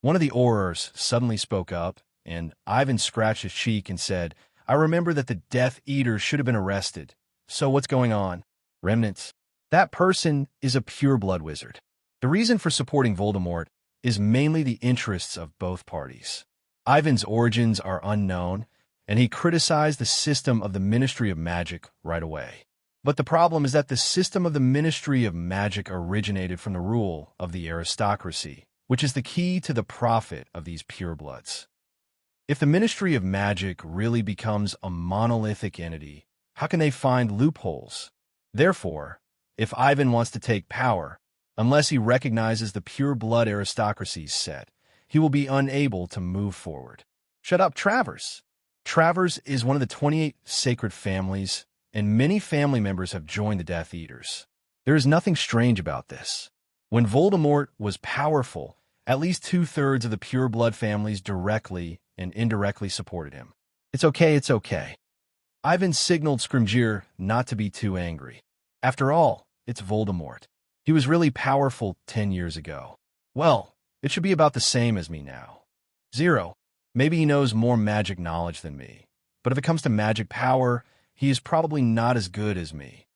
One of the Aurors suddenly spoke up, and Ivan scratched his cheek and said, "I remember that the Death Eaters should have been arrested. So what's going on? Remnants? That person is a pureblood wizard." The reason for supporting Voldemort is mainly the interests of both parties. Ivan's origins are unknown, and he criticized the system of the Ministry of Magic right away. But the problem is that the system of the Ministry of Magic originated from the rule of the aristocracy, which is the key to the profit of these purebloods. If the Ministry of Magic really becomes a monolithic entity, how can they find loopholes? Therefore, if Ivan wants to take power, unless he recognizes the pureblood aristocracy's set, he will be unable to move forward. Shut up, Travers. Travers is one of the 28 sacred families, and many family members have joined the Death Eaters. There is nothing strange about this. When Voldemort was powerful, at least 2/3 of the pureblood families directly and indirectly supported him. It's okay. Ivan signaled Scrimgeour not to be too angry. After all, it's Voldemort. He was really powerful 10 years ago. Well, it should be about the same as me now. 0. Maybe he knows more magic knowledge than me, but if it comes to magic power, he is probably not as good as me.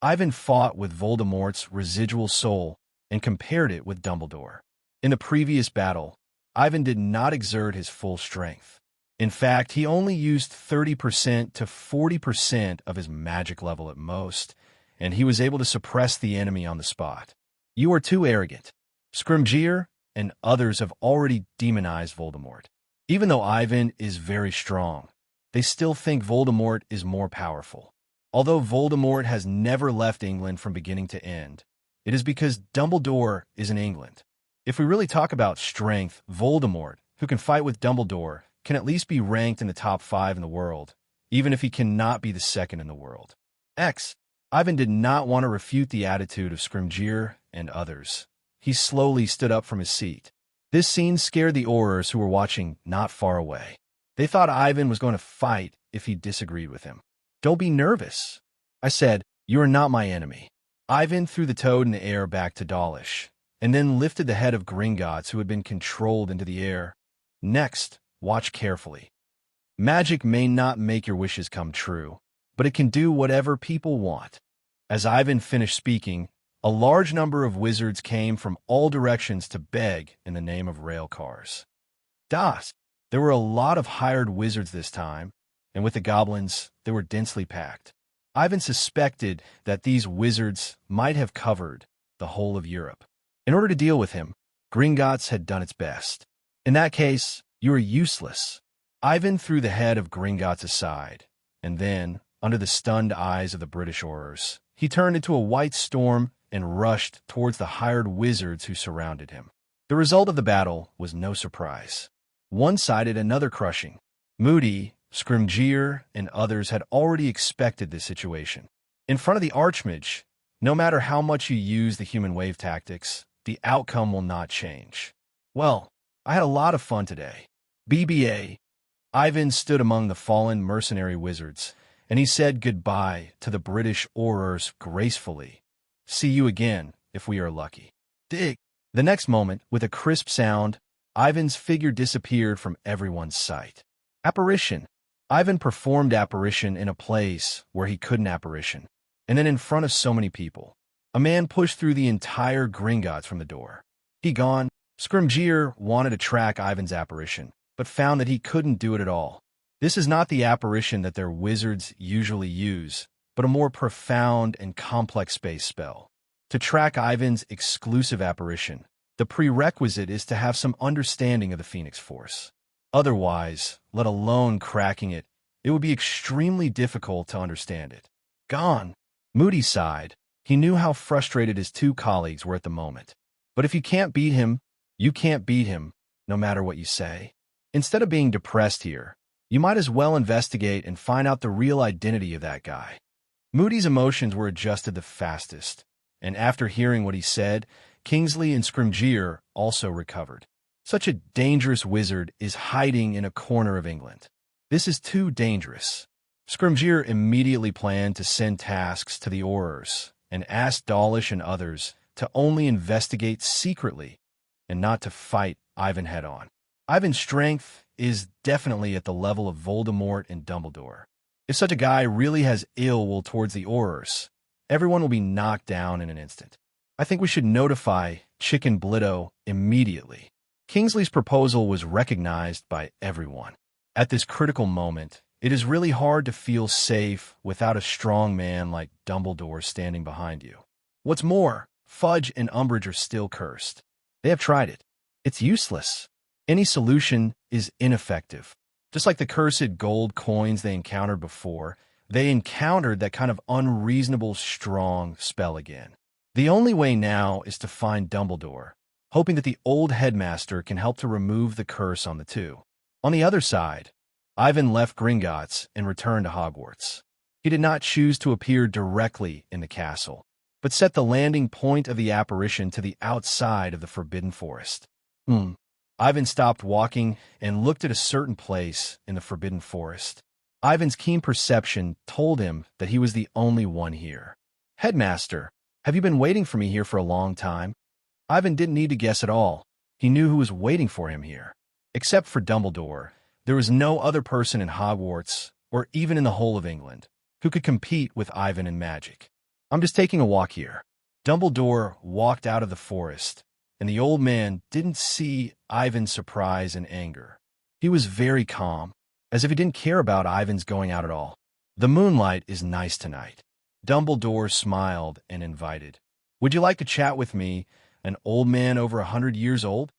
Ivan fought with Voldemort's residual soul and compared it with Dumbledore. In the previous battle, Ivan did not exert his full strength. In fact, he only used 30% to 40% of his magic level at most, and he was able to suppress the enemy on the spot. You are too arrogant. Scrimgeour and others have already demonized Voldemort. Even though Ivan is very strong, they still think Voldemort is more powerful. Although Voldemort has never left England from beginning to end, it is because Dumbledore is in England. If we really talk about strength, Voldemort, who can fight with Dumbledore, can at least be ranked in the top 5 in the world, even if he cannot be the second in the world. Ivan did not want to refute the attitude of Scrimgeour and others. He slowly stood up from his seat. This scene scared the Aurors who were watching not far away. They thought Ivan was going to fight if he disagreed with him. "Don't be nervous," I said. "You are not my enemy." Ivan threw the toad in the air back to Dawlish, and then lifted the head of Gringots who had been controlled into the air. "Next, watch carefully. Magic may not make your wishes come true, but it can do whatever people want." As Ivan finished speaking, a large number of wizards came from all directions to beg in the name of railcars. There were a lot of hired wizards this time, and with the goblins, they were densely packed. Ivan suspected that these wizards might have covered the whole of Europe. In order to deal with him, Gringots had done its best. "In that case, you are useless." Ivan threw the head of Gringots aside, and then, under the stunned eyes of the British Aurors, he turned into a white storm and rushed towards the hired wizards who surrounded him. The result of the battle was no surprise. One-sided, another crushing. Moody, Scrimgeour, and others had already expected this situation. In front of the Archmage, no matter how much you use the human wave tactics, the outcome will not change. "Well, I had a lot of fun today. BBA." Ivan stood among the fallen mercenary wizards, and he said goodbye to the British Aurors gracefully. "See you again, if we are lucky." Dig. The next moment, with a crisp sound, Ivan's figure disappeared from everyone's sight. Apparition. Ivan performed apparition in a place where he couldn't apparition, and then in front of so many people. A man pushed through the entire Gringotts from the door. He gone. Scrimgeour wanted to track Ivan's apparition, but found that he couldn't do it at all. This is not the apparition that their wizards usually use, but a more profound and complex space spell. To track Ivan's exclusive apparition, the prerequisite is to have some understanding of the Phoenix Force. Otherwise, let alone cracking it, it would be extremely difficult to understand it. Gone. Moody sighed. He knew how frustrated his 2 colleagues were at the moment. But if you can't beat him, you can't beat him, no matter what you say. Instead of being depressed here, You might as well investigate and find out the real identity of that guy. Moody's emotions were adjusted the fastest, and after hearing what he said, Kingsley and Scrimgeour also recovered. Such a dangerous wizard is hiding in a corner of England. This is too dangerous. Scrimgeour immediately planned to send tasks to the Aurors and asked Dawlish and others to only investigate secretly and not to fight Ivan head-on. Ivan's strength is definitely at the level of Voldemort and Dumbledore. If such a guy really has ill will towards the Aurors, everyone will be knocked down in an instant. I think we should notify Chicken Blitto immediately. Kingsley's proposal was recognized by everyone. At this critical moment, it is really hard to feel safe without a strong man like Dumbledore standing behind you. What's more, Fudge and Umbridge are still cursed. They have tried it. It's useless. Any solution is ineffective. Just like the cursed gold coins they encountered before, they encountered that kind of unreasonable strong spell again. The only way now is to find Dumbledore, hoping that the old headmaster can help to remove the curse on the two. On the other side, Ivan left Gringots and returned to Hogwarts. He did not choose to appear directly in the castle, but set the landing point of the apparition to the outside of the Forbidden Forest. Ivan stopped walking and looked at a certain place in the Forbidden Forest. Ivan's keen perception told him that he was the only one here. "Headmaster, have you been waiting for me here for a long time?" Ivan didn't need to guess at all. He knew who was waiting for him here. Except for Dumbledore, there was no other person in Hogwarts, or even in the whole of England, who could compete with Ivan in magic. "I'm just taking a walk here." Dumbledore walked out of the forest, and the old man didn't see Ivan's surprise and anger. He was very calm, as if he didn't care about Ivan's going out at all. "The moonlight is nice tonight." Dumbledore smiled and invited. "Would you like to chat with me, an old man over 100 years old?"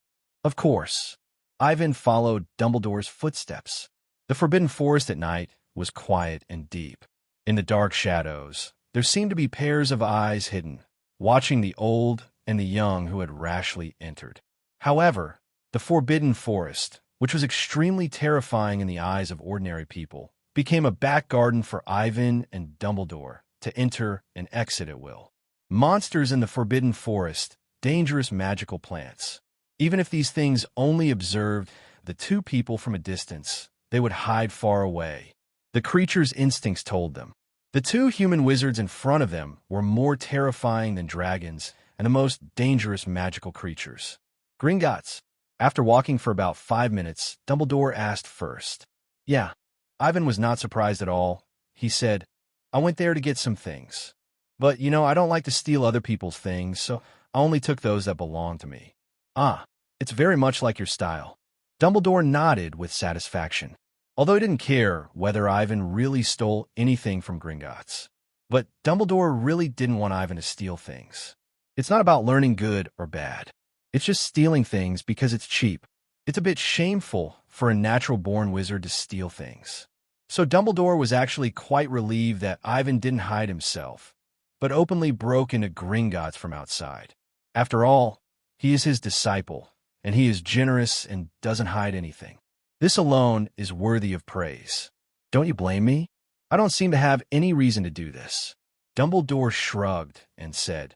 Of course. Ivan followed Dumbledore's footsteps. The Forbidden Forest at night was quiet and deep. In the dark shadows, there seemed to be pairs of eyes hidden, watching the old and the young who had rashly entered. However, the Forbidden Forest, which was extremely terrifying in the eyes of ordinary people, became a back garden for Ivan and Dumbledore to enter and exit at will. Monsters in the Forbidden Forest, dangerous magical plants. Even if these things only observed the two people from a distance, they would hide far away. The creature's instincts told them. The two human wizards in front of them were more terrifying than dragons and the most dangerous magical creatures. Gringots. After walking for about 5 minutes, Dumbledore asked first. "Yeah." Ivan was not surprised at all. He said, "I went there to get some things. But, I don't like to steal other people's things, so I only took those that belong to me." "Ah, it's very much like your style." Dumbledore nodded with satisfaction, although he didn't care whether Ivan really stole anything from Gringots. But Dumbledore really didn't want Ivan to steal things. It's not about learning good or bad. It's just stealing things because it's cheap. It's a bit shameful for a natural-born wizard to steal things. So Dumbledore was actually quite relieved that Ivan didn't hide himself, but openly broke into Gringots from outside. After all, he is his disciple, and he is generous and doesn't hide anything. This alone is worthy of praise. Don't you blame me? I don't seem to have any reason to do this. Dumbledore shrugged and said,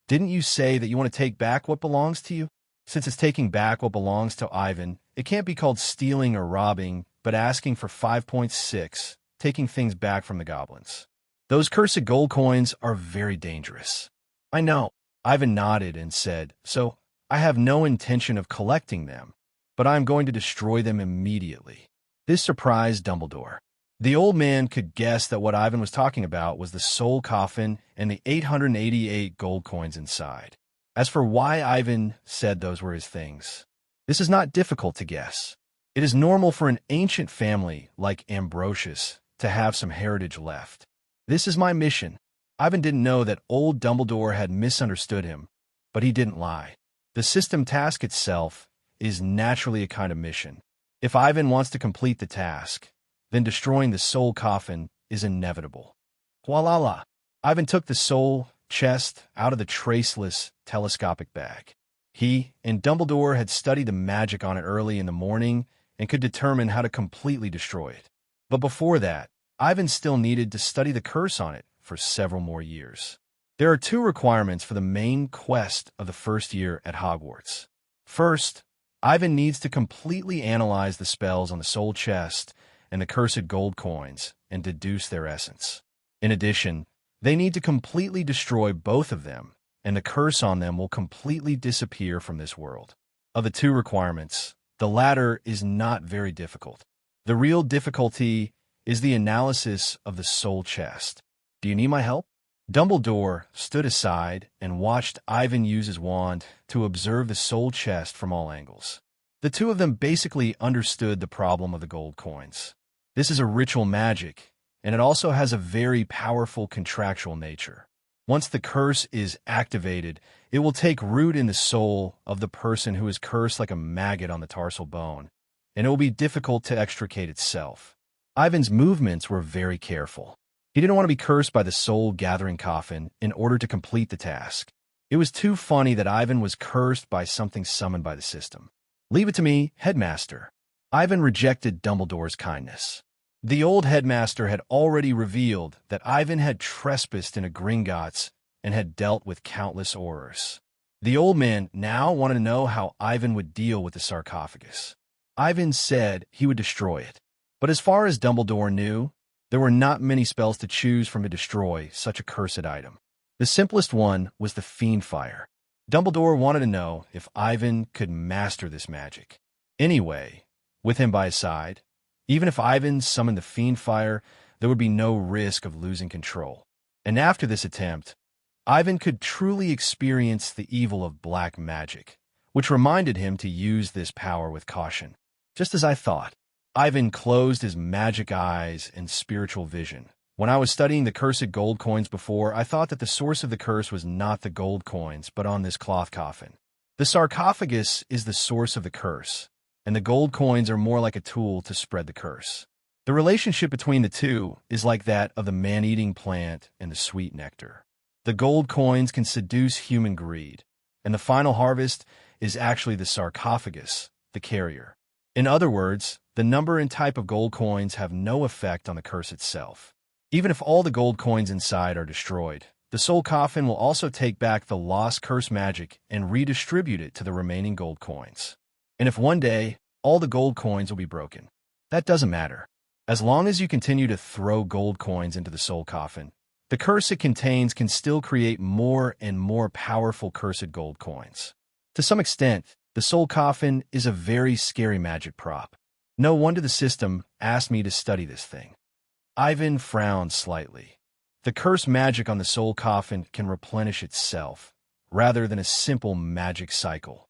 "Didn't you say that you want to take back what belongs to you? Since it's taking back what belongs to Ivan, it can't be called stealing or robbing, but asking for 5.6, taking things back from the goblins. Those cursed gold coins are very dangerous." "I know." Ivan nodded and said, "So I have no intention of collecting them, but I am going to destroy them immediately." This surprised Dumbledore. The old man could guess that what Ivan was talking about was the soul coffin and the 888 gold coins inside. As for why Ivan said those were his things, this is not difficult to guess. It is normal for an ancient family like Ambrosius to have some heritage left. This is my mission. Ivan didn't know that old Dumbledore had misunderstood him, but he didn't lie. The system task itself is naturally a kind of mission. If Ivan wants to complete the task, then destroying the soul coffin is inevitable. Voila! Ivan took the soul chest out of the traceless telescopic bag. He and Dumbledore had studied the magic on it early in the morning, and could determine how to completely destroy it. But before that, Ivan still needed to study the curse on it for several more years. There are 2 requirements for the main quest of the first year at Hogwarts. First, Ivan needs to completely analyze the spells on the soul chest and the cursed gold coins and deduce their essence. In addition, they need to completely destroy both of them, and the curse on them will completely disappear from this world. Of the 2 requirements, the latter is not very difficult. The real difficulty is the analysis of the soul chest. Do you need my help? Dumbledore stood aside and watched Ivan use his wand to observe the soul chest from all angles. The 2 of them basically understood the problem of the gold coins. This is a ritual magic, and it also has a very powerful contractual nature. Once the curse is activated, it will take root in the soul of the person who is cursed like a maggot on the tarsal bone, and it will be difficult to extricate itself. Ivan's movements were very careful. He didn't want to be cursed by the soul-gathering coffin in order to complete the task. It was too funny that Ivan was cursed by something summoned by the system. "Leave it to me, headmaster." Ivan rejected Dumbledore's kindness. The old headmaster had already revealed that Ivan had trespassed in a Gringots and had dealt with countless Aurors. The old man now wanted to know how Ivan would deal with the sarcophagus. Ivan said he would destroy it. But as far as Dumbledore knew, there were not many spells to choose from to destroy such a cursed item. The simplest one was the Fiend Fire. Dumbledore wanted to know if Ivan could master this magic. Anyway, with him by his side, even if Ivan summoned the Fiend Fire, there would be no risk of losing control. And after this attempt, Ivan could truly experience the evil of black magic, which reminded him to use this power with caution. Just as I thought, Ivan closed his magic eyes and spiritual vision. When I was studying the cursed gold coins before, I thought that the source of the curse was not the gold coins, but on this cloth coffin. The sarcophagus is the source of the curse, and the gold coins are more like a tool to spread the curse. The relationship between the 2 is like that of the man-eating plant and the sweet nectar. The gold coins can seduce human greed, and the final harvest is actually the sarcophagus, the carrier. In other words, the number and type of gold coins have no effect on the curse itself. Even if all the gold coins inside are destroyed, the soul coffin will also take back the lost curse magic and redistribute it to the remaining gold coins. And if one day, all the gold coins will be broken, that doesn't matter. As long as you continue to throw gold coins into the soul coffin, the curse it contains can still create more and more powerful cursed gold coins. To some extent, the soul coffin is a very scary magic prop. No wonder the system asked me to study this thing. Ivan frowned slightly. The curse magic on the soul coffin can replenish itself, rather than a simple magic cycle.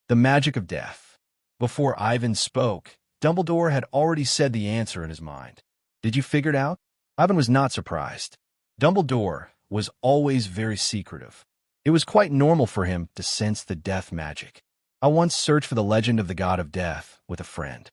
The magic of death. Before Ivan spoke, Dumbledore had already said the answer in his mind. Did you figure it out? Ivan was not surprised. Dumbledore was always very secretive. It was quite normal for him to sense the death magic. I once searched for the legend of the god of death with a friend.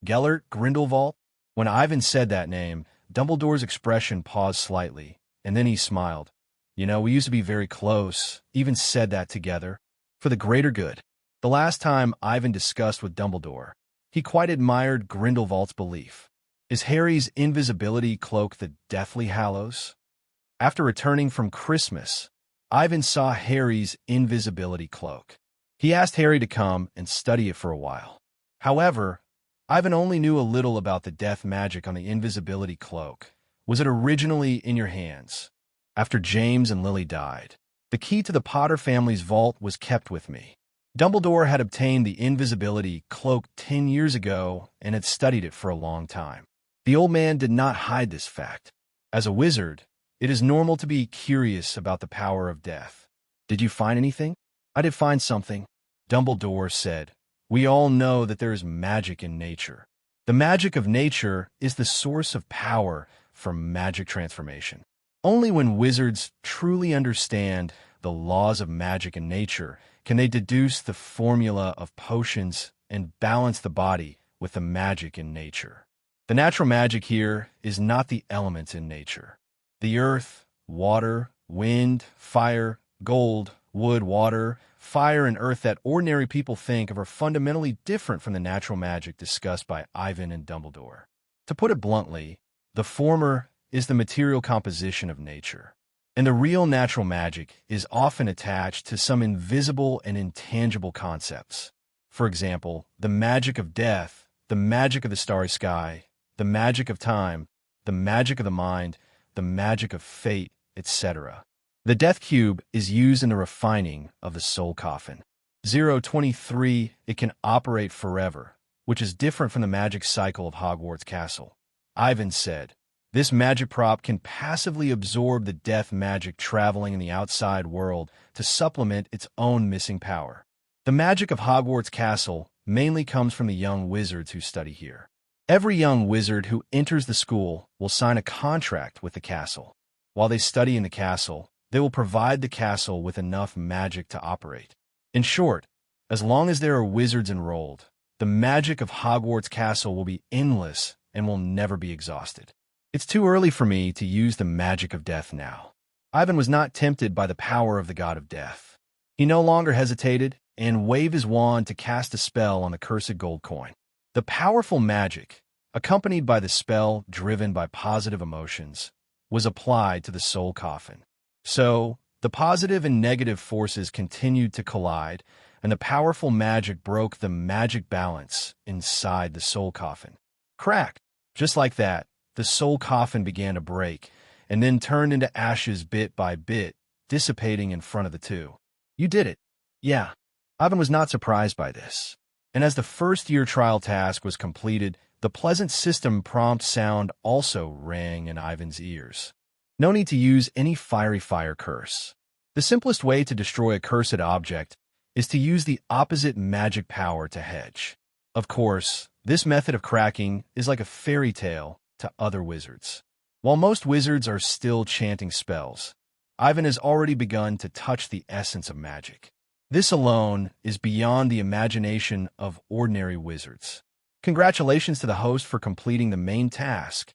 Gellert Grindelwald? When Ivan said that name, Dumbledore's expression paused slightly, and then he smiled. You know, we used to be very close, even said that together, for the greater good. The last time Ivan discussed with Dumbledore, he quite admired Grindelwald's belief. Is Harry's invisibility cloak the Deathly Hallows? After returning from Christmas, Ivan saw Harry's invisibility cloak. He asked Harry to come and study it for a while. However, Ivan only knew a little about the death magic on the invisibility cloak. Was it originally in your hands? After James and Lily died, the key to the Potter family's vault was kept with me. Dumbledore had obtained the invisibility cloak 10 years ago and had studied it for a long time. The old man did not hide this fact. As a wizard, it is normal to be curious about the power of death. Did you find anything? I did find something, Dumbledore said. We all know that there is magic in nature. The magic of nature is the source of power for magic transformation. Only when wizards truly understand the laws of magic in nature can they deduce the formula of potions and balance the body with the magic in nature. The natural magic here is not the elements in nature. The earth, water, wind, fire, gold wood, water, fire, and earth that ordinary people think of are fundamentally different from the natural magic discussed by Ivan and Dumbledore. To put it bluntly, the former is the material composition of nature, and the real natural magic is often attached to some invisible and intangible concepts. For example, the magic of death, the magic of the starry sky, the magic of time, the magic of the mind, the magic of fate, etc. The death cube is used in the refining of the soul coffin. 023, it can operate forever, which is different from the magic cycle of Hogwarts Castle. Ivan said, this magic prop can passively absorb the death magic traveling in the outside world to supplement its own missing power. The magic of Hogwarts Castle mainly comes from the young wizards who study here. Every young wizard who enters the school will sign a contract with the castle. While they study in the castle, they will provide the castle with enough magic to operate. In short, as long as there are wizards enrolled, the magic of Hogwarts Castle will be endless and will never be exhausted. It's too early for me to use the magic of death now. Ivan was not tempted by the power of the god of death. He no longer hesitated and waved his wand to cast a spell on the cursed gold coin. The powerful magic, accompanied by the spell driven by positive emotions, was applied to the soul coffin. So, the positive and negative forces continued to collide, and the powerful magic broke the magic balance inside the soul coffin. Crack! Just like that, the soul coffin began to break, and then turned into ashes bit by bit, dissipating in front of the two. You did it. Yeah. Ivan was not surprised by this. And as the first-year trial task was completed, the pleasant system prompt sound also rang in Ivan's ears. No need to use any fiery fire curse. The simplest way to destroy a cursed object is to use the opposite magic power to hedge. Of course, this method of cracking is like a fairy tale to other wizards. While most wizards are still chanting spells, Ivan has already begun to touch the essence of magic. This alone is beyond the imagination of ordinary wizards. Congratulations to the host for completing the main task.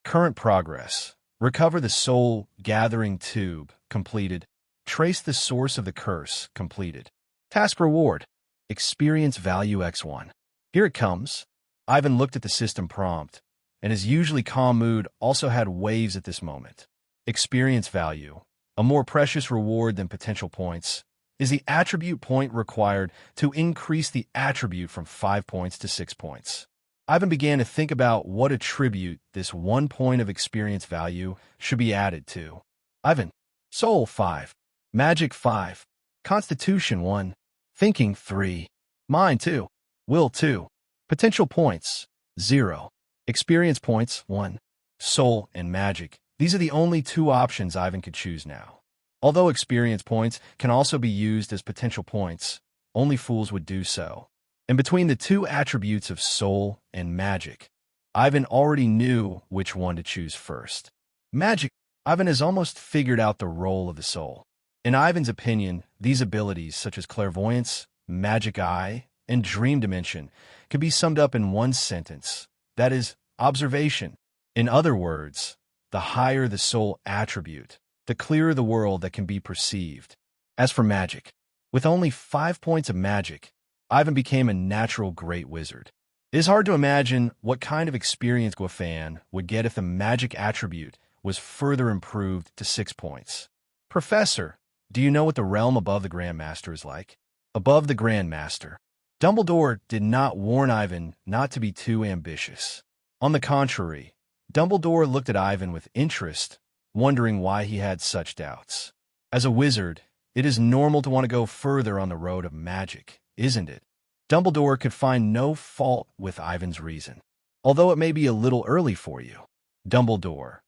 Current progress. Recover the soul gathering tube. Completed. Trace the source of the curse. Completed. Task reward. Experience value X1. Here it comes. Ivan looked at the system prompt, and his usually calm mood also had waves at this moment. Experience value, a more precious reward than potential points, is the attribute point required to increase the attribute from 5 points to 6 points. Ivan began to think about what attribute this 1 point of experience value should be added to. Ivan, Soul 5, Magic 5, Constitution 1, Thinking 3, Mind 2, Will 2, Potential points 0, Experience points 1, Soul and Magic. These are the only 2 options Ivan could choose now. Although experience points can also be used as potential points, only fools would do so. And between the 2 attributes of soul and magic, Ivan already knew which one to choose first. Magic. Ivan has almost figured out the role of the soul. In Ivan's opinion, these abilities, such as clairvoyance, magic eye, and dream dimension, can be summed up in one sentence. That is, observation. In other words, the higher the soul attribute, the clearer the world that can be perceived. As for magic, with only 5 points of magic, Ivan became a natural great wizard. It is hard to imagine what kind of experience Guafan would get if the magic attribute was further improved to 6 points. Professor, do you know what the realm above the Grand Master is like? Above the Grand Master. Dumbledore did not warn Ivan not to be too ambitious. On the contrary, Dumbledore looked at Ivan with interest, wondering why he had such doubts. As a wizard, it is normal to want to go further on the road of magic, isn't it? Dumbledore could find no fault with Ivan's reason. Although it may be a little early for you, Dumbledore,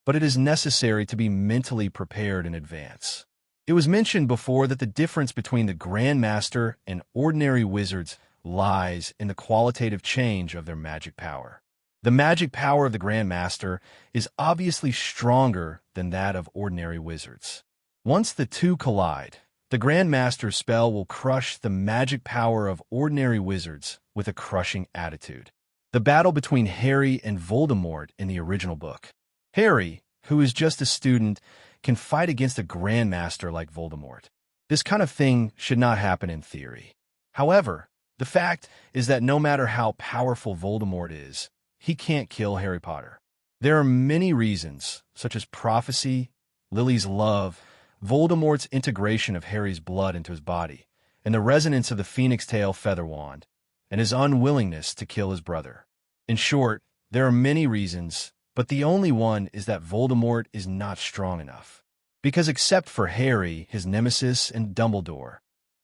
but it is necessary to be mentally prepared in advance. It was mentioned before that the difference between the Grand Master and ordinary wizards lies in the qualitative change of their magic power. The magic power of the Grand Master is obviously stronger than that of ordinary wizards. Once the 2 collide, the Grand Master's spell will crush the magic power of ordinary wizards with a crushing attitude. The battle between Harry and Voldemort in the original book. Harry, who is just a student, can fight against a grandmaster like Voldemort. This kind of thing should not happen in theory. However, the fact is that no matter how powerful Voldemort is, he can't kill Harry Potter. There are many reasons, such as prophecy, Lily's love, Voldemort's integration of Harry's blood into his body, and the resonance of the Phoenix Tail feather wand, and his unwillingness to kill his brother. In short, there are many reasons, but the only one is that Voldemort is not strong enough. Because except for Harry, his nemesis, and Dumbledore,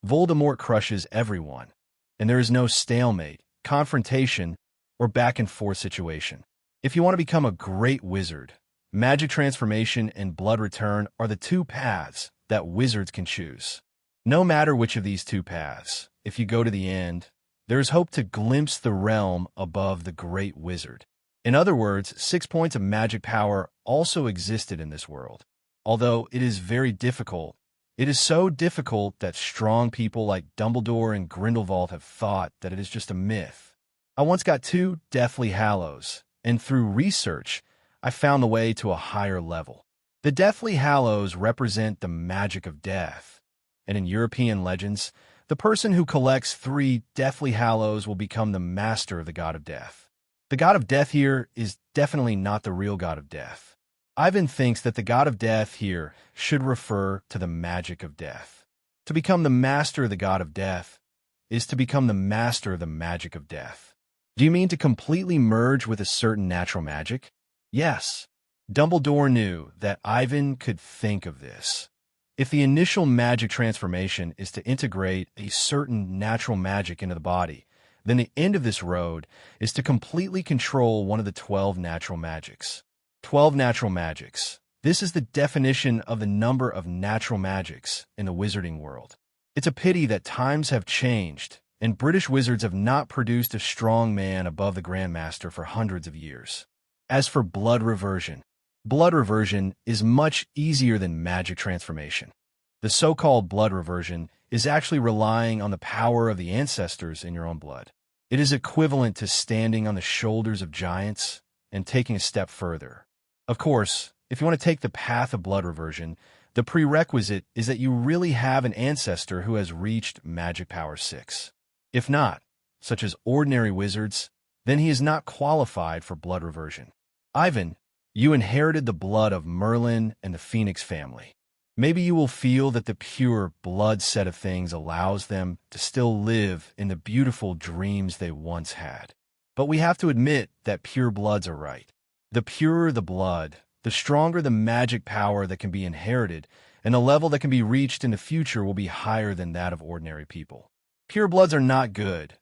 Voldemort crushes everyone, and there is no stalemate, confrontation, or back-and-forth situation. If you want to become a great wizard, magic transformation and blood return are the two paths that wizards can choose. No matter which of these two paths, if you go to the end, there is hope to glimpse the realm above the great wizard. In other words, 6 points of magic power also existed in this world. Although it is very difficult, it is so difficult that strong people like Dumbledore and Grindelwald have thought that it is just a myth. I once got 2 Deathly Hallows, and through research, I found the way to a higher level. The Deathly Hallows represent the magic of death, and in European legends, the person who collects 3 Deathly Hallows will become the master of the God of Death. The God of Death here is definitely not the real God of Death. Ivan thinks that the God of Death here should refer to the magic of death. To become the master of the God of Death is to become the master of the magic of death. Do you mean to completely merge with a certain natural magic? Yes. Dumbledore knew that Ivan could think of this. If the initial magic transformation is to integrate a certain natural magic into the body, then the end of this road is to completely control one of the 12 natural magics. 12 natural magics. This is the definition of the number of natural magics in the wizarding world. It's a pity that times have changed, and British wizards have not produced a strong man above the Grandmaster for hundreds of years. As for blood reversion is much easier than magic transformation. The so-called blood reversion is actually relying on the power of the ancestors in your own blood. It is equivalent to standing on the shoulders of giants and taking a step further. Of course, if you want to take the path of blood reversion, the prerequisite is that you really have an ancestor who has reached magic power 6. If not, such as ordinary wizards, then he is not qualified for blood reversion. Ivan, you inherited the blood of Merlin and the Phoenix family. Maybe you will feel that the pure blood set of things allows them to still live in the beautiful dreams they once had. But we have to admit that pure bloods are right. The purer the blood, the stronger the magic power that can be inherited, and the level that can be reached in the future will be higher than that of ordinary people. Pure bloods are not good,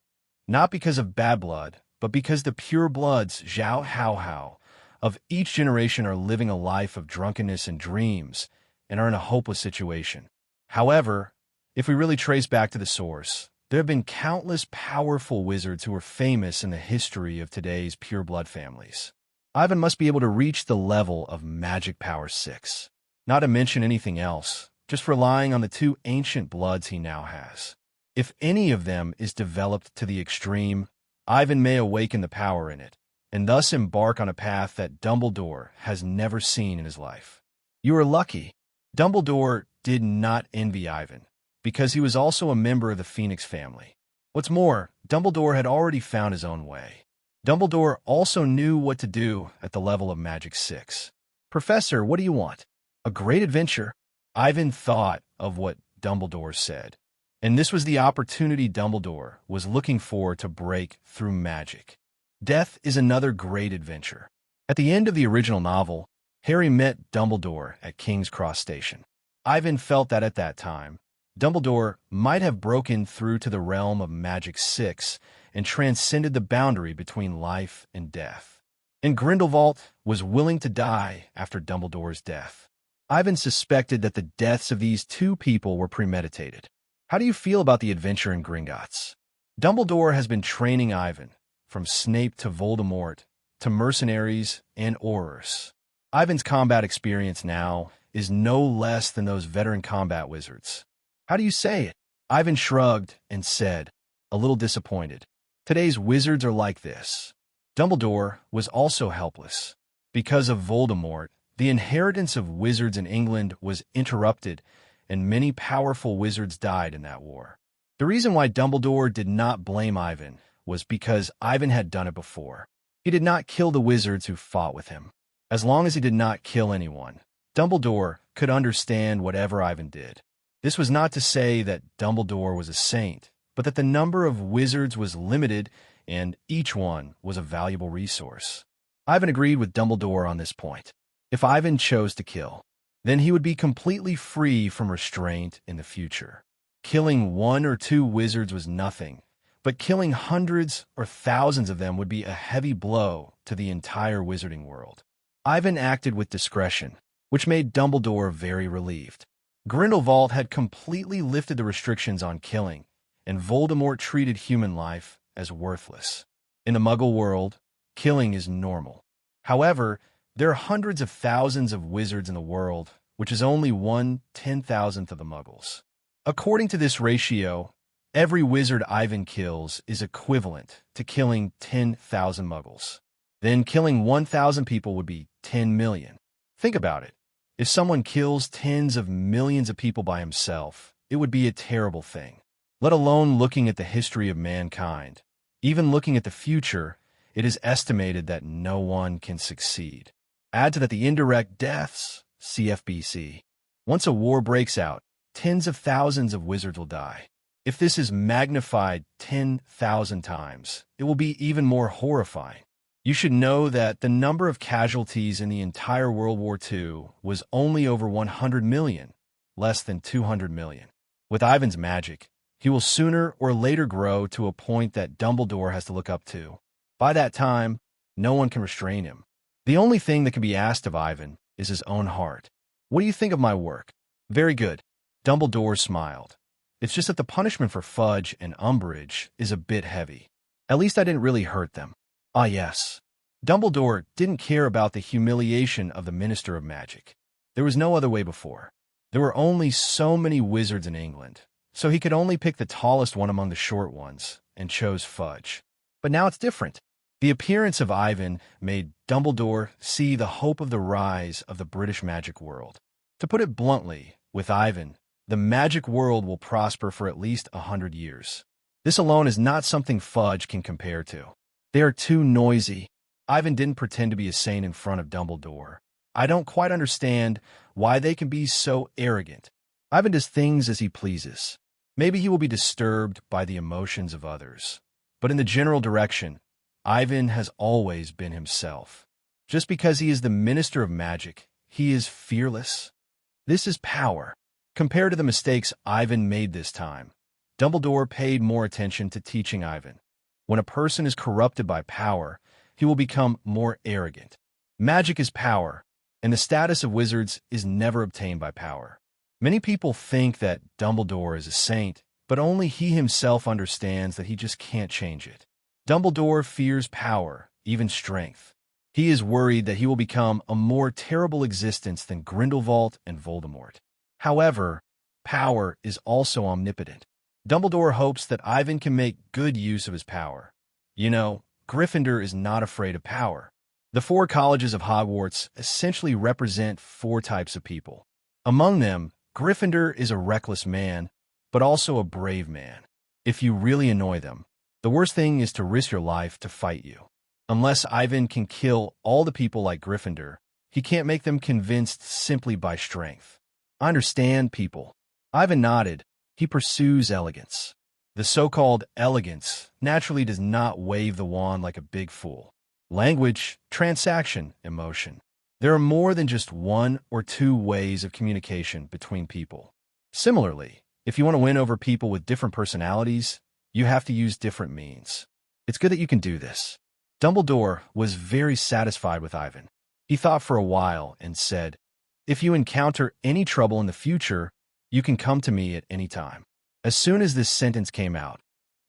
not because of bad blood, but because the pure bloods, Zhao Hao Hao, of each generation are living a life of drunkenness and dreams, and are in a hopeless situation. However, if we really trace back to the source, there have been countless powerful wizards who are famous in the history of today's pure blood families. Ivan must be able to reach the level of magic power 6, not to mention anything else, just relying on the 2 ancient bloods he now has. If any of them is developed to the extreme, Ivan may awaken the power in it, and thus embark on a path that Dumbledore has never seen in his life. You are lucky. Dumbledore did not envy Ivan, because he was also a member of the Phoenix family. What's more, Dumbledore had already found his own way. Dumbledore also knew what to do at the level of Magic 6. Professor, what do you want? A great adventure? Ivan thought of what Dumbledore said, and this was the opportunity Dumbledore was looking for to break through magic. Death is another great adventure. At the end of the original novel, Harry met Dumbledore at King's Cross Station. Ivan felt that at that time, Dumbledore might have broken through to the realm of Magic 6 and transcended the boundary between life and death. And Grindelwald was willing to die after Dumbledore's death. Ivan suspected that the deaths of these 2 people were premeditated. How do you feel about the adventure in Gringots? Dumbledore has been training Ivan, from Snape to Voldemort, to mercenaries and Aurors. Ivan's combat experience now is no less than those veteran combat wizards. How do you say it? Ivan shrugged and said, a little disappointed, today's wizards are like this. Dumbledore was also helpless. Because of Voldemort, The inheritance of wizards in England was interrupted, and many powerful wizards died in that war. The reason why Dumbledore did not blame Ivan was because Ivan had done it before. He did not kill the wizards who fought with him. As long as he did not kill anyone, Dumbledore could understand whatever Ivan did. This was not to say that Dumbledore was a saint, but that the number of wizards was limited and each one was a valuable resource. Ivan agreed with Dumbledore on this point. If Ivan chose to kill, then he would be completely free from restraint in the future. Killing 1 or 2 wizards was nothing, but killing hundreds or thousands of them would be a heavy blow to the entire wizarding world. Ivan acted with discretion, which made Dumbledore very relieved. Grindelwald had completely lifted the restrictions on killing, and Voldemort treated human life as worthless. In the Muggle world, killing is normal. However, there are hundreds of thousands of wizards in the world, which is only 1/10,000th of the Muggles. According to this ratio, every wizard Ivan kills is equivalent to killing 10,000 Muggles. Then killing 1,000 people would be 10 million. Think about it. If someone kills tens of millions of people by himself, it would be a terrible thing. Let alone looking at the history of mankind. Even looking at the future, it is estimated that no one can succeed. Add to that the indirect deaths, CFBC. Once a war breaks out, tens of thousands of wizards will die. If this is magnified 10,000 times, it will be even more horrifying. You should know that the number of casualties in the entire World War II was only over 100 million, less than 200 million. With Ivan's magic, he will sooner or later grow to a point that Dumbledore has to look up to. By that time, no one can restrain him. The only thing that can be asked of Ivan is his own heart. What do you think of my work? Very good. Dumbledore smiled. It's just that the punishment for Fudge and Umbridge is a bit heavy. At least I didn't really hurt them. Ah, yes. Dumbledore didn't care about the humiliation of the Minister of Magic. There was no other way before. There were only so many wizards in England, so he could only pick the tallest one among the short ones, and chose Fudge. But now it's different. The appearance of Ivan made Dumbledore see the hope of the rise of the British magic world. To put it bluntly, with Ivan, the magic world will prosper for at least 100 years. This alone is not something Fudge can compare to. They are too noisy. Ivan didn't pretend to be a saint in front of Dumbledore. I don't quite understand why they can be so arrogant. Ivan does things as he pleases. Maybe he will be disturbed by the emotions of others. But in the general direction, Ivan has always been himself. Just because he is the Minister of Magic, he is fearless. This is power. Compared to the mistakes Ivan made this time, Dumbledore paid more attention to teaching Ivan. When a person is corrupted by power, he will become more arrogant. Magic is power, and the status of wizards is never obtained by power. Many people think that Dumbledore is a saint, but only he himself understands that he just can't change it. Dumbledore fears power, even strength. He is worried that he will become a more terrible existence than Grindelwald and Voldemort. However, power is also omnipotent. Dumbledore hopes that Ivan can make good use of his power. You know, Gryffindor is not afraid of power. The 4 colleges of Hogwarts essentially represent 4 types of people. Among them, Gryffindor is a reckless man, but also a brave man. If you really annoy them, the worst thing is to risk your life to fight you. Unless Ivan can kill all the people like Gryffindor, he can't make them convinced simply by strength. I understand, people. Ivan nodded. He pursues elegance. The so-called elegance naturally does not wave the wand like a big fool. Language, transaction, emotion. There are more than just 1 or 2 ways of communication between people. Similarly, if you want to win over people with different personalities, you have to use different means. It's good that you can do this. Dumbledore was very satisfied with Ivan. He thought for a while and said, "If you encounter any trouble in the future, you can come to me at any time." As soon as this sentence came out,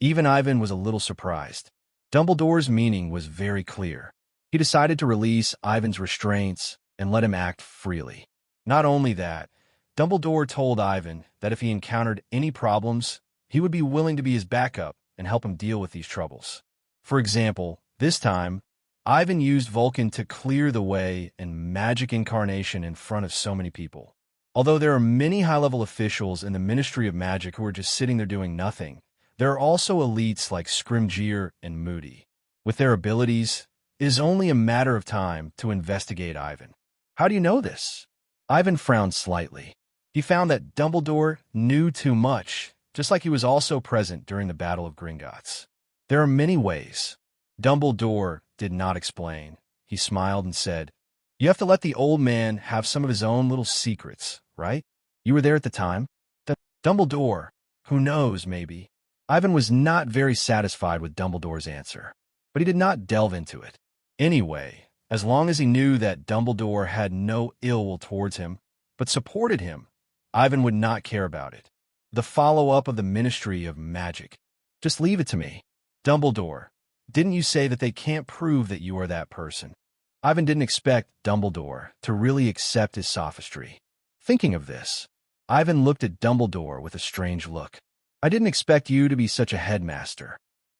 even Ivan was a little surprised. Dumbledore's meaning was very clear. He decided to release Ivan's restraints and let him act freely. Not only that, Dumbledore told Ivan that if he encountered any problems, he would be willing to be his backup and help him deal with these troubles. For example, this time, Ivan used Vulcan to clear the way and magic incarnation in front of so many people. Although there are many high-level officials in the Ministry of Magic who are just sitting there doing nothing, there are also elites like Scrimgeour and Moody. With their abilities, it is only a matter of time to investigate Ivan. How do you know this? Ivan frowned slightly. He found that Dumbledore knew too much, just like he was also present during the Battle of Gringots. There are many ways. Dumbledore did not explain. He smiled and said, "You have to let the old man have some of his own little secrets, right? You were there at the time?" Dumbledore, who knows, maybe. Ivan was not very satisfied with Dumbledore's answer, but he did not delve into it. Anyway, as long as he knew that Dumbledore had no ill will towards him, but supported him, Ivan would not care about it. The follow-up of the Ministry of Magic. Just leave it to me. Dumbledore, didn't you say that they can't prove that you are that person? Ivan didn't expect Dumbledore to really accept his sophistry. Thinking of this, Ivan looked at Dumbledore with a strange look. I didn't expect you to be such a headmaster.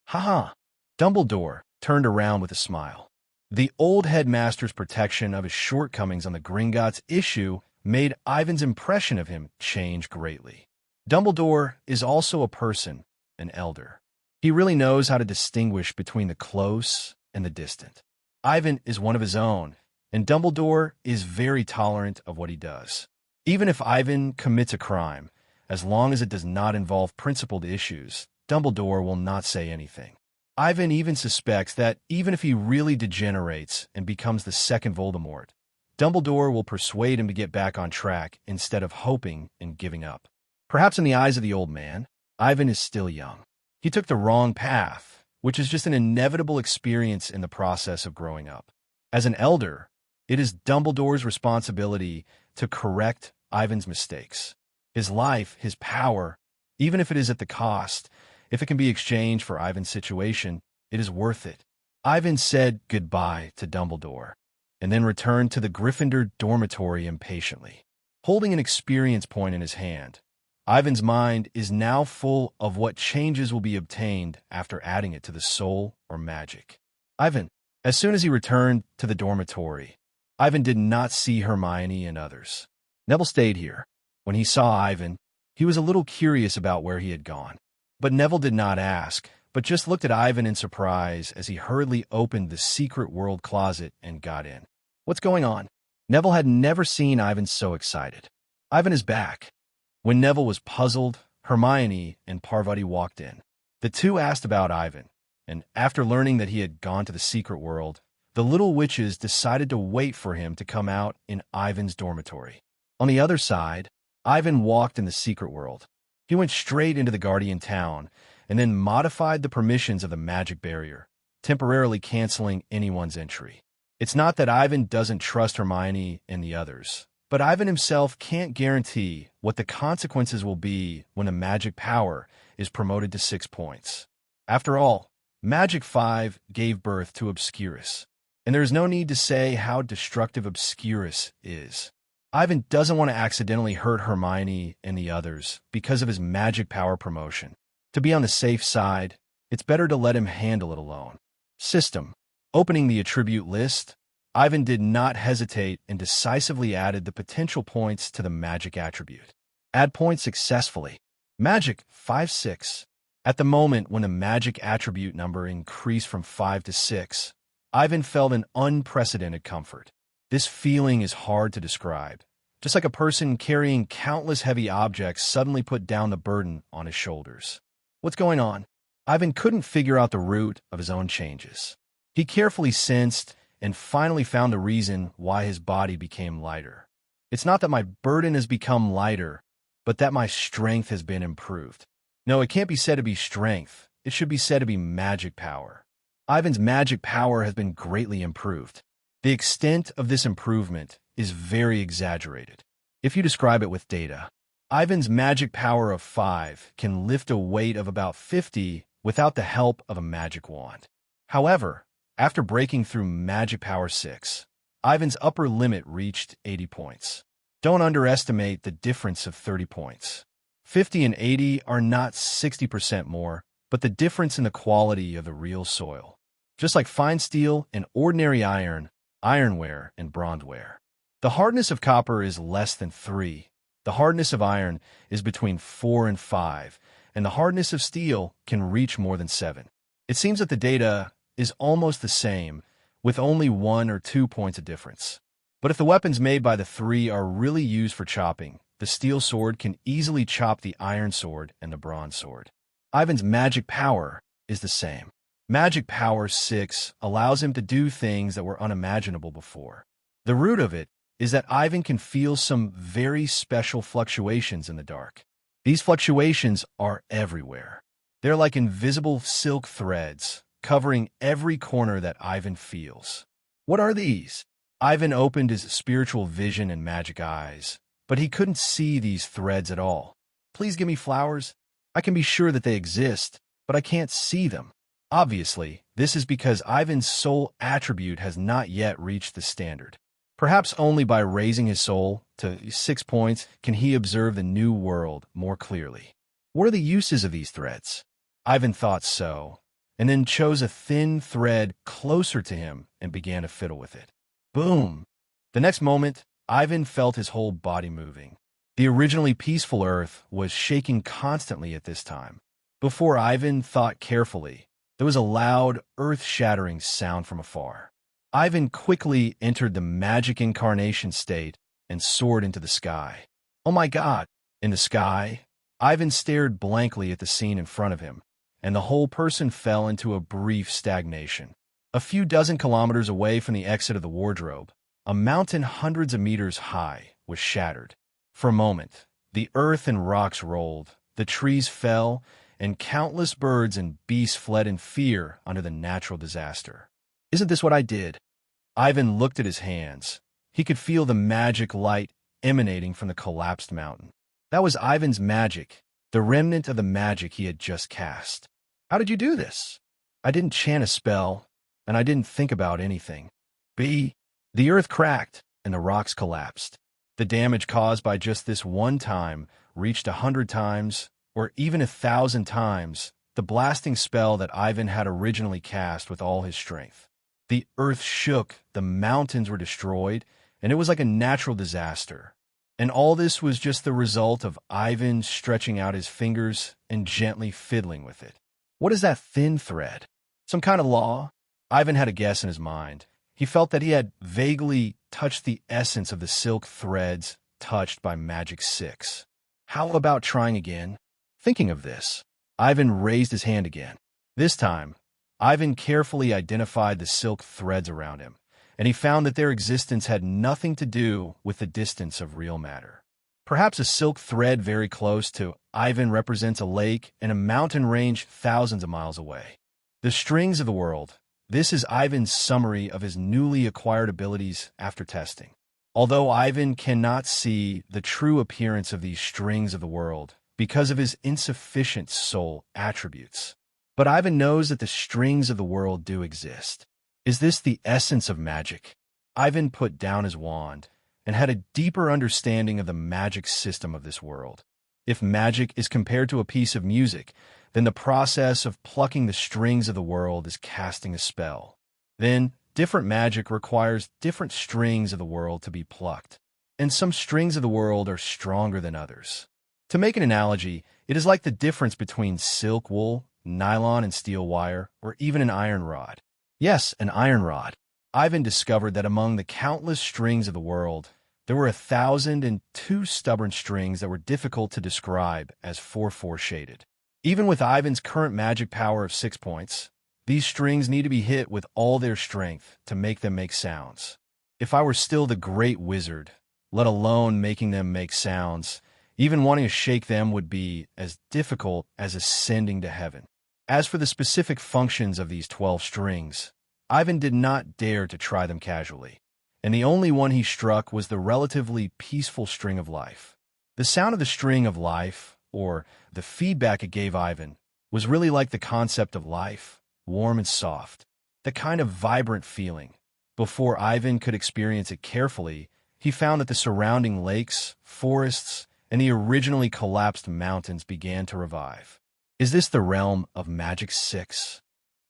Haha. Dumbledore turned around with a smile. The old headmaster's protection of his shortcomings on the Gringots issue made Ivan's impression of him change greatly. Dumbledore is also a person, an elder. He really knows how to distinguish between the close and the distant. Ivan is one of his own, and Dumbledore is very tolerant of what he does. Even if Ivan commits a crime, as long as it does not involve principled issues, Dumbledore will not say anything. Ivan even suspects that even if he really degenerates and becomes the second Voldemort, Dumbledore will persuade him to get back on track instead of hoping and giving up. Perhaps in the eyes of the old man, Ivan is still young. He took the wrong path, which is just an inevitable experience in the process of growing up. As an elder, it is Dumbledore's responsibility to correct Ivan's mistakes. His life, his power, even if it is at the cost, if it can be exchanged for Ivan's situation, it is worth it. Ivan said goodbye to Dumbledore, and then returned to the Gryffindor dormitory impatiently. Holding an experience point in his hand, Ivan's mind is now full of what changes will be obtained after adding it to the soul or magic. As soon as he returned to the dormitory, Ivan did not see Hermione and others. Neville stayed here. When he saw Ivan, he was a little curious about where he had gone. But Neville did not ask, but just looked at Ivan in surprise as he hurriedly opened the secret world closet and got in. What's going on? Neville had never seen Ivan so excited. Ivan is back. When Neville was puzzled, Hermione and Parvati walked in. The two asked about Ivan, and after learning that he had gone to the secret world, the little witches decided to wait for him to come out in Ivan's dormitory. On the other side, Ivan walked in the secret world. He went straight into the Guardian town and then modified the permissions of the magic barrier, temporarily canceling anyone's entry. It's not that Ivan doesn't trust Hermione and the others, but Ivan himself can't guarantee what the consequences will be when a magic power is promoted to 6 points. After all, Magic 5 gave birth to Obscurus, and there is no need to say how destructive Obscurus is. Ivan doesn't want to accidentally hurt Hermione and the others because of his magic power promotion. To be on the safe side, it's better to let him handle it alone. System. Opening the attribute list, Ivan did not hesitate and decisively added the potential points to the magic attribute. Add points successfully. Magic 5-6. At the moment when the magic attribute number increased from 5 to 6, Ivan felt an unprecedented comfort. This feeling is hard to describe, just like a person carrying countless heavy objects suddenly put down the burden on his shoulders. What's going on? Ivan couldn't figure out the root of his own changes. He carefully sensed and finally found the reason why his body became lighter. It's not that my burden has become lighter, but that my strength has been improved. No, it can't be said to be strength. It should be said to be magic power. Ivan's magic power has been greatly improved. The extent of this improvement is very exaggerated. If you describe it with data, Ivan's magic power of 5 can lift a weight of about 50 without the help of a magic wand. However, after breaking through magic power 6, Ivan's upper limit reached 80 points. Don't underestimate the difference of 30 points. 50 and 80 are not 60% more, but the difference in the quality of the real soil. just like fine steel and ordinary iron, ironware and bronzeware. The hardness of copper is less than 3. The hardness of iron is between 4 and 5, and the hardness of steel can reach more than 7. It seems that the data is almost the same, with only 1 or 2 points of difference. But if the weapons made by the 3 are really used for chopping, the steel sword can easily chop the iron sword and the bronze sword. Ivan's magic power is the same. Magic power 6 allows him to do things that were unimaginable before. The root of it is that Ivan can feel some very special fluctuations in the dark. These fluctuations are everywhere. They're like invisible silk threads, covering every corner that Ivan feels. What are these? Ivan opened his spiritual vision and magic eyes, but he couldn't see these threads at all. Please give me flowers. I can be sure that they exist, but I can't see them. Obviously, this is because Ivan's soul attribute has not yet reached the standard. Perhaps only by raising his soul to 6 points can he observe the new world more clearly. What are the uses of these threads? Ivan thought so, and then chose a thin thread closer to him and began to fiddle with it. Boom! The next moment, Ivan felt his whole body moving. The originally peaceful earth was shaking constantly at this time. Before Ivan thought carefully, there was a loud, earth-shattering sound from afar. Ivan quickly entered the magic incarnation state and soared into the sky. Oh my God! In the sky, Ivan stared blankly at the scene in front of him, and the whole person fell into a brief stagnation. A few dozen kilometers away from the exit of the wardrobe, a mountain hundreds of meters high was shattered. For a moment, the earth and rocks rolled, the trees fell, and countless birds and beasts fled in fear under the natural disaster. Isn't this what I did? Ivan looked at his hands. He could feel the magic light emanating from the collapsed mountain. That was Ivan's magic, the remnant of the magic he had just cast. How did you do this? I didn't chant a spell, and I didn't think about anything. The earth cracked, and the rocks collapsed. The damage caused by just this one time reached 100 times, or even 1,000 times, the blasting spell that Ivan had originally cast with all his strength. The earth shook, the mountains were destroyed, and it was like a natural disaster. And all this was just the result of Ivan stretching out his fingers and gently fiddling with it. What is that thin thread? Some kind of law? Ivan had a guess in his mind. He felt that he had vaguely touched the essence of the silk threads touched by Magic 6. How about trying again? Thinking of this, Ivan raised his hand again. This time, Ivan carefully identified the silk threads around him, and he found that their existence had nothing to do with the distance of real matter. Perhaps a silk thread very close to Ivan represents a lake and a mountain range thousands of miles away. The strings of the world. This is Ivan's summary of his newly acquired abilities after testing. Although Ivan cannot see the true appearance of these strings of the world because of his insufficient soul attributes, but Ivan knows that the strings of the world do exist. Is this the essence of magic? Ivan put down his wand and had a deeper understanding of the magic system of this world. If magic is compared to a piece of music, then the process of plucking the strings of the world is casting a spell. Then, different magic requires different strings of the world to be plucked, and some strings of the world are stronger than others. To make an analogy, it is like the difference between silk wool, nylon and steel wire, or even an iron rod. Yes, an iron rod. Ivan discovered that among the countless strings of the world, there were 1,002 stubborn strings that were difficult to describe as 4/4 shaded. Even with Ivan's current magic power of 6 points, these strings need to be hit with all their strength to make them make sounds. If I were still the great wizard, let alone making them make sounds, even wanting to shake them would be as difficult as ascending to heaven. As for the specific functions of these 12 strings, Ivan did not dare to try them casually, and the only one he struck was the relatively peaceful string of life. The sound of the string of life, or the feedback it gave Ivan, was really like the concept of life, warm and soft, the kind of vibrant feeling. Before Ivan could experience it carefully, he found that the surrounding lakes, forests, and the originally collapsed mountains began to revive. Is this the realm of Magic 6?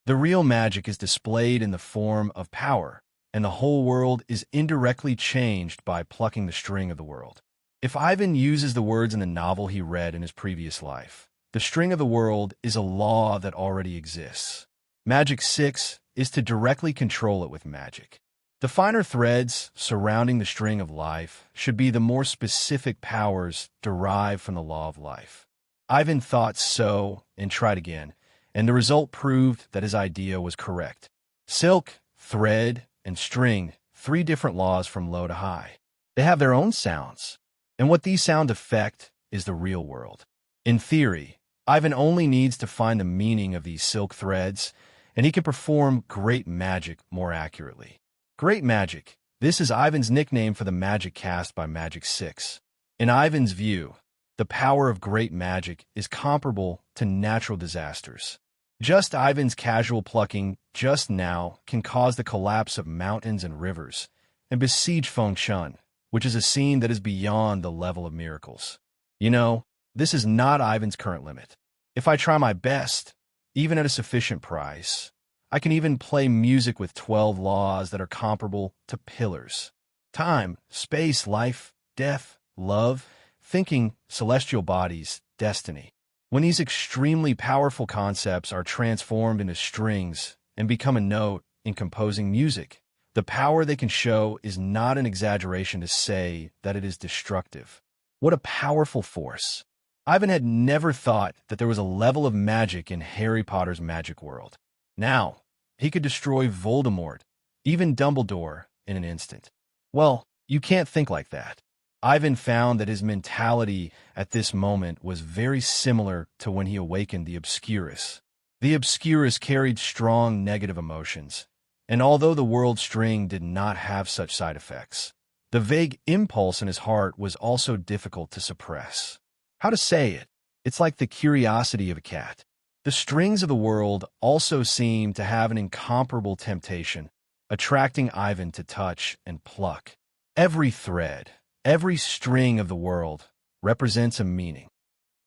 The real magic is displayed in the form of power, and the whole world is indirectly changed by plucking the string of the world. If Ivan uses the words in the novel he read in his previous life, the string of the world is a law that already exists. Magic 6 is to directly control it with magic. The finer threads surrounding the string of life should be the more specific powers derived from the law of life. Ivan thought so and tried again, and the result proved that his idea was correct. Silk, thread, and string, 3 different laws from low to high. They have their own sounds, and what these sounds affect is the real world. In theory, Ivan only needs to find the meaning of these silk threads, and he can perform great magic more accurately. Great magic. This is Ivan's nickname for the magic cast by Magic 6. In Ivan's view, the power of great magic is comparable to natural disasters. Just Ivan's casual plucking just now can cause the collapse of mountains and rivers and besiege Fengshan, which is a scene that is beyond the level of miracles. You know, this is not Ivan's current limit. If I try my best, even at a sufficient price, I can even play music with 12 laws that are comparable to pillars. Time, space, life, death, love, thinking, celestial bodies, destiny. When these extremely powerful concepts are transformed into strings and become a note in composing music, the power they can show is not an exaggeration to say that it is destructive. What a powerful force. Ivan had never thought that there was a level of magic in Harry Potter's magic world. Now, he could destroy Voldemort, even Dumbledore, in an instant. Well, you can't think like that. Ivan found that his mentality at this moment was very similar to when he awakened the Obscurus. The Obscurus carried strong negative emotions, and although the world string did not have such side effects, the vague impulse in his heart was also difficult to suppress. How to say it? It's like the curiosity of a cat. The strings of the world also seem to have an incomparable temptation, attracting Ivan to touch and pluck. Every thread, every string of the world represents a meaning.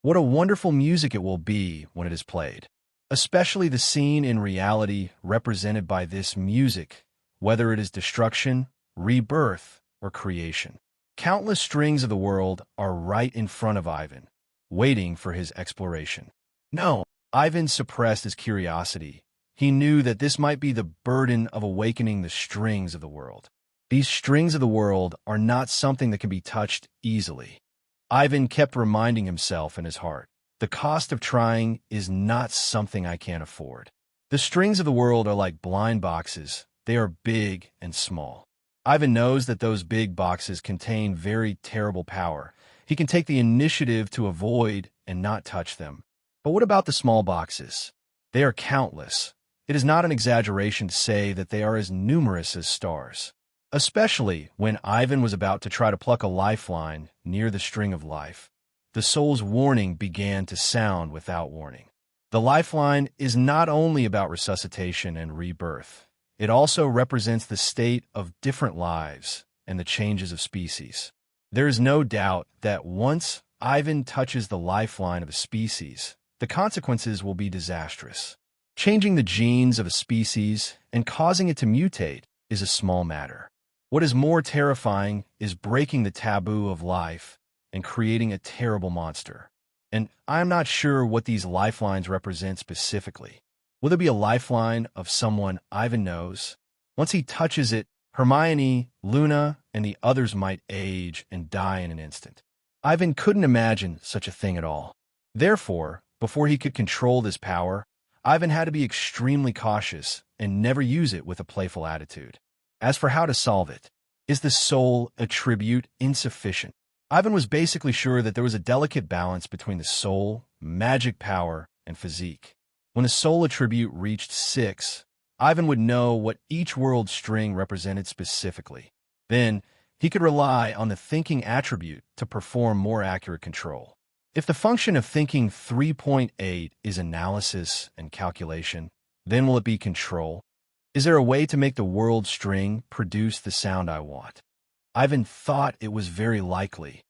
What a wonderful music it will be when it is played, especially the scene in reality represented by this music, whether it is destruction, rebirth, or creation. Countless strings of the world are right in front of Ivan, waiting for his exploration. No, Ivan suppressed his curiosity. He knew that this might be the burden of awakening the strings of the world. These strings of the world are not something that can be touched easily. Ivan kept reminding himself in his heart, the cost of trying is not something I can't afford. The strings of the world are like blind boxes. They are big and small. Ivan knows that those big boxes contain very terrible power. He can take the initiative to avoid and not touch them. But what about the small boxes? They are countless. It is not an exaggeration to say that they are as numerous as stars. Especially when Ivan was about to try to pluck a lifeline near the string of life, the soul's warning began to sound without warning. The lifeline is not only about resuscitation and rebirth. It also represents the state of different lives and the changes of species. There is no doubt that once Ivan touches the lifeline of a species, the consequences will be disastrous. Changing the genes of a species and causing it to mutate is a small matter. What is more terrifying is breaking the taboo of life and creating a terrible monster. And I'm not sure what these lifelines represent specifically. Will there be a lifeline of someone Ivan knows? Once he touches it, Hermione, Luna, and the others might age and die in an instant. Ivan couldn't imagine such a thing at all. Therefore, before he could control this power, Ivan had to be extremely cautious and never use it with a playful attitude. As for how to solve it, is the soul attribute insufficient? Ivan was basically sure that there was a delicate balance between the soul, magic power, and physique. When the soul attribute reached 6, Ivan would know what each world string represented specifically. Then, he could rely on the thinking attribute to perform more accurate control. If the function of thinking 3.8 is analysis and calculation, then will it be control? Is there a way to make the world string produce the sound I want? Ivan thought it was very likely.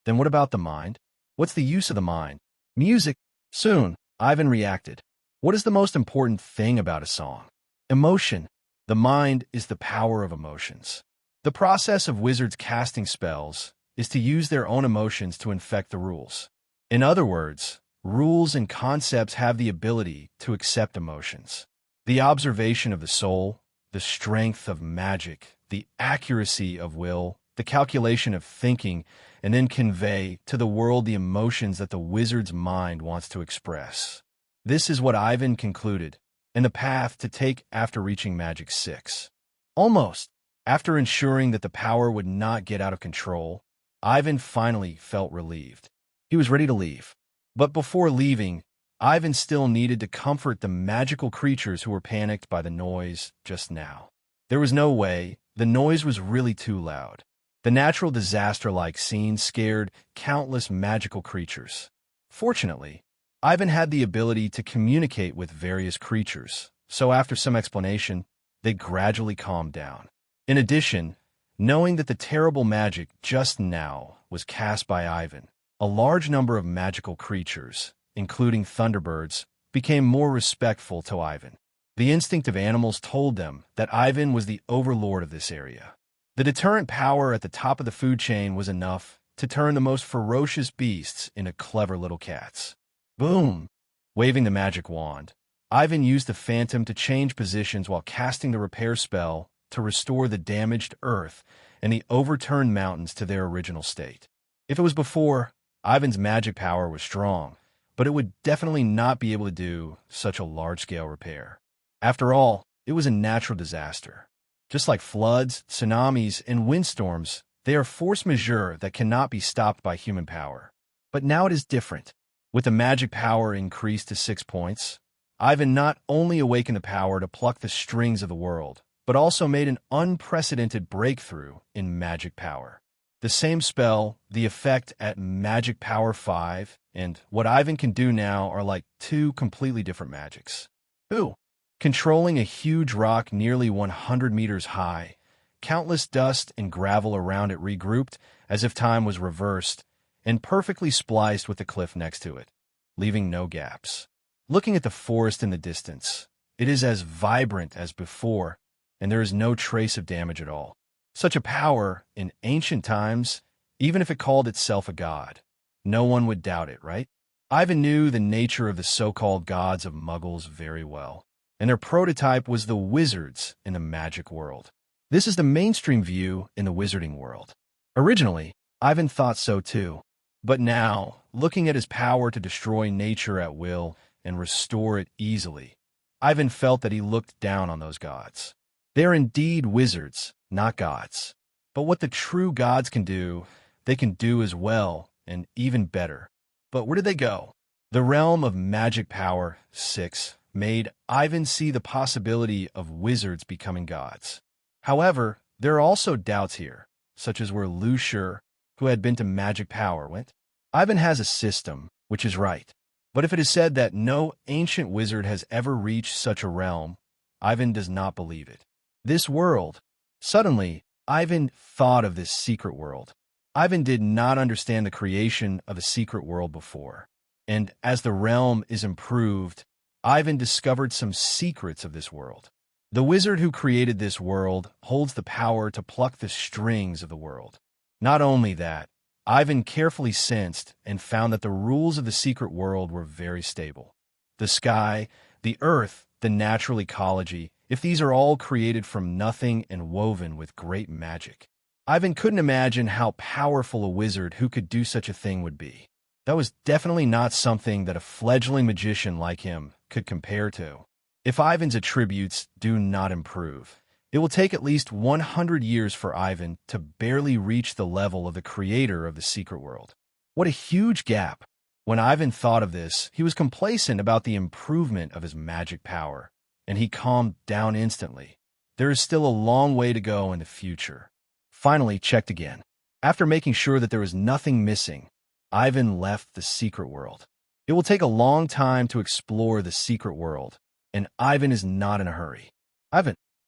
Then what about the mind? What's the use of the mind? Music. Soon, Ivan reacted. What is the most important thing about a song? Emotion. The mind is the power of emotions. The process of wizards casting spells is to use their own emotions to infect the rules. In other words, rules and concepts have the ability to accept emotions. The observation of the soul, the strength of magic, the accuracy of will, the calculation of thinking, and then convey to the world the emotions that the wizard's mind wants to express. This is what Ivan concluded, and the path to take after reaching Magic 6. Almost. After ensuring that the power would not get out of control, Ivan finally felt relieved. He was ready to leave. But before leaving, Ivan still needed to comfort the magical creatures who were panicked by the noise just now. There was no way. The noise was really too loud. The natural disaster-like scene scared countless magical creatures. Fortunately, Ivan had the ability to communicate with various creatures, so after some explanation, they gradually calmed down. In addition, knowing that the terrible magic just now was cast by Ivan, a large number of magical creatures, including thunderbirds, became more respectful to Ivan. The instinct of animals told them that Ivan was the overlord of this area. The deterrent power at the top of the food chain was enough to turn the most ferocious beasts into clever little cats. Boom! Waving the magic wand, Ivan used the phantom to change positions while casting the repair spell to restore the damaged earth and the overturned mountains to their original state. If it was before, Ivan's magic power was strong, but it would definitely not be able to do such a large-scale repair. After all, it was a natural disaster. Just like floods, tsunamis, and windstorms, they are force majeure that cannot be stopped by human power. But now it is different. With the magic power increased to 6 points, Ivan not only awakened the power to pluck the strings of the world, but also made an unprecedented breakthrough in magic power. The same spell, the effect at magic power 5, and what Ivan can do now are like two completely different magics. Ooh. Controlling a huge rock nearly 100 meters high, countless dust and gravel around it regrouped as if time was reversed, and perfectly spliced with the cliff next to it, leaving no gaps. Looking at the forest in the distance, it is as vibrant as before, and there is no trace of damage at all. Such a power, in ancient times, even if it called itself a god, no one would doubt it, right? Ivan knew the nature of the so-called gods of Muggles very well, and their prototype was the wizards in the magic world. This is the mainstream view in the wizarding world. Originally, Ivan thought so too, but now, looking at his power to destroy nature at will and restore it easily, Ivan felt that he looked down on those gods. They are indeed wizards, not gods. But what the true gods can do, they can do as well, and even better. But where did they go? The realm of magic power 6 made Ivan see the possibility of wizards becoming gods. However, there are also doubts here, such as where Lucier, who had been to magic power, went. Ivan has a system, which is right. But if it is said that no ancient wizard has ever reached such a realm, Ivan does not believe it. This world. Suddenly, Ivan thought of this secret world. Ivan did not understand the creation of a secret world before. And as the realm is improved, Ivan discovered some secrets of this world. The wizard who created this world holds the power to pluck the strings of the world. Not only that, Ivan carefully sensed and found that the rules of the secret world were very stable. The sky, the earth, the natural ecology, if these are all created from nothing and woven with great magic. Ivan couldn't imagine how powerful a wizard who could do such a thing would be. That was definitely not something that a fledgling magician like him could compare to. If Ivan's attributes do not improve, it will take at least 100 years for Ivan to barely reach the level of the creator of the secret world. What a huge gap! When Ivan thought of this, he was complacent about the improvement of his magic power, and he calmed down instantly. There is still a long way to go in the future. Finally checked again. After making sure that there was nothing missing, Ivan left the secret world. It will take a long time to explore the secret world, and Ivan is not in a hurry.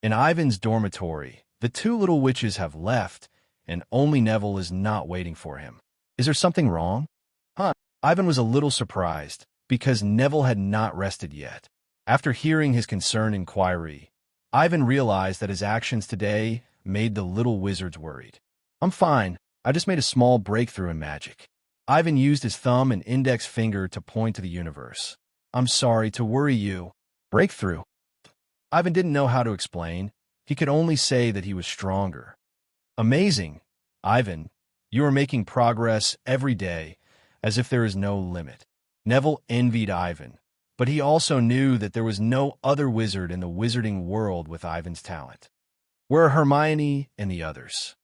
In Ivan's dormitory, the two little witches have left, and only Neville is not waiting for him. Is there something wrong? Ivan was a little surprised, because Neville had not rested yet. After hearing his concerned inquiry, Ivan realized that his actions today made the little wizards worried. "I'm fine. I just made a small breakthrough in magic." Ivan used his thumb and index finger to point to the universe. "I'm sorry to worry you." Breakthrough? Ivan didn't know how to explain. He could only say that he was stronger. "Amazing, Ivan. You are making progress every day, as if there is no limit." Neville envied Ivan, but he also knew that there was no other wizard in the wizarding world with Ivan's talent. "Where are Hermione and the others?"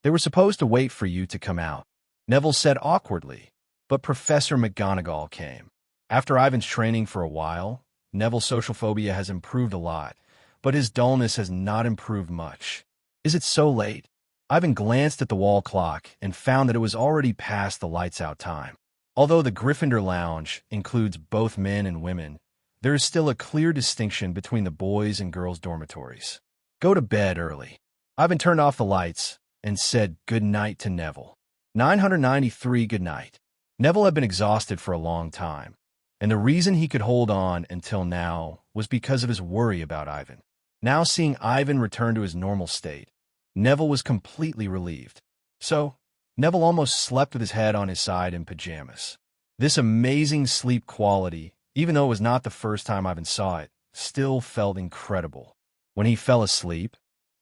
"They were supposed to wait for you to come out," Neville said awkwardly, but Professor McGonagall came. After Ivan's training for a while, Neville's social phobia has improved a lot, but his dullness has not improved much. "Is it so late?" Ivan glanced at the wall clock and found that it was already past the lights-out time. Although the Gryffindor Lounge includes both men and women, there is still a clear distinction between the boys' and girls' dormitories. "Go to bed early." Ivan turned off the lights and said good night to Neville. 993 good night. Neville had been exhausted for a long time, and the reason he could hold on until now was because of his worry about Ivan. Now seeing Ivan return to his normal state, Neville was completely relieved. So, Neville almost slept with his head on his side in pajamas. This amazing sleep quality, even though it was not the first time Ivan saw it, still felt incredible. When he fell asleep,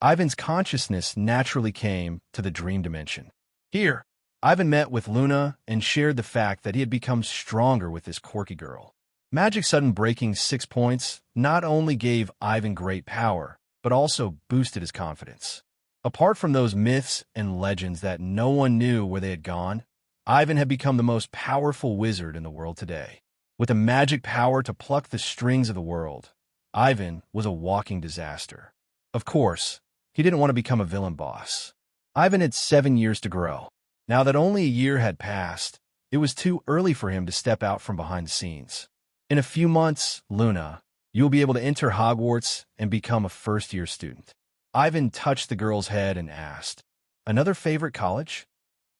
Ivan's consciousness naturally came to the dream dimension. Here, Ivan met with Luna and shared the fact that he had become stronger with this quirky girl. Magic's sudden breaking 6 points not only gave Ivan great power, but also boosted his confidence. Apart from those myths and legends that no one knew where they had gone, Ivan had become the most powerful wizard in the world today. With the magic power to pluck the strings of the world, Ivan was a walking disaster. Of course, he didn't want to become a villain boss. Ivan had 7 years to grow. Now that only a year had passed, it was too early for him to step out from behind the scenes. In a few months, Luna, you will be able to enter Hogwarts and become a first-year student. Ivan touched the girl's head and asked, "Another favorite college?"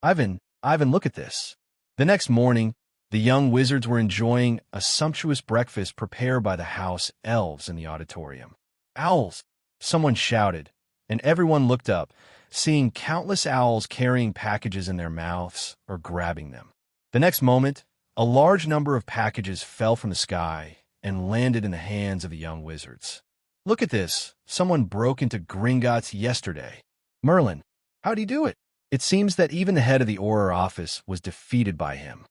Ivan, look at this." The next morning, the young wizards were enjoying a sumptuous breakfast prepared by the house elves in the auditorium. "Owls!" someone shouted, and everyone looked up, seeing countless owls carrying packages in their mouths or grabbing them. The next moment, a large number of packages fell from the sky and landed in the hands of the young wizards. "Look at this. Someone broke into Gringots yesterday." "Merlin, how'd he do it?" It seems that even the head of the Auror office was defeated by him.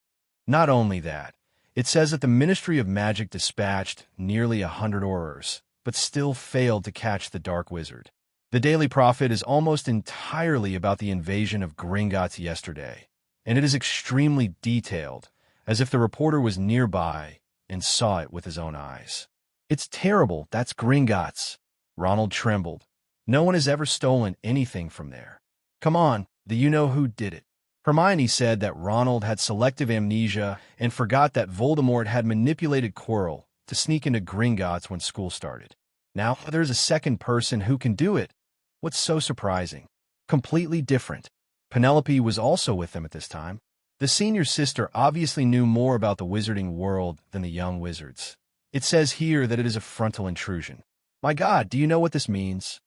Not only that, it says that the Ministry of Magic dispatched nearly 100 Aurors, but still failed to catch the Dark Wizard. The Daily Prophet is almost entirely about the invasion of Gringots yesterday, and it is extremely detailed, as if the reporter was nearby and saw it with his own eyes. "It's terrible, that's Gringots." Ronald trembled. "No one has ever stolen anything from there." "Come on, do you know who did it?" Hermione said that Ronald had selective amnesia and forgot that Voldemort had manipulated Quirrell to sneak into Gringotts when school started. Now there's a second person who can do it. What's so surprising? Completely different. Penelope was also with them at this time. The senior sister obviously knew more about the wizarding world than the young wizards. It says here that it is a frontal intrusion. My God, do you know what this means?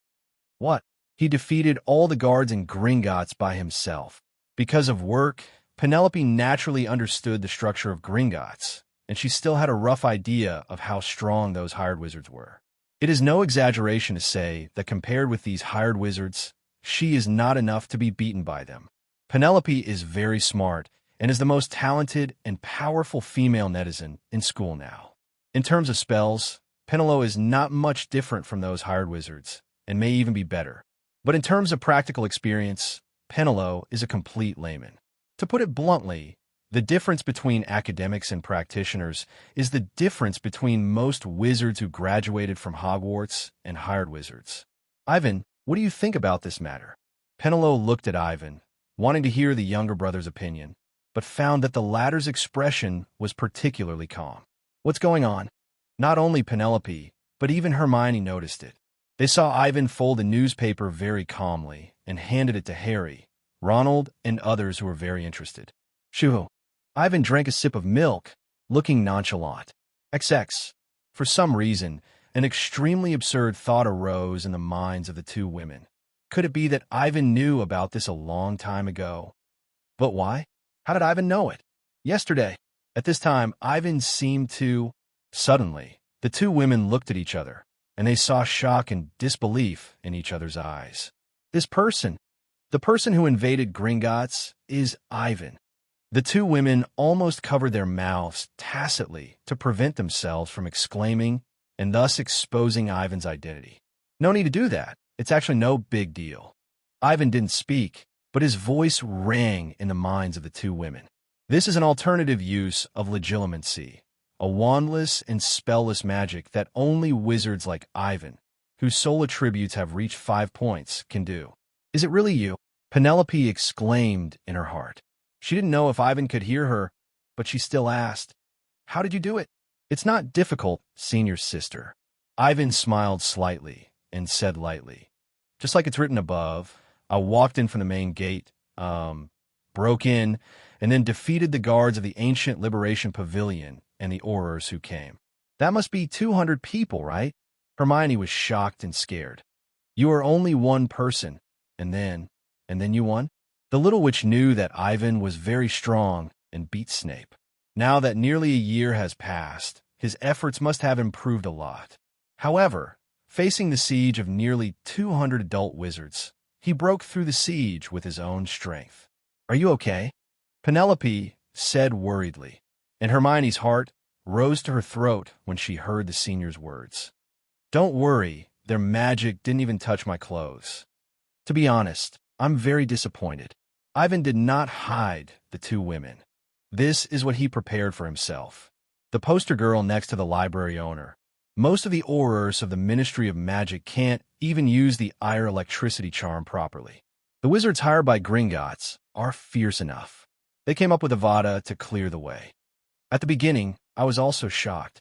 What? He defeated all the guards in Gringotts by himself. Because of work, Penelope naturally understood the structure of Gringotts, and she still had a rough idea of how strong those hired wizards were. It is no exaggeration to say that compared with these hired wizards, she is not enough to be beaten by them. Penelope is very smart and is the most talented and powerful female netizen in school now. In terms of spells, Penelope is not much different from those hired wizards, and may even be better. But in terms of practical experience, Penelope is a complete layman. To put it bluntly, the difference between academics and practitioners is the difference between most wizards who graduated from Hogwarts and hired wizards. Ivan, what do you think about this matter? Penelope looked at Ivan, wanting to hear the younger brother's opinion, but found that the latter's expression was particularly calm. What's going on? Not only Penelope, but even Hermione noticed it. They saw Ivan fold a newspaper very calmly and handed it to Harry, Ronald, and others who were very interested. Shoo! Ivan drank a sip of milk, looking nonchalant. XX. For some reason, an extremely absurd thought arose in the minds of the two women. Could it be that Ivan knew about this a long time ago? But why? How did Ivan know it? Yesterday. At this time, Ivan seemed to... Suddenly, the two women looked at each other, and they saw shock and disbelief in each other's eyes. This person, the person who invaded Gringots, is Ivan. The two women almost covered their mouths tacitly to prevent themselves from exclaiming and thus exposing Ivan's identity. No need to do that. It's actually no big deal. Ivan didn't speak, but his voice rang in the minds of the two women. This is an alternative use of legilimency, a wandless and spellless magic that only wizards like Ivan, whose sole attributes have reached 5 points, can do. Is it really you? Penelope exclaimed in her heart. She didn't know if Ivan could hear her, but she still asked, "How did you do it?" "It's not difficult, senior sister." Ivan smiled slightly and said lightly, "Just like it's written above, I walked in from the main gate, broke in, and then defeated the guards of the ancient Liberation Pavilion and the Aurors who came. That must be 200 people, right?" Hermione was shocked and scared. "You are only one person, and then you won?" The little witch knew that Ivan was very strong and beat Snape. Now that nearly a year has passed, his efforts must have improved a lot. However, facing the siege of nearly 200 adult wizards, he broke through the siege with his own strength. "Are you okay?" Penelope said worriedly, and Hermione's heart rose to her throat when she heard the senior's words. "Don't worry, their magic didn't even touch my clothes. To be honest, I'm very disappointed." Ivan did not hide the two women. This is what he prepared for himself. The poster girl next to the library owner. Most of the Aurors of the Ministry of Magic can't even use the Ire electricity charm properly. The wizards hired by Gringots are fierce enough. They came up with Avada to clear the way. At the beginning, I was also shocked.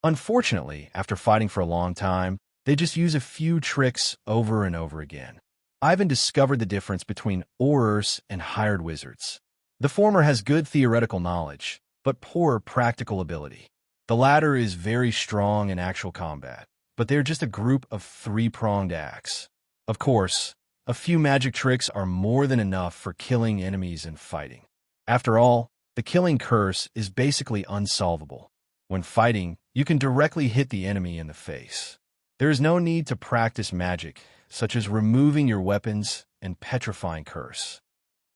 Unfortunately, after fighting for a long time, they just use a few tricks over and over again. Ivan discovered the difference between Aurors and hired wizards. The former has good theoretical knowledge, but poor practical ability. The latter is very strong in actual combat, but they're just a group of three-pronged acts. Of course, a few magic tricks are more than enough for killing enemies and fighting. After all, the killing curse is basically unsolvable. When fighting, you can directly hit the enemy in the face. There is no need to practice magic, such as removing your weapons and petrifying curse.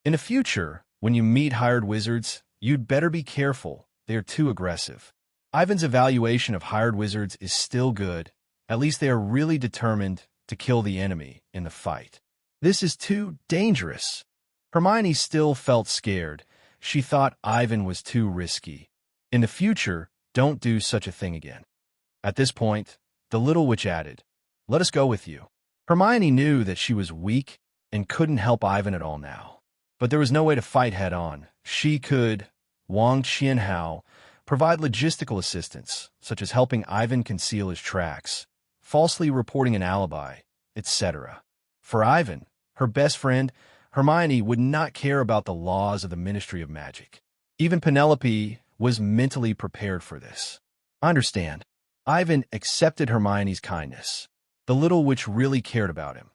In the future, when you meet hired wizards, you'd better be careful. They are too aggressive. Ivan's evaluation of hired wizards is still good. At least they are really determined to kill the enemy in the fight. This is too dangerous. Hermione still felt scared. She thought Ivan was too risky. In the future, don't do such a thing again. At this point, the little witch added, "Let us go with you." Hermione knew that she was weak and couldn't help Ivan at all now. But there was no way to fight head-on. She could, Wang Qianhao, provide logistical assistance, such as helping Ivan conceal his tracks, falsely reporting an alibi, etc. For Ivan, her best friend, Hermione would not care about the laws of the Ministry of Magic. Even Penelope was mentally prepared for this. I understand. Ivan accepted Hermione's kindness. The little witch really cared about him.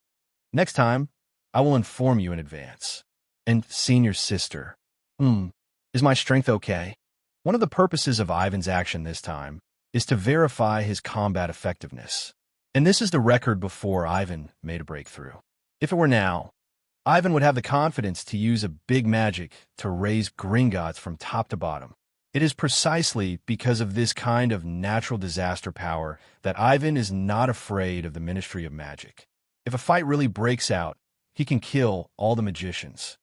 "Next time, I will inform you in advance." And senior sister, is my strength okay? One of the purposes of Ivan's action this time is to verify his combat effectiveness. And this is the record before Ivan made a breakthrough. If it were now, Ivan would have the confidence to use a big magic to raise Gringots from top to bottom. It is precisely because of this kind of natural disaster power that Ivan is not afraid of the Ministry of Magic. If a fight really breaks out, he can kill all the magicians.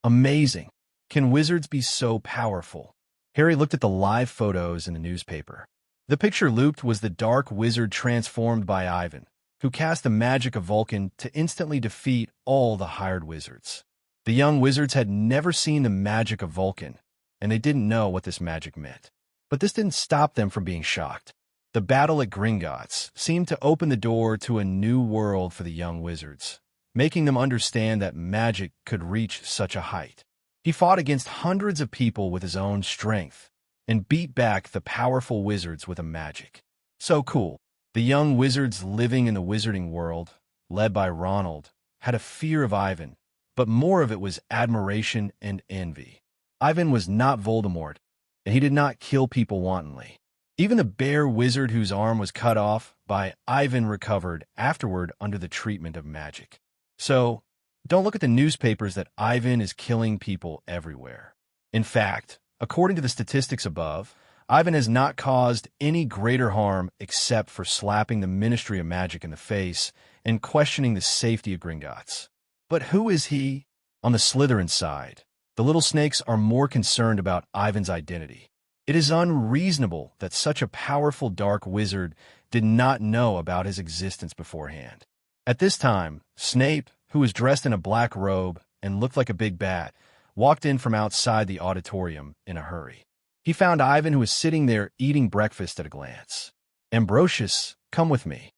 Amazing! Can wizards be so powerful? Harry looked at the live photos in the newspaper. The picture looped was the dark wizard transformed by Ivan, who cast the magic of Vulcan to instantly defeat all the hired wizards. The young wizards had never seen the magic of Vulcan, and they didn't know what this magic meant. But this didn't stop them from being shocked. The battle at Gringotts seemed to open the door to a new world for the young wizards, making them understand that magic could reach such a height. He fought against hundreds of people with his own strength, and beat back the powerful wizards with a magic. So cool. The young wizards living in the wizarding world, led by Ronald, had a fear of Ivan, but more of it was admiration and envy. Ivan was not Voldemort, and he did not kill people wantonly. Even the bear wizard whose arm was cut off by Ivan recovered afterward under the treatment of magic. So, don't look at the newspapers that Ivan is killing people everywhere. In fact, according to the statistics above, Ivan has not caused any greater harm except for slapping the Ministry of Magic in the face and questioning the safety of Gringots. But who is he? On the Slytherin side, the little snakes are more concerned about Ivan's identity. It is unreasonable that such a powerful dark wizard did not know about his existence beforehand. At this time, Snape, who was dressed in a black robe and looked like a big bat, walked in from outside the auditorium in a hurry. He found Ivan, who was sitting there eating breakfast, at a glance. "Ambrosius, come with me."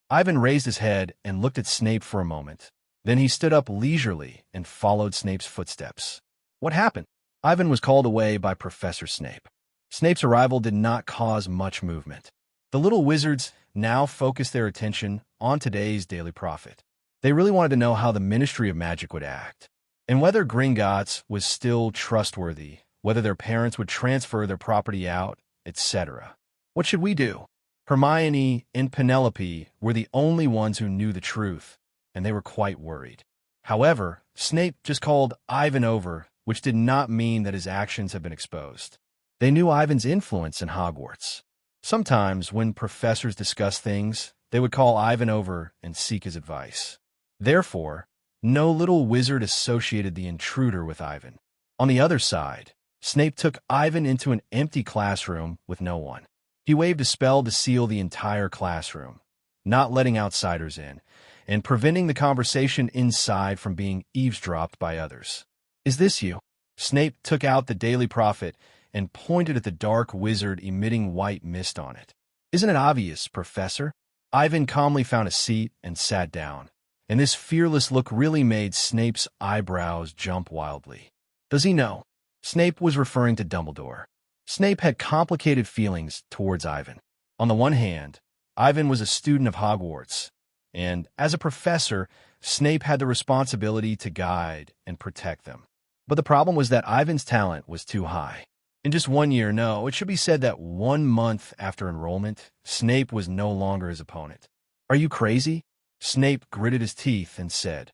Ivan raised his head and looked at Snape for a moment. Then he stood up leisurely and followed Snape's footsteps. What happened? Ivan was called away by Professor Snape. Snape's arrival did not cause much movement. The little wizards now focused their attention on today's Daily Prophet. They really wanted to know how the Ministry of Magic would act, and whether Gringotts was still trustworthy, whether their parents would transfer their property out, etc. What should we do? Hermione and Penelope were the only ones who knew the truth, and they were quite worried. However, Snape just called Ivan over, which did not mean that his actions had been exposed. They knew Ivan's influence in Hogwarts. Sometimes, when professors discussed things, they would call Ivan over and seek his advice. Therefore, no little wizard associated the intruder with Ivan. On the other side, Snape took Ivan into an empty classroom with no one. He waved a spell to seal the entire classroom, not letting outsiders in, and preventing the conversation inside from being eavesdropped by others. "Is this you?" Snape took out the Daily Prophet and pointed at the dark wizard emitting white mist on it. "Isn't it obvious, Professor?" Ivan calmly found a seat and sat down, and this fearless look really made Snape's eyebrows jump wildly. Does he know? Snape was referring to Dumbledore. Snape had complicated feelings towards Ivan. On the one hand, Ivan was a student of Hogwarts, and as a professor, Snape had the responsibility to guide and protect them. But the problem was that Ivan's talent was too high. In just 1 year, no, it should be said that 1 month after enrollment, Snape was no longer his opponent. "Are you crazy?" Snape gritted his teeth and said,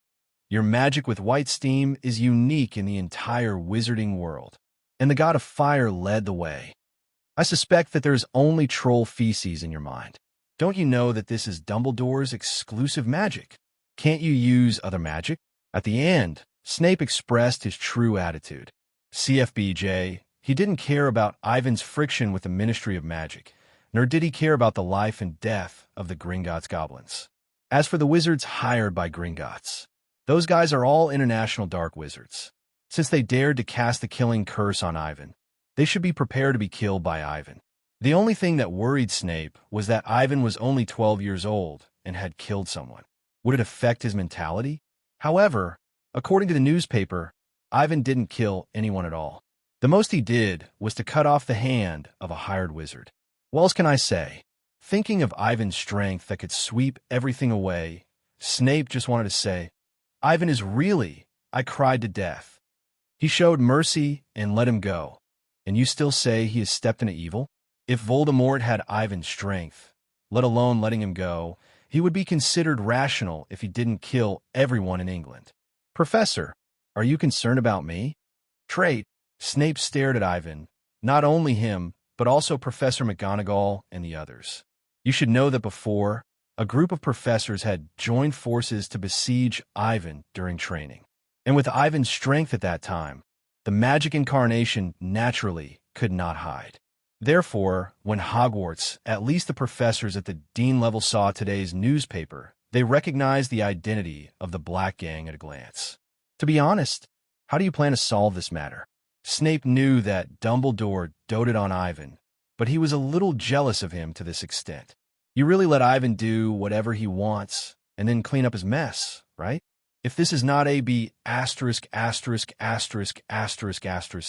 "Your magic with white steam is unique in the entire wizarding world." And the god of fire led the way. "I suspect that there is only troll feces in your mind. Don't you know that this is Dumbledore's exclusive magic? Can't you use other magic?" At the end, Snape expressed his true attitude. CFBJ, he didn't care about Ivan's friction with the Ministry of Magic, nor did he care about the life and death of the Gringotts goblins. As for the wizards hired by Gringotts, those guys are all international dark wizards. Since they dared to cast the killing curse on Ivan, they should be prepared to be killed by Ivan. The only thing that worried Snape was that Ivan was only 12 years old and had killed someone. Would it affect his mentality? However, according to the newspaper, Ivan didn't kill anyone at all. The most he did was to cut off the hand of a hired wizard. What else can I say? Thinking of Ivan's strength that could sweep everything away, Snape just wanted to say, "Ivan is really," I cried to death. He showed mercy and let him go. And you still say he has stepped into evil? If Voldemort had Ivan's strength, let alone letting him go, he would be considered rational if he didn't kill everyone in England. "Professor, are you concerned about me?" Trait. Snape stared at Ivan, not only him, but also Professor McGonagall and the others. You should know that before, a group of professors had joined forces to besiege Ivan during training. And with Ivan's strength at that time, the magic incarnation naturally could not hide. Therefore, when Hogwarts, at least the professors at the dean level, saw today's newspaper, they recognized the identity of the Black Gang at a glance. To be honest, how do you plan to solve this matter? Snape knew that Dumbledore doted on Ivan, but he was a little jealous of him to this extent. You really let Ivan do whatever he wants and then clean up his mess, right? If this is not AB **************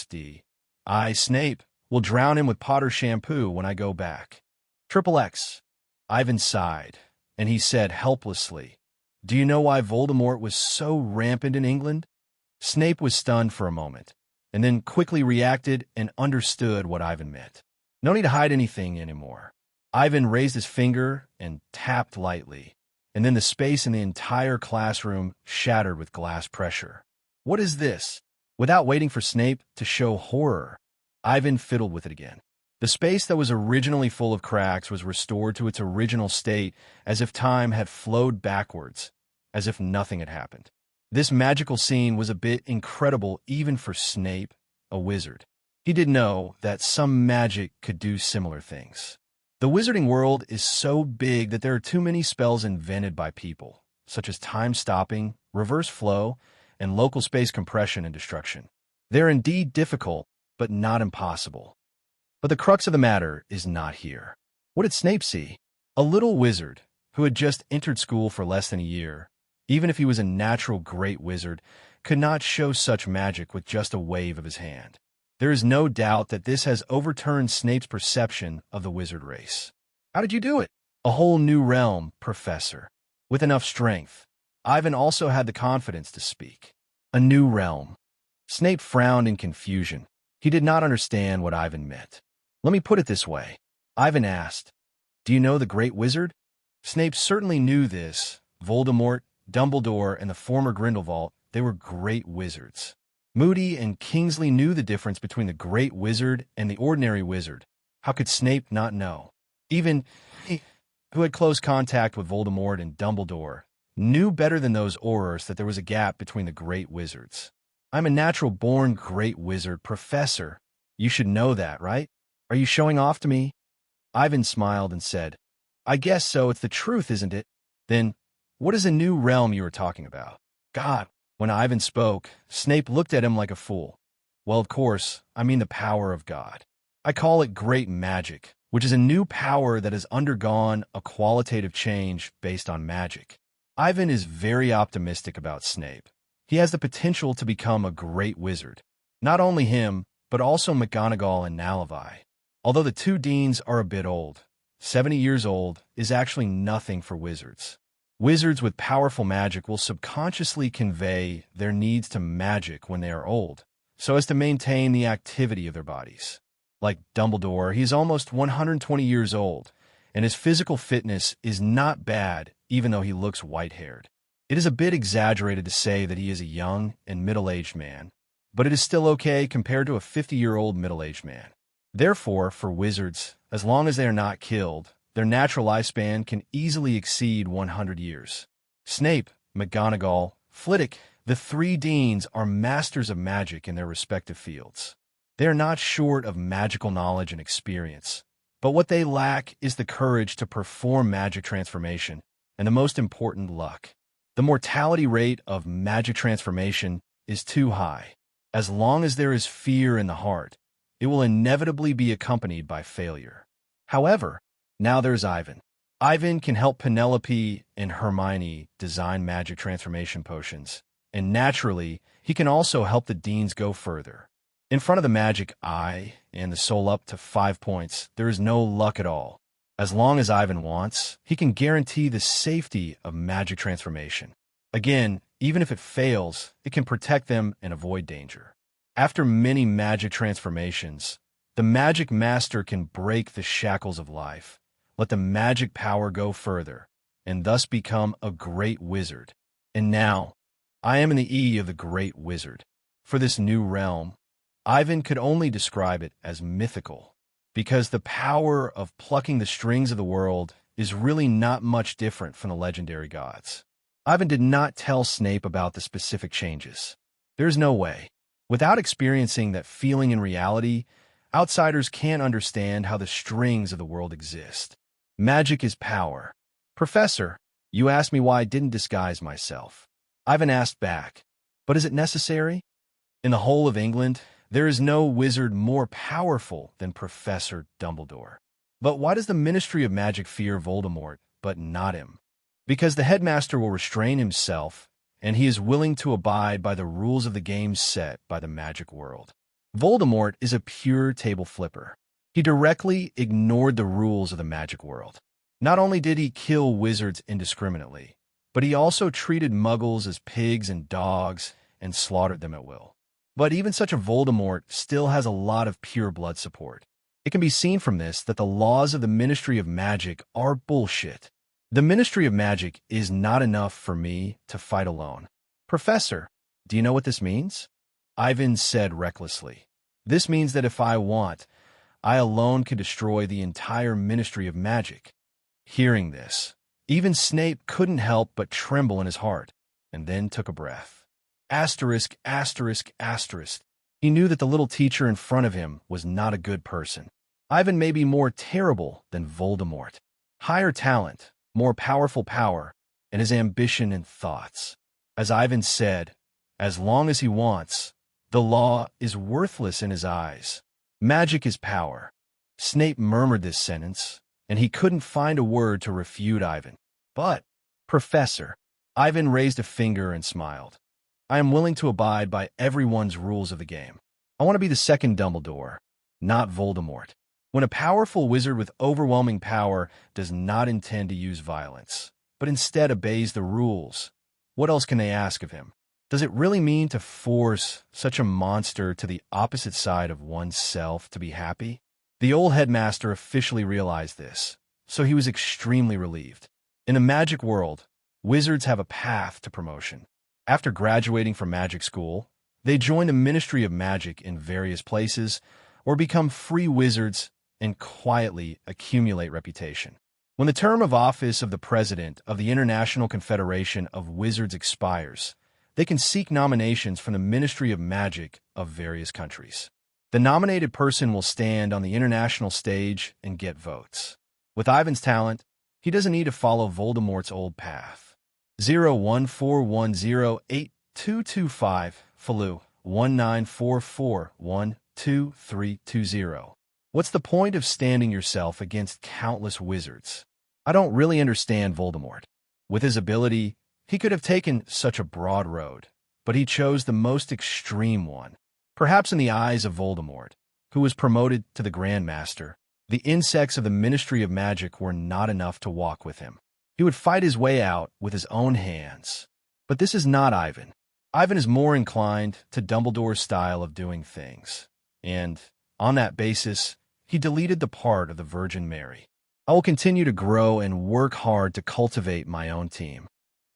D, I, Snape, will drown him with Potter shampoo when I go back. Triple X. Ivan sighed, and he said helplessly, "Do you know why Voldemort was so rampant in England?" Snape was stunned for a moment, and then quickly reacted and understood what Ivan meant. No need to hide anything anymore. Ivan raised his finger and tapped lightly, and then the space in the entire classroom shattered with glass pressure. "What is this?" Without waiting for Snape to show horror, Ivan fiddled with it again. The space that was originally full of cracks was restored to its original state, as if time had flowed backwards, as if nothing had happened. This magical scene was a bit incredible even for Snape, a wizard. He did know that some magic could do similar things. The wizarding world is so big that there are too many spells invented by people, such as time-stopping, reverse flow, and local space compression and destruction. They're indeed difficult, but not impossible. But the crux of the matter is not here. What did Snape see? A little wizard who had just entered school for less than a year, even if he was a natural great wizard, could not show such magic with just a wave of his hand. There is no doubt that this has overturned Snape's perception of the wizard race. "How did you do it?" "A whole new realm, Professor." With enough strength, Ivan also had the confidence to speak. A new realm. Snape frowned in confusion. He did not understand what Ivan meant. "Let me put it this way," Ivan asked. "Do you know the Great Wizard?" Snape certainly knew this. Voldemort, Dumbledore, and the former Grindelwald, they were great wizards. Moody and Kingsley knew the difference between the Great Wizard and the ordinary wizard. How could Snape not know? Even he, who had close contact with Voldemort and Dumbledore, knew better than those Aurors that there was a gap between the great wizards. "I'm a natural-born great wizard, Professor. You should know that, right? Are you showing off to me?" Ivan smiled and said, "I guess so. It's the truth, isn't it?" "Then, what is a new realm you were talking about?" "God." When Ivan spoke, Snape looked at him like a fool. "Well, of course, I mean the power of God. I call it great magic, which is a new power that has undergone a qualitative change based on magic." Ivan is very optimistic about Snape. He has the potential to become a great wizard. Not only him, but also McGonagall and Nallevi. Although the two deans are a bit old, 70 years old is actually nothing for wizards. Wizards with powerful magic will subconsciously convey their needs to magic when they are old, so as to maintain the activity of their bodies. Like Dumbledore, he is almost 120 years old, and his physical fitness is not bad even though he looks white-haired. It is a bit exaggerated to say that he is a young and middle-aged man, but it is still okay compared to a 50-year-old middle-aged man. Therefore, for wizards, as long as they are not killed, their natural lifespan can easily exceed 100 years. Snape, McGonagall, Flitwick, the three deans are masters of magic in their respective fields. They are not short of magical knowledge and experience, but what they lack is the courage to perform magic transformation, and the most important, luck. The mortality rate of magic transformation is too high. As long as there is fear in the heart, it will inevitably be accompanied by failure. However, now there's Ivan. Ivan can help Penelope and Hermione design magic transformation potions, and naturally, he can also help the deans go further. In front of the magic eye and the soul up to 5 points, there is no luck at all. As long as Ivan wants, he can guarantee the safety of magic transformation. Again, even if it fails, it can protect them and avoid danger. After many magic transformations, the magic master can break the shackles of life, let the magic power go further, and thus become a great wizard. And now, I am in the E of the great wizard. For this new realm, Ivan could only describe it as mythical, because the power of plucking the strings of the world is really not much different from the legendary gods. Ivan did not tell Snape about the specific changes. There's no way. Without experiencing that feeling in reality, outsiders can't understand how the strings of the world exist. Magic is power. "Professor, you asked me why I didn't disguise myself." Ivan asked back, "But is it necessary? In the whole of England, there is no wizard more powerful than Professor Dumbledore. But why does the Ministry of Magic fear Voldemort, but not him? Because the headmaster will restrain himself, and he is willing to abide by the rules of the game set by the magic world. Voldemort is a pure table flipper. He directly ignored the rules of the magic world. Not only did he kill wizards indiscriminately, but he also treated muggles as pigs and dogs and slaughtered them at will. But even such a Voldemort still has a lot of pure blood support. It can be seen from this that the laws of the Ministry of Magic are bullshit. The Ministry of Magic is not enough for me to fight alone. Professor, do you know what this means? Ivan said recklessly. This means that if I want, I alone could destroy the entire Ministry of Magic. Hearing this, even Snape couldn't help but tremble in his heart, and then took a breath. Asterisk, asterisk, asterisk. He knew that the little teacher in front of him was not a good person. Ivan may be more terrible than Voldemort. Higher talent, more powerful power, and his ambition and thoughts. As Ivan said, as long as he wants, the law is worthless in his eyes. Magic is power. Snape murmured this sentence, and he couldn't find a word to refute Ivan. But, Professor, Ivan raised a finger and smiled. I am willing to abide by everyone's rules of the game. I want to be the second Dumbledore, not Voldemort. When a powerful wizard with overwhelming power does not intend to use violence, but instead obeys the rules, what else can they ask of him? Does it really mean to force such a monster to the opposite side of oneself to be happy? The old headmaster officially realized this, so he was extremely relieved. In the magic world, wizards have a path to promotion. After graduating from magic school, they join the Ministry of Magic in various places or become free wizards and quietly accumulate reputation. When the term of office of the president of the International Confederation of Wizards expires, they can seek nominations from the Ministry of Magic of various countries. The nominated person will stand on the international stage and get votes. With Ivan's talent, he doesn't need to follow Voldemort's old path. 014108225, Falu, 1944122320. What's the point of standing yourself against countless wizards? I don't really understand Voldemort. With his ability, he could have taken such a broad road, but he chose the most extreme one. Perhaps in the eyes of Voldemort, who was promoted to the Grand Master, the insects of the Ministry of Magic were not enough to walk with him. He would fight his way out with his own hands. But this is not Ivan. Ivan is more inclined to Dumbledore's style of doing things. And, on that basis, he deleted the part of the Virgin Mary. I will continue to grow and work hard to cultivate my own team.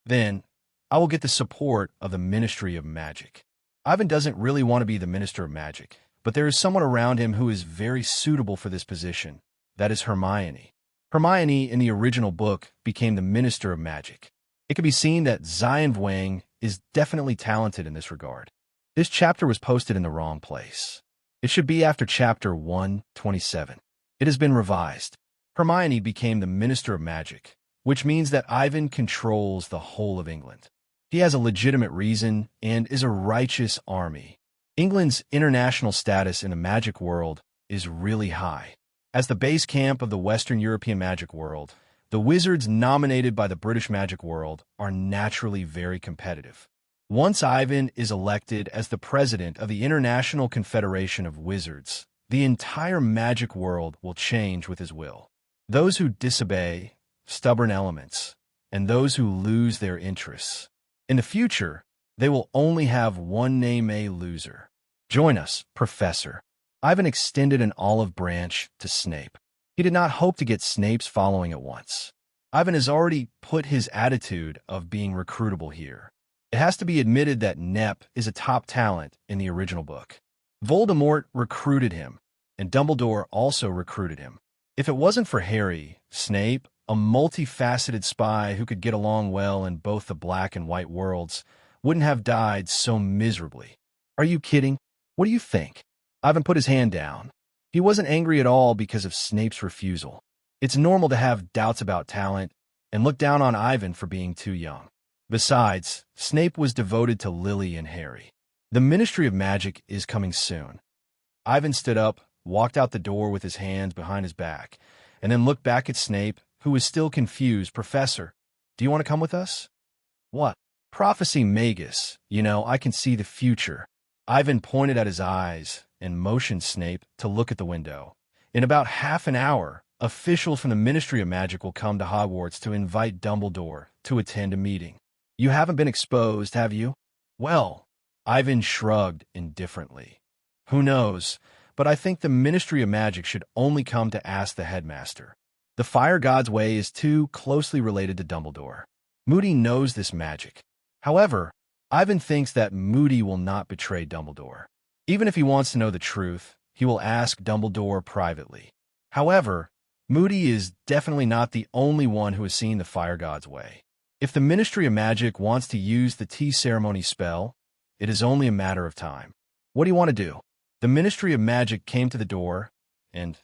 Then, I will get the support of the Ministry of Magic. Ivan doesn't really want to be the Minister of Magic, but there is someone around him who is very suitable for this position. That is Hermione. Hermione, in the original book, became the Minister of Magic. It can be seen that Zion Wang is definitely talented in this regard. This chapter was posted in the wrong place. It should be after chapter 127. It has been revised. Hermione became the Minister of Magic, which means that Ivan controls the whole of England. He has a legitimate reason and is a righteous army. England's international status in the magic world is really high. As the base camp of the Western European magic world, the wizards nominated by the British magic world are naturally very competitive. Once Ivan is elected as the president of the International Confederation of Wizards, the entire magic world will change with his will. Those who disobey, stubborn elements, and those who lose their interests. In the future, they will only have one name: a loser. Join us, Professor. Ivan extended an olive branch to Snape. He did not hope to get Snape's following at once. Ivan has already put his attitude of being recruitable here. It has to be admitted that Nep is a top talent in the original book. Voldemort recruited him, and Dumbledore also recruited him. If it wasn't for Harry, Snape, a multifaceted spy who could get along well in both the black and white worlds, wouldn't have died so miserably. Are you kidding? What do you think? Ivan put his hand down. He wasn't angry at all because of Snape's refusal. It's normal to have doubts about talent and look down on Ivan for being too young. Besides, Snape was devoted to Lily and Harry. The Ministry of Magic is coming soon. Ivan stood up, walked out the door with his hands behind his back, and then looked back at Snape, who was still confused. Professor, do you want to come with us? What? Prophecy Magus. I can see the future. Ivan pointed at his eyes and motioned Snape to look at the window. In about half an hour, officials from the Ministry of Magic will come to Hogwarts to invite Dumbledore to attend a meeting. You haven't been exposed, have you? Well, Ivan shrugged indifferently. Who knows, but I think the Ministry of Magic should only come to ask the headmaster. The Fire God's way is too closely related to Dumbledore. Moody knows this magic. However, Ivan thinks that Moody will not betray Dumbledore. Even if he wants to know the truth, he will ask Dumbledore privately. However, Moody is definitely not the only one who has seen the Fire God's way. If the Ministry of Magic wants to use the tea ceremony spell, it is only a matter of time. What do you want to do? The Ministry of Magic came to the door, and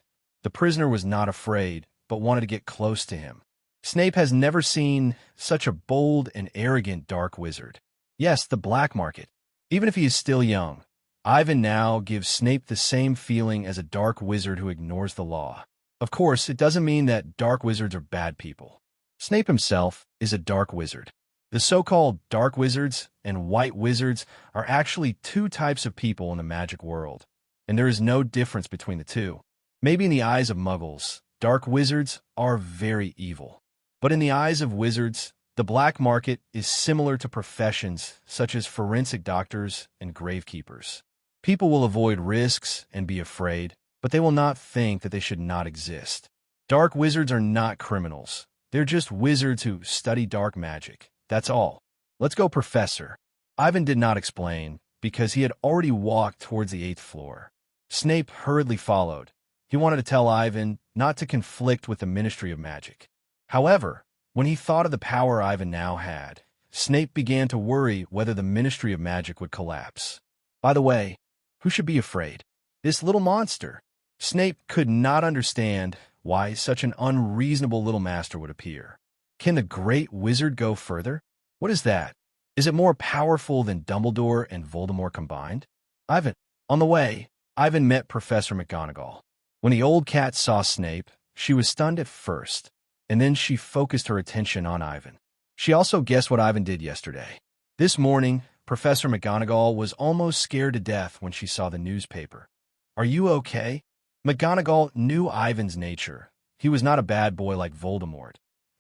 the prisoner was not afraid, but wanted to get close to him. Snape has never seen such a bold and arrogant dark wizard. Yes, the black market. Even if he is still young, Ivan now gives Snape the same feeling as a dark wizard who ignores the law. Of course, it doesn't mean that dark wizards are bad people. Snape himself is a dark wizard. The so-called dark wizards and white wizards are actually two types of people in the magic world, and there is no difference between the two. Maybe in the eyes of Muggles, dark wizards are very evil. But in the eyes of wizards, the black market is similar to professions such as forensic doctors and gravekeepers. People will avoid risks and be afraid, but they will not think that they should not exist. Dark wizards are not criminals. They're just wizards who study dark magic. That's all. Let's go, Professor. Ivan did not explain, because he had already walked towards the 8th floor. Snape hurriedly followed. He wanted to tell Ivan not to conflict with the Ministry of Magic. However, when he thought of the power Ivan now had, Snape began to worry whether the Ministry of Magic would collapse. By the way, who should be afraid? This little monster. Snape could not understand why such an unreasonable little master would appear. Can the great wizard go further? What is that? Is it more powerful than Dumbledore and Voldemort combined? On the way, Ivan met Professor McGonagall. When the old cat saw Snape, she was stunned at first, and then she focused her attention on Ivan. She also guessed what Ivan did yesterday. This morning, Professor McGonagall was almost scared to death when she saw the newspaper. Are you okay? McGonagall knew Ivan's nature. He was not a bad boy like Voldemort,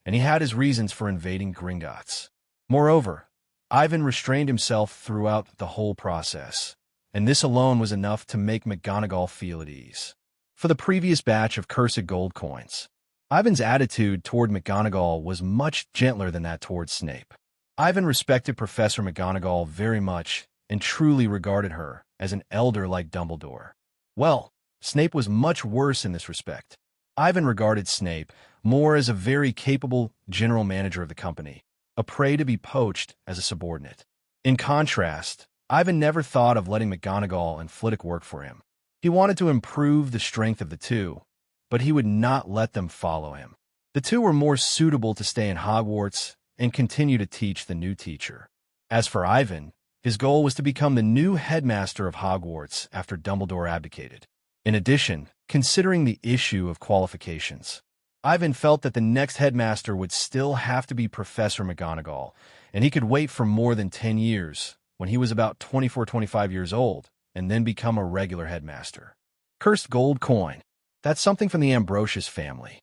and he had his reasons for invading Gringots. Moreover, Ivan restrained himself throughout the whole process, and this alone was enough to make McGonagall feel at ease. For the previous batch of cursed gold coins, Ivan's attitude toward McGonagall was much gentler than that toward Snape. Ivan respected Professor McGonagall very much and truly regarded her as an elder like Dumbledore. Well, Snape was much worse in this respect. Ivan regarded Snape more as a very capable general manager of the company, a prey to be poached as a subordinate. In contrast, Ivan never thought of letting McGonagall and Flitwick work for him. He wanted to improve the strength of the two, but he would not let them follow him. The two were more suitable to stay in Hogwarts and continue to teach the new teacher. As for Ivan, his goal was to become the new headmaster of Hogwarts after Dumbledore abdicated. In addition, considering the issue of qualifications, Ivan felt that the next headmaster would still have to be Professor McGonagall, and he could wait for more than 10 years, when he was about 24-25 years old, and then become a regular headmaster. Cursed gold coin. That's something from the Ambrosius family.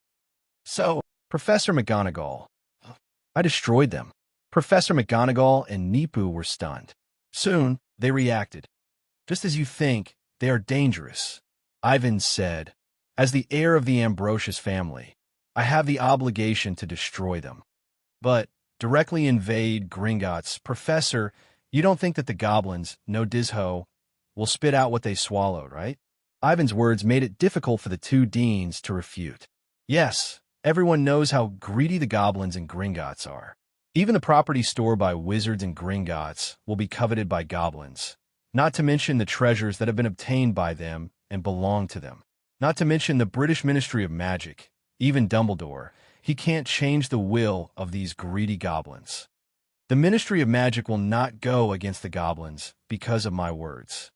So, Professor McGonagall. I destroyed them. Professor McGonagall and Nipu were stunned. Soon, they reacted. Just as you think, they are dangerous, Ivan said. As the heir of the Ambrosius family, I have the obligation to destroy them. But, directly invade Gringots. Professor, you don't think that the goblins, no Dizho, will spit out what they swallowed, right? Ivan's words made it difficult for the two deans to refute. Yes, everyone knows how greedy the goblins and Gringots are. Even the property stored by wizards and Gringots will be coveted by goblins, not to mention the treasures that have been obtained by them and belong to them. Not to mention the British Ministry of Magic, even Dumbledore. He can't change the will of these greedy goblins. The Ministry of Magic will not go against the goblins because of my words.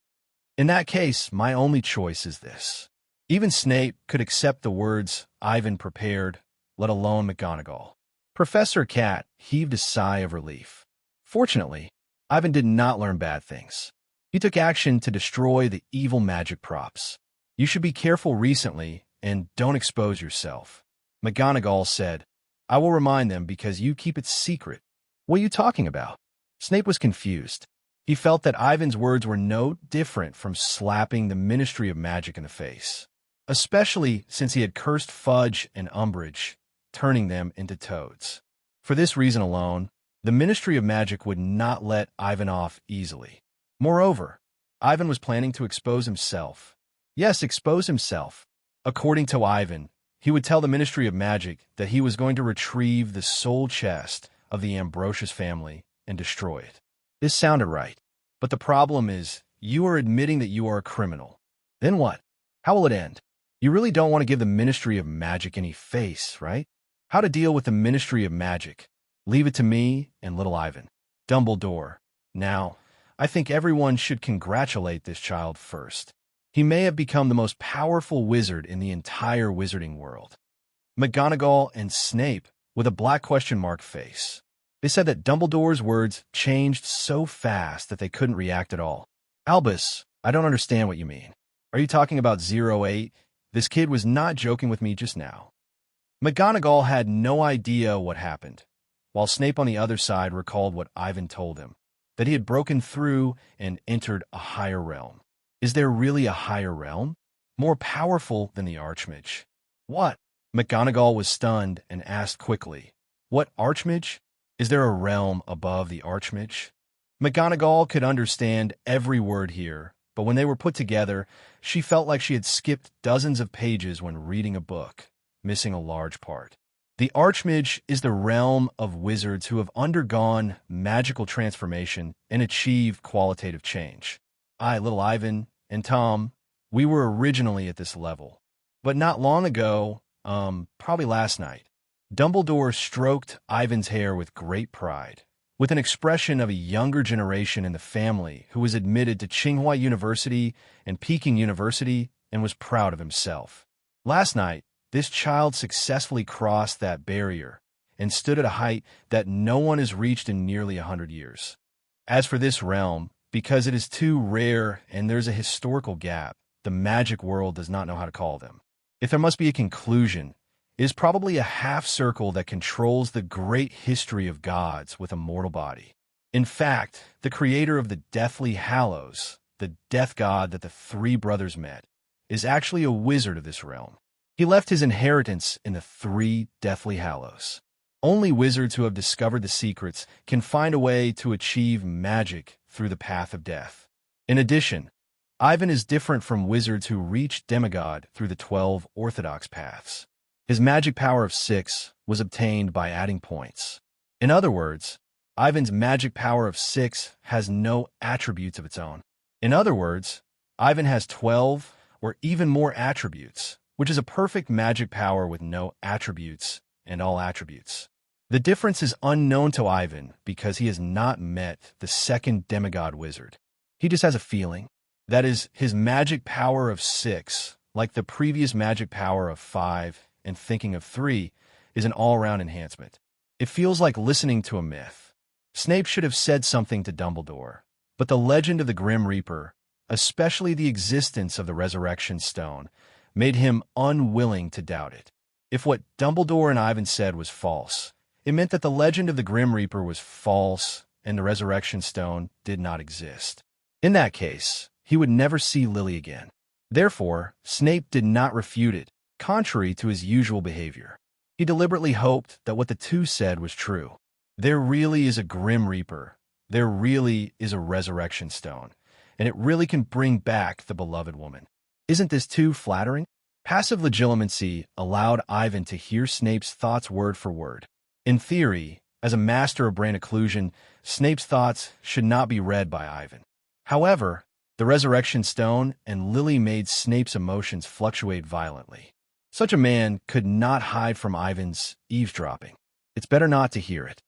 In that case, my only choice is this. Even Snape could accept the words Ivan prepared, let alone McGonagall. Professor Cat heaved a sigh of relief. Fortunately, Ivan did not learn bad things. He took action to destroy the evil magic props. You should be careful recently, and don't expose yourself. McGonagall said, I will remind them because you keep it secret. What are you talking about? Snape was confused. He felt that Ivan's words were no different from slapping the Ministry of Magic in the face, especially since he had cursed Fudge and Umbridge, turning them into toads. For this reason alone, the Ministry of Magic would not let Ivan off easily. Moreover, Ivan was planning to expose himself. Yes, expose himself. According to Ivan, he would tell the Ministry of Magic that he was going to retrieve the soul chest of the Ambrosius family and destroy it. This sounded right. But the problem is, you are admitting that you are a criminal. Then what? How will it end? You really don't want to give the Ministry of Magic any face, right? How to deal with the Ministry of Magic? Leave it to me and little Ivan. Dumbledore. Now, I think everyone should congratulate this child first. He may have become the most powerful wizard in the entire wizarding world. McGonagall and Snape with a black question mark face. They said that Dumbledore's words changed so fast that they couldn't react at all. Albus, I don't understand what you mean. Are you talking about 08? This kid was not joking with me just now. McGonagall had no idea what happened, while Snape on the other side recalled what Ivan told him, that he had broken through and entered a higher realm. Is there really a higher realm? More powerful than the Archmage? What? McGonagall was stunned and asked quickly, What Archmage? Is there a realm above the Archmage? McGonagall could understand every word here, but when they were put together, she felt like she had skipped dozens of pages when reading a book, missing a large part. The Archmage is the realm of wizards who have undergone magical transformation and achieved qualitative change. I, little Ivan, and Tom, we were originally at this level. But not long ago, probably last night, Dumbledore stroked Ivan's hair with great pride, with an expression of a younger generation in the family who was admitted to Tsinghua University and Peking University and was proud of himself. Last night, this child successfully crossed that barrier and stood at a height that no one has reached in nearly 100 years. As for this realm, because it is too rare and there's a historical gap, the magic world does not know how to call them. If there must be a conclusion, it is probably a half-circle that controls the great history of gods with a mortal body. In fact, the creator of the Deathly Hallows, the death god that the three brothers met, is actually a wizard of this realm. He left his inheritance in the three Deathly Hallows. Only wizards who have discovered the secrets can find a way to achieve magic through the path of death. In addition, Ivan is different from wizards who reach demigod through the 12 orthodox paths. His magic power of 6 was obtained by adding points. In other words, Ivan's magic power of 6 has no attributes of its own. In other words, Ivan has 12 or even more attributes, which is a perfect magic power with no attributes and all attributes. The difference is unknown to Ivan because he has not met the second demigod wizard. He just has a feeling. That is, his magic power of 6, like the previous magic power of 5 and thinking of 3, is an all-around enhancement. It feels like listening to a myth. Snape should have said something to Dumbledore, but the legend of the Grim Reaper, especially the existence of the Resurrection Stone, made him unwilling to doubt it. If what Dumbledore and Ivan said was false, it meant that the legend of the Grim Reaper was false and the Resurrection Stone did not exist. In that case, he would never see Lily again. Therefore, Snape did not refute it, contrary to his usual behavior. He deliberately hoped that what the two said was true. There really is a Grim Reaper. There really is a Resurrection Stone, and it really can bring back the beloved woman. Isn't this too flattering? Passive legitimacy allowed Ivan to hear Snape's thoughts word for word. In theory, as a master of brain occlusion, Snape's thoughts should not be read by Ivan. However, the Resurrection Stone and Lily made Snape's emotions fluctuate violently. Such a man could not hide from Ivan's eavesdropping. It's better not to hear it.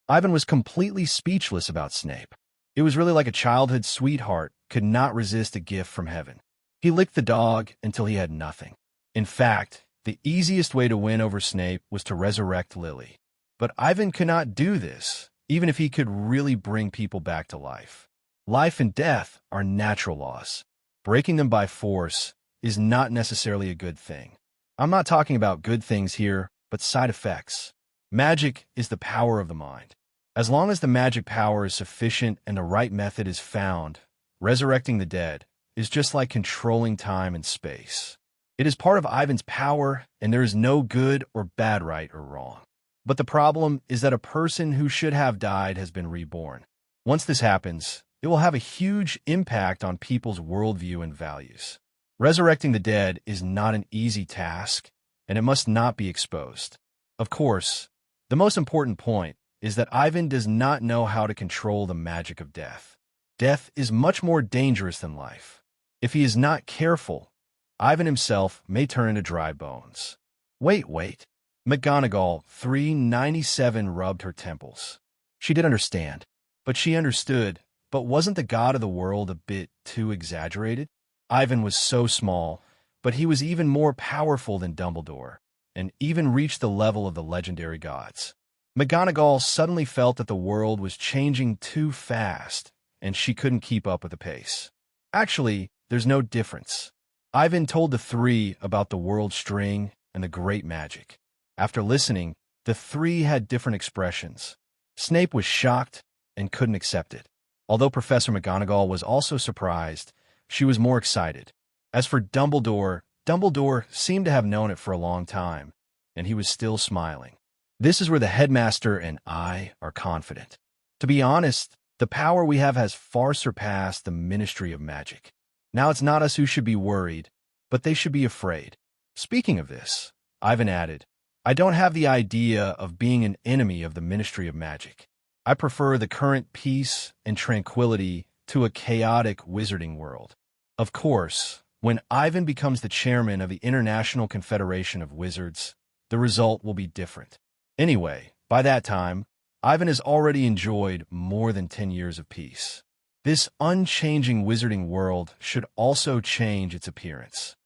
Ivan was completely speechless about Snape. It was really like a childhood sweetheart could not resist a gift from heaven. He licked the dog until he had nothing. In fact, the easiest way to win over Snape was to resurrect Lily. But Ivan could not do this, even if he could really bring people back to life. Life and death are natural laws. Breaking them by force is not necessarily a good thing. I'm not talking about good things here, but side effects. Magic is the power of the mind. As long as the magic power is sufficient and the right method is found, resurrecting the dead is just like controlling time and space. It is part of Ivan's power, and there is no good or bad, right or wrong. But the problem is that a person who should have died has been reborn. Once this happens, it will have a huge impact on people's worldview and values. Resurrecting the dead is not an easy task, and it must not be exposed. Of course, the most important point is that Ivan does not know how to control the magic of death. Death is much more dangerous than life. If he is not careful, Ivan himself may turn into dry bones. Wait. McGonagall 397 rubbed her temples. She did understand, but she understood. But wasn't the god of the world a bit too exaggerated? Ivan was so small, but he was even more powerful than Dumbledore, and even reached the level of the legendary gods. McGonagall suddenly felt that the world was changing too fast, and she couldn't keep up with the pace. Actually, there's no difference. Ivan told the three about the world string and the great magic. After listening, the three had different expressions. Snape was shocked and couldn't accept it. Although Professor McGonagall was also surprised, she was more excited. As for Dumbledore, Dumbledore seemed to have known it for a long time, and he was still smiling. This is where the headmaster and I are confident. To be honest, the power we have has far surpassed the Ministry of Magic. Now it's not us who should be worried, but they should be afraid. Speaking of this, Ivan added, I don't have the idea of being an enemy of the Ministry of Magic. I prefer the current peace and tranquility to a chaotic wizarding world. Of course, when Ivan becomes the chairman of the International Confederation of Wizards, the result will be different. Anyway, by that time, Ivan has already enjoyed more than 10 years of peace. This unchanging wizarding world should also change its appearance.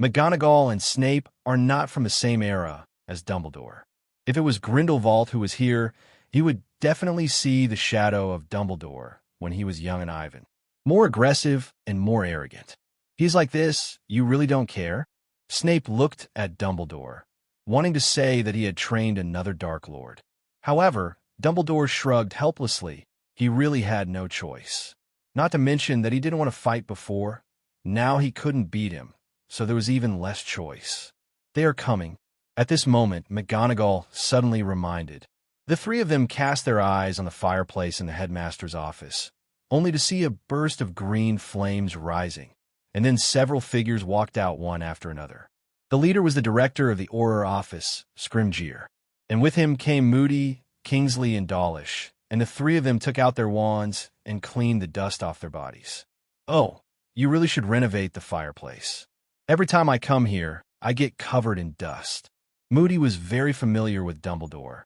McGonagall and Snape are not from the same era as Dumbledore. If it was Grindelwald who was here, he would definitely see the shadow of Dumbledore when he was young and Ivan. More aggressive and more arrogant. He's like this, you really don't care? Snape looked at Dumbledore, wanting to say that he had trained another Dark Lord. However, Dumbledore shrugged helplessly. He really had no choice. Not to mention that he didn't want to fight before. Now he couldn't beat him, so there was even less choice. They are coming. At this moment, McGonagall suddenly reminded. The three of them cast their eyes on the fireplace in the headmaster's office, only to see a burst of green flames rising, and then several figures walked out one after another. The leader was the director of the Auror office, Scrimgeour, and with him came Moody, Kingsley, and Dawlish, and the three of them took out their wands and cleaned the dust off their bodies. Oh, you really should renovate the fireplace. Every time I come here, I get covered in dust. Moody was very familiar with Dumbledore,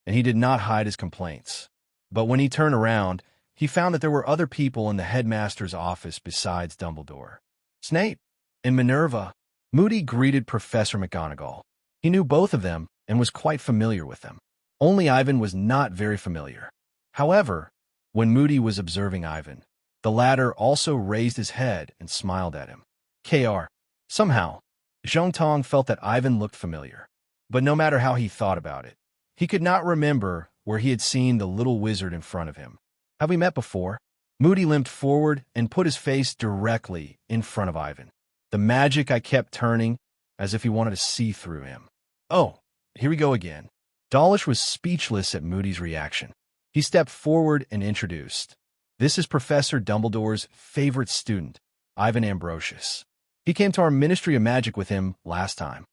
and he did not hide his complaints. But when he turned around, he found that there were other people in the headmaster's office besides Dumbledore. Snape and Minerva. Moody greeted Professor McGonagall. He knew both of them and was quite familiar with them. Only Ivan was not very familiar. However, when Moody was observing Ivan, the latter also raised his head and smiled at him. Kr. Somehow, Zhongtong felt that Ivan looked familiar. But no matter how he thought about it, he could not remember where he had seen the little wizard in front of him. Have we met before? Moody limped forward and put his face directly in front of Ivan. The magic I kept turning, as if he wanted to see through him. Oh, here we go again. Dawlish was speechless at Moody's reaction. He stepped forward and introduced. This is Professor Dumbledore's favorite student, Ivan Ambrosius. He came to our Ministry of Magic with him last time.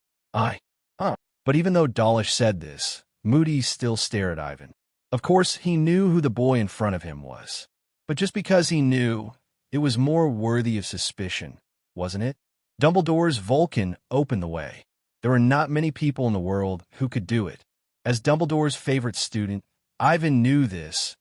But even though Dawlish said this, Moody still stared at Ivan. Of course, he knew who the boy in front of him was. But just because he knew, it was more worthy of suspicion, wasn't it? Dumbledore's Vulcan opened the way. There were not many people in the world who could do it. As Dumbledore's favorite student, Ivan knew this.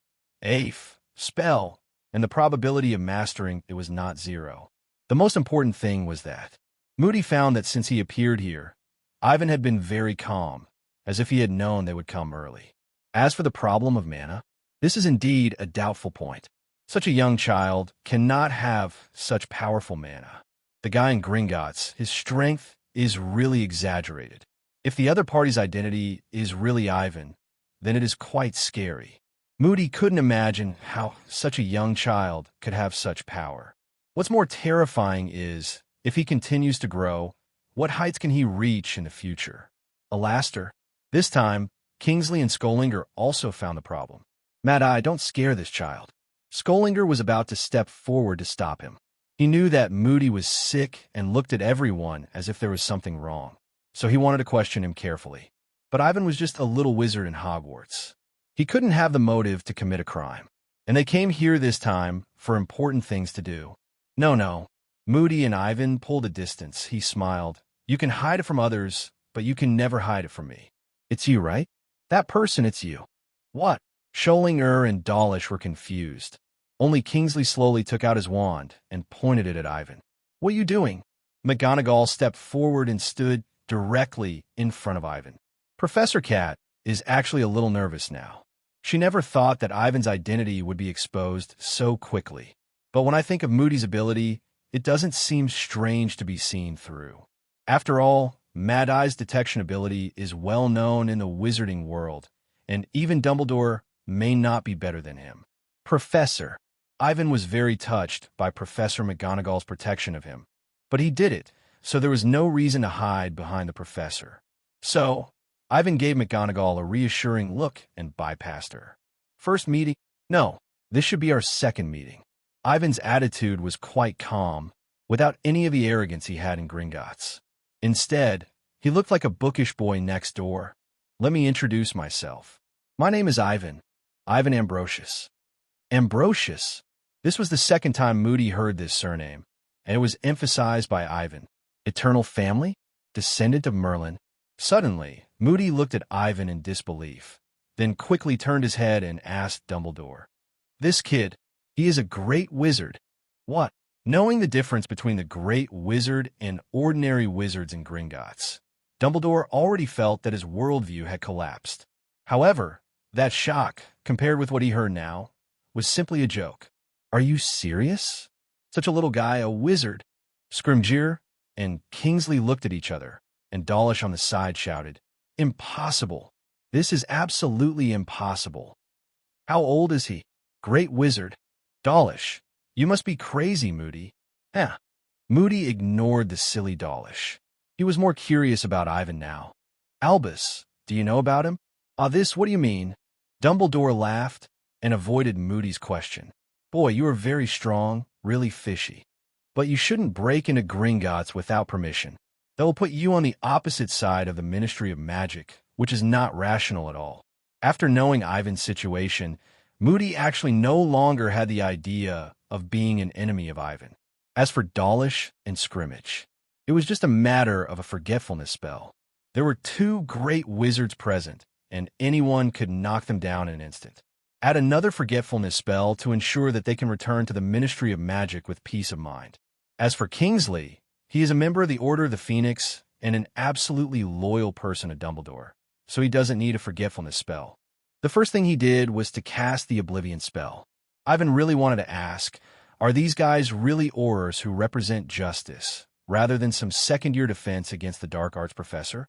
Spell, and the probability of mastering it was not zero. The most important thing was that Moody found that since he appeared here, Ivan had been very calm, as if he had known they would come early. As for the problem of mana, this is indeed a doubtful point. Such a young child cannot have such powerful mana. The guy in Gringots, his strength is really exaggerated. If the other party's identity is really Ivan, then it is quite scary. Moody couldn't imagine how such a young child could have such power. What's more terrifying is, if he continues to grow, what heights can he reach in the future? Alastair. This time, Kingsley and Skollinger also found the problem. Mad-Eye, don't scare this child. Skollinger was about to step forward to stop him. He knew that Moody was sick and looked at everyone as if there was something wrong, so he wanted to question him carefully. But Ivan was just a little wizard in Hogwarts. He couldn't have the motive to commit a crime, and they came here this time for important things to do. No. Moody and Ivan pulled a distance. He smiled. You can hide it from others, but you can never hide it from me. It's you, right? That person, it's you. What? Skollinger and Dawlish were confused. Only Kingsley slowly took out his wand and pointed it at Ivan. What are you doing? McGonagall stepped forward and stood directly in front of Ivan. Professor Cat is actually a little nervous now. She never thought that Ivan's identity would be exposed so quickly. But when I think of Moody's ability, it doesn't seem strange to be seen through. After all, Mad-Eye's detection ability is well known in the wizarding world, and even Dumbledore may not be better than him. Professor. Ivan was very touched by Professor McGonagall's protection of him, but he did it, so there was no reason to hide behind the professor. So, Ivan gave McGonagall a reassuring look and bypassed her. First meeting? No, this should be our second meeting. Ivan's attitude was quite calm, without any of the arrogance he had in Gringots. Instead, he looked like a bookish boy next door. Let me introduce myself. My name is Ivan Ambrosius. Ambrosius? This was the second time Moody heard this surname, and it was emphasized by Ivan. Eternal family? Descendant of Merlin? Suddenly, Moody looked at Ivan in disbelief, then quickly turned his head and asked Dumbledore. This kid, he is a great wizard. What? Knowing the difference between the great wizard and ordinary wizards in Gringots, Dumbledore already felt that his worldview had collapsed. However, that shock, compared with what he heard now, was simply a joke. Are you serious? Such a little guy, a wizard? Scrimgeour and Kingsley looked at each other, and Dawlish on the side shouted, Impossible! This is absolutely impossible. How old is he? Great wizard. Dawlish, you must be crazy, Moody. Moody ignored the silly Dawlish. He was more curious about Ivan now. Albus, do you know about him? What do you mean? Dumbledore laughed and avoided Moody's question. Boy, you are very strong, really fishy. But you shouldn't break into Gringotts without permission. That will put you on the opposite side of the Ministry of Magic, which is not rational at all. After knowing Ivan's situation, Moody actually no longer had the idea of being an enemy of Ivan. As for Dawlish and Scrimmage, it was just a matter of a forgetfulness spell. There were two great wizards present, and anyone could knock them down in an instant. Add another forgetfulness spell to ensure that they can return to the Ministry of Magic with peace of mind. As for Kingsley, he is a member of the Order of the Phoenix and an absolutely loyal person to Dumbledore, so he doesn't need a forgetfulness spell. The first thing he did was to cast the Oblivion spell. Ivan really wanted to ask, are these guys really Aurors who represent justice, rather than some second-year defense against the dark arts professor?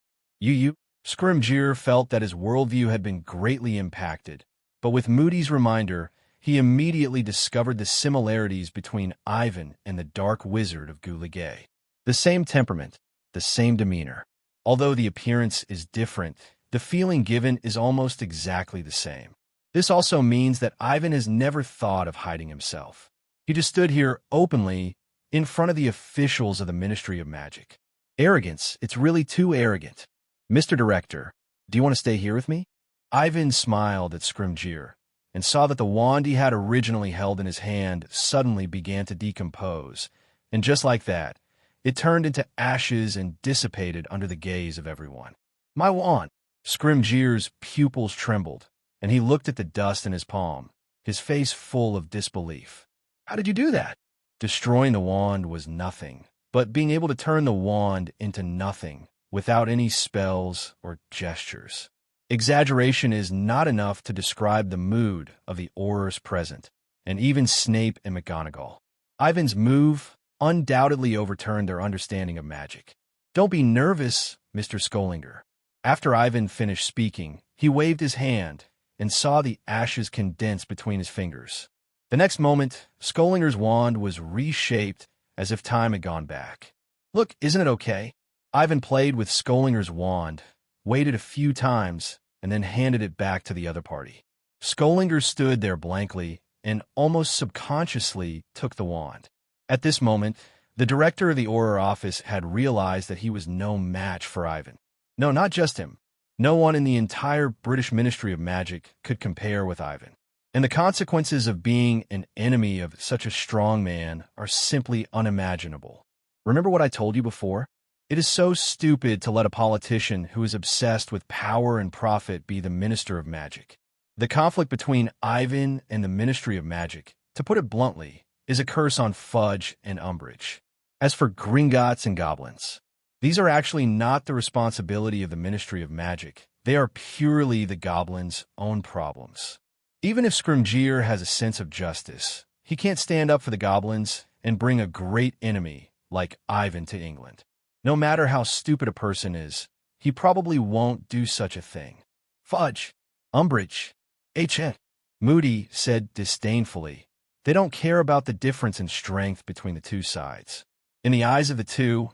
Scrimgeour felt that his worldview had been greatly impacted, but with Moody's reminder, he immediately discovered the similarities between Ivan and the Dark Wizard of Gouligay. The same temperament, the same demeanor. Although the appearance is different, the feeling given is almost exactly the same. This also means that Ivan has never thought of hiding himself. He just stood here openly in front of the officials of the Ministry of Magic. Arrogance, it's really too arrogant. Mr. Director, do you want to stay here with me? Ivan smiled at Scrimgeour and saw that the wand he had originally held in his hand suddenly began to decompose, and just like that, it turned into ashes and dissipated under the gaze of everyone. My wand! Scrimgeour's pupils trembled, and he looked at the dust in his palm, his face full of disbelief. How did you do that? Destroying the wand was nothing, but being able to turn the wand into nothing without any spells or gestures. Exaggeration is not enough to describe the mood of the Aurors present, and even Snape and McGonagall. Ivan's move undoubtedly overturned their understanding of magic. Don't be nervous, Mr. Skollinger. After Ivan finished speaking, he waved his hand and saw the ashes condense between his fingers. The next moment, Skollinger's wand was reshaped as if time had gone back. Look, isn't it okay? Ivan played with Skollinger's wand, waited a few times, and then handed it back to the other party. Skollinger stood there blankly and almost subconsciously took the wand. At this moment, the director of the Auror office had realized that he was no match for Ivan. No, not just him. No one in the entire British Ministry of Magic could compare with Ivan. And the consequences of being an enemy of such a strong man are simply unimaginable. Remember what I told you before? It is so stupid to let a politician who is obsessed with power and profit be the Minister of Magic. The conflict between Ivan and the Ministry of Magic, to put it bluntly, is a curse on Fudge and Umbridge. As for Gringots and goblins, these are actually not the responsibility of the Ministry of Magic. They are purely the goblins' own problems. Even if Scrimgeour has a sense of justice, he can't stand up for the goblins and bring a great enemy like Ivan to England. No matter how stupid a person is, he probably won't do such a thing. Fudge, Umbridge, H.N. Moody said disdainfully, they don't care about the difference in strength between the two sides. In the eyes of the two,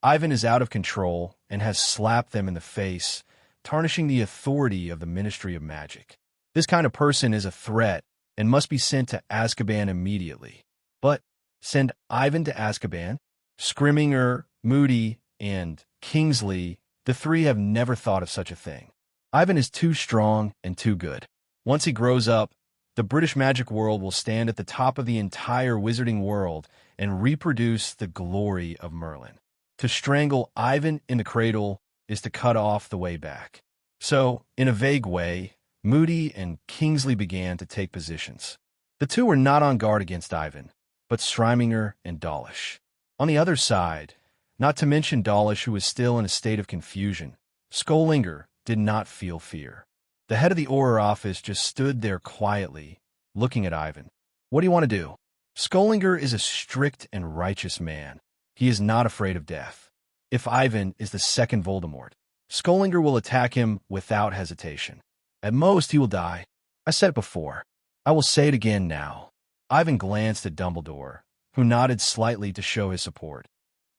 Ivan is out of control and has slapped them in the face, tarnishing the authority of the Ministry of Magic. This kind of person is a threat and must be sent to Azkaban immediately. But send Ivan to Azkaban? Scrimgeour, Moody, and Kingsley, the three have never thought of such a thing. Ivan is too strong and too good. Once he grows up, the British magic world will stand at the top of the entire wizarding world and reproduce the glory of Merlin. To strangle Ivan in the cradle is to cut off the way back. So, in a vague way, Moody and Kingsley began to take positions. The two were not on guard against Ivan, but Scrimgeour and Dawlish. On the other side, not to mention Dawlish, who was still in a state of confusion, Skollinger did not feel fear. The head of the Auror office just stood there quietly, looking at Ivan. What do you want to do? Skollinger is a strict and righteous man. He is not afraid of death. If Ivan is the second Voldemort, Skollinger will attack him without hesitation. At most, he will die. I said it before. I will say it again now. Ivan glanced at Dumbledore, who nodded slightly to show his support.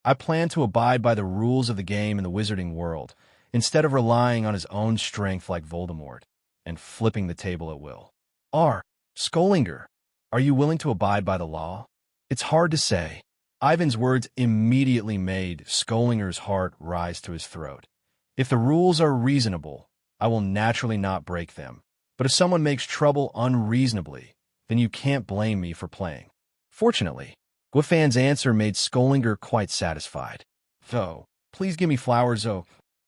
I plan to abide by the rules of the game in the wizarding world, instead of relying on his own strength like Voldemort, and flipping the table at will. Skollinger, are you willing to abide by the law? It's hard to say. Ivan's words immediately made Skollinger's heart rise to his throat. If the rules are reasonable, I will naturally not break them. But if someone makes trouble unreasonably, then you can't blame me for playing. Fortunately, Gwyfan's answer made Skollinger quite satisfied. So, please give me flowers,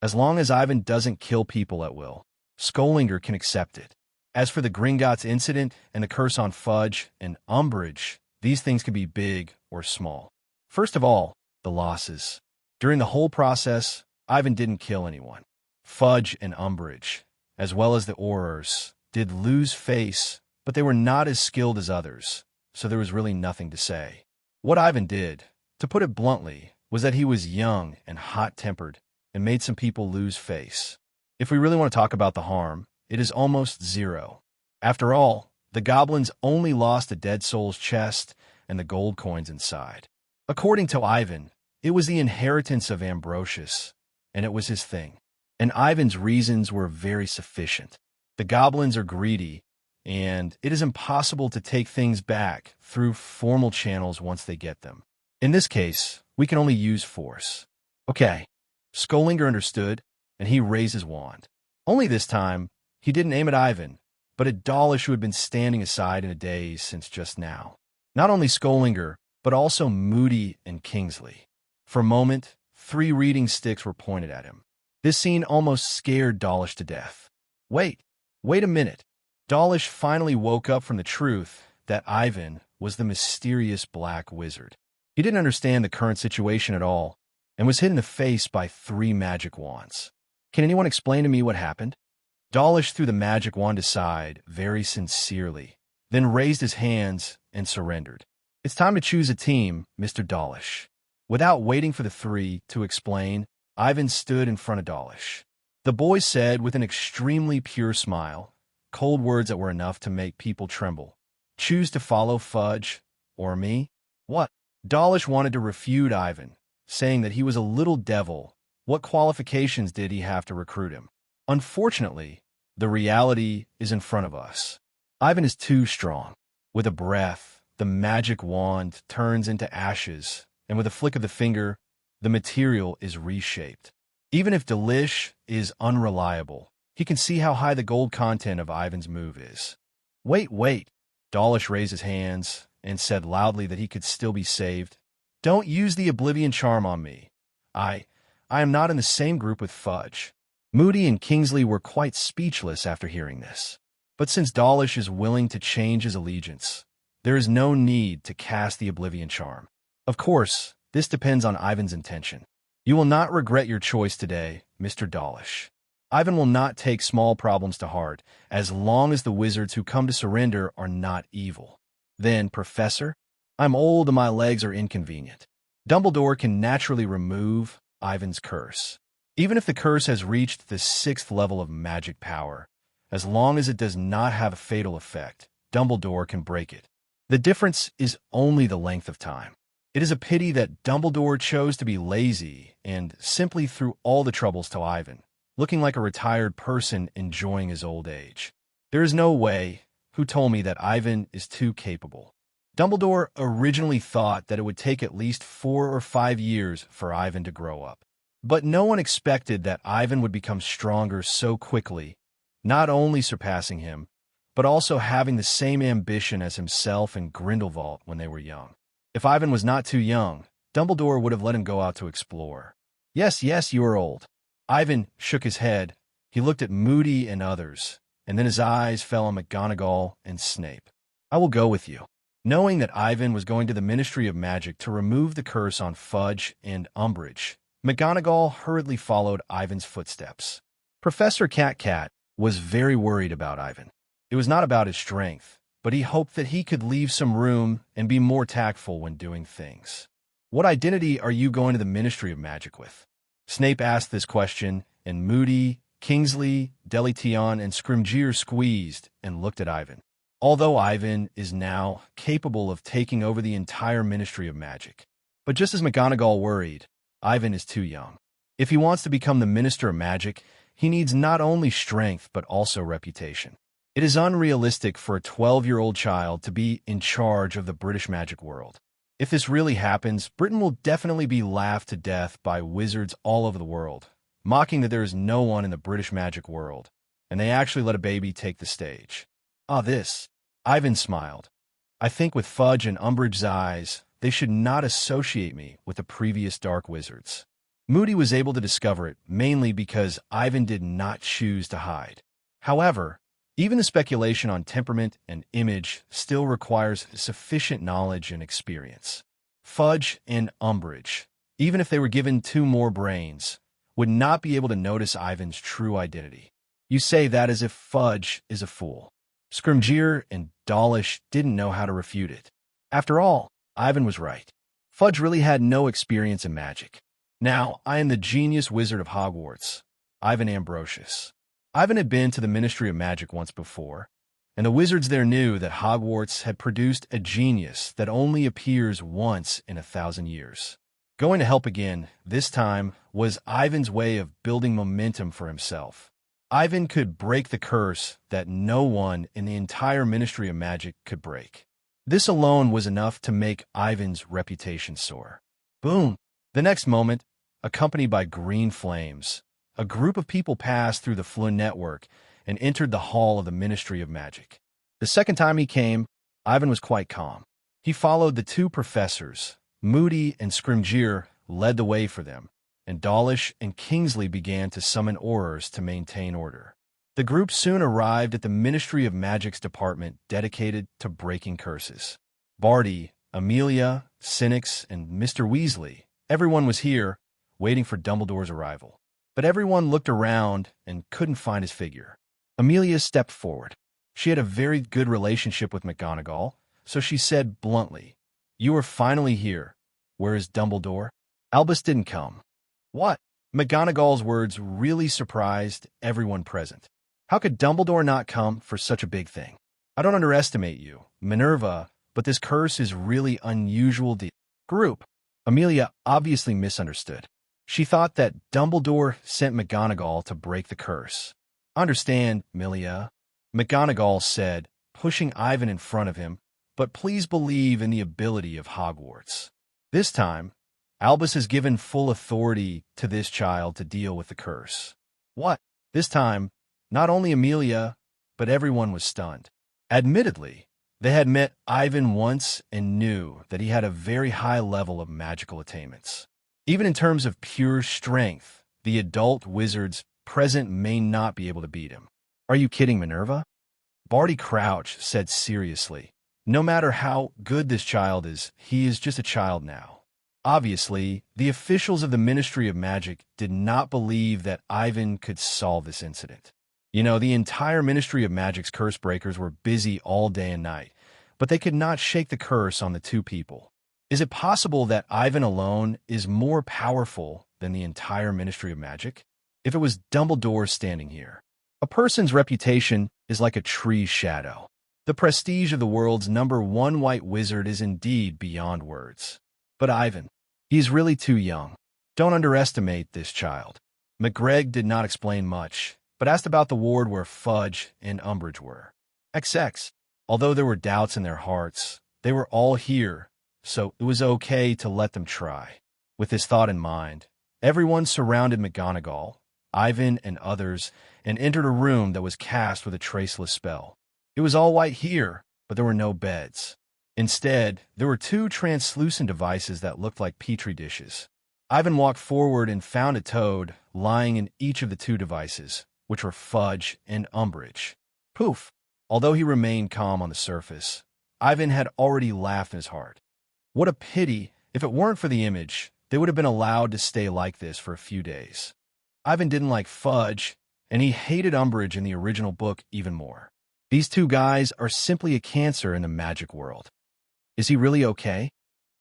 as long as Ivan doesn't kill people at will. Skollinger can accept it. As for the Gringots incident and the curse on Fudge and Umbridge, these things can be big or small. First of all, the losses. During the whole process, Ivan didn't kill anyone. Fudge and Umbridge, as well as the Aurors, did lose face, but they were not as skilled as others, so there was really nothing to say. What Ivan did, to put it bluntly, was that he was young and hot-tempered and made some people lose face. If we really want to talk about the harm, it is almost zero. After all, the goblins only lost the dead soul's chest and the gold coins inside. According to Ivan, it was the inheritance of Ambrosius, and it was his thing. And Ivan's reasons were very sufficient. The goblins are greedy, and it is impossible to take things back through formal channels once they get them. In this case, we can only use force. Okay, Skollinger understood, and he raised his wand. Only this time, he didn't aim at Ivan, but at Dawlish, who had been standing aside in a daze since just now. Not only Skollinger, but also Moody and Kingsley. For a moment, 3 reading sticks were pointed at him. This scene almost scared Dawlish to death. Wait a minute. Dawlish finally woke up from the truth that Ivan was the mysterious black wizard. He didn't understand the current situation at all, and was hit in the face by 3 magic wands. Can anyone explain to me what happened? Dawlish threw the magic wand aside very sincerely, then raised his hands and surrendered. It's time to choose a team, Mr. Dawlish. Without waiting for the 3 to explain, Ivan stood in front of Dawlish. The boy said with an extremely pure smile, cold words that were enough to make people tremble. Choose to follow Fudge or me? What? Dawlish wanted to refute Ivan, saying that he was a little devil. What qualifications did he have to recruit him? Unfortunately, the reality is in front of us. Ivan is too strong. With a breath, the magic wand turns into ashes, and with a flick of the finger, the material is reshaped. Even if Delish is unreliable, he can see how high the gold content of Ivan's move is. Wait. Dawlish raised his hands and said loudly that he could still be saved. Don't use the Oblivion Charm on me. I am not in the same group with Fudge. Moody and Kingsley were quite speechless after hearing this. But since Dawlish is willing to change his allegiance, there is no need to cast the Oblivion Charm. Of course, this depends on Ivan's intention. You will not regret your choice today, Mr. Dawlish. Ivan will not take small problems to heart, as long as the wizards who come to surrender are not evil. Then, Professor, I'm old and my legs are inconvenient. Dumbledore can naturally remove Ivan's curse. Even if the curse has reached the 6th level of magic power, as long as it does not have a fatal effect, Dumbledore can break it. The difference is only the length of time. It is a pity that Dumbledore chose to be lazy and simply threw all the troubles to Ivan, looking like a retired person enjoying his old age. There is no way. Who told me that Ivan is too capable? Dumbledore originally thought that it would take at least 4 or 5 years for Ivan to grow up. But no one expected that Ivan would become stronger so quickly, not only surpassing him, but also having the same ambition as himself and Grindelwald when they were young. If Ivan was not too young, Dumbledore would have let him go out to explore. Yes, you are old. Ivan shook his head. He looked at Moody and others, and then his eyes fell on McGonagall and Snape. I will go with you. Knowing that Ivan was going to the Ministry of Magic to remove the curse on Fudge and Umbridge, McGonagall hurriedly followed Ivan's footsteps. Professor Cat was very worried about Ivan. It was not about his strength, but he hoped that he could leave some room and be more tactful when doing things. What identity are you going to the Ministry of Magic with? Snape asked this question, and Moody, Kingsley, Deletion, and Scrimgeour squeezed and looked at Ivan. Although Ivan is now capable of taking over the entire Ministry of Magic. But just as McGonagall worried, Ivan is too young. If he wants to become the Minister of Magic, he needs not only strength but also reputation. It is unrealistic for a 12-year-old child to be in charge of the British magic world. If this really happens, Britain will definitely be laughed to death by wizards all over the world, mocking that there is no one in the British magic world, and they actually let a baby take the stage. Ivan smiled. I think with Fudge and Umbridge's eyes, they should not associate me with the previous dark wizards. Moody was able to discover it mainly because Ivan did not choose to hide. However, even the speculation on temperament and image still requires sufficient knowledge and experience. Fudge and Umbridge, even if they were given 2 more brains, would not be able to notice Ivan's true identity. You say that as if Fudge is a fool. Scrimgeour and Dawlish didn't know how to refute it. After all, Ivan was right. Fudge really had no experience in magic. Now, I am the genius wizard of Hogwarts, Ivan Ambrosius. Ivan had been to the Ministry of Magic once before, and the wizards there knew that Hogwarts had produced a genius that only appears once in 1,000 years. Going to help again, this time, was Ivan's way of building momentum for himself. Ivan could break the curse that no one in the entire Ministry of Magic could break. This alone was enough to make Ivan's reputation soar. Boom! The next moment, accompanied by green flames, a group of people passed through the Flynn network and entered the hall of the Ministry of Magic. The second time he came, Ivan was quite calm. He followed the 2 professors. Moody and Scrimgeour led the way for them, and Dawlish and Kingsley began to summon Aurors to maintain order. The group soon arrived at the Ministry of Magic's department dedicated to breaking curses. Barty, Amelia, Cynics, and Mr. Weasley, everyone was here, waiting for Dumbledore's arrival. But everyone looked around and couldn't find his figure. Amelia stepped forward. She had a very good relationship with McGonagall, so she said bluntly, "You are finally here. Where is Dumbledore?" Albus didn't come. What? McGonagall's words really surprised everyone present. How could Dumbledore not come for such a big thing? I don't underestimate you, Minerva, but this curse is really unusual. Group. Amelia obviously misunderstood. She thought that Dumbledore sent McGonagall to break the curse. Understand, Amelia, McGonagall said, pushing Ivan in front of him, but please believe in the ability of Hogwarts. This time, Albus has given full authority to this child to deal with the curse. What? This time, not only Amelia, but everyone was stunned. Admittedly, they had met Ivan once and knew that he had a very high level of magical attainments. Even in terms of pure strength, the adult wizards present may not be able to beat him. Are you kidding, Minerva? Barty Crouch said seriously. No matter how good this child is, he is just a child now. Obviously, the officials of the Ministry of Magic did not believe that Ivan could solve this incident. You know, the entire Ministry of Magic's curse breakers were busy all day and night, but they could not shake the curse on the two people. Is it possible that Ivan alone is more powerful than the entire Ministry of Magic? If it was Dumbledore standing here. A person's reputation is like a tree's shadow. The prestige of the world's #1 white wizard is indeed beyond words. But Ivan, he's really too young. Don't underestimate this child. McGregor did not explain much, but asked about the ward where Fudge and Umbridge were. XX. Although there were doubts in their hearts, they were all here, so it was okay to let them try. With this thought in mind, everyone surrounded McGonagall, Ivan, and others, and entered a room that was cast with a traceless spell. It was all white here, but there were no beds. Instead, there were two translucent devices that looked like petri dishes. Ivan walked forward and found a toad lying in each of the two devices, which were Fudge and Umbridge. Poof! Although he remained calm on the surface, Ivan had already laughed in his heart. What a pity! If it weren't for the image, they would have been allowed to stay like this for a few days. Ivan didn't like Fudge, and he hated Umbridge in the original book even more. These two guys are simply a cancer in the magic world. Is he really okay?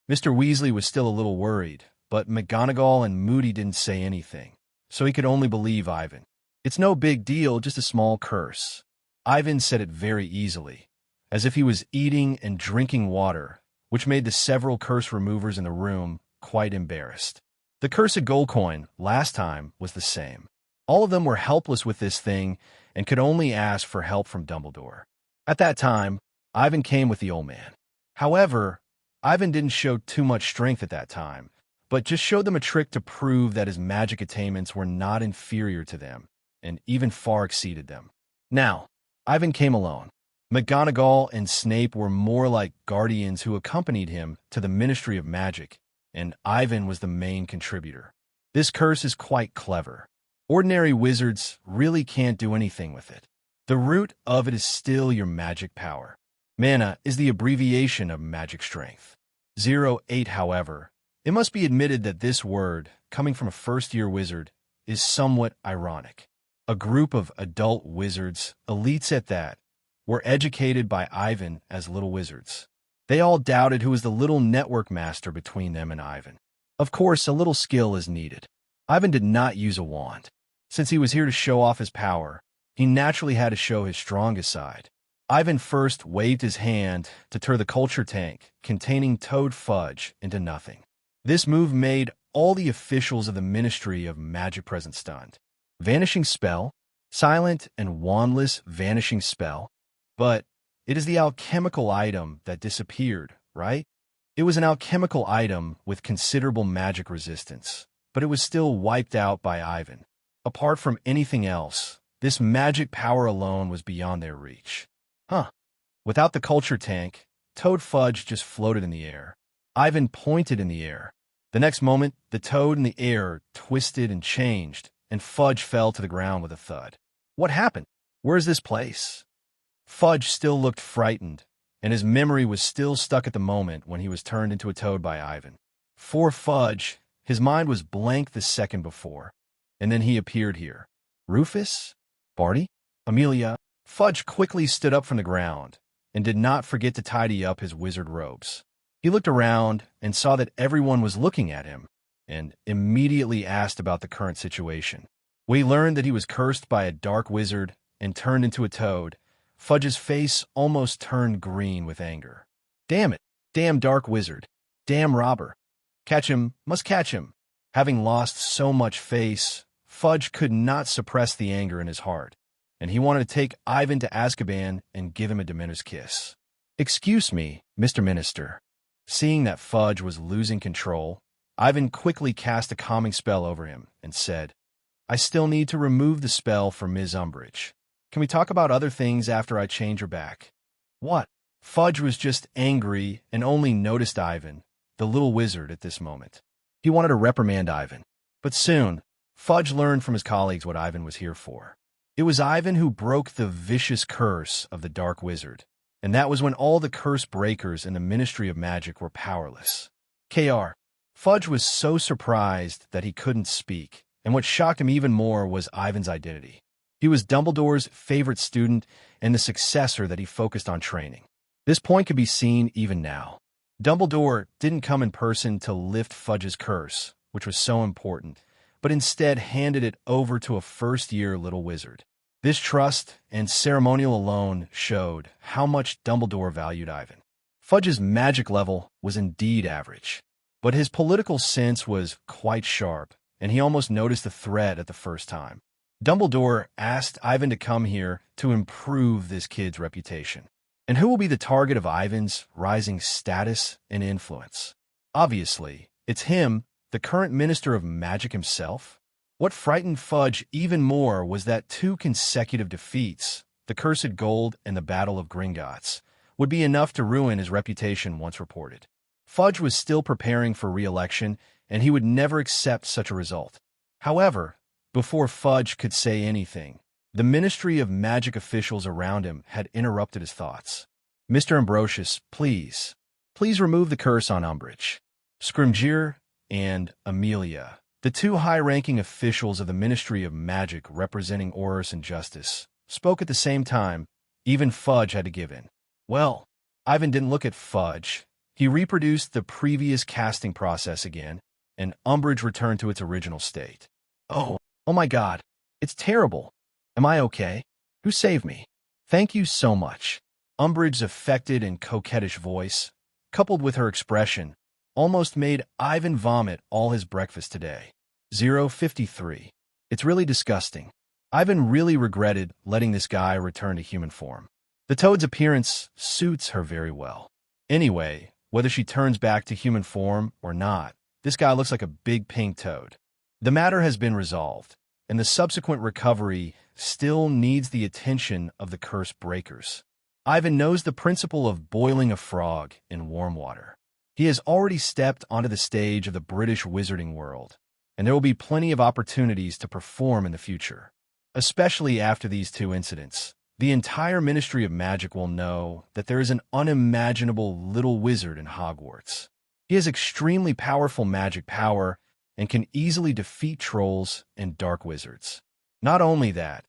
Mr. Weasley was still a little worried, but McGonagall and Moody didn't say anything, so he could only believe Ivan. It's no big deal, just a small curse. Ivan said it very easily, as if he was eating and drinking water, which made the several curse removers in the room quite embarrassed. The cursed gold coin last time was the same. All of them were helpless with this thing and could only ask for help from Dumbledore. At that time, Ivan came with the old man. However, Ivan didn't show too much strength at that time, but just showed them a trick to prove that his magic attainments were not inferior to them, and even far exceeded them. Now, Ivan came alone. McGonagall and Snape were more like guardians who accompanied him to the Ministry of Magic, and Ivan was the main contributor. This curse is quite clever. Ordinary wizards really can't do anything with it. The root of it is still your magic power. Mana is the abbreviation of magic strength. 08, however, it must be admitted that this word, coming from a first-year wizard, is somewhat ironic. A group of adult wizards, elites at that, were educated by Ivan as little wizards. They all doubted who was the little network master between them and Ivan. Of course, a little skill is needed. Ivan did not use a wand. Since he was here to show off his power, he naturally had to show his strongest side. Ivan first waved his hand to turn the culture tank containing Toad Fudge into nothing. This move made all the officials of the Ministry of Magic present stunned. Vanishing spell? Silent and wandless vanishing spell? But it is the alchemical item that disappeared, right? It was an alchemical item with considerable magic resistance, but it was still wiped out by Ivan. Apart from anything else, this magic power alone was beyond their reach. Without the culture tank, Toad Fudge just floated in the air. Ivan pointed in the air. The next moment, the toad in the air twisted and changed, and Fudge fell to the ground with a thud. What happened? Where's this place? Fudge still looked frightened, and his memory was still stuck at the moment when he was turned into a toad by Ivan. For Fudge, his mind was blank the second before, and then he appeared here. Rufus? Barty? Amelia? Fudge quickly stood up from the ground and did not forget to tidy up his wizard robes. He looked around and saw that everyone was looking at him, and immediately asked about the current situation. When he learned that he was cursed by a dark wizard and turned into a toad, Fudge's face almost turned green with anger. Damn it! Damn dark wizard! Damn robber! Catch him, must catch him! Having lost so much face, Fudge could not suppress the anger in his heart, and he wanted to take Ivan to Azkaban and give him a Dementor's kiss. Excuse me, Mr. Minister. Seeing that Fudge was losing control, Ivan quickly cast a calming spell over him and said, I still need to remove the spell for Ms. Umbridge. Can we talk about other things after I change her back? What? Fudge was just angry and only noticed Ivan, the little wizard, at this moment. He wanted to reprimand Ivan. But soon, Fudge learned from his colleagues what Ivan was here for. It was Ivan who broke the vicious curse of the Dark Wizard, and that was when all the curse breakers in the Ministry of Magic were powerless. Fudge was so surprised that he couldn't speak, and what shocked him even more was Ivan's identity. He was Dumbledore's favorite student and the successor that he focused on training. This point could be seen even now. Dumbledore didn't come in person to lift Fudge's curse, which was so important, but instead handed it over to a first-year little wizard. This trust and ceremonial alone showed how much Dumbledore valued Ivan. Fudge's magic level was indeed average, but his political sense was quite sharp, and he almost noticed the threat at the first time. Dumbledore asked Ivan to come here to improve this kid's reputation. And who will be the target of Ivan's rising status and influence? Obviously, it's him, the current Minister of Magic himself. What frightened Fudge even more was that 2 consecutive defeats, the Cursed Gold and the Battle of Gringots, would be enough to ruin his reputation once reported. Fudge was still preparing for re-election, and he would never accept such a result. However, before Fudge could say anything, the Ministry of Magic officials around him had interrupted his thoughts. Mr. Ambrosius, please remove the curse on Umbridge. Scrimgeour and Amelia, the 2 high-ranking officials of the Ministry of Magic representing Aurors and Justice, spoke at the same time. Even Fudge had to give in. Well, Ivan didn't look at Fudge. He reproduced the previous casting process again, and Umbridge returned to its original state. Oh my God, it's terrible. Am I okay? Who saved me? Thank you so much. Umbridge's affected and coquettish voice, coupled with her expression, almost made Ivan vomit all his breakfast today. 053. It's really disgusting. Ivan really regretted letting this guy return to human form. The toad's appearance suits her very well. Anyway, whether she turns back to human form or not, this guy looks like a big pink toad. The matter has been resolved, and the subsequent recovery still needs the attention of the curse breakers. Ivan knows the principle of boiling a frog in warm water. He has already stepped onto the stage of the British wizarding world, and there will be plenty of opportunities to perform in the future. Especially after these 2 incidents, the entire Ministry of Magic will know that there is an unimaginable little wizard in Hogwarts. He has extremely powerful magic power and can easily defeat trolls and dark wizards. Not only that,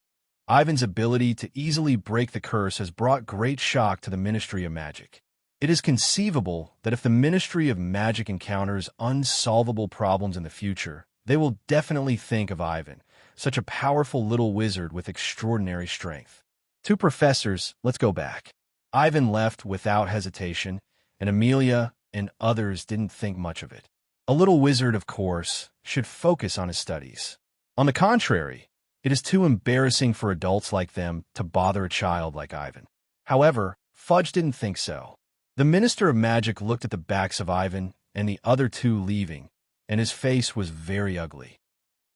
Ivan's ability to easily break the curse has brought great shock to the Ministry of Magic. It is conceivable that if the Ministry of Magic encounters unsolvable problems in the future, they will definitely think of Ivan, such a powerful little wizard with extraordinary strength. 2 professors, let's go back. Ivan left without hesitation, and Amelia and others didn't think much of it. A little wizard, of course, should focus on his studies. On the contrary, it is too embarrassing for adults like them to bother a child like Ivan. However, Fudge didn't think so. The Minister of Magic looked at the backs of Ivan and the other 2 leaving, and his face was very ugly.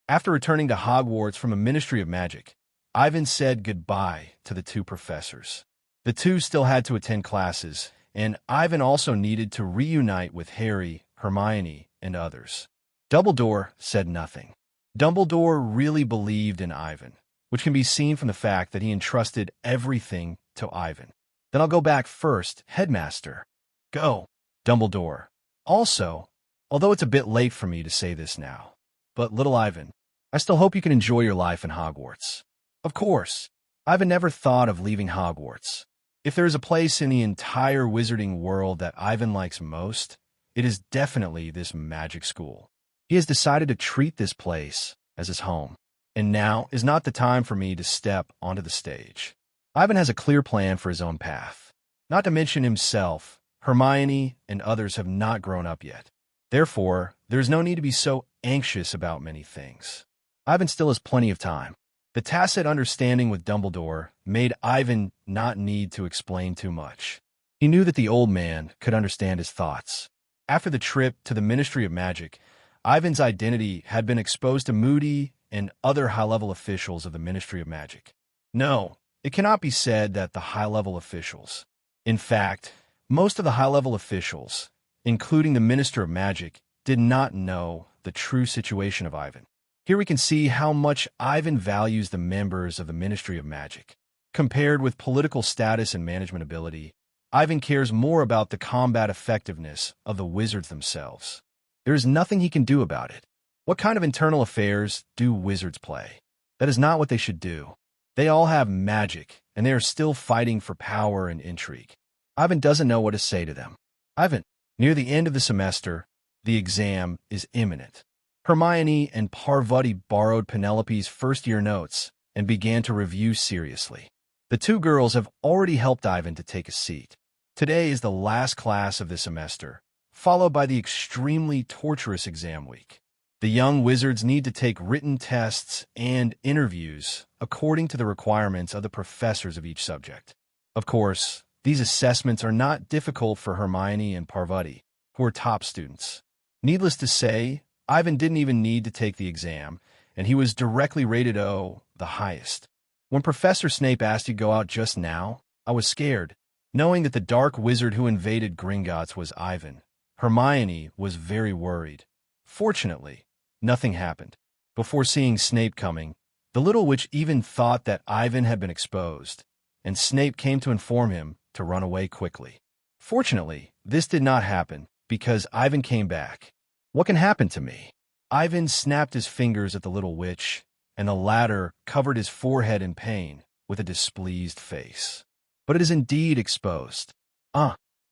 After returning to Hogwarts from a Ministry of Magic, Ivan said goodbye to the 2 professors. The 2 still had to attend classes, and Ivan also needed to reunite with Harry, Hermione, and others. Dumbledore said nothing. Dumbledore really believed in Ivan, which can be seen from the fact that he entrusted everything to Ivan. Then I'll go back first, Headmaster. Go, Dumbledore. Also, although it's a bit late for me to say this now, but little Ivan, I still hope you can enjoy your life in Hogwarts. Of course, Ivan never thought of leaving Hogwarts. If there is a place in the entire wizarding world that Ivan likes most, it is definitely this magic school. He has decided to treat this place as his home. And now is not the time for me to step onto the stage. Ivan has a clear plan for his own path. Not to mention himself, Hermione and others have not grown up yet. Therefore, there is no need to be so anxious about many things. Ivan still has plenty of time. The tacit understanding with Dumbledore made Ivan not need to explain too much. He knew that the old man could understand his thoughts. After the trip to the Ministry of Magic, Ivan's identity had been exposed to Moody and other high-level officials of the Ministry of Magic. No, it cannot be said that the high-level officials. In fact, most of the high-level officials, including the Minister of Magic, did not know the true situation of Ivan. Here we can see how much Ivan values the members of the Ministry of Magic. Compared with political status and management ability, Ivan cares more about the combat effectiveness of the wizards themselves. There is nothing he can do about it. What kind of internal affairs do wizards play? That is not what they should do. They all have magic, and they are still fighting for power and intrigue. Ivan doesn't know what to say to them. Ivan, near the end of the semester, the exam is imminent. Hermione and Parvati borrowed Penelope's first-year notes and began to review seriously. The two girls have already helped Ivan to take a seat. Today is the last class of the semester, followed by the extremely torturous exam week. The young wizards need to take written tests and interviews according to the requirements of the professors of each subject. Of course, these assessments are not difficult for Hermione and Parvati, who are top students. Needless to say, Ivan didn't even need to take the exam, and he was directly rated O, the highest. When Professor Snape asked you to go out just now, I was scared. Knowing that the dark wizard who invaded Gringots was Ivan, Hermione was very worried. Fortunately, nothing happened. Before seeing Snape coming, the little witch even thought that Ivan had been exposed, and Snape came to inform him to run away quickly. Fortunately, this did not happen because Ivan came back. What can happen to me? Ivan snapped his fingers at the little witch, and the latter covered his forehead in pain with a displeased face. But it is indeed exposed.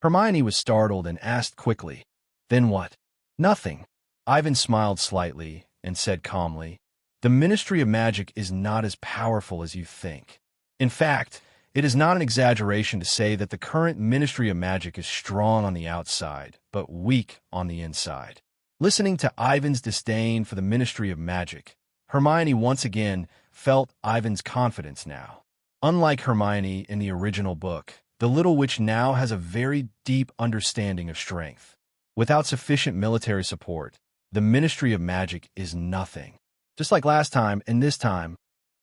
Hermione was startled and asked quickly, "Then what?" "Nothing." Ivan smiled slightly and said calmly, "The Ministry of Magic is not as powerful as you think. In fact, it is not an exaggeration to say that the current Ministry of Magic is strong on the outside, but weak on the inside." Listening to Ivan's disdain for the Ministry of Magic, Hermione once again felt Ivan's confidence now. Unlike Hermione in the original book, the little witch now has a very deep understanding of strength. Without sufficient military support, the Ministry of Magic is nothing. Just like last time and this time,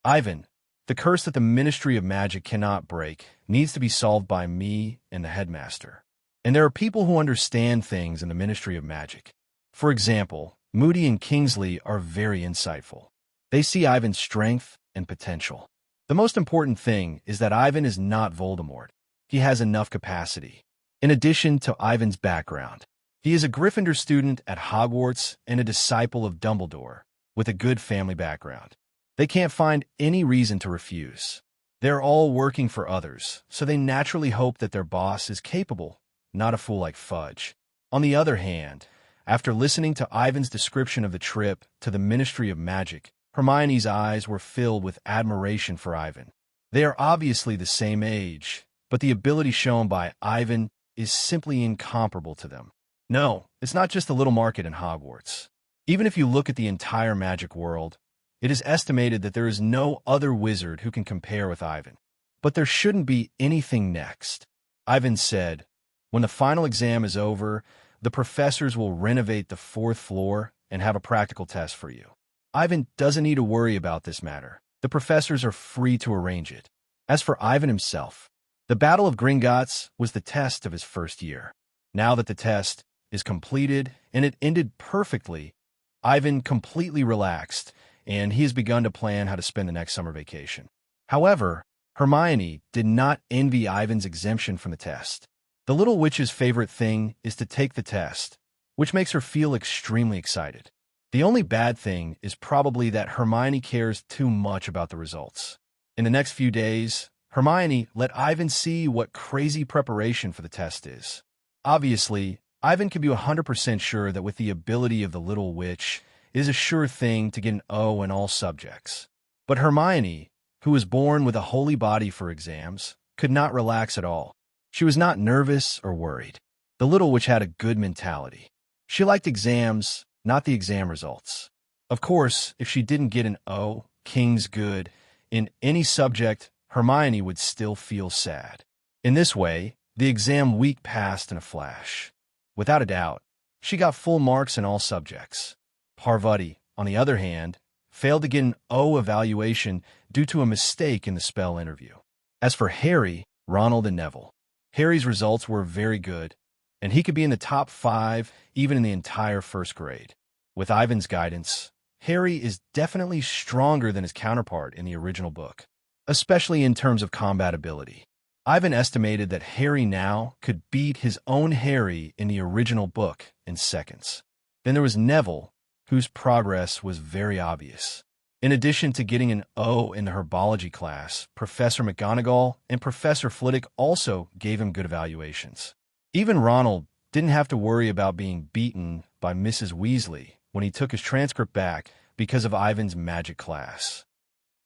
Ivan, the curse that the Ministry of Magic cannot break, needs to be solved by me and the headmaster. And there are people who understand things in the Ministry of Magic. For example, Moody and Kingsley are very insightful. They see Ivan's strength and potential. The most important thing is that Ivan is not Voldemort. He has enough capacity. In addition to Ivan's background, he is a Gryffindor student at Hogwarts and a disciple of Dumbledore, with a good family background. They can't find any reason to refuse. They're all working for others, so they naturally hope that their boss is capable, not a fool like Fudge. On the other hand, after listening to Ivan's description of the trip to the Ministry of Magic, Hermione's eyes were filled with admiration for Ivan. They are obviously the same age, but the ability shown by Ivan is simply incomparable to them. No, it's not just the little market in Hogwarts. Even if you look at the entire magic world, it is estimated that there is no other wizard who can compare with Ivan. But there shouldn't be anything next. Ivan said, "When the final exam is over, the professors will renovate the 4th floor and have a practical test for you. Ivan doesn't need to worry about this matter. The professors are free to arrange it." As for Ivan himself, the Battle of Gringots was the test of his first year. Now that the test is completed and it ended perfectly, Ivan completely relaxed, and he has begun to plan how to spend the next summer vacation. However, Hermione did not envy Ivan's exemption from the test. The little witch's favorite thing is to take the test, which makes her feel extremely excited. The only bad thing is probably that Hermione cares too much about the results. In the next few days, Hermione let Ivan see what crazy preparation for the test is. Obviously, Ivan could be 100% sure that with the ability of the little witch, it is a sure thing to get an O in all subjects. But Hermione, who was born with a holy body for exams, could not relax at all. She was not nervous or worried. The little witch had a good mentality. She liked exams, not the exam results. Of course, if she didn't get an O, King's good, in any subject, Hermione would still feel sad. In this way, the exam week passed in a flash. Without a doubt, she got full marks in all subjects. Parvati, on the other hand, failed to get an O evaluation due to a mistake in the spell interview. As for Harry, Ronald, and Neville, Harry's results were very good, and he could be in the top 5 even in the entire first grade. With Ivan's guidance, Harry is definitely stronger than his counterpart in the original book, especially in terms of combat ability. Ivan estimated that Harry now could beat his own Harry in the original book in seconds. Then there was Neville, whose progress was very obvious. In addition to getting an O in the herbology class, Professor McGonagall and Professor Flitwick also gave him good evaluations. Even Ronald didn't have to worry about being beaten by Mrs. Weasley when he took his transcript back because of Ivan's magic class.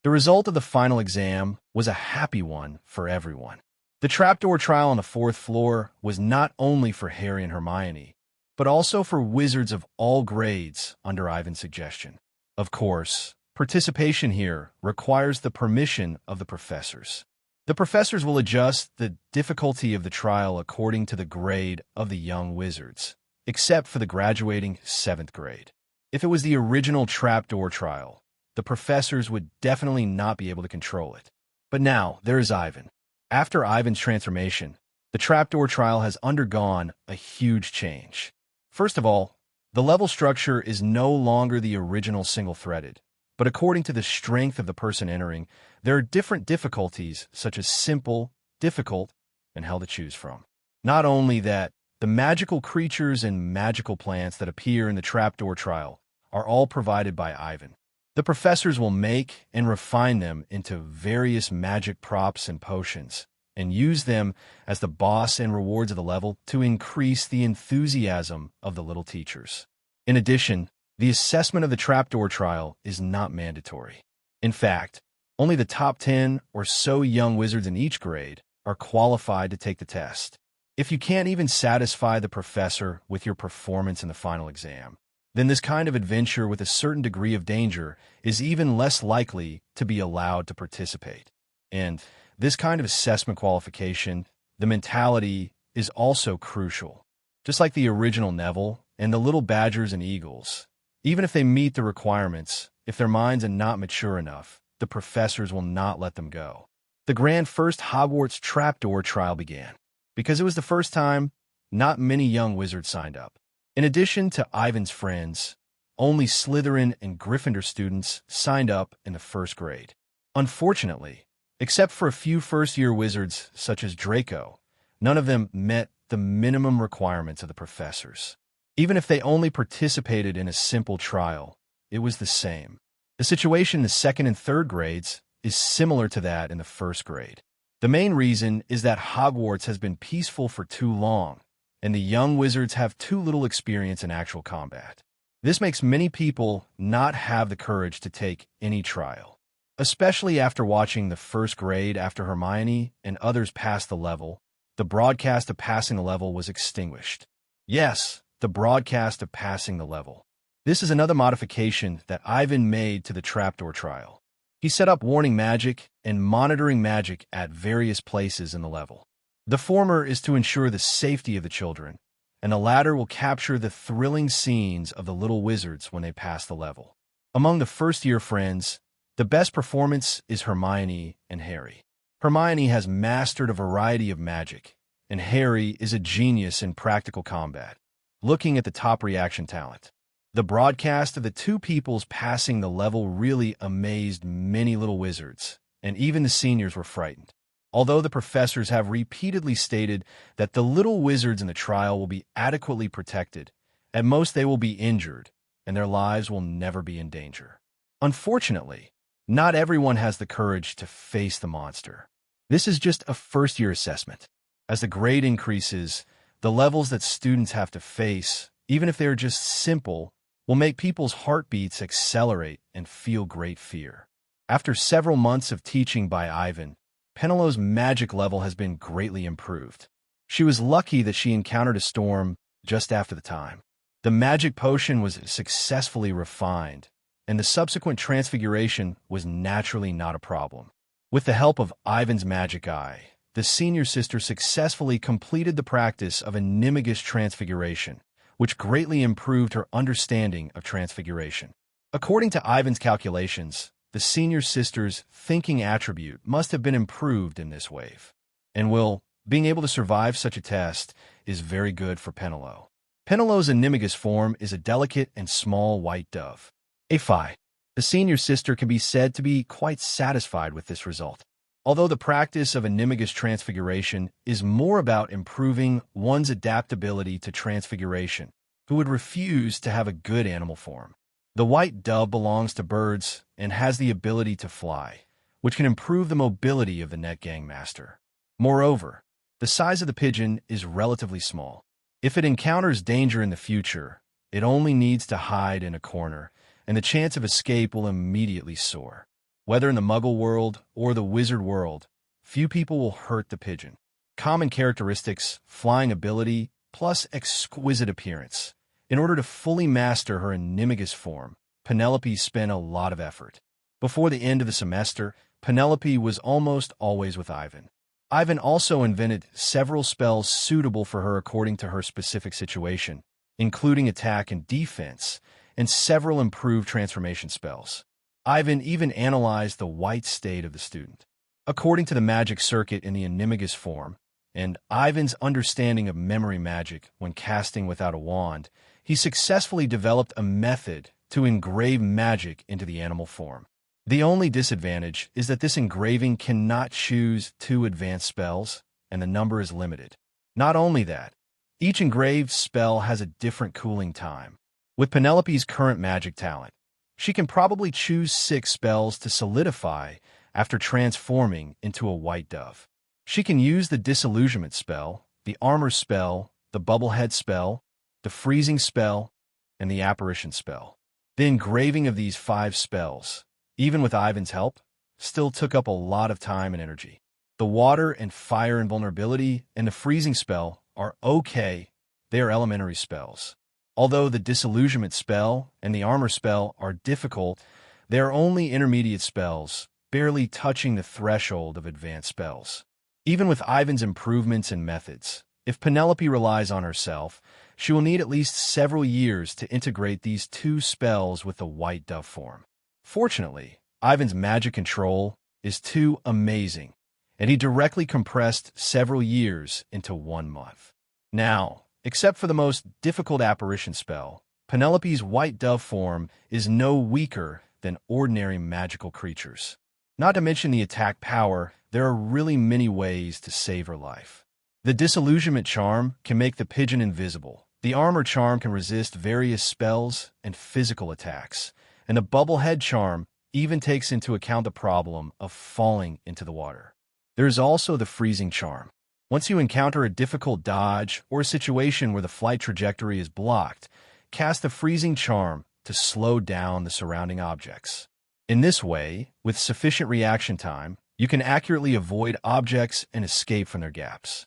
The result of the final exam was a happy one for everyone. The trapdoor trial on the 4th floor was not only for Harry and Hermione, but also for wizards of all grades under Ivan's suggestion. Of course, participation here requires the permission of the professors. The professors will adjust the difficulty of the trial according to the grade of the young wizards, except for the graduating 7th grade. If it was the original trapdoor trial, the professors would definitely not be able to control it. But now, there is Ivan. After Ivan's transformation, the trapdoor trial has undergone a huge change. First of all, the level structure is no longer the original single-threaded, but according to the strength of the person entering, there are different difficulties such as simple, difficult, and hell to choose from. Not only that, the magical creatures and magical plants that appear in the trapdoor trial are all provided by Ivan. The professors will make and refine them into various magic props and potions, and use them as the boss and rewards of the level to increase the enthusiasm of the little teachers. In addition, the assessment of the trapdoor trial is not mandatory. In fact, only the top 10 or so young wizards in each grade are qualified to take the test. If you can't even satisfy the professor with your performance in the final exam, then this kind of adventure with a certain degree of danger is even less likely to be allowed to participate. And this kind of assessment qualification, the mentality, is also crucial. Just like the original Neville and the little badgers and eagles, even if they meet the requirements, if their minds are not mature enough, the professors will not let them go. The grand first Hogwarts trapdoor trial began. Because it was the first time, not many young wizards signed up. In addition to Ivan's friends, only Slytherin and Gryffindor students signed up in the first grade. Unfortunately, except for a few first-year wizards such as Draco, none of them met the minimum requirements of the professors. Even if they only participated in a simple trial, it was the same. The situation in the 2nd and 3rd grades is similar to that in the 1st grade. The main reason is that Hogwarts has been peaceful for too long, and the young wizards have too little experience in actual combat. This makes many people not have the courage to take any trial. Especially after watching the 1st grade after Hermione and others passed the level, the broadcast of passing the level was extinguished. Yes, the broadcast of passing the level. This is another modification that Ivan made to the trapdoor trial. He set up warning magic and monitoring magic at various places in the level. The former is to ensure the safety of the children, and the latter will capture the thrilling scenes of the little wizards when they pass the level. Among the first-year friends, the best performance is Hermione and Harry. Hermione has mastered a variety of magic, and Harry is a genius in practical combat. Looking at the top reaction talent, the broadcast of the two peoples passing the level really amazed many little wizards, and even the seniors were frightened. Although the professors have repeatedly stated that the little wizards in the trial will be adequately protected, at most they will be injured, and their lives will never be in danger. Unfortunately, not everyone has the courage to face the monster. This is just a first-year assessment. As the grade increases, The levels that students have to face, even if they're just simple, will make people's heartbeats accelerate and feel great fear. After several months of teaching by Ivan, Penelope's magic level has been greatly improved. She was lucky that she encountered a storm just after the time. The magic potion was successfully refined, and the subsequent transfiguration was naturally not a problem. With the help of Ivan's magic eye, the senior sister successfully completed the practice of Animagus transfiguration, which greatly improved her understanding of transfiguration. According to Ivan's calculations, the senior sister's thinking attribute must have been improved in this wave. And being able to survive such a test is very good for Penelope. Penelope's Animagus form is a delicate and small white dove. A5. The senior sister can be said to be quite satisfied with this result. Although the practice of Animagus transfiguration is more about improving one's adaptability to transfiguration, who would refuse to have a good animal form. The white dove belongs to birds and has the ability to fly, which can improve the mobility of the net gangmaster. Moreover, the size of the pigeon is relatively small. If it encounters danger in the future, it only needs to hide in a corner, and the chance of escape will immediately soar. Whether in the Muggle world or the wizard world, few people will hurt the pigeon. Common characteristics, flying ability, plus exquisite appearance. In order to fully master her Animagus form, Penelope spent a lot of effort. Before the end of the semester, Penelope was almost always with Ivan. Ivan also invented several spells suitable for her according to her specific situation, including attack and defense, and several improved transformation spells. Ivan even analyzed the white state of the student. According to the magic circuit in the Animagus form, and Ivan's understanding of memory magic when casting without a wand, he successfully developed a method to engrave magic into the animal form. The only disadvantage is that this engraving cannot choose 2 advanced spells, and the number is limited. Not only that, each engraved spell has a different cooling time. With Penelope's current magic talent, she can probably choose 6 spells to solidify after transforming into a white dove. She can use the disillusionment spell, the armor spell, the bubblehead spell, the freezing spell, and the apparition spell. The engraving of these 5 spells, even with Ivan's help, still took up a lot of time and energy. The water and fire invulnerability and the freezing spell are okay. They are elementary spells. Although the disillusionment spell and the armor spell are difficult, they are only intermediate spells, barely touching the threshold of advanced spells. Even with Ivan's improvements and methods, if Penelope relies on herself, she will need at least several years to integrate these 2 spells with the white dove form. Fortunately, Ivan's magic control is too amazing, and he directly compressed several years into 1 month. Now, except for the most difficult apparition spell, Penelope's white dove form is no weaker than ordinary magical creatures. Not to mention the attack power, there are really many ways to save her life. The disillusionment charm can make the pigeon invisible. The armor charm can resist various spells and physical attacks. And the bubblehead charm even takes into account the problem of falling into the water. There is also the freezing charm. Once you encounter a difficult dodge or a situation where the flight trajectory is blocked, cast the freezing charm to slow down the surrounding objects. In this way, with sufficient reaction time, you can accurately avoid objects and escape from their gaps.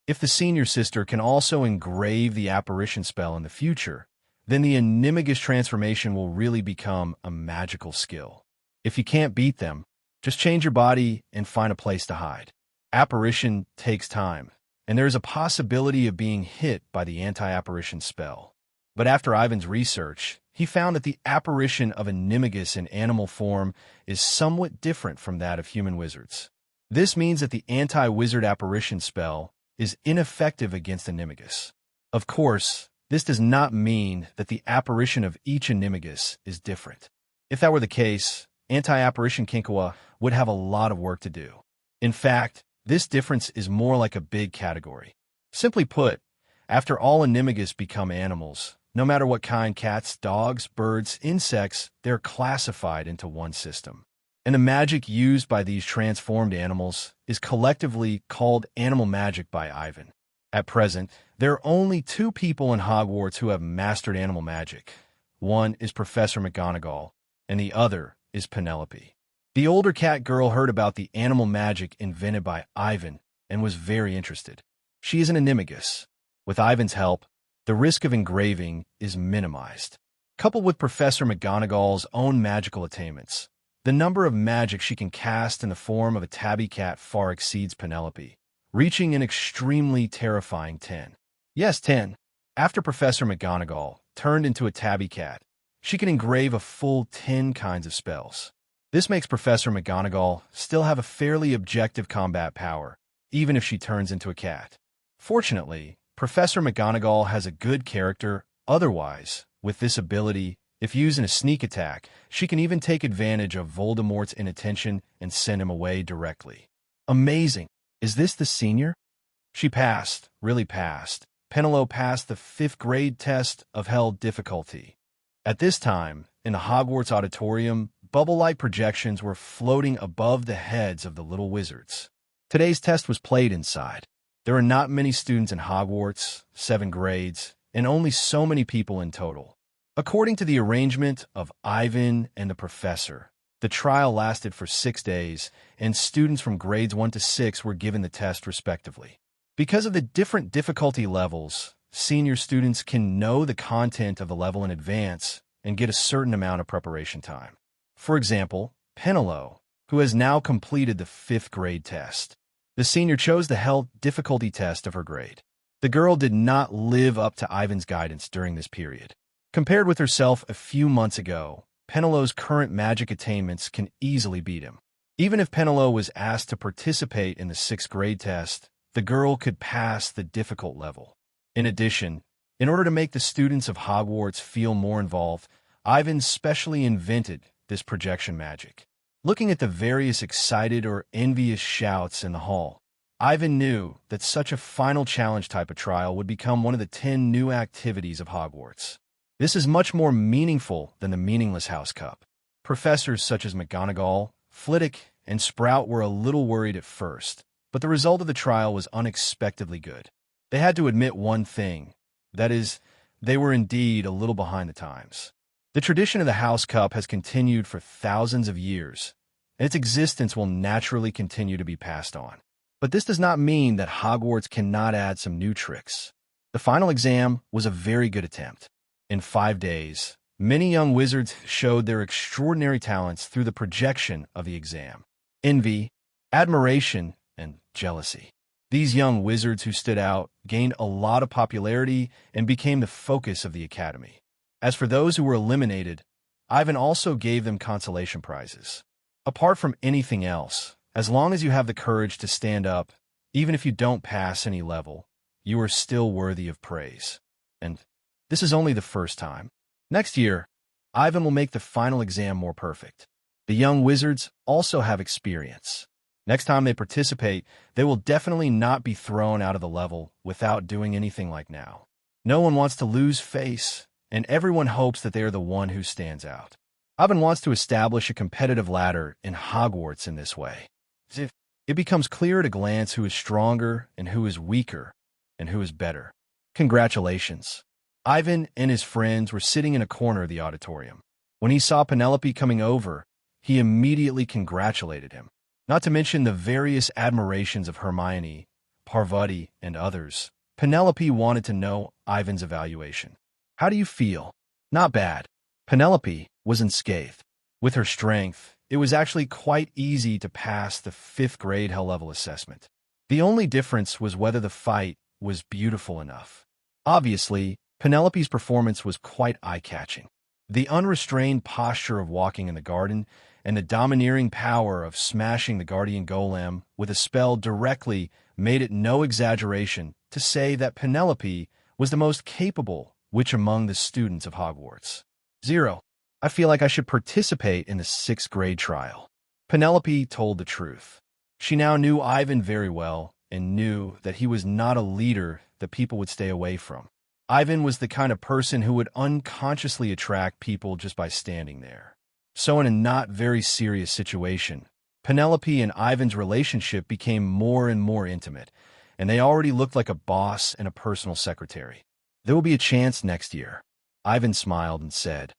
If the senior sister can also engrave the apparition spell in the future, then the Animagus transformation will really become a magical skill. If you can't beat them, just change your body and find a place to hide. Apparition takes time, and there is a possibility of being hit by the anti-apparition spell. But after Ivan's research, he found that the apparition of Animagus in animal form is somewhat different from that of human wizards. This means that the anti-wizard apparition spell is ineffective against Animagus. Of course, this does not mean that the apparition of each Animagus is different. If that were the case, anti-apparition Kinkawa would have a lot of work to do. In fact, this difference is more like a big category. Simply put, after all Animagus become animals, no matter what kind, cats, dogs, birds, insects, they're classified into one system. And the magic used by these transformed animals is collectively called animal magic by Ivan. At present, there are only two people in Hogwarts who have mastered animal magic. One is Professor McGonagall, and the other is Penelope. The older cat girl heard about the animal magic invented by Ivan and was very interested. She is an Animagus. With Ivan's help, the risk of engraving is minimized. Coupled with Professor McGonagall's own magical attainments, the number of magic she can cast in the form of a tabby cat far exceeds Penelope, reaching an extremely terrifying 10. Yes, 10. After Professor McGonagall turned into a tabby cat, she can engrave a full 10 kinds of spells. This makes Professor McGonagall still have a fairly objective combat power, even if she turns into a cat. Fortunately, Professor McGonagall has a good character. Otherwise, with this ability, if used in a sneak attack, she can even take advantage of Voldemort's inattention and send him away directly. Amazing! Is this the senior? She passed, really passed. Penelope passed the 5th grade test of hell difficulty. At this time, in the Hogwarts auditorium, bubble-like projections were floating above the heads of the little wizards. Today's test was played inside. There are not many students in Hogwarts, 7 grades, and only so many people in total. According to the arrangement of Ivan and the professor, the trial lasted for 6 days, and students from grades 1 to 6 were given the test respectively. Because of the different difficulty levels, senior students can know the content of the level in advance and get a certain amount of preparation time. For example, Penelope, who has now completed the 5th grade test. The senior chose the hell difficulty test of her grade. The girl did not live up to Ivan's guidance during this period. Compared with herself a few months ago, Penelope's current magic attainments can easily beat him. Even if Penelope was asked to participate in the 6th grade test, the girl could pass the difficult level. In addition, in order to make the students of Hogwarts feel more involved, Ivan specially invented this projection magic. Looking at the various excited or envious shouts in the hall, Ivan knew that such a final challenge type of trial would become one of the 10 new activities of Hogwarts. This is much more meaningful than the meaningless House Cup. Professors such as McGonagall, Flitwick, and Sprout were a little worried at first, but the result of the trial was unexpectedly good. They had to admit one thing, that is, they were indeed a little behind the times. The tradition of the House Cup has continued for thousands of years, and its existence will naturally continue to be passed on. But this does not mean that Hogwarts cannot add some new tricks. The final exam was a very good attempt. In 5 days, many young wizards showed their extraordinary talents through the projection of the exam. Envy, admiration, and jealousy. These young wizards who stood out gained a lot of popularity and became the focus of the academy. As for those who were eliminated, Ivan also gave them consolation prizes. Apart from anything else, as long as you have the courage to stand up, even if you don't pass any level, you are still worthy of praise. And this is only the first time. Next year, Ivan will make the final exam more perfect. The young wizards also have experience. Next time they participate, they will definitely not be thrown out of the level without doing anything like now. No one wants to lose face, and everyone hopes that they are the one who stands out. Ivan wants to establish a competitive ladder in Hogwarts in this way. It becomes clear at a glance who is stronger and who is weaker and who is better. Congratulations. Ivan and his friends were sitting in a corner of the auditorium. When he saw Penelope coming over, he immediately congratulated him. Not to mention the various admirations of Hermione, Parvati, and others. Penelope wanted to know Ivan's evaluation. How do you feel? Not bad. Penelope was unscathed. With her strength, it was actually quite easy to pass the 5th grade hell level assessment. The only difference was whether the fight was beautiful enough. Obviously, Penelope's performance was quite eye-catching. The unrestrained posture of walking in the garden and the domineering power of smashing the guardian golem with a spell directly made it no exaggeration to say that Penelope was the most capable witch among the students of Hogwarts. 0. I feel like I should participate in the 6th grade trial. Penelope told the truth. She now knew Ivan very well and knew that he was not a leader that people would stay away from. Ivan was the kind of person who would unconsciously attract people just by standing there. So in a not very serious situation, Penelope and Ivan's relationship became more and more intimate, and they already looked like a boss and a personal secretary. There will be a chance next year. Ivan smiled and said,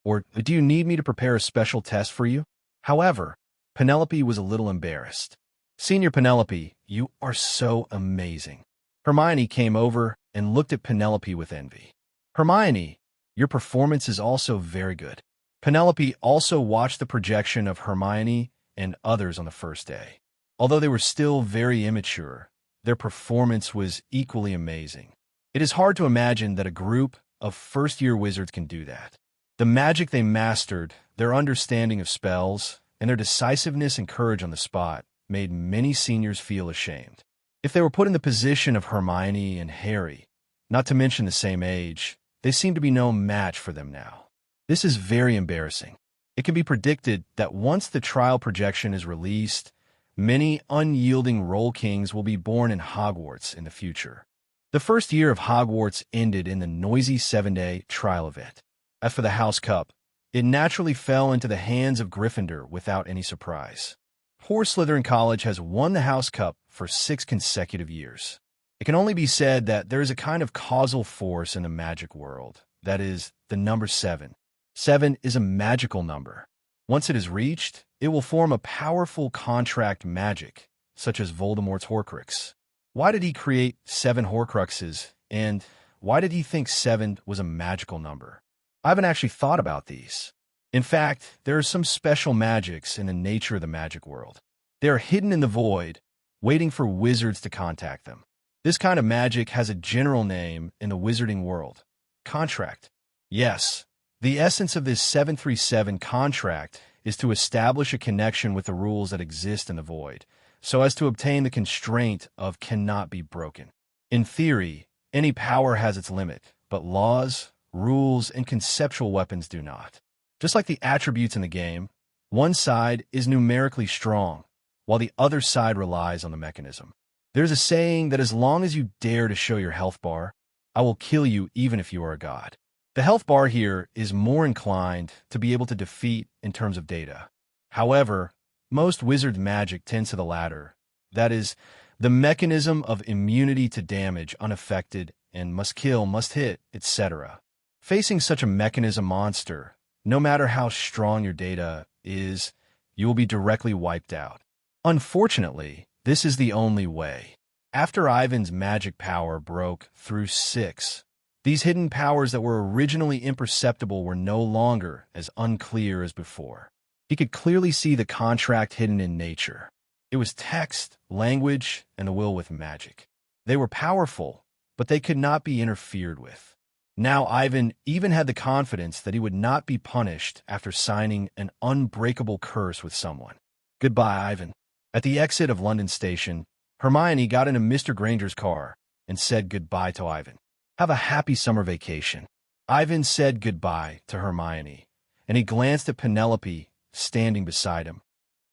or do you need me to prepare a special test for you? However, Penelope was a little embarrassed. Senior Penelope, you are so amazing. Hermione came over and looked at Penelope with envy. Hermione, your performance is also very good. Penelope also watched the projection of Hermione and others on the first day. Although they were still very immature, their performance was equally amazing. It is hard to imagine that a group of first-year wizards can do that. The magic they mastered, their understanding of spells, and their decisiveness and courage on the spot made many seniors feel ashamed. If they were put in the position of Hermione and Harry, not to mention the same age, they seem to be no match for them now. This is very embarrassing. It can be predicted that once the trial projection is released, many unyielding Roll Kings will be born in Hogwarts in the future. The first year of Hogwarts ended in the noisy 7-day trial event. As for the House Cup, it naturally fell into the hands of Gryffindor without any surprise. Poor Slytherin College has won the House Cup for 6 consecutive years. It can only be said that there is a kind of causal force in the magic world, that is, the number 7. 7 is a magical number. Once it is reached, it will form a powerful contract magic, such as Voldemort's Horcrux. Why did he create 7 Horcruxes, and why did he think 7 was a magical number? I haven't actually thought about these. In fact, there are some special magics in the nature of the magic world. They are hidden in the void, waiting for wizards to contact them. This kind of magic has a general name in the wizarding world: contract. Yes, the essence of this 737 contract is to establish a connection with the rules that exist in the void, so as to obtain the constraint of cannot be broken. In theory, any power has its limit, but laws, rules, and conceptual weapons do not. Just like the attributes in the game, one side is numerically strong, while the other side relies on the mechanism. There's a saying that as long as you dare to show your health bar, I will kill you even if you are a god. The health bar here is more inclined to be able to defeat in terms of data. However, most wizard magic tends to the latter, that is, the mechanism of immunity to damage unaffected and must kill, must hit, etc. Facing such a mechanism monster, no matter how strong your data is, you will be directly wiped out. Unfortunately, this is the only way. After Ivan's magic power broke through 6, these hidden powers that were originally imperceptible were no longer as unclear as before. He could clearly see the contract hidden in nature. It was text, language, and the will with magic. They were powerful, but they could not be interfered with. Now Ivan even had the confidence that he would not be punished after signing an unbreakable curse with someone. Goodbye, Ivan. At the exit of London Station, Hermione got into Mr. Granger's car and said goodbye to Ivan. Have a happy summer vacation. Ivan said goodbye to Hermione, and he glanced at Penelope standing beside him.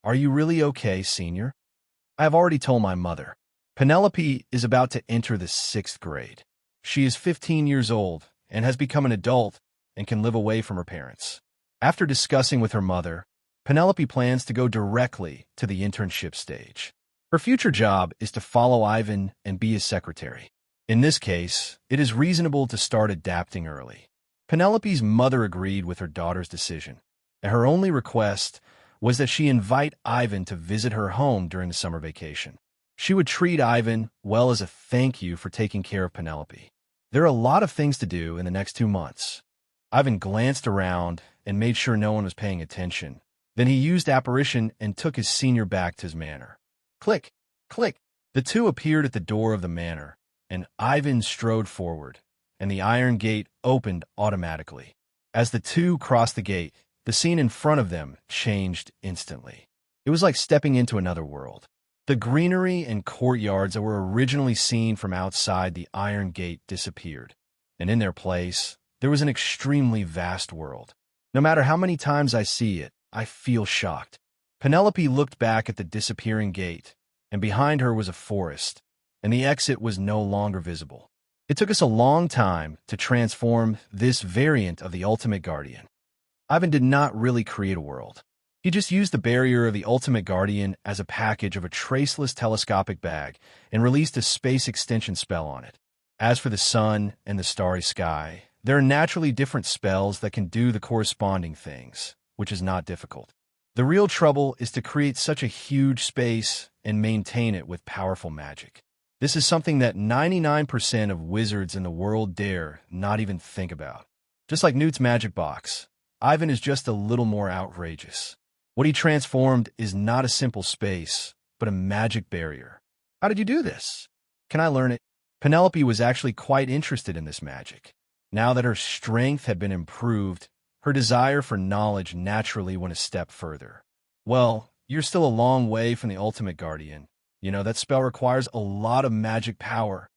Are you really okay, senior? I have already told my mother. Penelope is about to enter the 6th grade. She is 15 years old and has become an adult and can live away from her parents. After discussing with her mother, Penelope plans to go directly to the internship stage. Her future job is to follow Ivan and be his secretary. In this case, it is reasonable to start adapting early. Penelope's mother agreed with her daughter's decision, and her only request was that she invite Ivan to visit her home during the summer vacation. She would treat Ivan well as a thank you for taking care of Penelope. There are a lot of things to do in the next 2 months. Ivan glanced around and made sure no one was paying attention. Then he used apparition and took his senior back to his manor. Click, click. The two appeared at the door of the manor, and Ivan strode forward, and the iron gate opened automatically. As the two crossed the gate, the scene in front of them changed instantly. It was like stepping into another world. The greenery and courtyards that were originally seen from outside the iron gate disappeared, and in their place, there was an extremely vast world. No matter how many times I see it, I feel shocked. Penelope looked back at the disappearing gate, and behind her was a forest, and the exit was no longer visible. It took us a long time to transform this variant of the Ultimate Guardian. Ivan did not really create a world. He just used the barrier of the Ultimate Guardian as a package of a traceless telescopic bag and released a space extension spell on it. As for the sun and the starry sky, there are naturally different spells that can do the corresponding things, which is not difficult. The real trouble is to create such a huge space and maintain it with powerful magic. This is something that 99% of wizards in the world dare not even think about. Just like Newt's magic box, Ivan is just a little more outrageous. What he transformed is not a simple space, but a magic barrier. How did you do this? Can I learn it? Penelope was actually quite interested in this magic. Now that her strength had been improved, her desire for knowledge naturally went a step further. Well, you're still a long way from the Ultimate Guardian. You know, that spell requires a lot of magic power.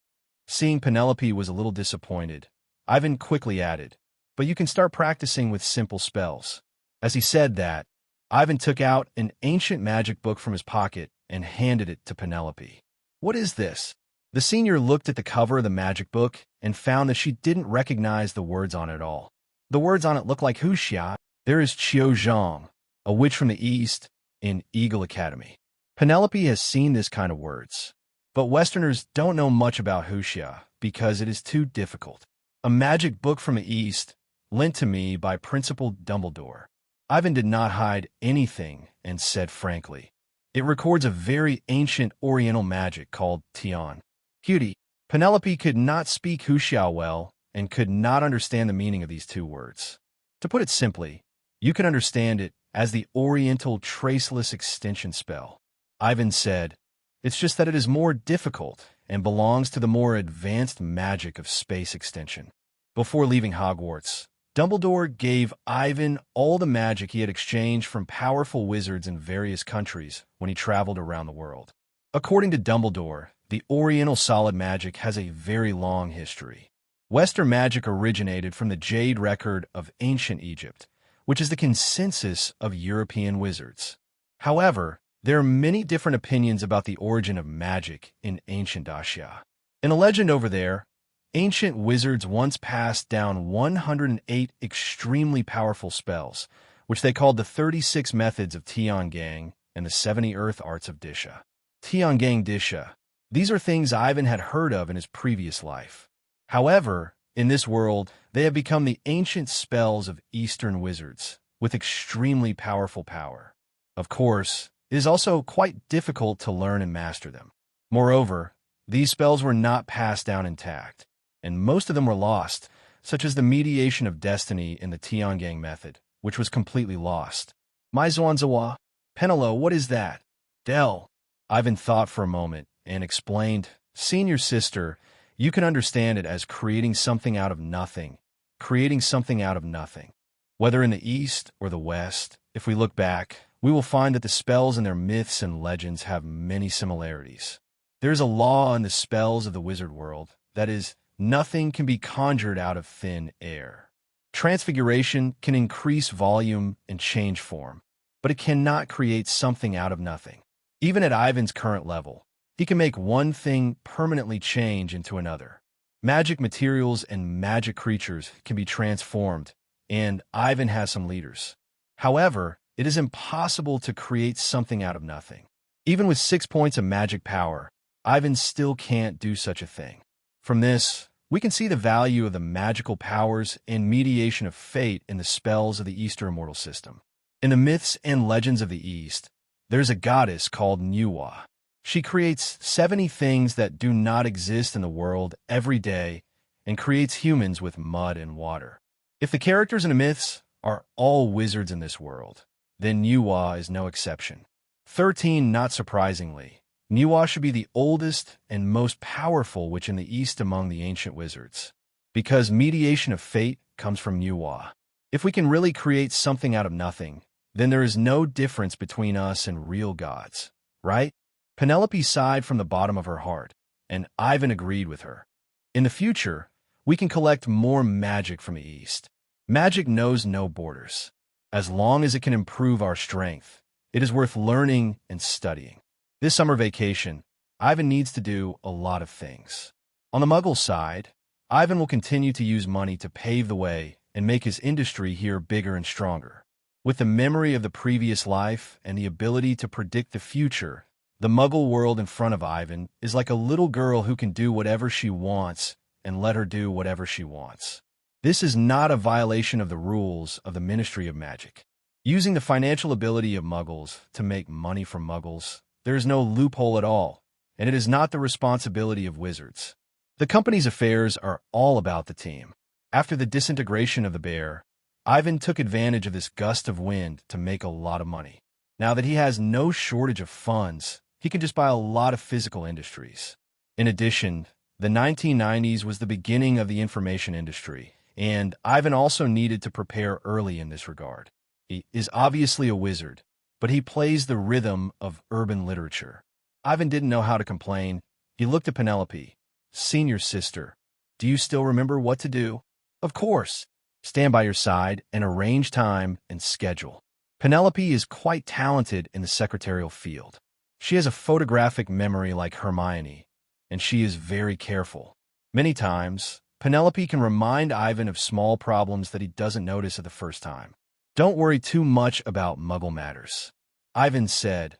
Seeing Penelope was a little disappointed, Ivan quickly added, but you can start practicing with simple spells. As he said that, Ivan took out an ancient magic book from his pocket and handed it to Penelope. What is this? The senior looked at the cover of the magic book and found that she didn't recognize the words on it at all. The words on it looked like Huxia. There is Qiu Zhang, a witch from the east, in Eagle Academy. Penelope has seen this kind of words, but Westerners don't know much about Huxia because it is too difficult. A magic book from the east, lent to me by Principal Dumbledore. Ivan did not hide anything and said frankly, it records a very ancient oriental magic called Tian. Cutie. Penelope could not speak Huxia well and could not understand the meaning of these two words. To put it simply, you can understand it as the Oriental Traceless Extension spell. Ivan said, it's just that it is more difficult and belongs to the more advanced magic of space extension. Before leaving Hogwarts, Dumbledore gave Ivan all the magic he had exchanged from powerful wizards in various countries when he traveled around the world. According to Dumbledore, the Oriental solid magic has a very long history. Western magic originated from the Jade Record of ancient Egypt, which is the consensus of European wizards. However, there are many different opinions about the origin of magic in ancient Asia. In a legend over there, ancient wizards once passed down 108 extremely powerful spells, which they called the 36 methods of Tiangang and the 70 earth arts of Disha. Tiangang Disha. These are things Ivan had heard of in his previous life. However, in this world, they have become the ancient spells of Eastern wizards, with extremely powerful power. Of course, it is also quite difficult to learn and master them. Moreover, these spells were not passed down intact, and most of them were lost, such as the mediation of destiny in the Tiangang method, which was completely lost. Mai Zhuanzawa, Penelo, what is that? Del. Ivan thought for a moment and explained, Senior sister, you can understand it as creating something out of nothing. Creating something out of nothing. Whether in the East or the West, if we look back, we will find that the spells and their myths and legends have many similarities. There is a law in the spells of the wizard world, that is, nothing can be conjured out of thin air. Transfiguration can increase volume and change form, but it cannot create something out of nothing. Even at Ivan's current level, he can make one thing permanently change into another. Magic materials and magic creatures can be transformed, and Ivan has some leaders. However, it is impossible to create something out of nothing. Even with 6 points of magic power, Ivan still can't do such a thing. From this, we can see the value of the magical powers and mediation of fate in the spells of the Eastern immortal system. In the myths and legends of the East, there's a goddess called Nuwa. She creates 70 things that do not exist in the world every day and creates humans with mud and water. If the characters in the myths are all wizards in this world, then Nuwa is no exception. 13, not surprisingly, Nuwa should be the oldest and most powerful witch in the East among the ancient wizards, because mediation of fate comes from Nuwa. If we can really create something out of nothing, then there is no difference between us and real gods, right? Penelope sighed from the bottom of her heart, and Ivan agreed with her. In the future, we can collect more magic from the East. Magic knows no borders. As long as it can improve our strength, it is worth learning and studying. This summer vacation, Ivan needs to do a lot of things. On the Muggle side, Ivan will continue to use money to pave the way and make his industry here bigger and stronger. With the memory of the previous life and the ability to predict the future, the Muggle world in front of Ivan is like a little girl who can do whatever she wants and let her do whatever she wants. This is not a violation of the rules of the Ministry of Magic. Using the financial ability of Muggles to make money from Muggles, there is no loophole at all, and it is not the responsibility of wizards. The company's affairs are all about the team. After the disintegration of the bear, Ivan took advantage of this gust of wind to make a lot of money. Now that he has no shortage of funds, he can just buy a lot of physical industries. In addition, the 1990s was the beginning of the information industry, and Ivan also needed to prepare early in this regard. He is obviously a wizard, but he plays the rhythm of urban literature. Ivan didn't know how to complain. He looked at Penelope, senior sister. Do you still remember what to do? Of course. Stand by your side and arrange time and schedule. Penelope is quite talented in the secretarial field. She has a photographic memory like Hermione, and she is very careful. Many times, Penelope can remind Ivan of small problems that he doesn't notice at the first time. Don't worry too much about Muggle matters, Ivan said.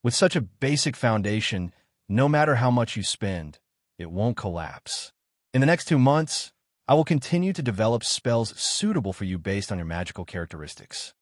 With such a basic foundation, no matter how much you spend, it won't collapse. In the next 2 months, I will continue to develop spells suitable for you based on your magical characteristics.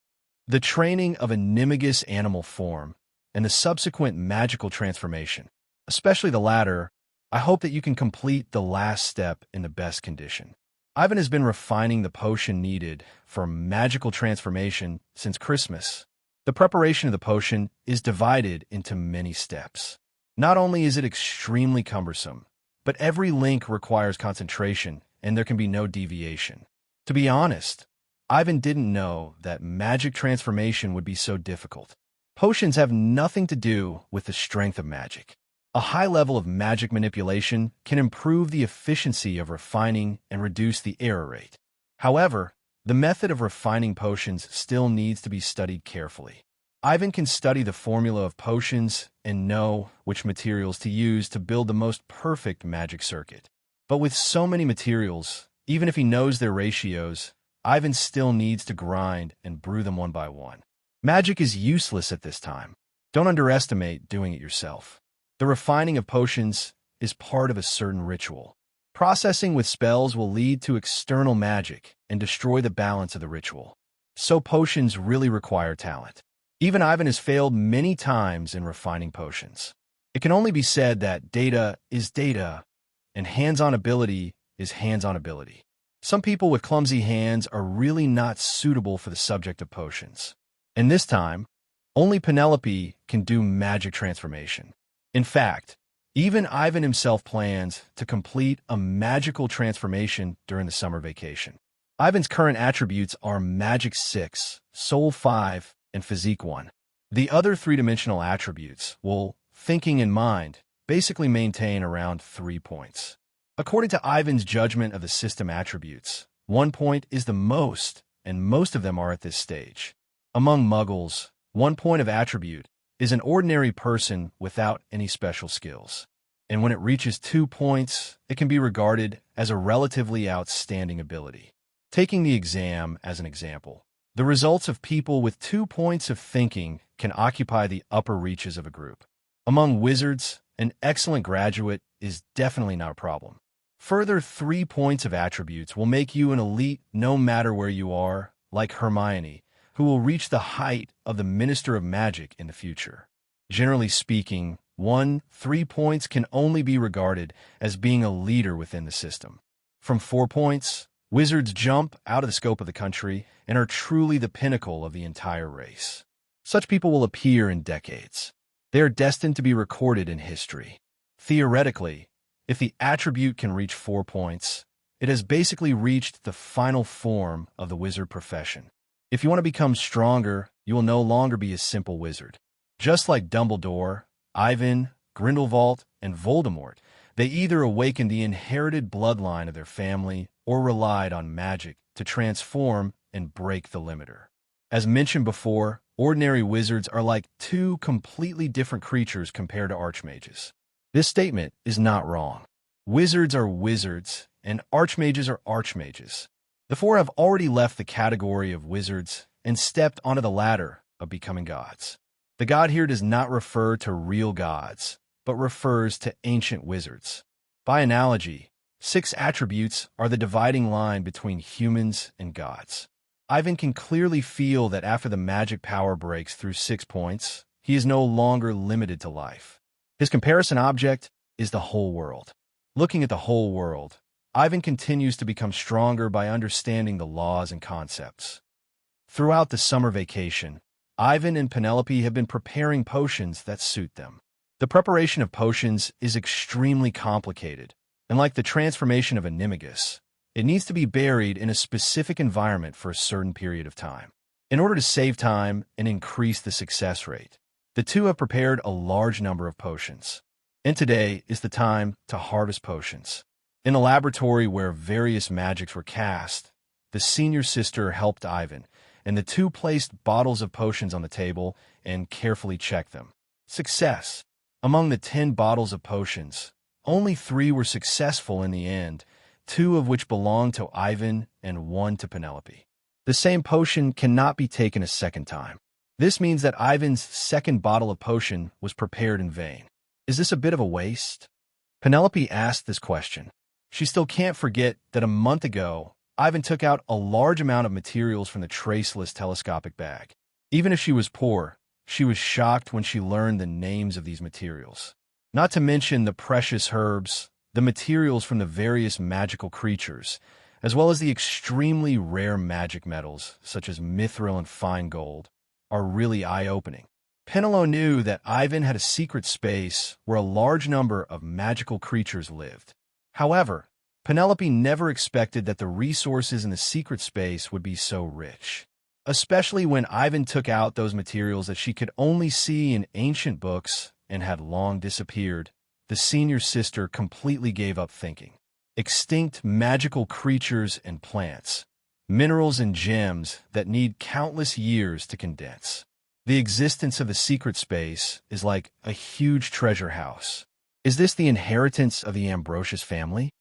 The training of Animagus animal form and the subsequent magical transformation, especially the latter, I hope that you can complete the last step in the best condition. Ivan has been refining the potion needed for magical transformation since Christmas. The preparation of the potion is divided into many steps. Not only is it extremely cumbersome, but every link requires concentration and there can be no deviation. To be honest, Ivan didn't know that magic transformation would be so difficult. Potions have nothing to do with the strength of magic. A high level of magic manipulation can improve the efficiency of refining and reduce the error rate. However, the method of refining potions still needs to be studied carefully. Ivan can study the formula of potions and know which materials to use to build the most perfect magic circuit. But with so many materials, even if he knows their ratios, Ivan still needs to grind and brew them one by one. Magic is useless at this time. Don't underestimate doing it yourself. The refining of potions is part of a certain ritual. Processing with spells will lead to external magic and destroy the balance of the ritual. So potions really require talent. Even Ivan has failed many times in refining potions. It can only be said that data is data, and hands-on ability is hands-on ability. Some people with clumsy hands are really not suitable for the subject of potions. And this time, only Penelope can do magic transformation. In fact, even Ivan himself plans to complete a magical transformation during the summer vacation. Ivan's current attributes are Magic 6, Soul 5, and Physique 1. The other three-dimensional attributes will, thinking and mind, basically maintain around 3 points. According to Ivan's judgment of the system attributes, 1 point is the most, and most of them are at this stage. Among Muggles, 1 point of attribute is an ordinary person without any special skills. And when it reaches 2 points, it can be regarded as a relatively outstanding ability. Taking the exam as an example, the results of people with 2 points of thinking can occupy the upper reaches of a group. Among wizards, an excellent graduate is definitely not a problem. Further 3 points of attributes will make you an elite no matter where you are, like Hermione, who will reach the height of the Minister of Magic in the future. Generally speaking, 3 points can only be regarded as being a leader within the system. From 4 points, wizards jump out of the scope of the country and are truly the pinnacle of the entire race. Such people will appear in decades. They are destined to be recorded in history. Theoretically, if the attribute can reach 4 points, it has basically reached the final form of the wizard profession. If you want to become stronger, you will no longer be a simple wizard. Just like Dumbledore, Ivan, Grindelwald, and Voldemort, they either awakened the inherited bloodline of their family or relied on magic to transform and break the limiter. As mentioned before, ordinary wizards are like 2 completely different creatures compared to archmages. This statement is not wrong. Wizards are wizards, and archmages are archmages. The 4 have already left the category of wizards and stepped onto the ladder of becoming gods. The god here does not refer to real gods, but refers to ancient wizards. By analogy, 6 attributes are the dividing line between humans and gods. Ivan can clearly feel that after the magic power breaks through 6 points, he is no longer limited to life. His comparison object is the whole world. Looking at the whole world, Ivan continues to become stronger by understanding the laws and concepts. Throughout the summer vacation, Ivan and Penelope have been preparing potions that suit them. The preparation of potions is extremely complicated, and like the transformation of Animagus, it needs to be buried in a specific environment for a certain period of time. In order to save time and increase the success rate, the two have prepared a large number of potions. And today is the time to harvest potions. In a laboratory where various magics were cast, the senior sister helped Ivan, and the two placed bottles of potions on the table and carefully checked them. Success! Among the 10 bottles of potions, only 3 were successful in the end, 2 of which belonged to Ivan and 1 to Penelope. The same potion cannot be taken a second time. This means that Ivan's second bottle of potion was prepared in vain. Is this a bit of a waste? Penelope asked this question. She still can't forget that a month ago, Ivan took out a large amount of materials from the traceless telescopic bag. Even if she was poor, she was shocked when she learned the names of these materials. Not to mention the precious herbs, the materials from the various magical creatures, as well as the extremely rare magic metals, such as mithril and fine gold, are really eye-opening. Penelope knew that Ivan had a secret space where a large number of magical creatures lived. However, Penelope never expected that the resources in the secret space would be so rich. Especially when Ivan took out those materials that she could only see in ancient books and had long disappeared, the senior sister completely gave up thinking. Extinct magical creatures and plants, minerals and gems that need countless years to condense. The existence of the secret space is like a huge treasure house. Is this the inheritance of the Ambrosius family?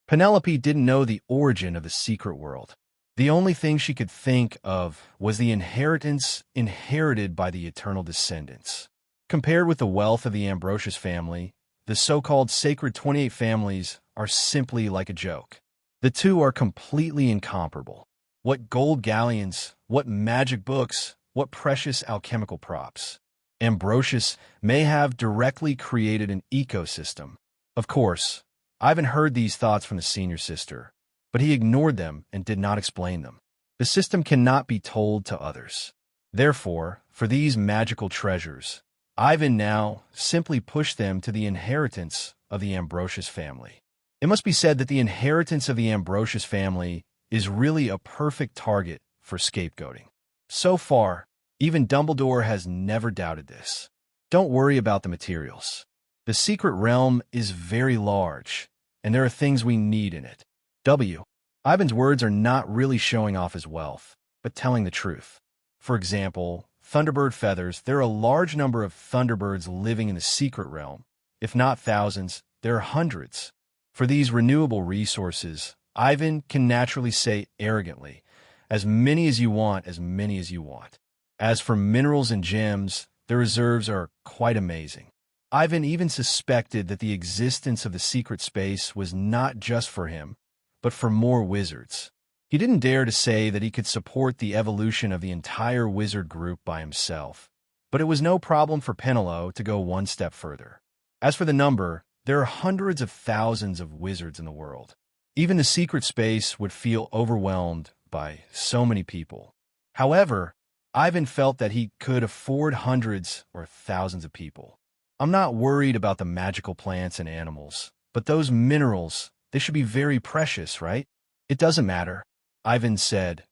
Penelope didn't know the origin of the secret world. The only thing she could think of was the inheritance inherited by the eternal descendants. Compared with the wealth of the Ambrosius family, the so-called sacred 28 families are simply like a joke. The two are completely incomparable. What gold galleons, what magic books, what precious alchemical props. Ambrosius may have directly created an ecosystem. Of course, Ivan heard these thoughts from the senior sister, but he ignored them and did not explain them. The system cannot be told to others. Therefore, for these magical treasures, Ivan now simply pushed them to the inheritance of the Ambrosius family. It must be said that the inheritance of the Ambrosius family is really a perfect target for scapegoating. So far, even Dumbledore has never doubted this. Don't worry about the materials. The secret realm is very large, and there are things we need in it. Ivan's words are not really showing off his wealth, but telling the truth. For example, Thunderbird feathers. There are a large number of Thunderbirds living in the secret realm. If not thousands, there are hundreds. For these renewable resources, Ivan can naturally say arrogantly, as many as you want, as many as you want. As for minerals and gems, the reserves are quite amazing. Ivan even suspected that the existence of the secret space was not just for him, but for more wizards. He didn't dare to say that he could support the evolution of the entire wizard group by himself, but it was no problem for Penelope to go one step further. As for the number, there are hundreds of thousands of wizards in the world. Even the secret space would feel overwhelmed by so many people. However, Ivan felt that he could afford hundreds or thousands of people. I'm not worried about the magical plants and animals, but those minerals, they should be very precious, right? It doesn't matter, Ivan said.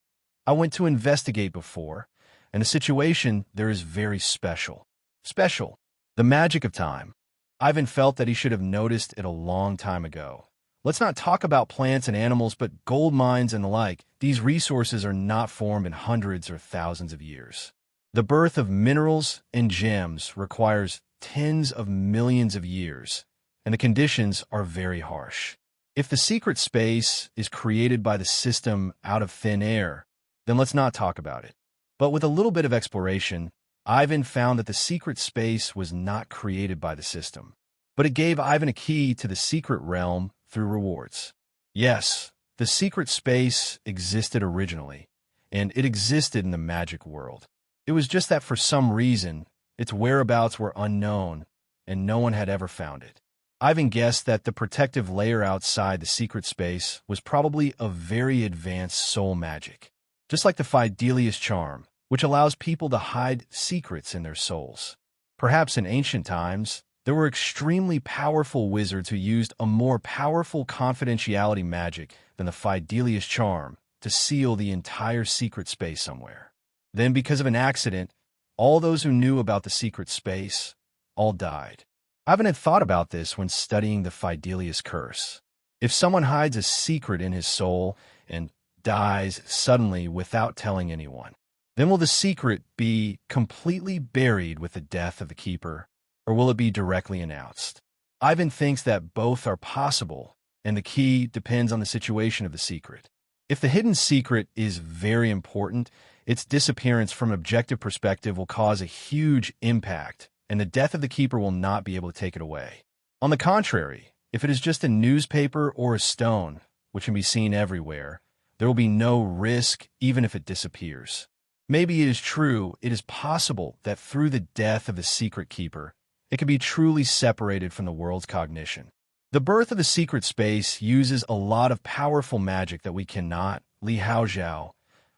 I went to investigate before, and the situation there is very special. Special. The magic of time. Ivan felt that he should have noticed it a long time ago. Let's not talk about plants and animals, but gold mines and the like. These resources are not formed in hundreds or thousands of years. The birth of minerals and gems requires tens of millions of years, and the conditions are very harsh. If the secret space is created by the system out of thin air, then let's not talk about it. But with a little bit of exploration, Ivan found that the secret space was not created by the system, but it gave Ivan a key to the secret realm through rewards. Yes, the secret space existed originally, and it existed in the magic world. It was just that for some reason, its whereabouts were unknown, and no one had ever found it. Ivan guessed that the protective layer outside the secret space was probably a very advanced soul magic, just like the Fidelius charm, which allows people to hide secrets in their souls. Perhaps in ancient times, there were extremely powerful wizards who used a more powerful confidentiality magic than the Fidelius charm to seal the entire secret space somewhere. Then, because of an accident, all those who knew about the secret space all died. Ivan had thought about this when studying the Fidelius curse. If someone hides a secret in his soul and dies suddenly without telling anyone, then will the secret be completely buried with the death of the keeper, or will it be directly announced? Ivan thinks that both are possible, and the key depends on the situation of the secret. If the hidden secret is very important, its disappearance from an objective perspective will cause a huge impact, and the death of the keeper will not be able to take it away. On the contrary, if it is just a newspaper or a stone, which can be seen everywhere, there will be no risk even if it disappears. Maybe it is true, it is possible that through the death of the secret keeper, it can be truly separated from the world's cognition. The birth of the secret space uses a lot of powerful magic that we cannot, Li Haojiao,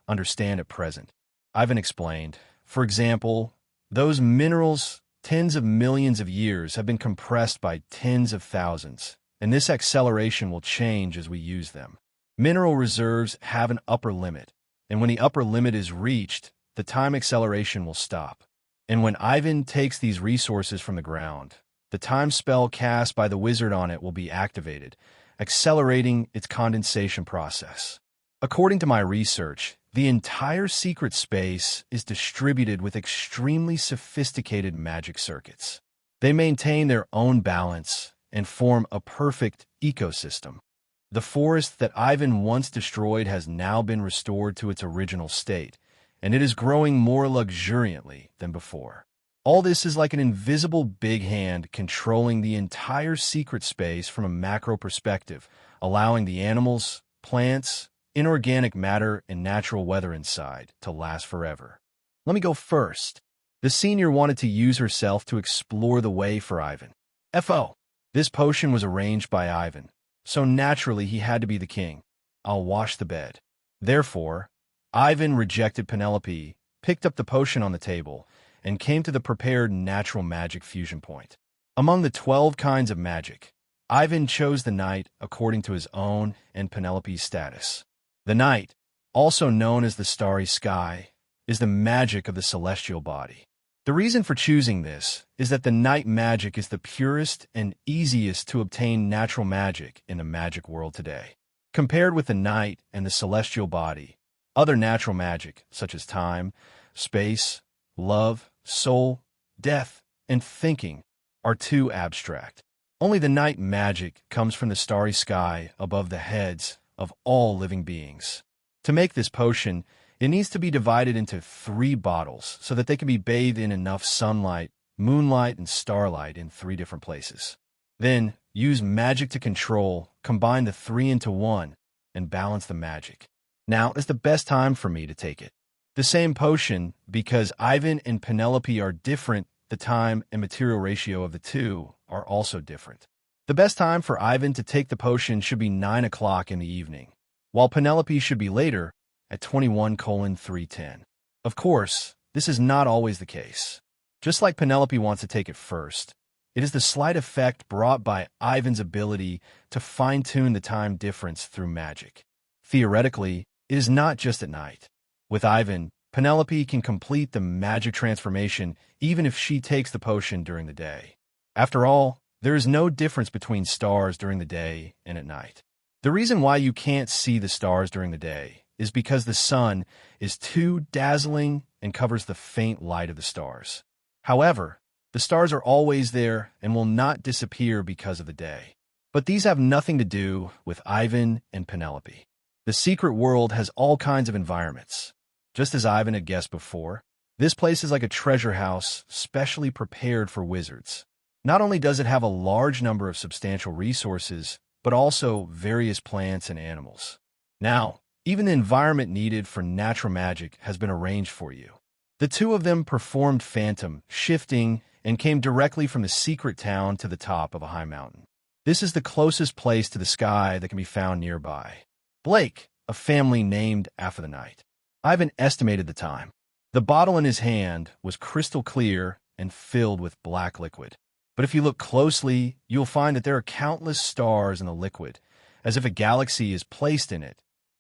understand at present. Ivan explained, for example, those minerals tens of millions of years have been compressed by tens of thousands, and this acceleration will change as we use them. Mineral reserves have an upper limit, and when the upper limit is reached, the time acceleration will stop. And when Ivan takes these resources from the ground, the time spell cast by the wizard on it will be activated, accelerating its condensation process. According to my research, the entire secret space is distributed with extremely sophisticated magic circuits. They maintain their own balance and form a perfect ecosystem. The forest that Ivan once destroyed has now been restored to its original state, and it is growing more luxuriantly than before. All this is like an invisible big hand controlling the entire secret space from a macro perspective, allowing the animals, plants, inorganic matter, and natural weather inside to last forever. Let me go first. The senior wanted to use herself to explore the way for Ivan. FO. This potion was arranged by Ivan, so naturally he had to be the king. I'll wash the bed. Therefore, Ivan rejected Penelope, picked up the potion on the table, and came to the prepared natural magic fusion point. Among the 12 kinds of magic, Ivan chose the night according to his own and Penelope's status. The night, also known as the starry sky, is the magic of the celestial body. The reason for choosing this is that the night magic is the purest and easiest to obtain natural magic in the magic world today. Compared with the night and the celestial body, other natural magic, such as time, space, love, soul, death, and thinking, are too abstract. Only the night magic comes from the starry sky above the heads of all living beings. To make this potion, it needs to be divided into 3 bottles so that they can be bathed in enough sunlight, moonlight, and starlight in 3 different places. Then, use magic to control, combine the 3 into 1, and balance the magic. Now is the best time for me to take it. The same potion, because Ivan and Penelope are different, the time and material ratio of the 2 are also different. The best time for Ivan to take the potion should be 9 o'clock in the evening, while Penelope should be later at 21:310. Of course, this is not always the case. Just like Penelope wants to take it first, it is the slight effect brought by Ivan's ability to fine-tune the time difference through magic. Theoretically, it is not just at night. With Ivan, Penelope can complete the magic transformation even if she takes the potion during the day. After all, there is no difference between stars during the day and at night. The reason why you can't see the stars during the day is because the sun is too dazzling and covers the faint light of the stars. However, the stars are always there and will not disappear because of the day. But these have nothing to do with Ivan and Penelope. The secret world has all kinds of environments. Just as Ivan had guessed before, this place is like a treasure house specially prepared for wizards. Not only does it have a large number of substantial resources, but also various plants and animals. Now, even the environment needed for natural magic has been arranged for you. The two of them performed phantom, shifting, and came directly from the secret town to the top of a high mountain. This is the closest place to the sky that can be found nearby. Blake, a family named after the night. Ivan estimated the time. The bottle in his hand was crystal clear and filled with black liquid. But if you look closely, you'll find that there are countless stars in the liquid, as if a galaxy is placed in it,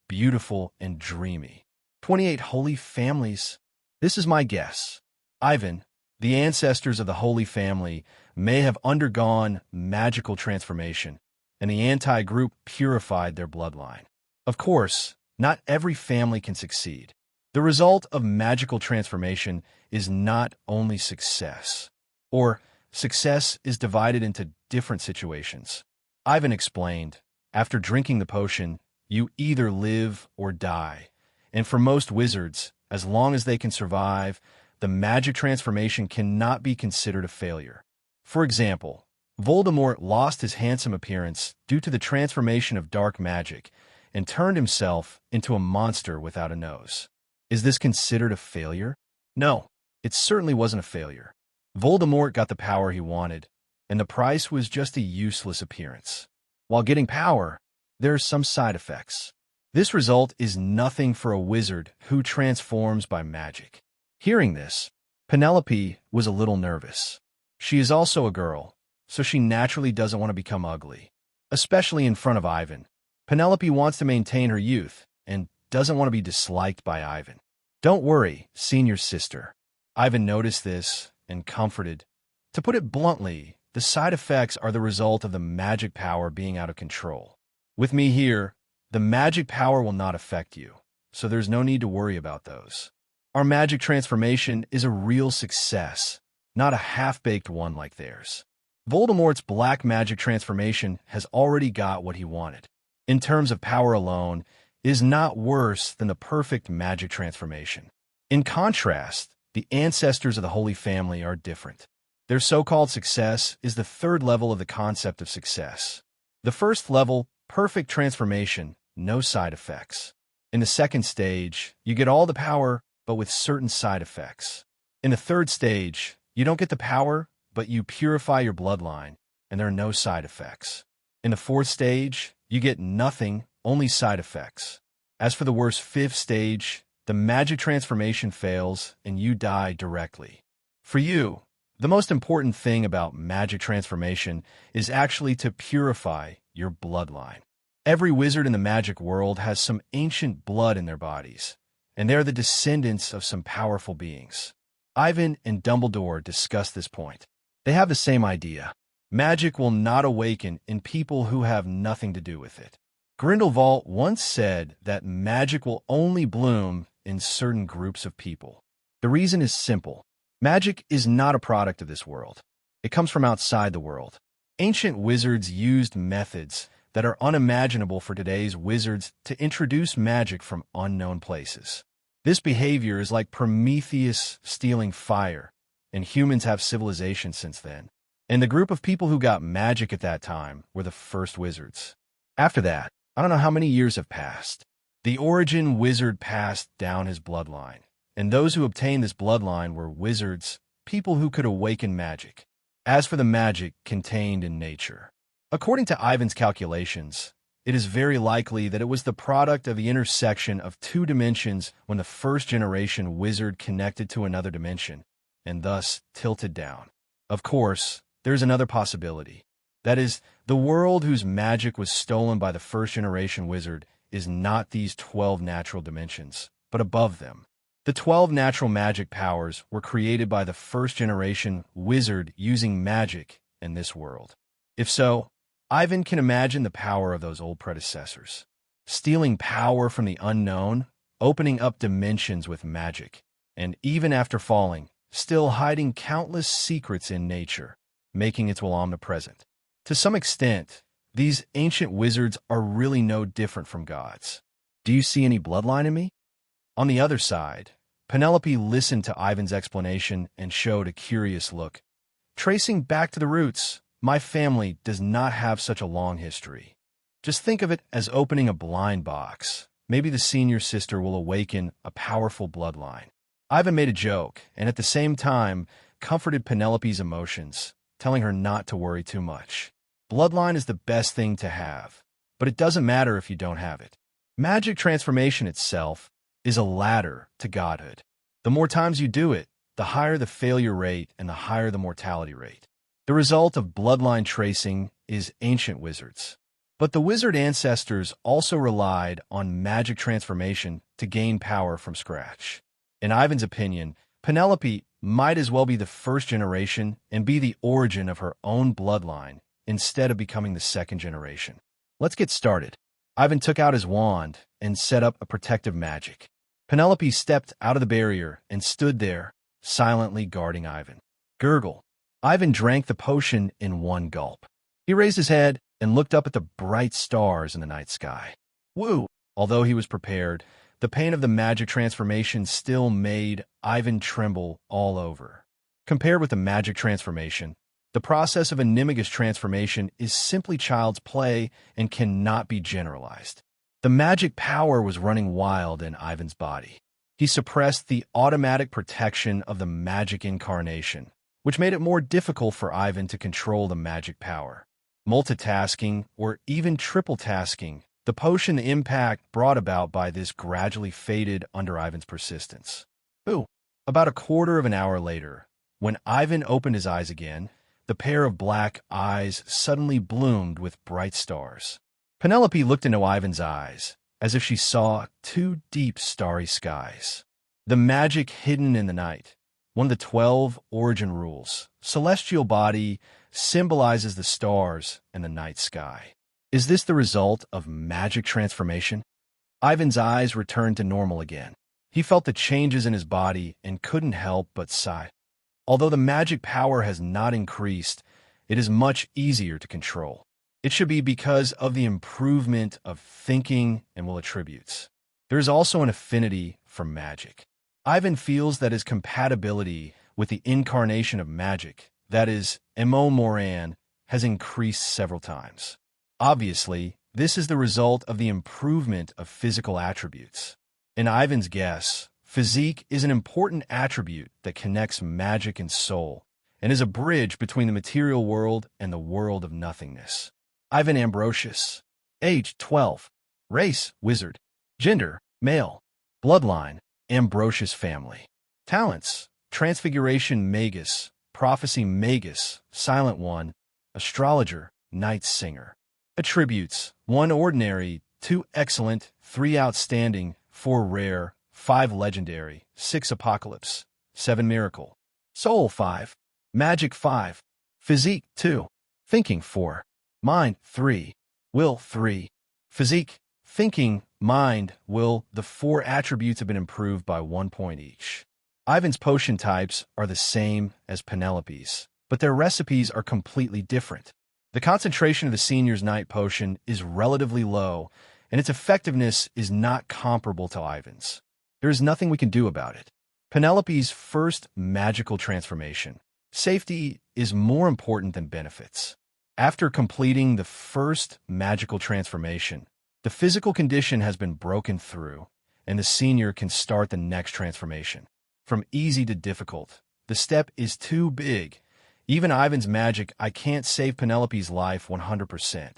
beautiful and dreamy. 28 holy families. This is my guess. Ivan, the ancestors of the Holy Family, may have undergone magical transformation, and the anti-group purified their bloodline. Of course, not every family can succeed. The result of magical transformation is not only success, or success is divided into different situations. Ivan explained, after drinking the potion, you either live or die, and for most wizards, as long as they can survive, the magic transformation cannot be considered a failure. For example, Voldemort lost his handsome appearance due to the transformation of dark magic and turned himself into a monster without a nose. Is this considered a failure? No, it certainly wasn't a failure. Voldemort got the power he wanted, and the price was just a useless appearance. While getting power, there are some side effects. This result is nothing for a wizard who transforms by magic. Hearing this, Penelope was a little nervous. She is also a girl, so she naturally doesn't want to become ugly. Especially in front of Ivan. Penelope wants to maintain her youth and doesn't want to be disliked by Ivan. Don't worry, senior sister. Ivan noticed this and comforted. To put it bluntly, the side effects are the result of the magic power being out of control. With me here, the magic power will not affect you, so there's no need to worry about those. Our magic transformation is a real success, not a half-baked one like theirs. Voldemort's black magic transformation has already got what he wanted. In terms of power alone, it is not worse than the perfect magic transformation. In contrast, the ancestors of the Holy Family are different. Their so-called success is the third level of the concept of success. The first level, perfect transformation, no side effects. In the second stage, you get all the power, but with certain side effects. In the third stage, you don't get the power, but you purify your bloodline, and there are no side effects. In the fourth stage, you get nothing, only side effects. As for the worst fifth stage, the magic transformation fails, and you die directly. For you, the most important thing about magic transformation is actually to purify your bloodline. Every wizard in the magic world has some ancient blood in their bodies, and they are the descendants of some powerful beings. Ivan and Dumbledore discuss this point. They have the same idea. Magic will not awaken in people who have nothing to do with it. Grindelwald once said that magic will only bloom in certain groups of people. The reason is simple. Magic is not a product of this world. It comes from outside the world. Ancient wizards used methods that are unimaginable for today's wizards to introduce magic from unknown places. This behavior is like Prometheus stealing fire, and humans have civilization since then. And the group of people who got magic at that time were the first wizards. After that, I don't know how many years have passed. The origin wizard passed down his bloodline, and those who obtained this bloodline were wizards, people who could awaken magic. As for the magic contained in nature, according to Ivan's calculations, it is very likely that it was the product of the intersection of two dimensions when the first-generation wizard connected to another dimension, and thus tilted down. Of course, there's another possibility. That is, the world whose magic was stolen by the first-generation wizard is not these 12 natural dimensions, but above them. The 12 natural magic powers were created by the first-generation wizard using magic in this world. If so, Ivan can imagine the power of those old predecessors. Stealing power from the unknown, opening up dimensions with magic, and even after falling, still hiding countless secrets in nature, making its will omnipresent. To some extent, these ancient wizards are really no different from gods. Do you see any bloodline in me? On the other side, Penelope listened to Ivan's explanation and showed a curious look. Tracing back to the roots, my family does not have such a long history. Just think of it as opening a blind box. Maybe the senior sister will awaken a powerful bloodline. Ivan made a joke, and at the same time, comforted Penelope's emotions, telling her not to worry too much. Bloodline is the best thing to have, but it doesn't matter if you don't have it. Magic transformation itself is a ladder to godhood. The more times you do it, the higher the failure rate and the higher the mortality rate. The result of bloodline tracing is ancient wizards. But the wizard ancestors also relied on magic transformation to gain power from scratch. In Ivan's opinion, Penelope might as well be the first generation and be the origin of her own bloodline instead of becoming the second generation. Let's get started. Ivan took out his wand and set up a protective magic. Penelope stepped out of the barrier and stood there, silently guarding Ivan. Gurgle. Ivan drank the potion in one gulp. He raised his head and looked up at the bright stars in the night sky. Woo! Although he was prepared, the pain of the magic transformation still made Ivan tremble all over. Compared with the magic transformation, the process of Animagus transformation is simply child's play and cannot be generalized. The magic power was running wild in Ivan's body. He suppressed the automatic protection of the magic incarnation, which made it more difficult for Ivan to control the magic power. Multitasking, or even triple tasking, the potion impact brought about by this gradually faded under Ivan's persistence. About a quarter of an hour later, when Ivan opened his eyes again, the pair of black eyes suddenly bloomed with bright stars. Penelope looked into Ivan's eyes, as if she saw two deep starry skies. The magic hidden in the night, one of the 12 origin rules, celestial body, symbolizes the stars and the night sky. Is this the result of magic transformation? Ivan's eyes returned to normal again. He felt the changes in his body and couldn't help but sigh. Although the magic power has not increased, it is much easier to control. It should be because of the improvement of thinking and will attributes. There is also an affinity for magic. Ivan feels that his compatibility with the incarnation of magic, that is, Emo Moran, has increased several times. Obviously, this is the result of the improvement of physical attributes. In Ivan's guess, physique is an important attribute that connects magic and soul, and is a bridge between the material world and the world of nothingness. Ivan Ambrosius. Age, 12. Race, wizard. Gender, male. Bloodline, Ambrosius family. Talents, transfiguration magus, prophecy magus, silent one, astrologer, night singer. Attributes, 1 ordinary, 2 excellent, 3 outstanding, 4 rare, 5 legendary, 6 apocalypse, 7 miracle. Soul, 5. Magic, 5. Physique, 2. Thinking, 4. Mind, 3. Will, 3. Physique, thinking, mind, will, the 4 attributes have been improved by 1 point each. Ivan's potion types are the same as Penelope's, but their recipes are completely different. The concentration of the senior's night potion is relatively low, and its effectiveness is not comparable to Ivan's. There is nothing we can do about it. Penelope's first magical transformation. Safety is more important than benefits. After completing the first magical transformation, the physical condition has been broken through, and the senior can start the next transformation. From easy to difficult, the step is too big. Even Ivan's magic, I can't save Penelope's life 100%.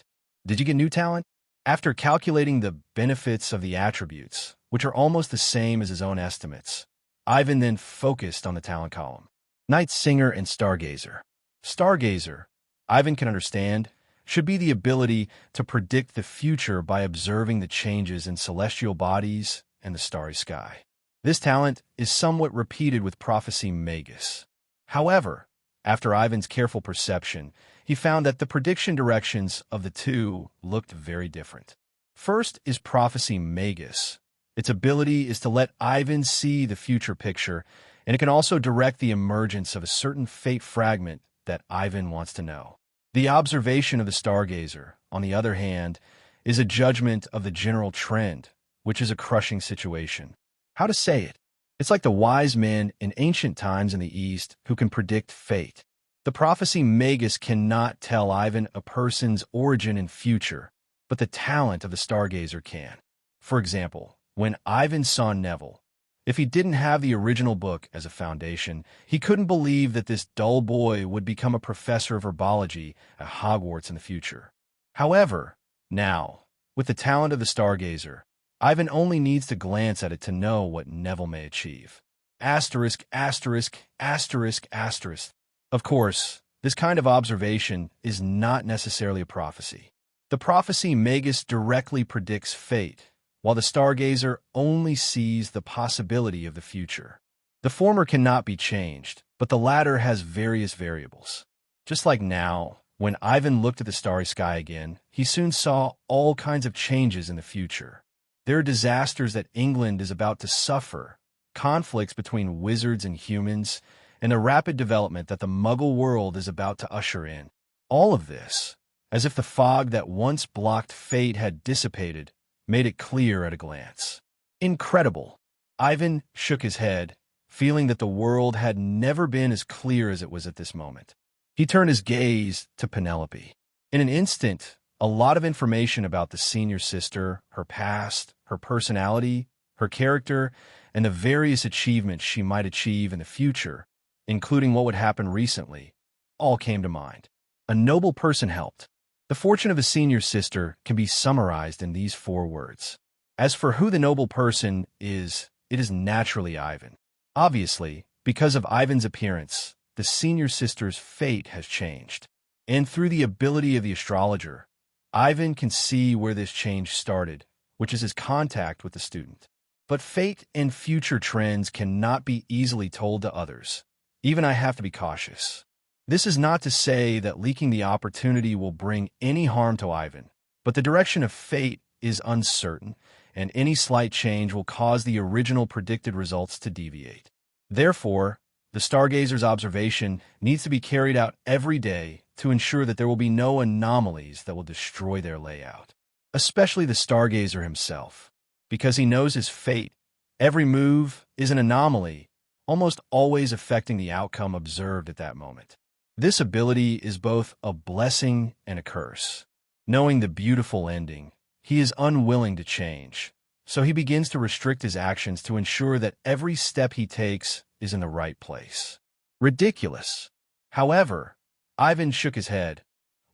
Did you get new talent? After calculating the benefits of the attributes, which are almost the same as his own estimates, Ivan then focused on the talent column. Night Singer and Stargazer. Stargazer, Ivan can understand, should be the ability to predict the future by observing the changes in celestial bodies and the starry sky. This talent is somewhat repeated with Prophecy Magus. However, after Ivan's careful perception, he found that the prediction directions of the two looked very different. First is Prophecy Magus. Its ability is to let Ivan see the future picture, and it can also direct the emergence of a certain fate fragment that Ivan wants to know. The observation of the Stargazer, on the other hand, is a judgment of the general trend, which is a crushing situation. How to say it? It's like the wise men in ancient times in the East who can predict fate. The prophecy Magus cannot tell Ivan a person's origin and future, but the talent of the stargazer can. For example, when Ivan saw Neville, if he didn't have the original book as a foundation, he couldn't believe that this dull boy would become a professor of herbology at Hogwarts in the future. However, now, with the talent of the stargazer, Ivan only needs to glance at it to know what Neville may achieve. Asterisk, asterisk, asterisk, asterisk. Of course, this kind of observation is not necessarily a prophecy. The prophecy Magus directly predicts fate, while the stargazer only sees the possibility of the future. The former cannot be changed, but the latter has various variables. Just like now, when Ivan looked at the starry sky again, he soon saw all kinds of changes in the future. There are disasters that England is about to suffer, conflicts between wizards and humans, and a rapid development that the Muggle world is about to usher in. All of this, as if the fog that once blocked fate had dissipated, made it clear at a glance. Incredible. Ivan shook his head, feeling that the world had never been as clear as it was at this moment. He turned his gaze to Penelope. In an instant, a lot of information about the senior sister, her past, her personality, her character, and the various achievements she might achieve in the future, including what would happen recently, all came to mind. A noble person helped. The fortune of a senior sister can be summarized in these 4 words. As for who the noble person is, it is naturally Ivan. Obviously, because of Ivan's appearance, the senior sister's fate has changed. And through the ability of the astrologer, Ivan can see where this change started, which is his contact with the student. But fate and future trends cannot be easily told to others. Even I have to be cautious. This is not to say that leaking the opportunity will bring any harm to Ivan, but the direction of fate is uncertain, and any slight change will cause the original predicted results to deviate. Therefore, the stargazer's observation needs to be carried out every day to ensure that there will be no anomalies that will destroy their layout. Especially the stargazer himself, because he knows his fate. Every move is an anomaly, almost always affecting the outcome observed at that moment. This ability is both a blessing and a curse. Knowing the beautiful ending, he is unwilling to change, so he begins to restrict his actions to ensure that every step he takes is in the right place. Ridiculous. However, Ivan shook his head.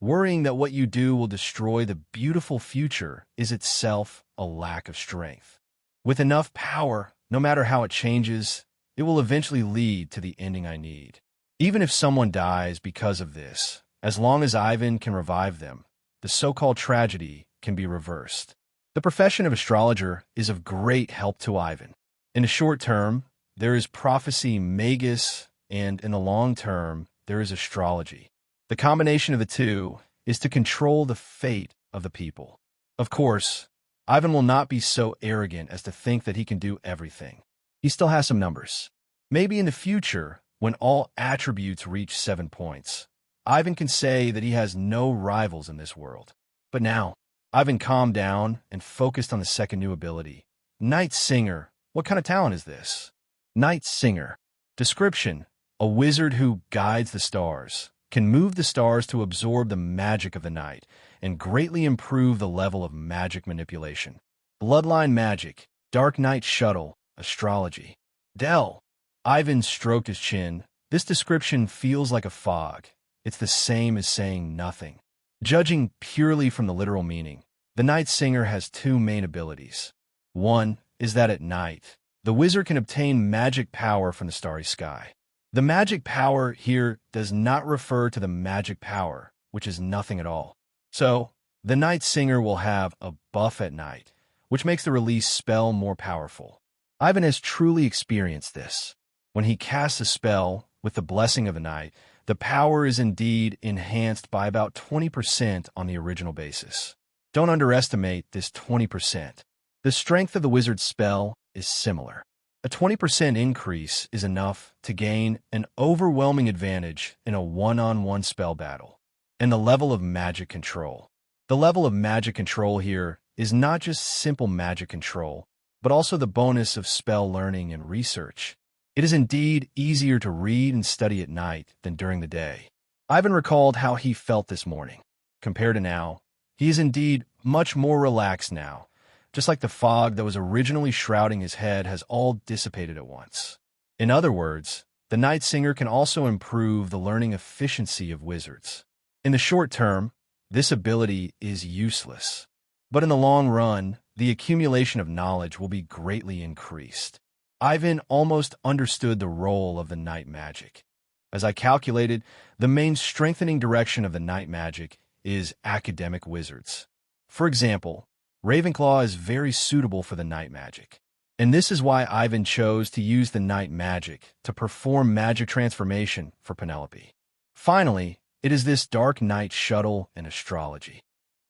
Worrying that what you do will destroy the beautiful future is itself a lack of strength. With enough power, no matter how it changes, it will eventually lead to the ending I need. Even if someone dies because of this, as long as Ivan can revive them, the so-called tragedy can be reversed. The profession of astrologer is of great help to Ivan. In the short term, there is prophecy Magus, and in the long term, there is astrology. The combination of the two is to control the fate of the people. Of course, Ivan will not be so arrogant as to think that he can do everything. He still has some numbers. Maybe in the future, when all attributes reach 7 points, Ivan can say that he has no rivals in this world. But now, Ivan calmed down and focused on the second new ability. Night Singer. What kind of talent is this? Night Singer. Description: a wizard who guides the stars, can move the stars to absorb the magic of the night, and greatly improve the level of magic manipulation. Bloodline magic, Dark Night Shuttle, astrology. Dell. Ivan stroked his chin. This description feels like a fog. It's the same as saying nothing. Judging purely from the literal meaning, the Night Singer has 2 main abilities. One is that at night, the wizard can obtain magic power from the starry sky. The magic power here does not refer to the magic power, which is nothing at all. So, the Night Singer will have a buff at night, which makes the release spell more powerful. Ivan has truly experienced this. When he casts a spell with the blessing of the night, the power is indeed enhanced by about 20% on the original basis. Don't underestimate this 20%. The strength of the wizard's spell is similar. A 20% increase is enough to gain an overwhelming advantage in a one-on-one spell battle. And the level of magic control. The level of magic control here is not just simple magic control, but also the bonus of spell learning and research. It is indeed easier to read and study at night than during the day. Ivan recalled how he felt this morning. Compared to now, he is indeed much more relaxed now, just like the fog that was originally shrouding his head has all dissipated at once. In other words, the Night Singer can also improve the learning efficiency of wizards. In the short term, this ability is useless, but in the long run, the accumulation of knowledge will be greatly increased. Ivan almost understood the role of the night magic. As I calculated, the main strengthening direction of the night magic is academic wizards. For example, Ravenclaw is very suitable for the night magic. And this is why Ivan chose to use the night magic to perform magic transformation for Penelope. Finally, it is this dark night shuttle and astrology.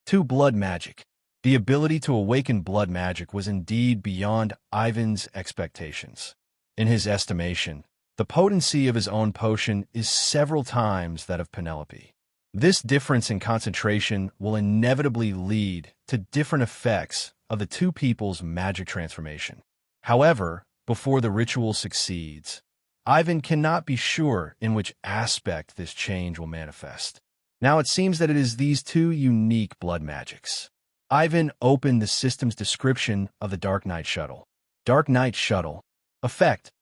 2. Blood magic. The ability to awaken blood magic was indeed beyond Ivan's expectations. In his estimation, the potency of his own potion is several times that of Penelope. This difference in concentration will inevitably lead to different effects of the two people's magic transformation. However, before the ritual succeeds, Ivan cannot be sure in which aspect this change will manifest. Now it seems that it is these two unique blood magics. Ivan opened the system's description of the Dark Night Shuttle. Dark Night Shuttle. Effect: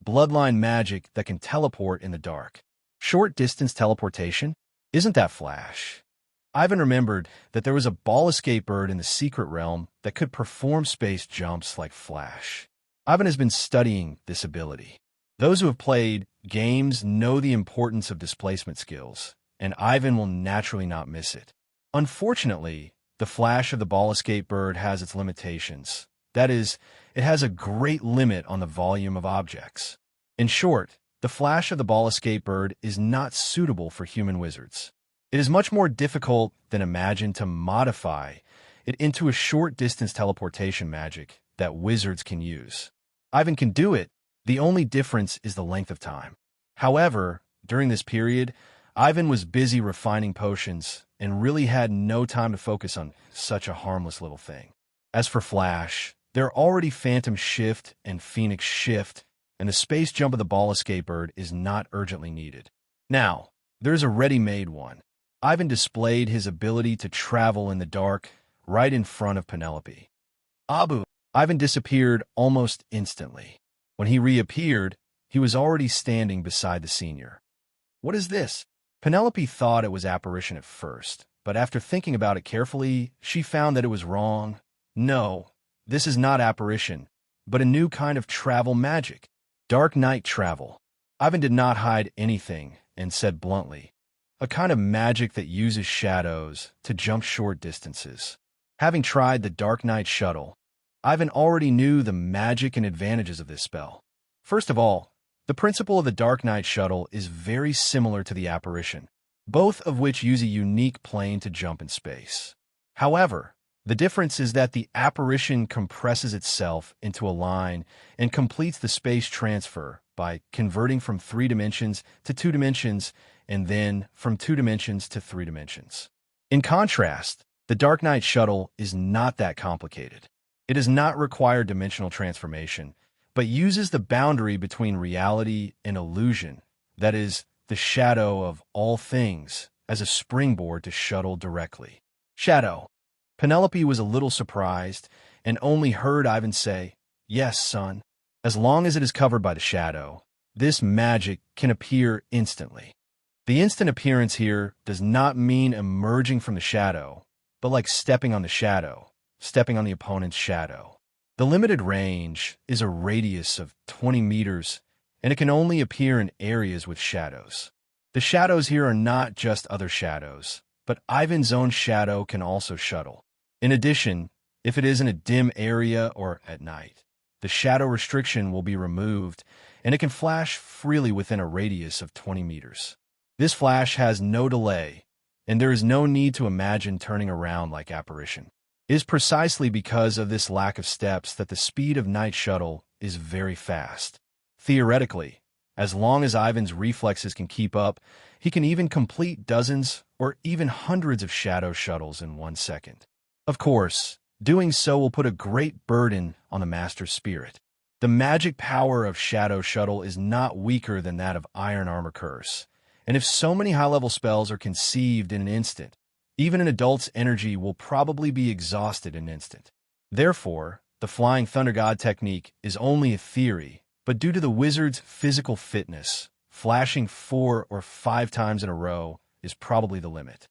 bloodline magic that can teleport in the dark. Short distance teleportation? Isn't that Flash? Ivan remembered that there was a ball escape bird in the secret realm that could perform space jumps like Flash. Ivan has been studying this ability. Those who have played games know the importance of displacement skills, and Ivan will naturally not miss it. Unfortunately, the flash of the ball escape bird has its limitations. That is, it has a great limit on the volume of objects. In short, the flash of the ball escape bird is not suitable for human wizards. It is much more difficult than imagined to modify it into a short-distance teleportation magic that wizards can use. Ivan can do it. The only difference is the length of time. However, during this period, Ivan was busy refining potions and really had no time to focus on such a harmless little thing. As for Flash, there are already Phantom Shift and Phoenix Shift, and the space jump of the ball escape bird is not urgently needed. Now, there's a ready-made one. Ivan displayed his ability to travel in the dark right in front of Penelope. Abu! Ivan disappeared almost instantly. When he reappeared, he was already standing beside the senior. What is this? Penelope thought it was apparition at first, but after thinking about it carefully, she found that it was wrong. No, this is not apparition, but a new kind of travel magic. Dark night travel. Ivan did not hide anything and said bluntly, a kind of magic that uses shadows to jump short distances. Having tried the Dark Night Shuttle, Ivan already knew the magic and advantages of this spell. First of all, the principle of the Dark Night Shuttle is very similar to the apparition, both of which use a unique plane to jump in space. However, the difference is that the apparition compresses itself into a line and completes the space transfer by converting from 3 dimensions to 2 dimensions and then from 2 dimensions to 3 dimensions. In contrast, the Dark Night Shuttle is not that complicated. It does not require dimensional transformation, but uses the boundary between reality and illusion, that is, the shadow of all things, as a springboard to shuttle directly. Shadow. Penelope was a little surprised and only heard Ivan say, "Yes, son. As long as it is covered by the shadow, this magic can appear instantly." The instant appearance here does not mean emerging from the shadow, but like stepping on the shadow, stepping on the opponent's shadow. The limited range is a radius of 20 meters, and it can only appear in areas with shadows. The shadows here are not just other shadows, but Ivan's own shadow can also shuttle. In addition, if it is in a dim area or at night, the shadow restriction will be removed, and it can flash freely within a radius of 20 meters. This flash has no delay, and there is no need to imagine turning around like apparition. It is precisely because of this lack of steps that the speed of Night Shuttle is very fast. Theoretically, as long as Ivan's reflexes can keep up, he can even complete dozens or even hundreds of shadow shuttles in 1 second. Of course, Doing so will put a great burden on the Master's spirit. The magic power of Shadow Shuttle is not weaker than that of Iron Armor Curse, and if so many high-level spells are conceived in an instant, even an adult's energy will probably be exhausted in an instant. Therefore, the Flying Thunder God technique is only a theory, but due to the wizard's physical fitness, flashing 4 or 5 times in a row is probably the limit.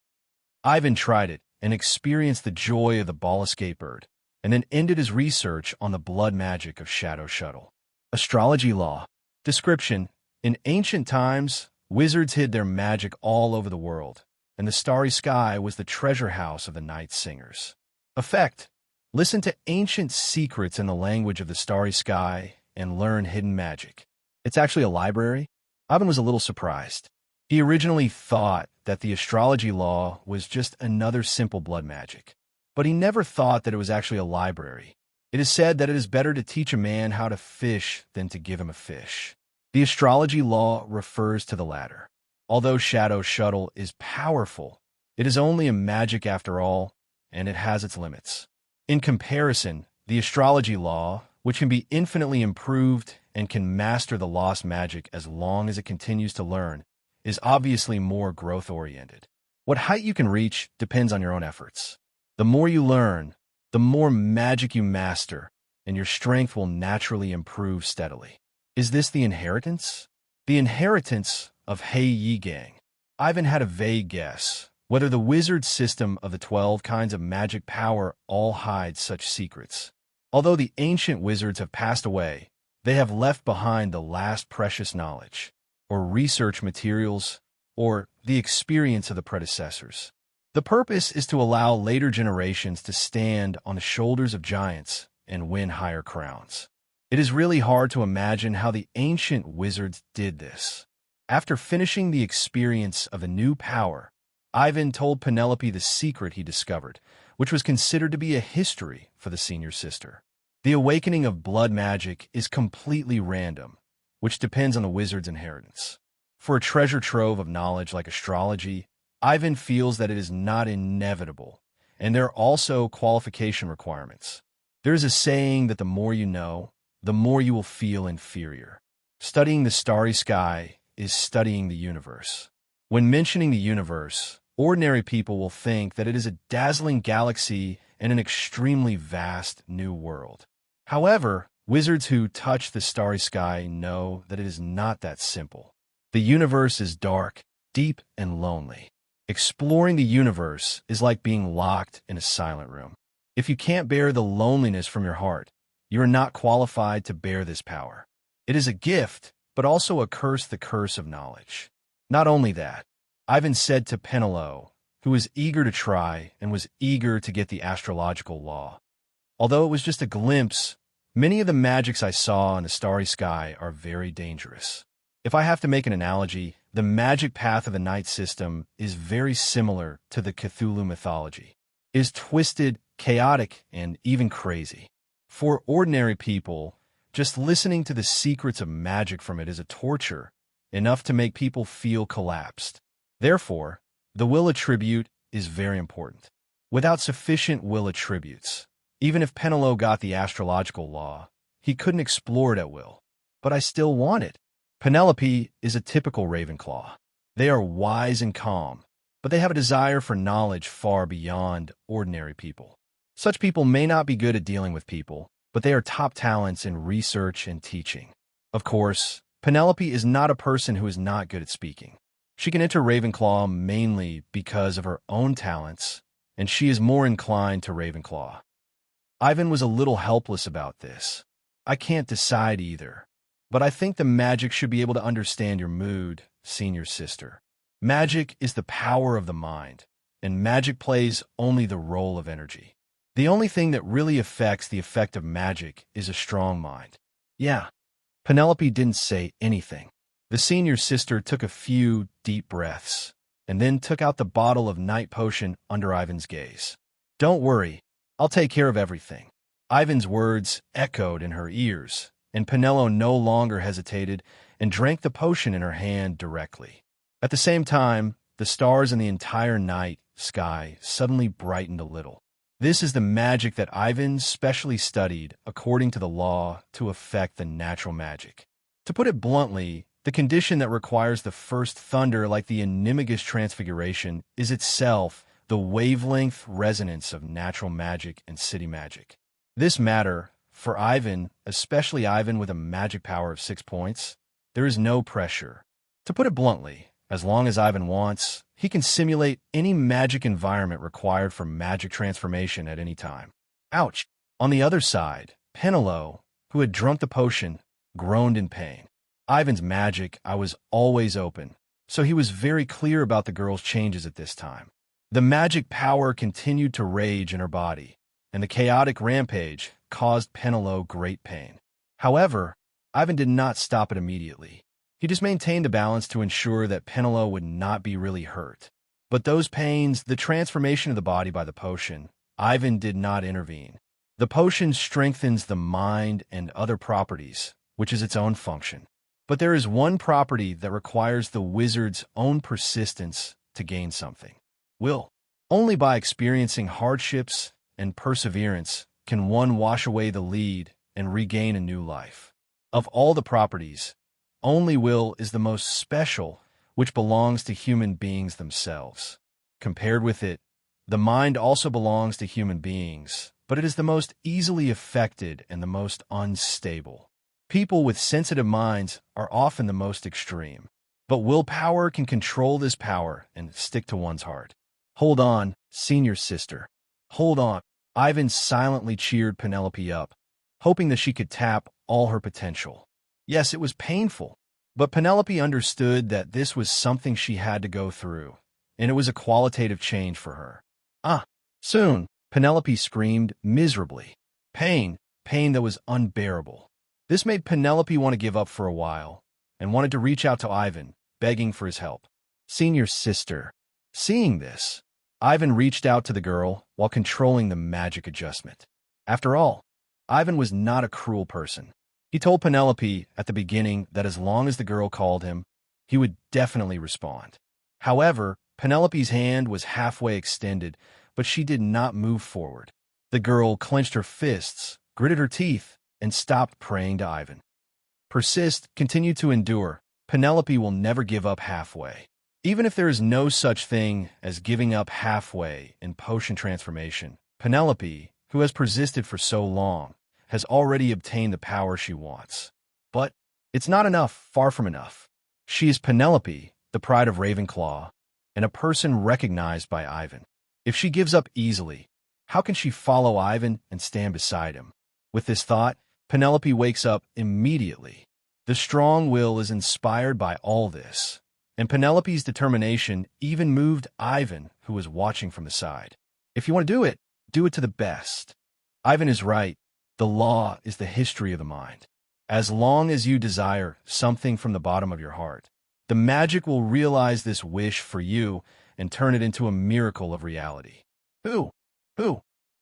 Ivan tried it and experienced the joy of the ball escape bird, and then ended his research on the blood magic of Shadow Shuttle. Astrology law. Description: in ancient times, wizards hid their magic all over the world, and the starry sky was the treasure house of the night singers. Effect: listen to ancient secrets in the language of the starry sky and learn hidden magic. It's actually a library? Ivan was a little surprised. He originally thought that the astrology law was just another simple blood magic, but he never thought that it was actually a library. It is said that it is better to teach a man how to fish than to give him a fish. The astrology law refers to the latter. Although Shadow Shuttle is powerful, it is only a magic after all, and it has its limits. In comparison, the astrology law, which can be infinitely improved and can master the lost magic as long as it continues to learn, is obviously more growth-oriented. What height you can reach depends on your own efforts. The more you learn, the more magic you master, and your strength will naturally improve steadily. Is this the inheritance? The inheritance of Hei Yi Gang. Ivan had a vague guess whether the wizard system of the 12 kinds of magic power all hides such secrets. Although the ancient wizards have passed away, they have left behind the last precious knowledge, or research materials, or the experience of the predecessors. The purpose is to allow later generations to stand on the shoulders of giants and win higher crowns. It is really hard to imagine how the ancient wizards did this. After finishing the experience of the new power, Ivan told Penelope the secret he discovered, which was considered to be a history for the senior sister. The awakening of blood magic is completely random, which depends on the wizard's inheritance. For a treasure trove of knowledge like astrology, Ivan feels that it is not inevitable, and there are also qualification requirements. There is a saying that the more you know, the more you will feel inferior. Studying the starry sky is studying the universe. When mentioning the universe, ordinary people will think that it is a dazzling galaxy and an extremely vast new world. However, wizards who touch the starry sky know that it is not that simple. The universe is dark, deep, and lonely. Exploring the universe is like being locked in a silent room. If you can't bear the loneliness from your heart, you are not qualified to bear this power. It is a gift, but also a curse, the curse of knowledge. Not only that, Ivan said to Penelope, who was eager to try and was eager to get the astrological law. Although it was just a glimpse, many of the magics I saw in the starry sky are very dangerous. If I have to make an analogy, the magic path of the night system is very similar to the Cthulhu mythology. It is twisted, chaotic, and even crazy. For ordinary people, just listening to the secrets of magic from it is a torture, enough to make people feel collapsed. Therefore, the will attribute is very important. Without sufficient will attributes, even if Penelope got the astrological law, he couldn't explore it at will. But I still want it. Penelope is a typical Ravenclaw. They are wise and calm, but they have a desire for knowledge far beyond ordinary people. Such people may not be good at dealing with people, but they are top talents in research and teaching. Of course, Penelope is not a person who is not good at speaking. She can enter Ravenclaw mainly because of her own talents, and she is more inclined to Ravenclaw. Ivan was a little helpless about this. I can't decide either, but I think the magic should be able to understand your mood, senior sister. Magic is the power of the mind, and magic plays only the role of energy. The only thing that really affects the effect of magic is a strong mind. Yeah, Penelope didn't say anything. The senior sister took a few deep breaths, and then took out the bottle of night potion under Ivan's gaze. Don't worry, I'll take care of everything. Ivan's words echoed in her ears, and Penelope no longer hesitated and drank the potion in her hand directly. At the same time, the stars in the entire night sky suddenly brightened a little. This is the magic that Ivan specially studied according to the law to affect the natural magic. To put it bluntly, the condition that requires the first thunder like the Animagus transfiguration is itself the wavelength resonance of natural magic and city magic. This matter, for Ivan, especially Ivan with a magic power of 6 points, there is no pressure. To put it bluntly, as long as Ivan wants, he can simulate any magic environment required for magic transformation at any time. Ouch! On the other side, Penelope, who had drunk the potion, groaned in pain. Ivan's magic, I was always open, so he was very clear about the girl's changes at this time. The magic power continued to rage in her body, and the chaotic rampage caused Penelope great pain. However, Ivan did not stop it immediately. He just maintained a balance to ensure that Penelope would not be really hurt. But those pains, the transformation of the body by the potion, Ivan did not intervene. The potion strengthens the mind and other properties, which is its own function. But there is one property that requires the wizard's own persistence to gain something. Will. Only by experiencing hardships and perseverance can one wash away the lead and regain a new life. Of all the properties, only will is the most special, which belongs to human beings themselves. Compared with it, the mind also belongs to human beings, but it is the most easily affected and the most unstable. People with sensitive minds are often the most extreme, but willpower can control this power and stick to one's heart. Hold on, senior sister. Hold on. Ivan silently cheered Penelope up, hoping that she could tap all her potential. Yes, it was painful, but Penelope understood that this was something she had to go through, and it was a qualitative change for her. Soon, Penelope screamed miserably. Pain that was unbearable. This made Penelope want to give up for a while, and wanted to reach out to Ivan, begging for his help. Senior sister. Seeing this, Ivan reached out to the girl while controlling the magic adjustment. After all, Ivan was not a cruel person. He told Penelope at the beginning that as long as the girl called him, he would definitely respond. However, Penelope's hand was halfway extended, but she did not move forward. The girl clenched her fists, gritted her teeth, and stopped praying to Ivan. Persist, continue to endure. Penelope will never give up halfway. Even if there is no such thing as giving up halfway in potion transformation, Penelope, who has persisted for so long, has already obtained the power she wants. But it's not enough, far from enough. She is Penelope, the pride of Ravenclaw, and a person recognized by Ivan. If she gives up easily, how can she follow Ivan and stand beside him? With this thought, Penelope wakes up immediately. The strong will is inspired by all this, and Penelope's determination even moved Ivan, who was watching from the side. If you want to do it to the best. Ivan is right. The law is the history of the mind. As long as you desire something from the bottom of your heart, the magic will realize this wish for you and turn it into a miracle of reality. Who?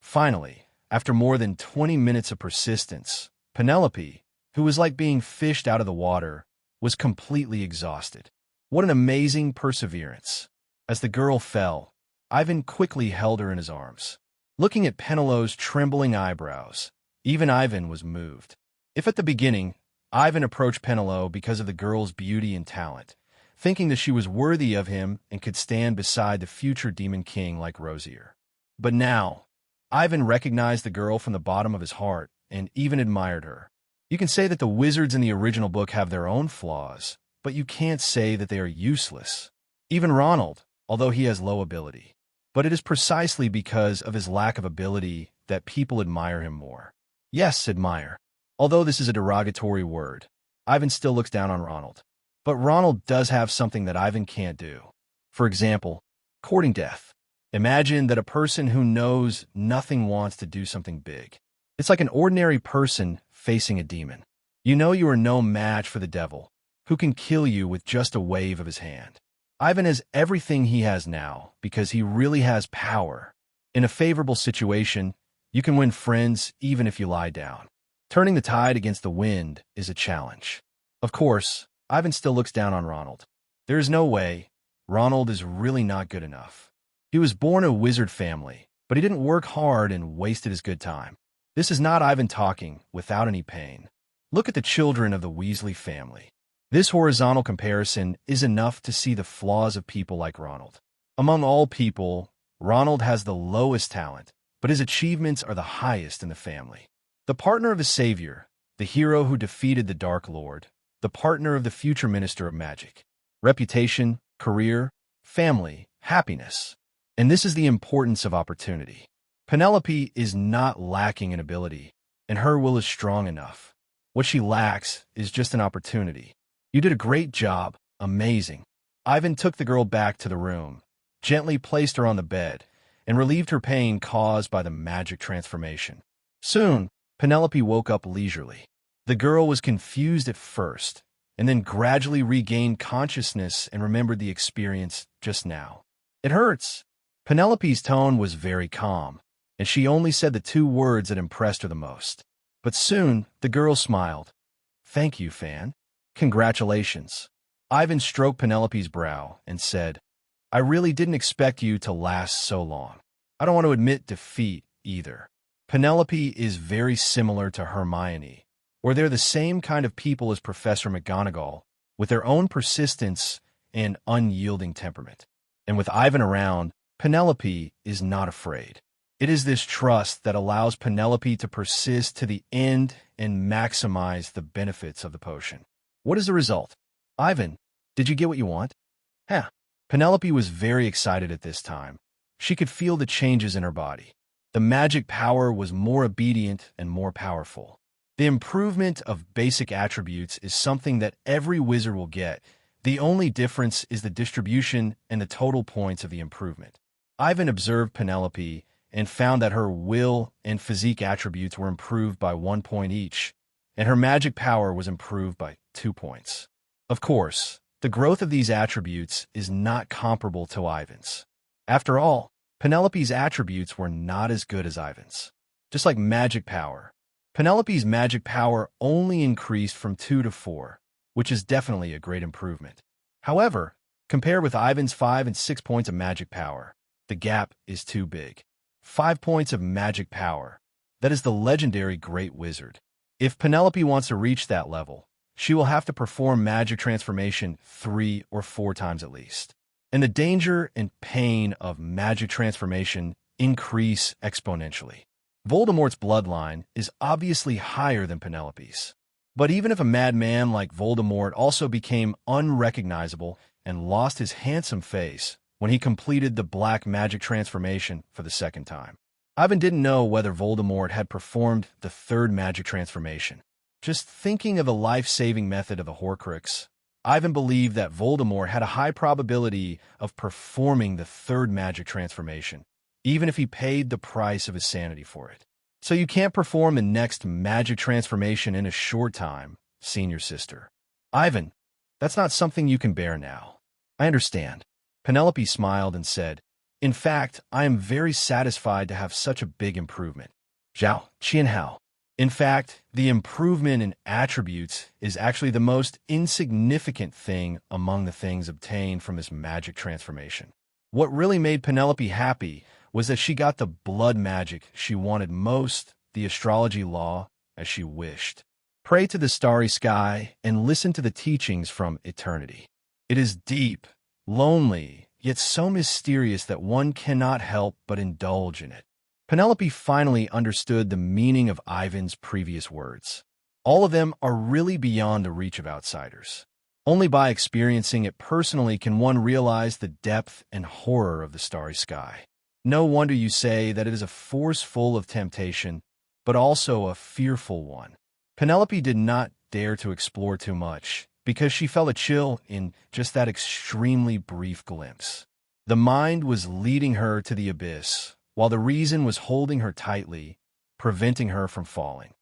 Finally, after more than 20 minutes of persistence, Penelope, who was like being fished out of the water, was completely exhausted. What an amazing perseverance. As the girl fell, Ivan quickly held her in his arms. Looking at Penelope's trembling eyebrows, even Ivan was moved. If at the beginning, Ivan approached Penelope because of the girl's beauty and talent, thinking that she was worthy of him and could stand beside the future Demon King like Rosier. But now, Ivan recognized the girl from the bottom of his heart and even admired her. You can say that the wizards in the original book have their own flaws, but you can't say that they are useless. Even Ronald, although he has low ability. But it is precisely because of his lack of ability that people admire him more. Yes, admire. Although this is a derogatory word, Ivan still looks down on Ronald. But Ronald does have something that Ivan can't do. For example, courting death. Imagine that a person who knows nothing wants to do something big. It's like an ordinary person facing a demon. You know you are no match for the devil, who can kill you with just a wave of his hand. Ivan has everything he has now because he really has power. In a favorable situation, you can win friends even if you lie down. Turning the tide against the wind is a challenge. Of course, Ivan still looks down on Ronald. There is no way. Ronald is really not good enough. He was born a wizard family, but he didn't work hard and wasted his good time. This is not Ivan talking without any pain. Look at the children of the Weasley family. This horizontal comparison is enough to see the flaws of people like Ronald. Among all people, Ronald has the lowest talent, but his achievements are the highest in the family. The partner of his savior, the hero who defeated the Dark Lord, the partner of the future Minister of Magic. Reputation, career, family, happiness. And this is the importance of opportunity. Penelope is not lacking in ability, and her will is strong enough. What she lacks is just an opportunity. You did a great job. Amazing. Ivan took the girl back to the room, gently placed her on the bed, and relieved her pain caused by the magic transformation. Soon, Penelope woke up leisurely. The girl was confused at first, and then gradually regained consciousness and remembered the experience just now. It hurts. Penelope's tone was very calm, and she only said the two words that impressed her the most. But soon, the girl smiled. "Thank you, Fan. Congratulations." Ivan stroked Penelope's brow and said, "I really didn't expect you to last so long. I don't want to admit defeat either." Penelope is very similar to Hermione, or they're the same kind of people as Professor McGonagall, with their own persistence and unyielding temperament. And with Ivan around, Penelope is not afraid. It is this trust that allows Penelope to persist to the end and maximize the benefits of the potion. What is the result? Ivan, did you get what you want? Penelope was very excited at this time. She could feel the changes in her body. The magic power was more obedient and more powerful. The improvement of basic attributes is something that every wizard will get. The only difference is the distribution and the total points of the improvement. Ivan observed Penelope and found that her will and physique attributes were improved by 1 point each, and her magic power was improved by 2 points. Of course, the growth of these attributes is not comparable to Ivan's. After all, Penelope's attributes were not as good as Ivan's. Just like magic power, Penelope's magic power only increased from 2 to 4, which is definitely a great improvement. However, compared with Ivan's 5 and 6 points of magic power, the gap is too big. 5 points of magic power. That is the legendary Great Wizard. If Penelope wants to reach that level, she will have to perform magic transformation 3 or 4 times at least. And the danger and pain of magic transformation increase exponentially. Voldemort's bloodline is obviously higher than Penelope's. But even if a madman like Voldemort also became unrecognizable and lost his handsome face when he completed the black magic transformation for the second time, Ivan didn't know whether Voldemort had performed the third magic transformation. Just thinking of the life-saving method of the Horcrux, Ivan believed that Voldemort had a high probability of performing the third magic transformation, even if he paid the price of his sanity for it. So you can't perform the next magic transformation in a short time, senior sister. Ivan, that's not something you can bear now. I understand. Penelope smiled and said, "In fact, I am very satisfied to have such a big improvement. Zhao, Qianhao. In fact, the improvement in attributes is actually the most insignificant thing among the things obtained from this magic transformation. What really made Penelope happy was that she got the blood magic she wanted most, the astrology law, as she wished. Pray to the starry sky and listen to the teachings from eternity. It is deep, lonely, yet so mysterious that one cannot help but indulge in it." Penelope finally understood the meaning of Ivan's previous words. All of them are really beyond the reach of outsiders. Only by experiencing it personally can one realize the depth and horror of the starry sky. No wonder you say that it is a force full of temptation, but also a fearful one. Penelope did not dare to explore too much, because she felt a chill in just that extremely brief glimpse. The mind was leading her to the abyss, while the reason was holding her tightly, preventing her from falling.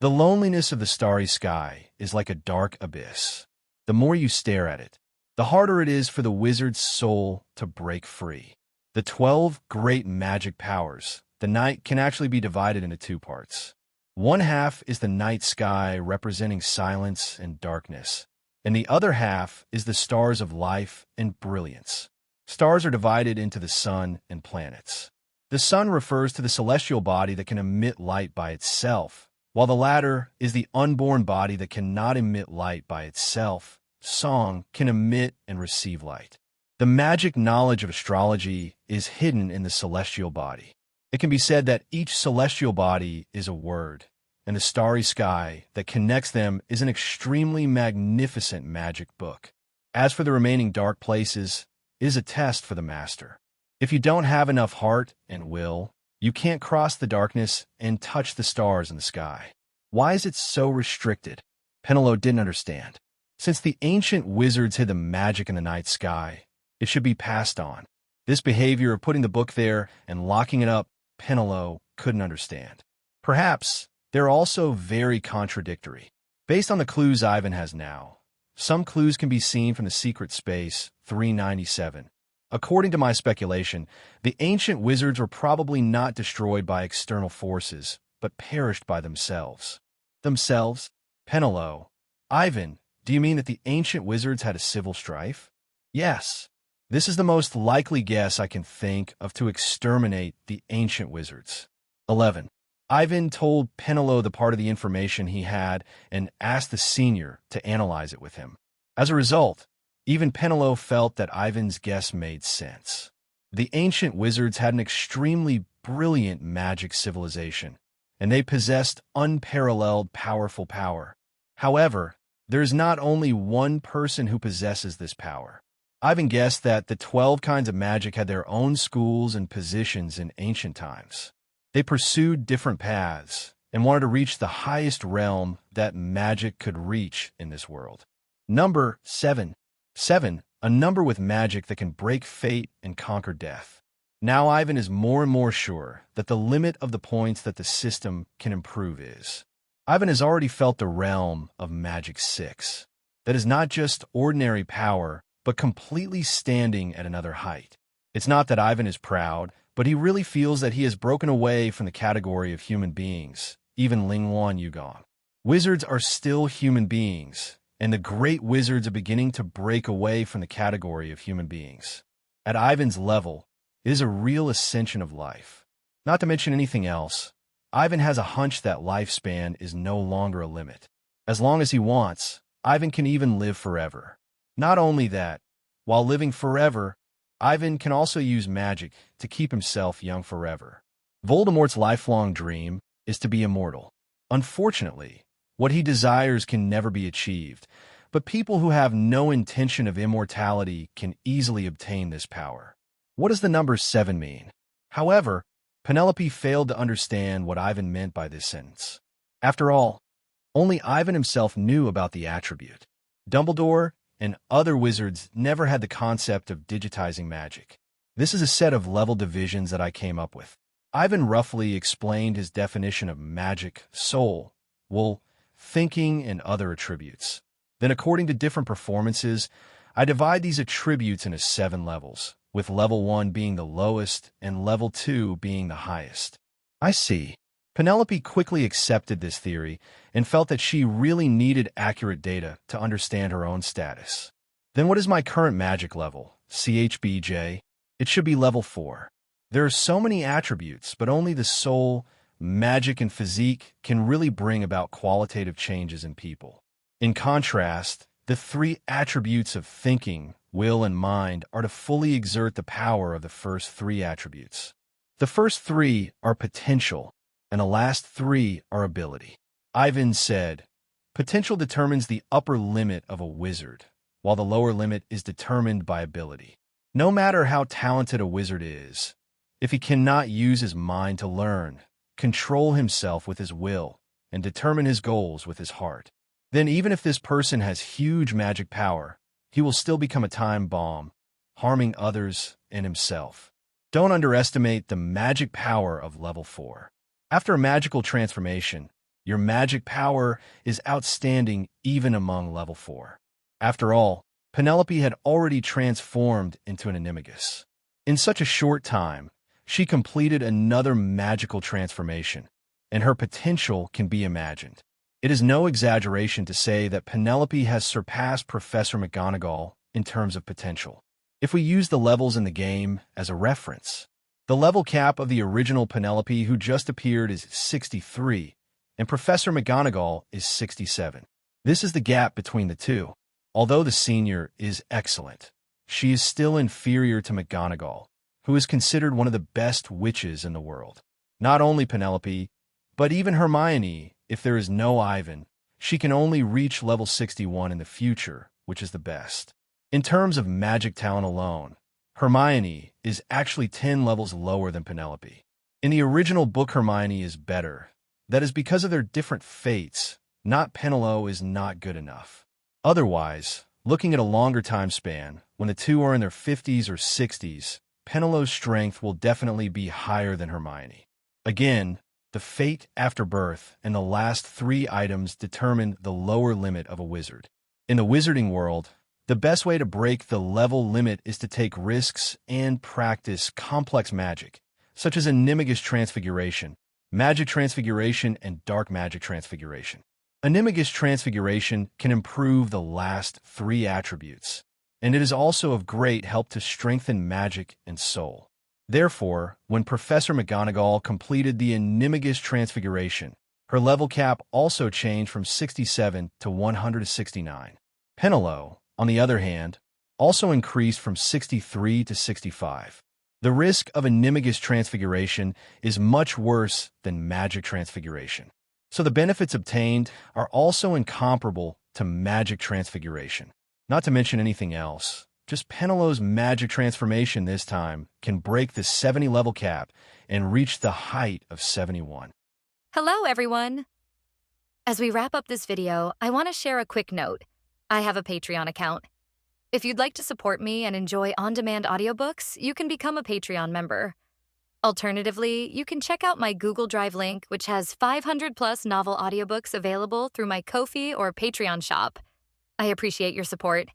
The loneliness of the starry sky is like a dark abyss. The more you stare at it, the harder it is for the wizard's soul to break free. The 12 great magic powers, the night can actually be divided into 2 parts. One half is the night sky representing silence and darkness, and the other half is the stars of life and brilliance. Stars are divided into the sun and planets. The sun refers to the celestial body that can emit light by itself, while the latter is the unborn body that cannot emit light by itself. Song can emit and receive light. The magic knowledge of astrology is hidden in the celestial body. It can be said that each celestial body is a word, and the starry sky that connects them is an extremely magnificent magic book. As for the remaining dark places, it is a test for the master. If you don't have enough heart and will, you can't cross the darkness and touch the stars in the sky. Why is it so restricted? Penelope didn't understand. Since the ancient wizards hid the magic in the night sky, it should be passed on. This behavior of putting the book there and locking it up, Penelope couldn't understand. Perhaps they're also very contradictory. Based on the clues Ivan has now, some clues can be seen from the secret space 397. According to my speculation, the ancient wizards were probably not destroyed by external forces, but perished by themselves. Themselves? Penelope. Ivan, do you mean that the ancient wizards had a civil strife? Yes. This is the most likely guess I can think of to exterminate the ancient wizards. 11. Ivan told Penelope the part of the information he had and asked the senior to analyze it with him. As a result, even Penelope felt that Ivan's guess made sense. The ancient wizards had an extremely brilliant magic civilization, and they possessed unparalleled powerful power. However, there is not only one person who possesses this power. Ivan guessed that the 12 kinds of magic had their own schools and positions in ancient times. They pursued different paths and wanted to reach the highest realm that magic could reach in this world. Number 7. 7, a number with magic that can break fate and conquer death. Now Ivan is more and more sure that the limit of the points that the system can improve is. Ivan has already felt the realm of Magic 6. That is not just ordinary power, but completely standing at another height. It's not that Ivan is proud, but he really feels that he has broken away from the category of human beings, even Lingwan Yugong. Wizards are still human beings, and the great wizards are beginning to break away from the category of human beings. At Ivan's level, it is a real ascension of life. Not to mention anything else, Ivan has a hunch that lifespan is no longer a limit. As long as he wants, Ivan can even live forever. Not only that, while living forever, Ivan can also use magic to keep himself young forever. Voldemort's lifelong dream is to be immortal. Unfortunately, what he desires can never be achieved, but people who have no intention of immortality can easily obtain this power. What does the number 7 mean? However, Penelope failed to understand what Ivan meant by this sentence. After all, only Ivan himself knew about the attribute. Dumbledore and other wizards never had the concept of digitizing magic. This is a set of level divisions that I came up with. Ivan roughly explained his definition of magic, soul, will, thinking, and other attributes. Then, according to different performances, I divide these attributes into 7 levels, with level 1 being the lowest and level 2 being the highest. I see. Penelope quickly accepted this theory and felt that she really needed accurate data to understand her own status. Then what is my current magic level? CHBJ? It should be level 4. There are so many attributes, but only the soul, magic, and physique can really bring about qualitative changes in people. In contrast, the 3 attributes of thinking, will, and mind are to fully exert the power of the first 3 attributes. The first 3 are potential, and the last 3 are ability. Ivan said, potential determines the upper limit of a wizard, while the lower limit is determined by ability. No matter how talented a wizard is, if he cannot use his mind to learn, control himself with his will, and determine his goals with his heart, then even if this person has huge magic power, he will still become a time bomb, harming others and himself. Don't underestimate the magic power of level 4. After a magical transformation, your magic power is outstanding even among level 4. After all, Penelope had already transformed into an Animagus. In such a short time, she completed another magical transformation, and her potential can be imagined. It is no exaggeration to say that Penelope has surpassed Professor McGonagall in terms of potential. If we use the levels in the game as a reference, The level cap of the original Penelope, who just appeared, is 63, and Professor McGonagall is 67. This is the gap between the two. Although the senior is excellent, she is still inferior to McGonagall, who is considered one of the best witches in the world. Not only Penelope, but even Hermione, if there is no Ivan, she can only reach level 61 in the future, which is the best. In terms of magic talent alone, Hermione is actually 10 levels lower than Penelope. In the original book, Hermione is better. That is because of their different fates. Not Penelope is not good enough. Otherwise, looking at a longer time span, when the two are in their 50s or 60s, Penelope's strength will definitely be higher than Hermione. Again, the fate after birth and the last 3 items determine the lower limit of a wizard. In the wizarding world, the best way to break the level limit is to take risks and practice complex magic, such as Animagus Transfiguration, Magic Transfiguration, and Dark Magic Transfiguration. Animagus Transfiguration can improve the last 3 attributes, and it is also of great help to strengthen magic and soul. Therefore, when Professor McGonagall completed the Animagus Transfiguration, her level cap also changed from 67 to 169. Penelope, on the other hand, also increased from 63 to 65. The risk of Animagus Transfiguration is much worse than Magic Transfiguration, so the benefits obtained are also incomparable to Magic Transfiguration. Not to mention anything else, just Penelope's magic transformation this time can break the 70 level cap and reach the height of 71. Hello, everyone! As we wrap up this video, I want to share a quick note. I have a Patreon account. If you'd like to support me and enjoy on-demand audiobooks, you can become a Patreon member. Alternatively, you can check out my Google Drive link, which has 500+ novel audiobooks available through my Ko-fi or Patreon shop. I appreciate your support.